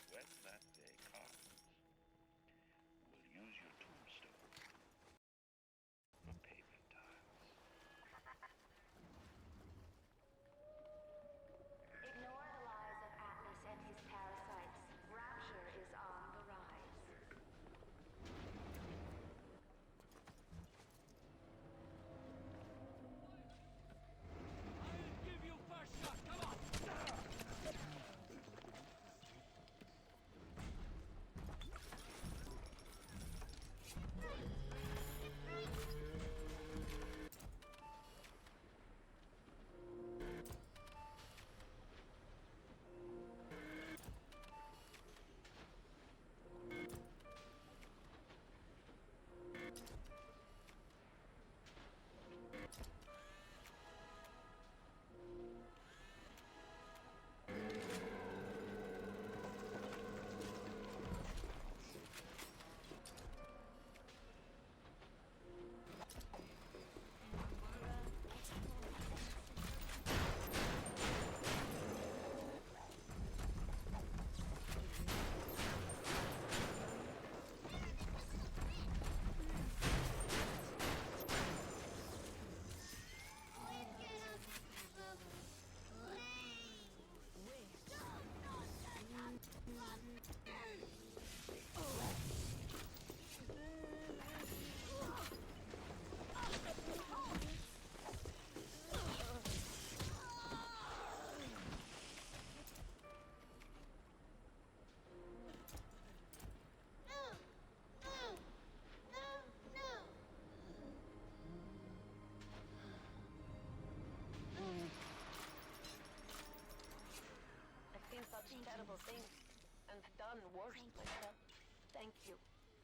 when that day comes, we'll use your tombstone for pavement tiles. Ignore the lies of Atlas and his parasites. Rapture is on the rise. I'll give you first shot. Come on. I've seen such terrible things, and done worse myself. Thank you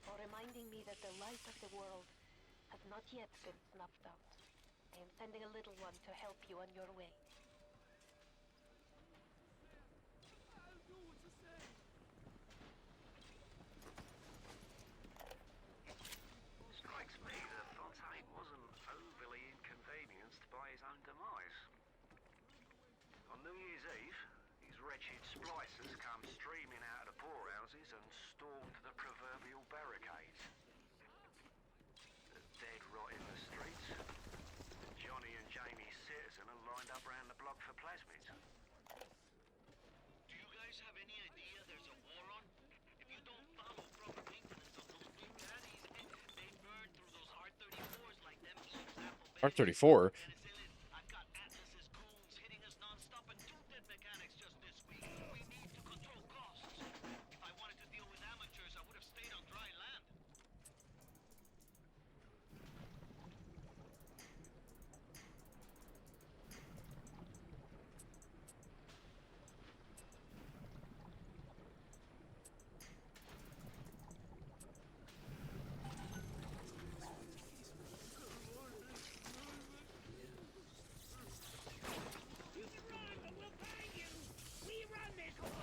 for reminding me that the light of the world has not yet been snuffed out. I am sending a little one to help you on your way. I'll do what you say. Strikes me that Fontaine wasn't overly inconvenienced by his own demise. On New Year's Eve, these wretched splicers come streaming out of the poorhouses and stormed the proverbial barricades. The dead rot in the streets. Johnny and Jamie Citizen are lined up round the block for plasmids. Do you guys have any idea there's a war on? If you don't follow proper maintenance on those big caddies, they burn through those R-34s like them R-34? penicillin. I've got Atlas's goons hitting us non-stop and 2 dead mechanics just this week. We need to control costs. If I wanted to deal with amateurs, I would have stayed on dry land. You can run, but we'll find you. We run this whole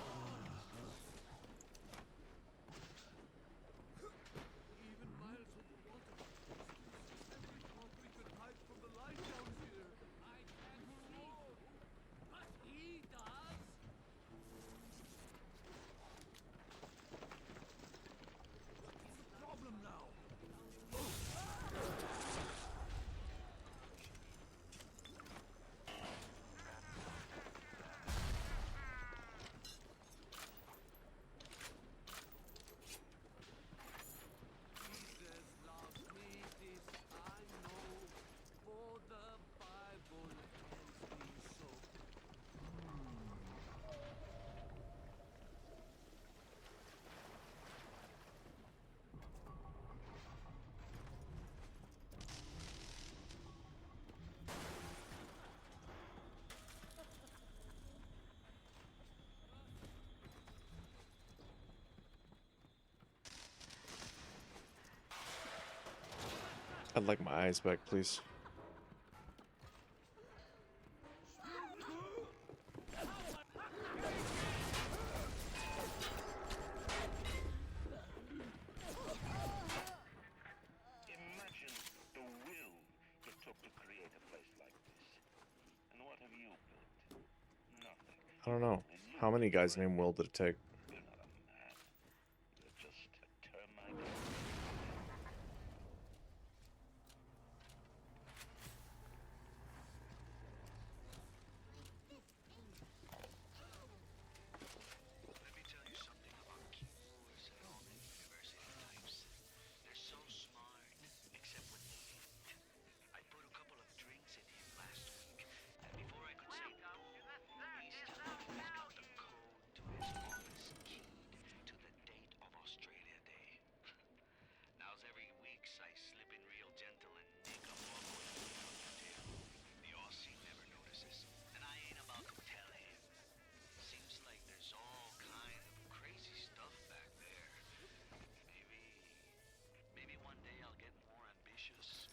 I'd like my eyes back, please. Imagine the will it took to create a place like this. And what have you built? Nothing. I don't know. How many guys named Will did it take? You're not a man. You're just a termite. Let me tell you something about keyboards and all the university types. They're so smart, except when they eat. I put a couple of drinks in him last week, and before I could say boo, he's telling me he's got the code to his office keyed to the date of Australia Day. Now's every weeks I slip in real gentle and nick a bubble and put out the tail. The Aussie never notices, and I ain't about to tell him. Seems like there's all kind of crazy stuff back there. Maybe one day I'll get more ambitious.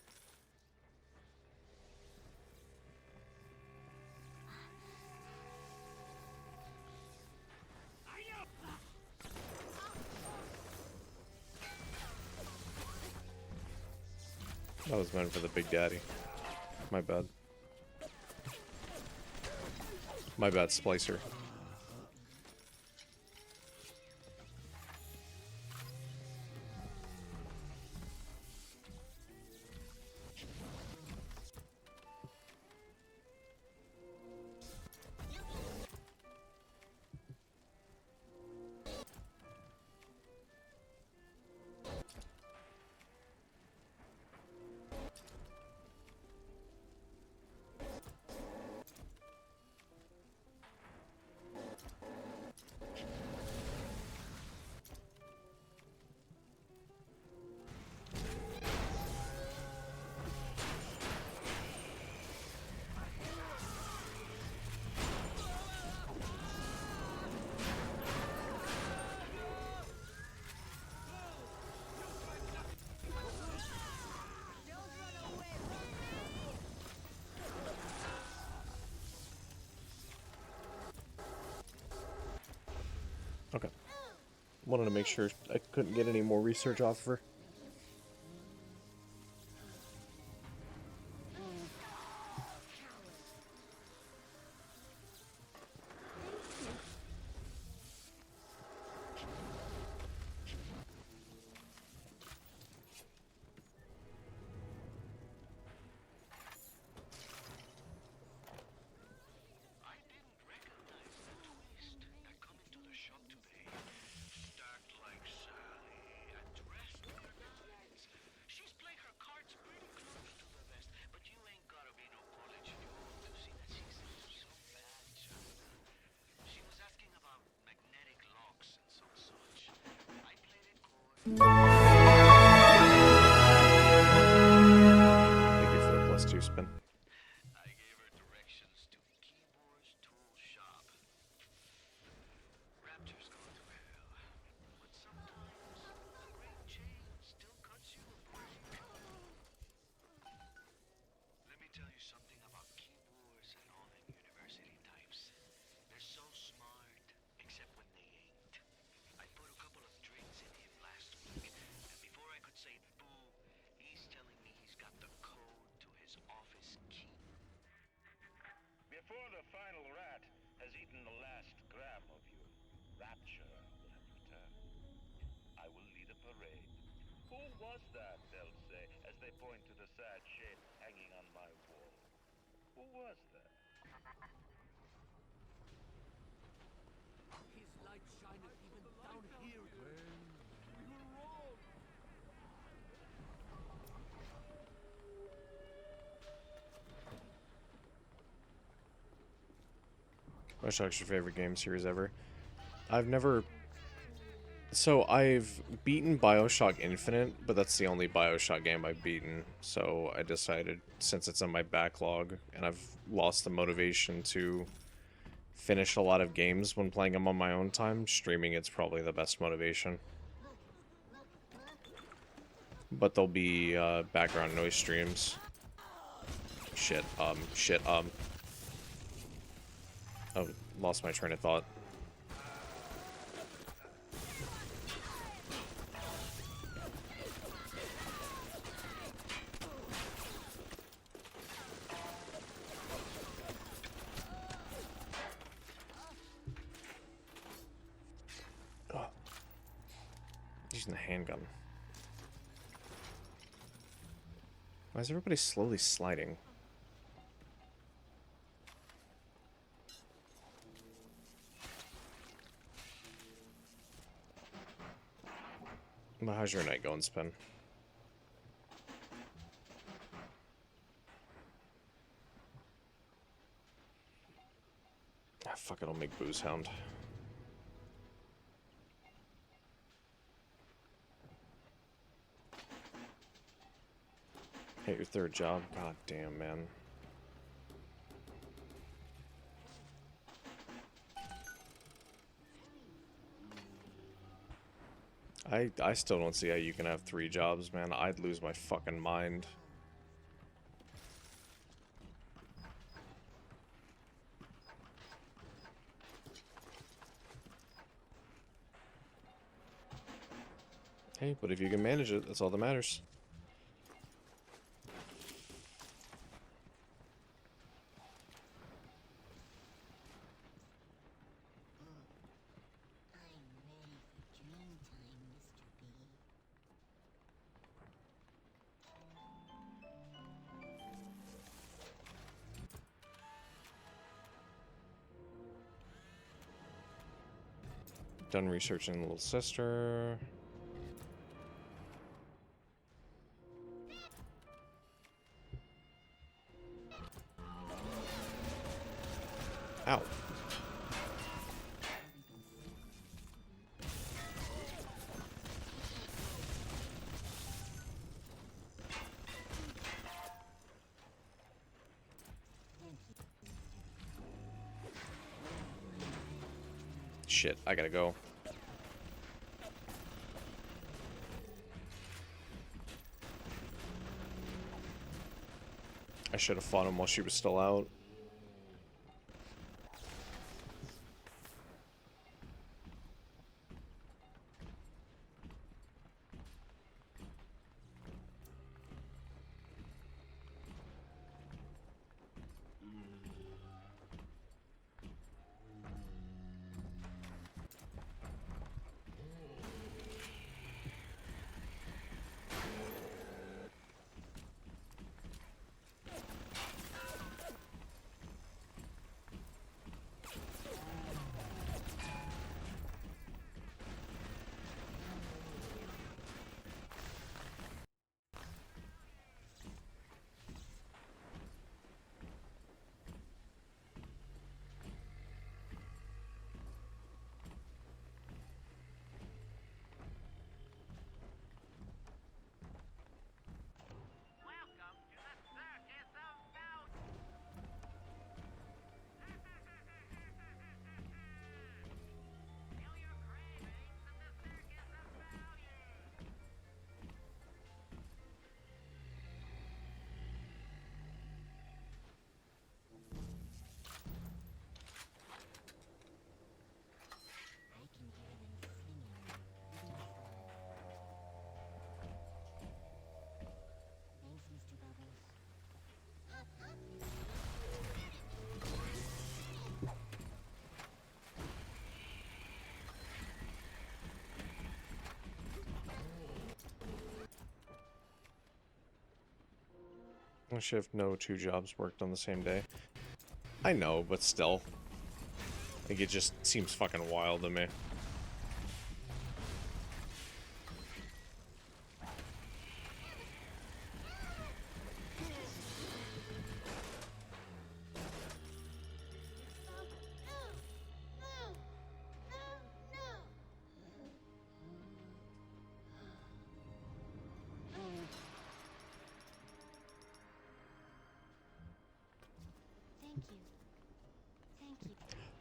That was meant for the Big Daddy. My bad. My bad, Splicer. Okay. Wanted to make sure I couldn't get any more research off of her. I didn't recognize the twist that come into the shop today. Stacked like Sally and dressed for nines. She's playing her cards pretty close to the vest, but you ain't gotta be no college dude to see that she's into some bad china. She was asking about magnetic locks and some such. I played it cool. Thank you for the +2 spin. I gave her directions to Keyboard's tool shop. Rapture's gone to hell, but sometimes a great chain still cuts you a break. Let me tell you something about keyboards and all them university types. They're so smart, except when they ain't. I put a couple of drinks in him last week, and before I could say boo, he's telling me he's got the code to his office key. Before the final rat has eaten the last gram of you, Rapture will have returned. I will lead a parade. Who was that, they'll say, as they point to the sad shape hanging on my wall. Who was that? His light shineth even down here. We were wrong. Bioshock's your favorite game series ever? I've never... So, I've beaten Bioshock Infinite, but that's the only Bioshock game I've beaten. So, I decided, since it's on my backlog, and I've lost the motivation to finish a lot of games when playing them on my own time, streaming it's probably the best motivation. but there'll be background noise streams. Shit. Oh, lost my train of thought. Oh. Using the handgun. Why is everybody slowly sliding? Well, how's your night going, Spin? Ah, fuck it, I'll make Booze Hound. Hate your third job? God damn, man. I still don't see how you can have 3 jobs, man. I'd lose my fucking mind. Hey, but if you can manage it, that's all that matters. Done researching Little Sister. Ow. Shit, I gotta go. I should have fought him while she was still out. I should have no 2 jobs worked on the same day. I know, but still. Like, it just seems fucking wild to me.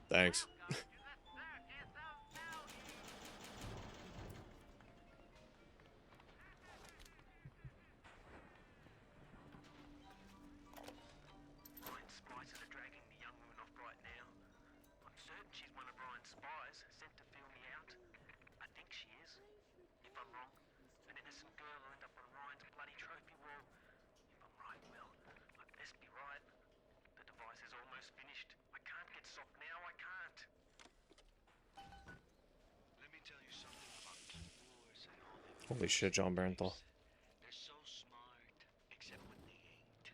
Thanks. think she is? If I'm wrong, an innocent girl will end up on Ryan's bloody trophy wall. If I'm right, well, look, let's be right. The device is almost finished. I can't get soft now, I can't. Let me tell you something about keyboards and all them. Holy shit, John Barenthal. They're so smart, except when they ain't.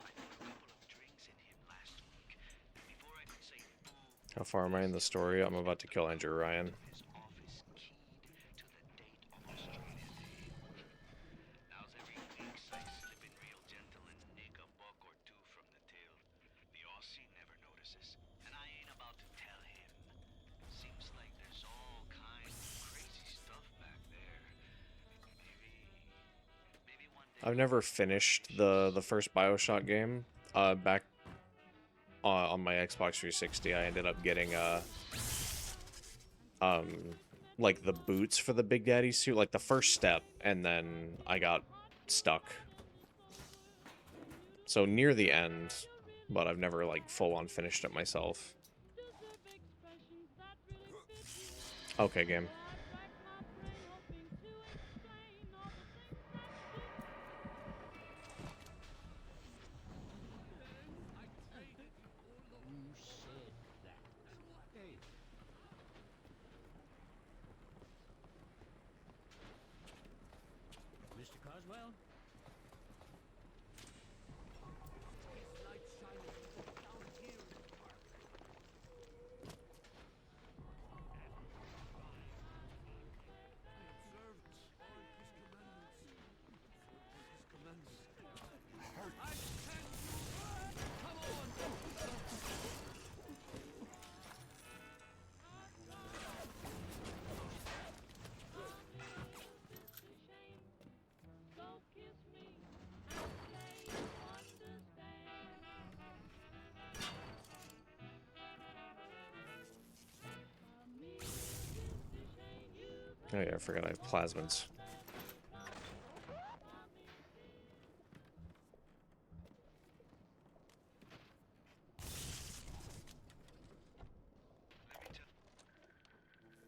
I threw a couple of drinks in him last week. Before I could say fool, How far am I in the story? I'm about to kill Andrew Ryan. his office keyed to the date of Australia Day. Now's every week I slip in real gentle and nick a buck or two from the till. The Aussie never notices, and I ain't about to tell him. Seems like there's all kinds of crazy stuff back there. Maybe one day. I've never finished the first Bioshock game. Back on my Xbox 360, I ended up getting like the boots for the Big Daddy suit, like the first step, and then I got stuck. So near the end, but I've never like full on finished it myself. Okay, game. Mr. Coswell? Oh yeah, I forgot I have plasmids.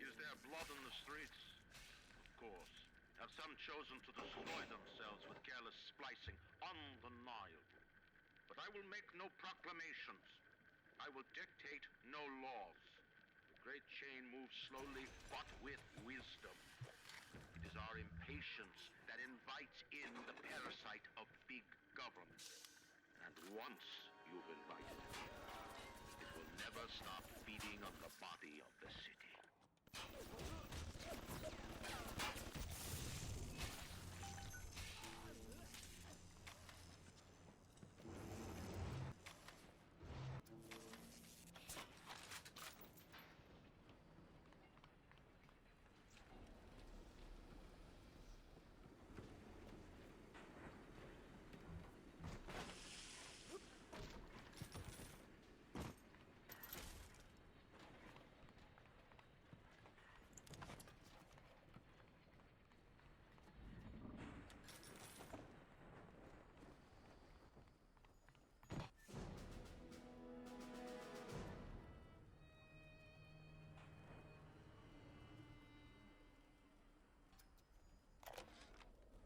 Is there blood on the streets? Of course. Have some chosen to destroy themselves with careless splicing? Undeniable. But I will make no proclamations. I will dictate no laws. The great chain moves slowly, but with wisdom. It is our impatience that invites in the parasite of big government. And once you've invited it in, it will never stop feeding on the body of the city.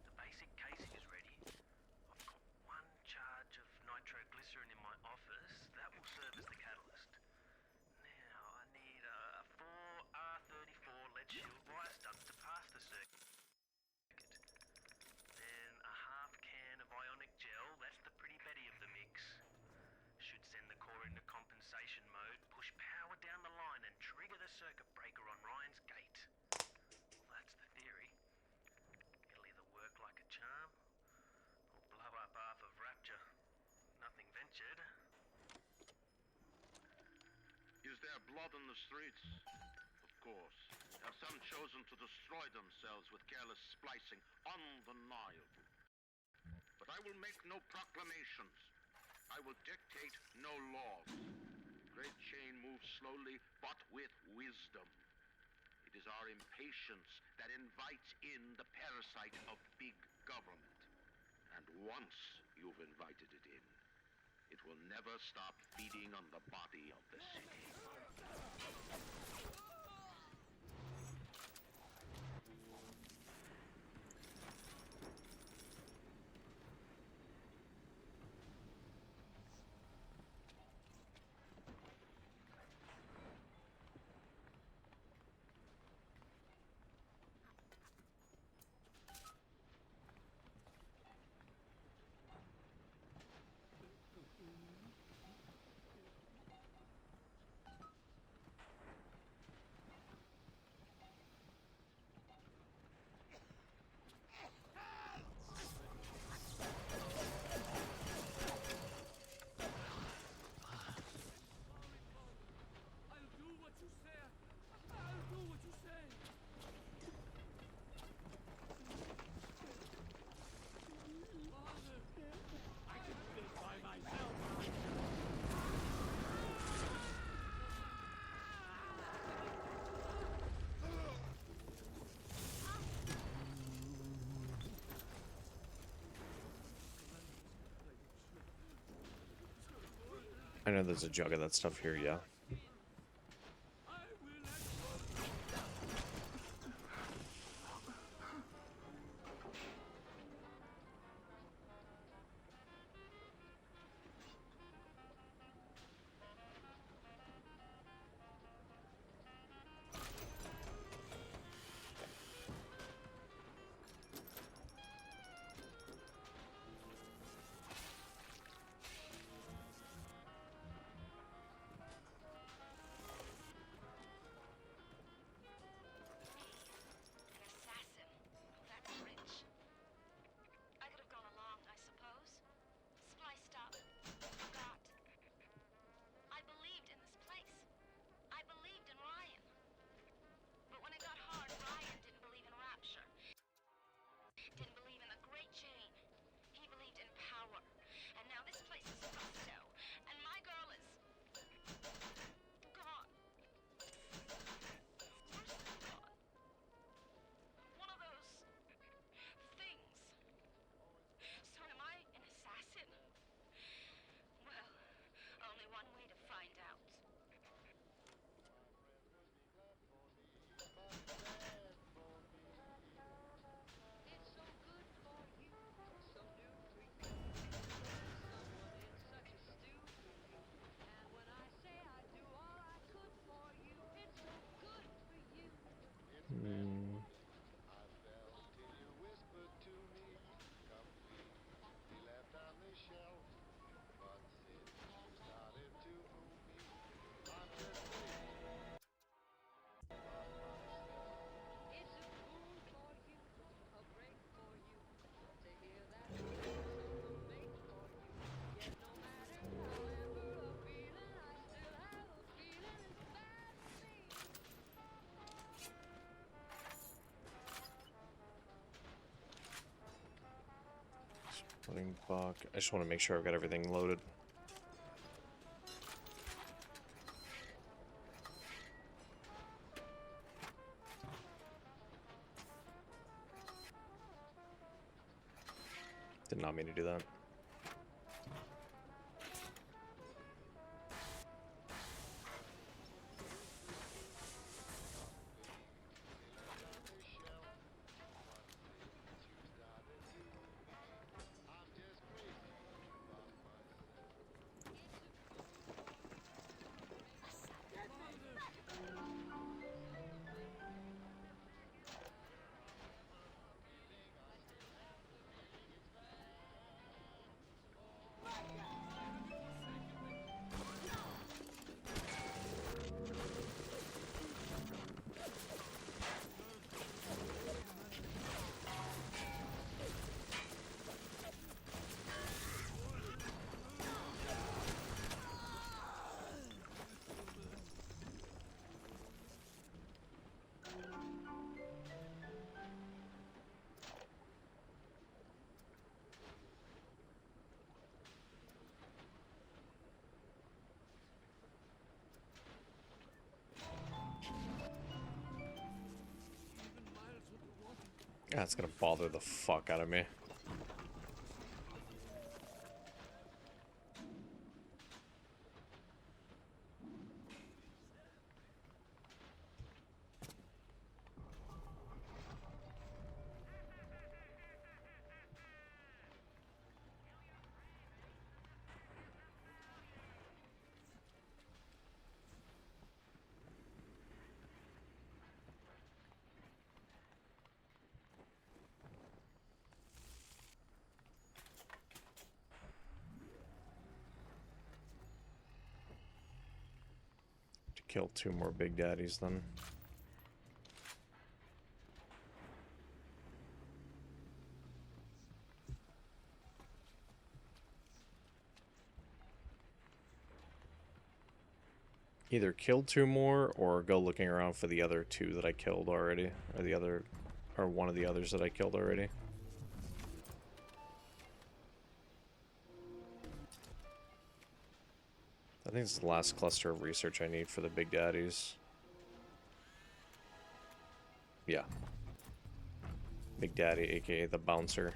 The basic casing is ready. I've got one charge of nitroglycerin in my office. That will serve as the catalyst. Now, I need a 4R34 lead shield wire studs to pass the circuit. Then a half can of ionic gel. That's the pretty Betty of the mix. Should send the core into compensation mode, push power down the line and trigger the circuit breaker on Ryan's gate. Well, that's the theory. It'll either work like a charm, or blow up half of Rapture. Nothing ventured. Is there blood on the streets? Of course. Have some chosen to destroy themselves with careless splicing? Undeniable. But I will make no proclamations. I will dictate no laws. The great chain moves slowly, but with wisdom. It is our impatience that invites in the parasite of big government. And once you've invited it in, it will never stop feeding on the body of the city. I know there's a jug of that stuff here, yeah. An assassin. Oh, that's rich. I could have gone along, I suppose. Spliced up. Forgot. I believed in this place. I believed in Ryan. But when it got hard, Ryan didn't believe in rapture. Didn't believe in the great chain. He believed in power. And now this place is gusto. And my girl is... gone. Worse than gone. One of those... things. So am I an assassin? Well, only one way to find out. It's so good for you, so new for you. Someone in such a stew for you. And when I say I do all I could for you, it's so good for you. Hmm. It's a boon for you, a break for you. To hear that someone make for you. Yet no matter however I'm feeling, I still have a feeling it's bad for me. Putting buck. I just want to make sure I've got everything loaded. Did not mean to do that. That's gonna bother the fuck out of me. To kill 2 more Big Daddies then. Either kill 2 more or go looking around for the other 2 that I killed already. Or one of the others that I killed already. I think it's the last cluster of research I need for the Big Daddies. Yeah. Big Daddy, aka the Bouncer.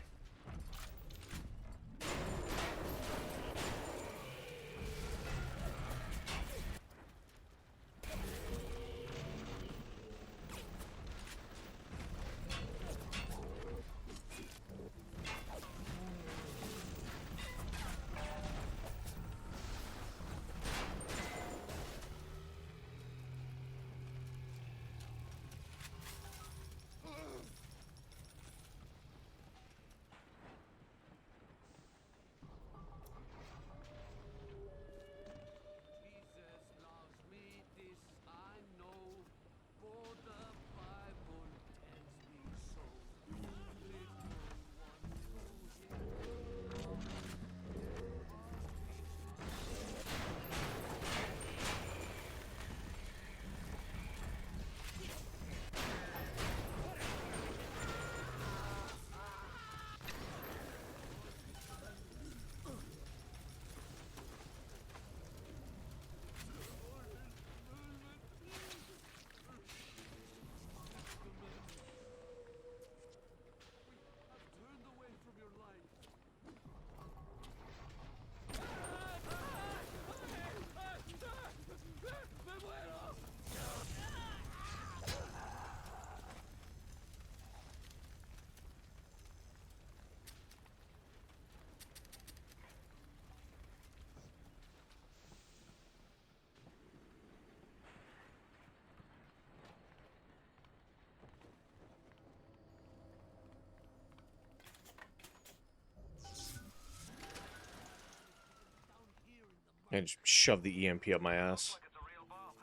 And shove the EMP up my ass. Like it's a real bomb.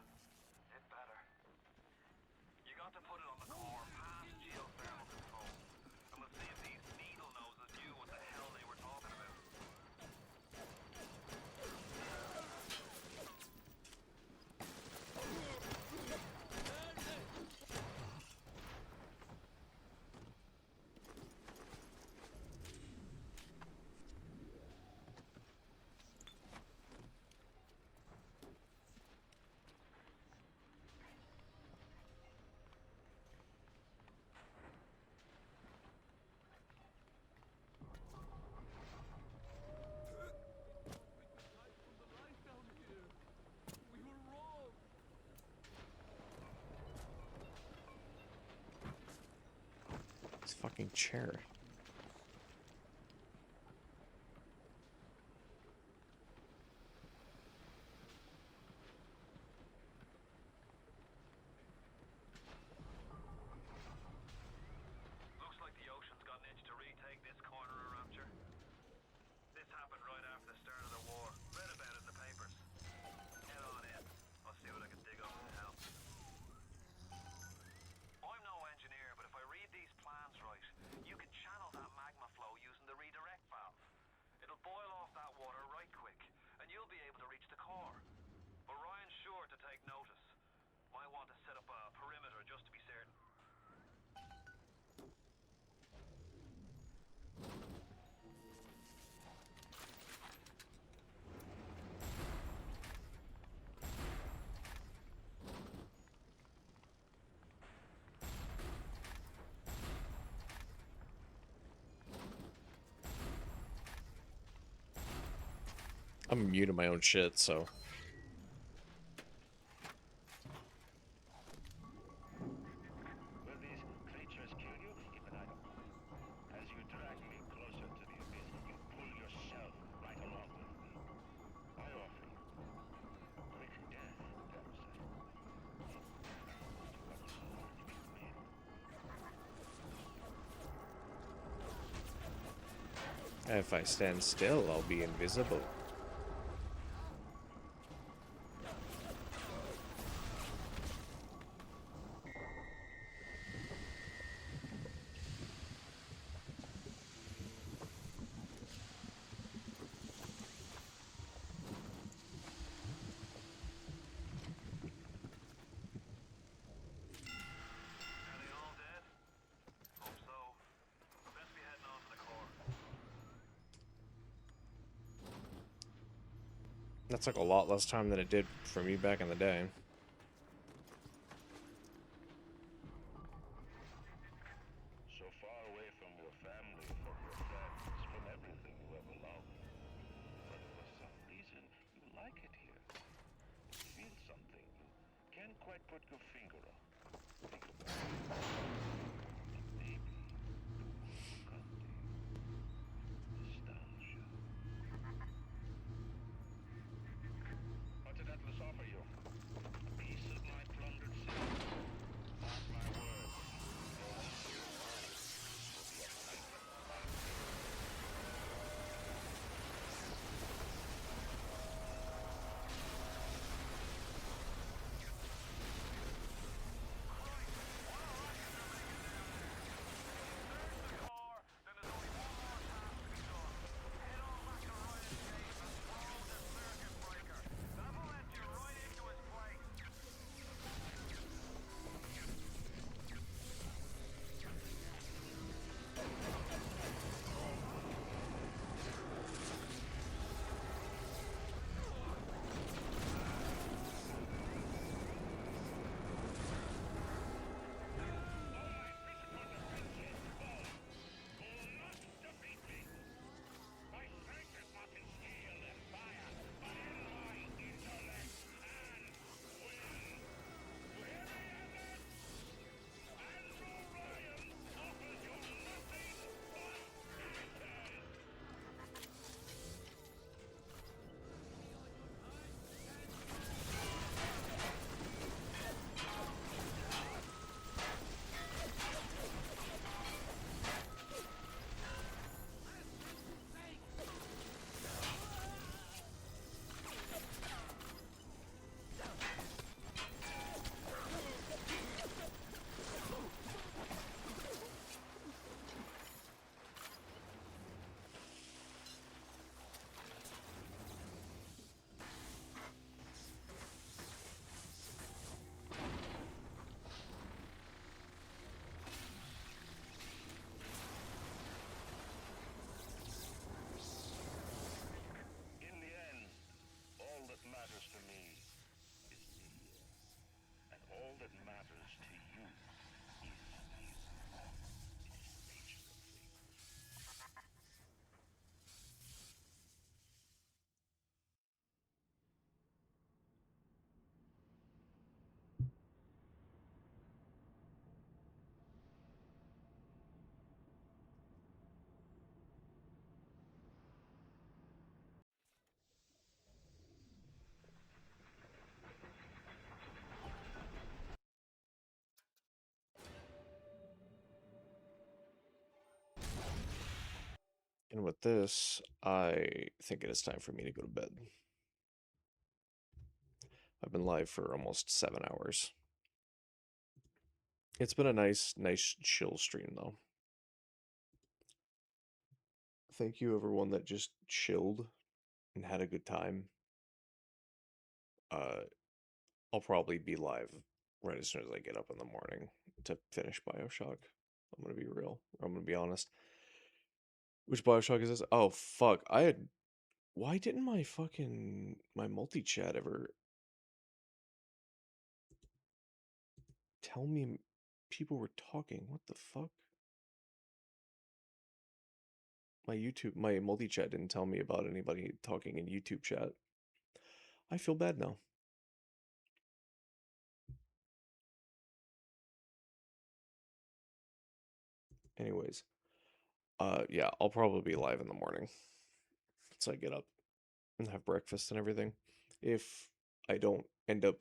It better. You got to put it on the core past geothermal control. And we'll see if these needle noses knew what the hell they were talking about. This fucking chair. Looks like the ocean's got an itch to retake this corner of Rapture. This happened right after the start of the war. Read about it in the papers. Head on in. I'll see what I can dig up to help. I'm no engineer, but if I read these plans right, you can channel that magma flow using the redirect valve. It'll boil off that water right quick, and you'll be able to reach the core. But Ryan's sure to take notice. Might want to set up a perimeter just to be certain. I'm immune to my own shit, so. Will these creatures kill you? Even I don't know. As you drag me closer to the abyss, you pull yourself right along with me. I offer you quick death, dare say. You have a lot to win. If I stand still, I'll be invisible. Are they all dead? Hope so. Best be heading on to the core. That took a lot less time than it did for me back in the day. So far away from your family, from your friends, from everything you ever loved. But for some reason, you like it here. You feel something you can't quite put your finger on. Think about it. Maybe Gandhi. Nostalgia. What did Atlas offer you? A piece of my plundered city? Mark my words. Your once new home will be a nightmare. And with this, I think it is time for me to go to bed. I've been live for almost 7 hours. It's been a nice chill stream though. Thank you everyone that just chilled and had a good time. Uh, I'll probably be live right as soon as I get up in the morning to finish Bioshock. I'm gonna be real. I'm gonna be honest. Which Bioshock is this? Oh fuck! I had. Why didn't my multi-chat ever tell me people were talking? What the fuck? My multi-chat didn't tell me about anybody talking in YouTube chat. I feel bad now. Anyways, yeah, I'll probably be live in the morning once I get up and have breakfast and everything. If I don't end up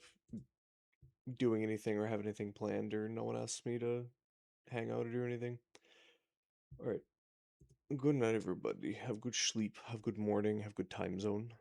doing anything or have anything planned or no one asks me to hang out or do anything. Alright. Good night, everybody. Have good sleep. Have good morning. Have good time zone.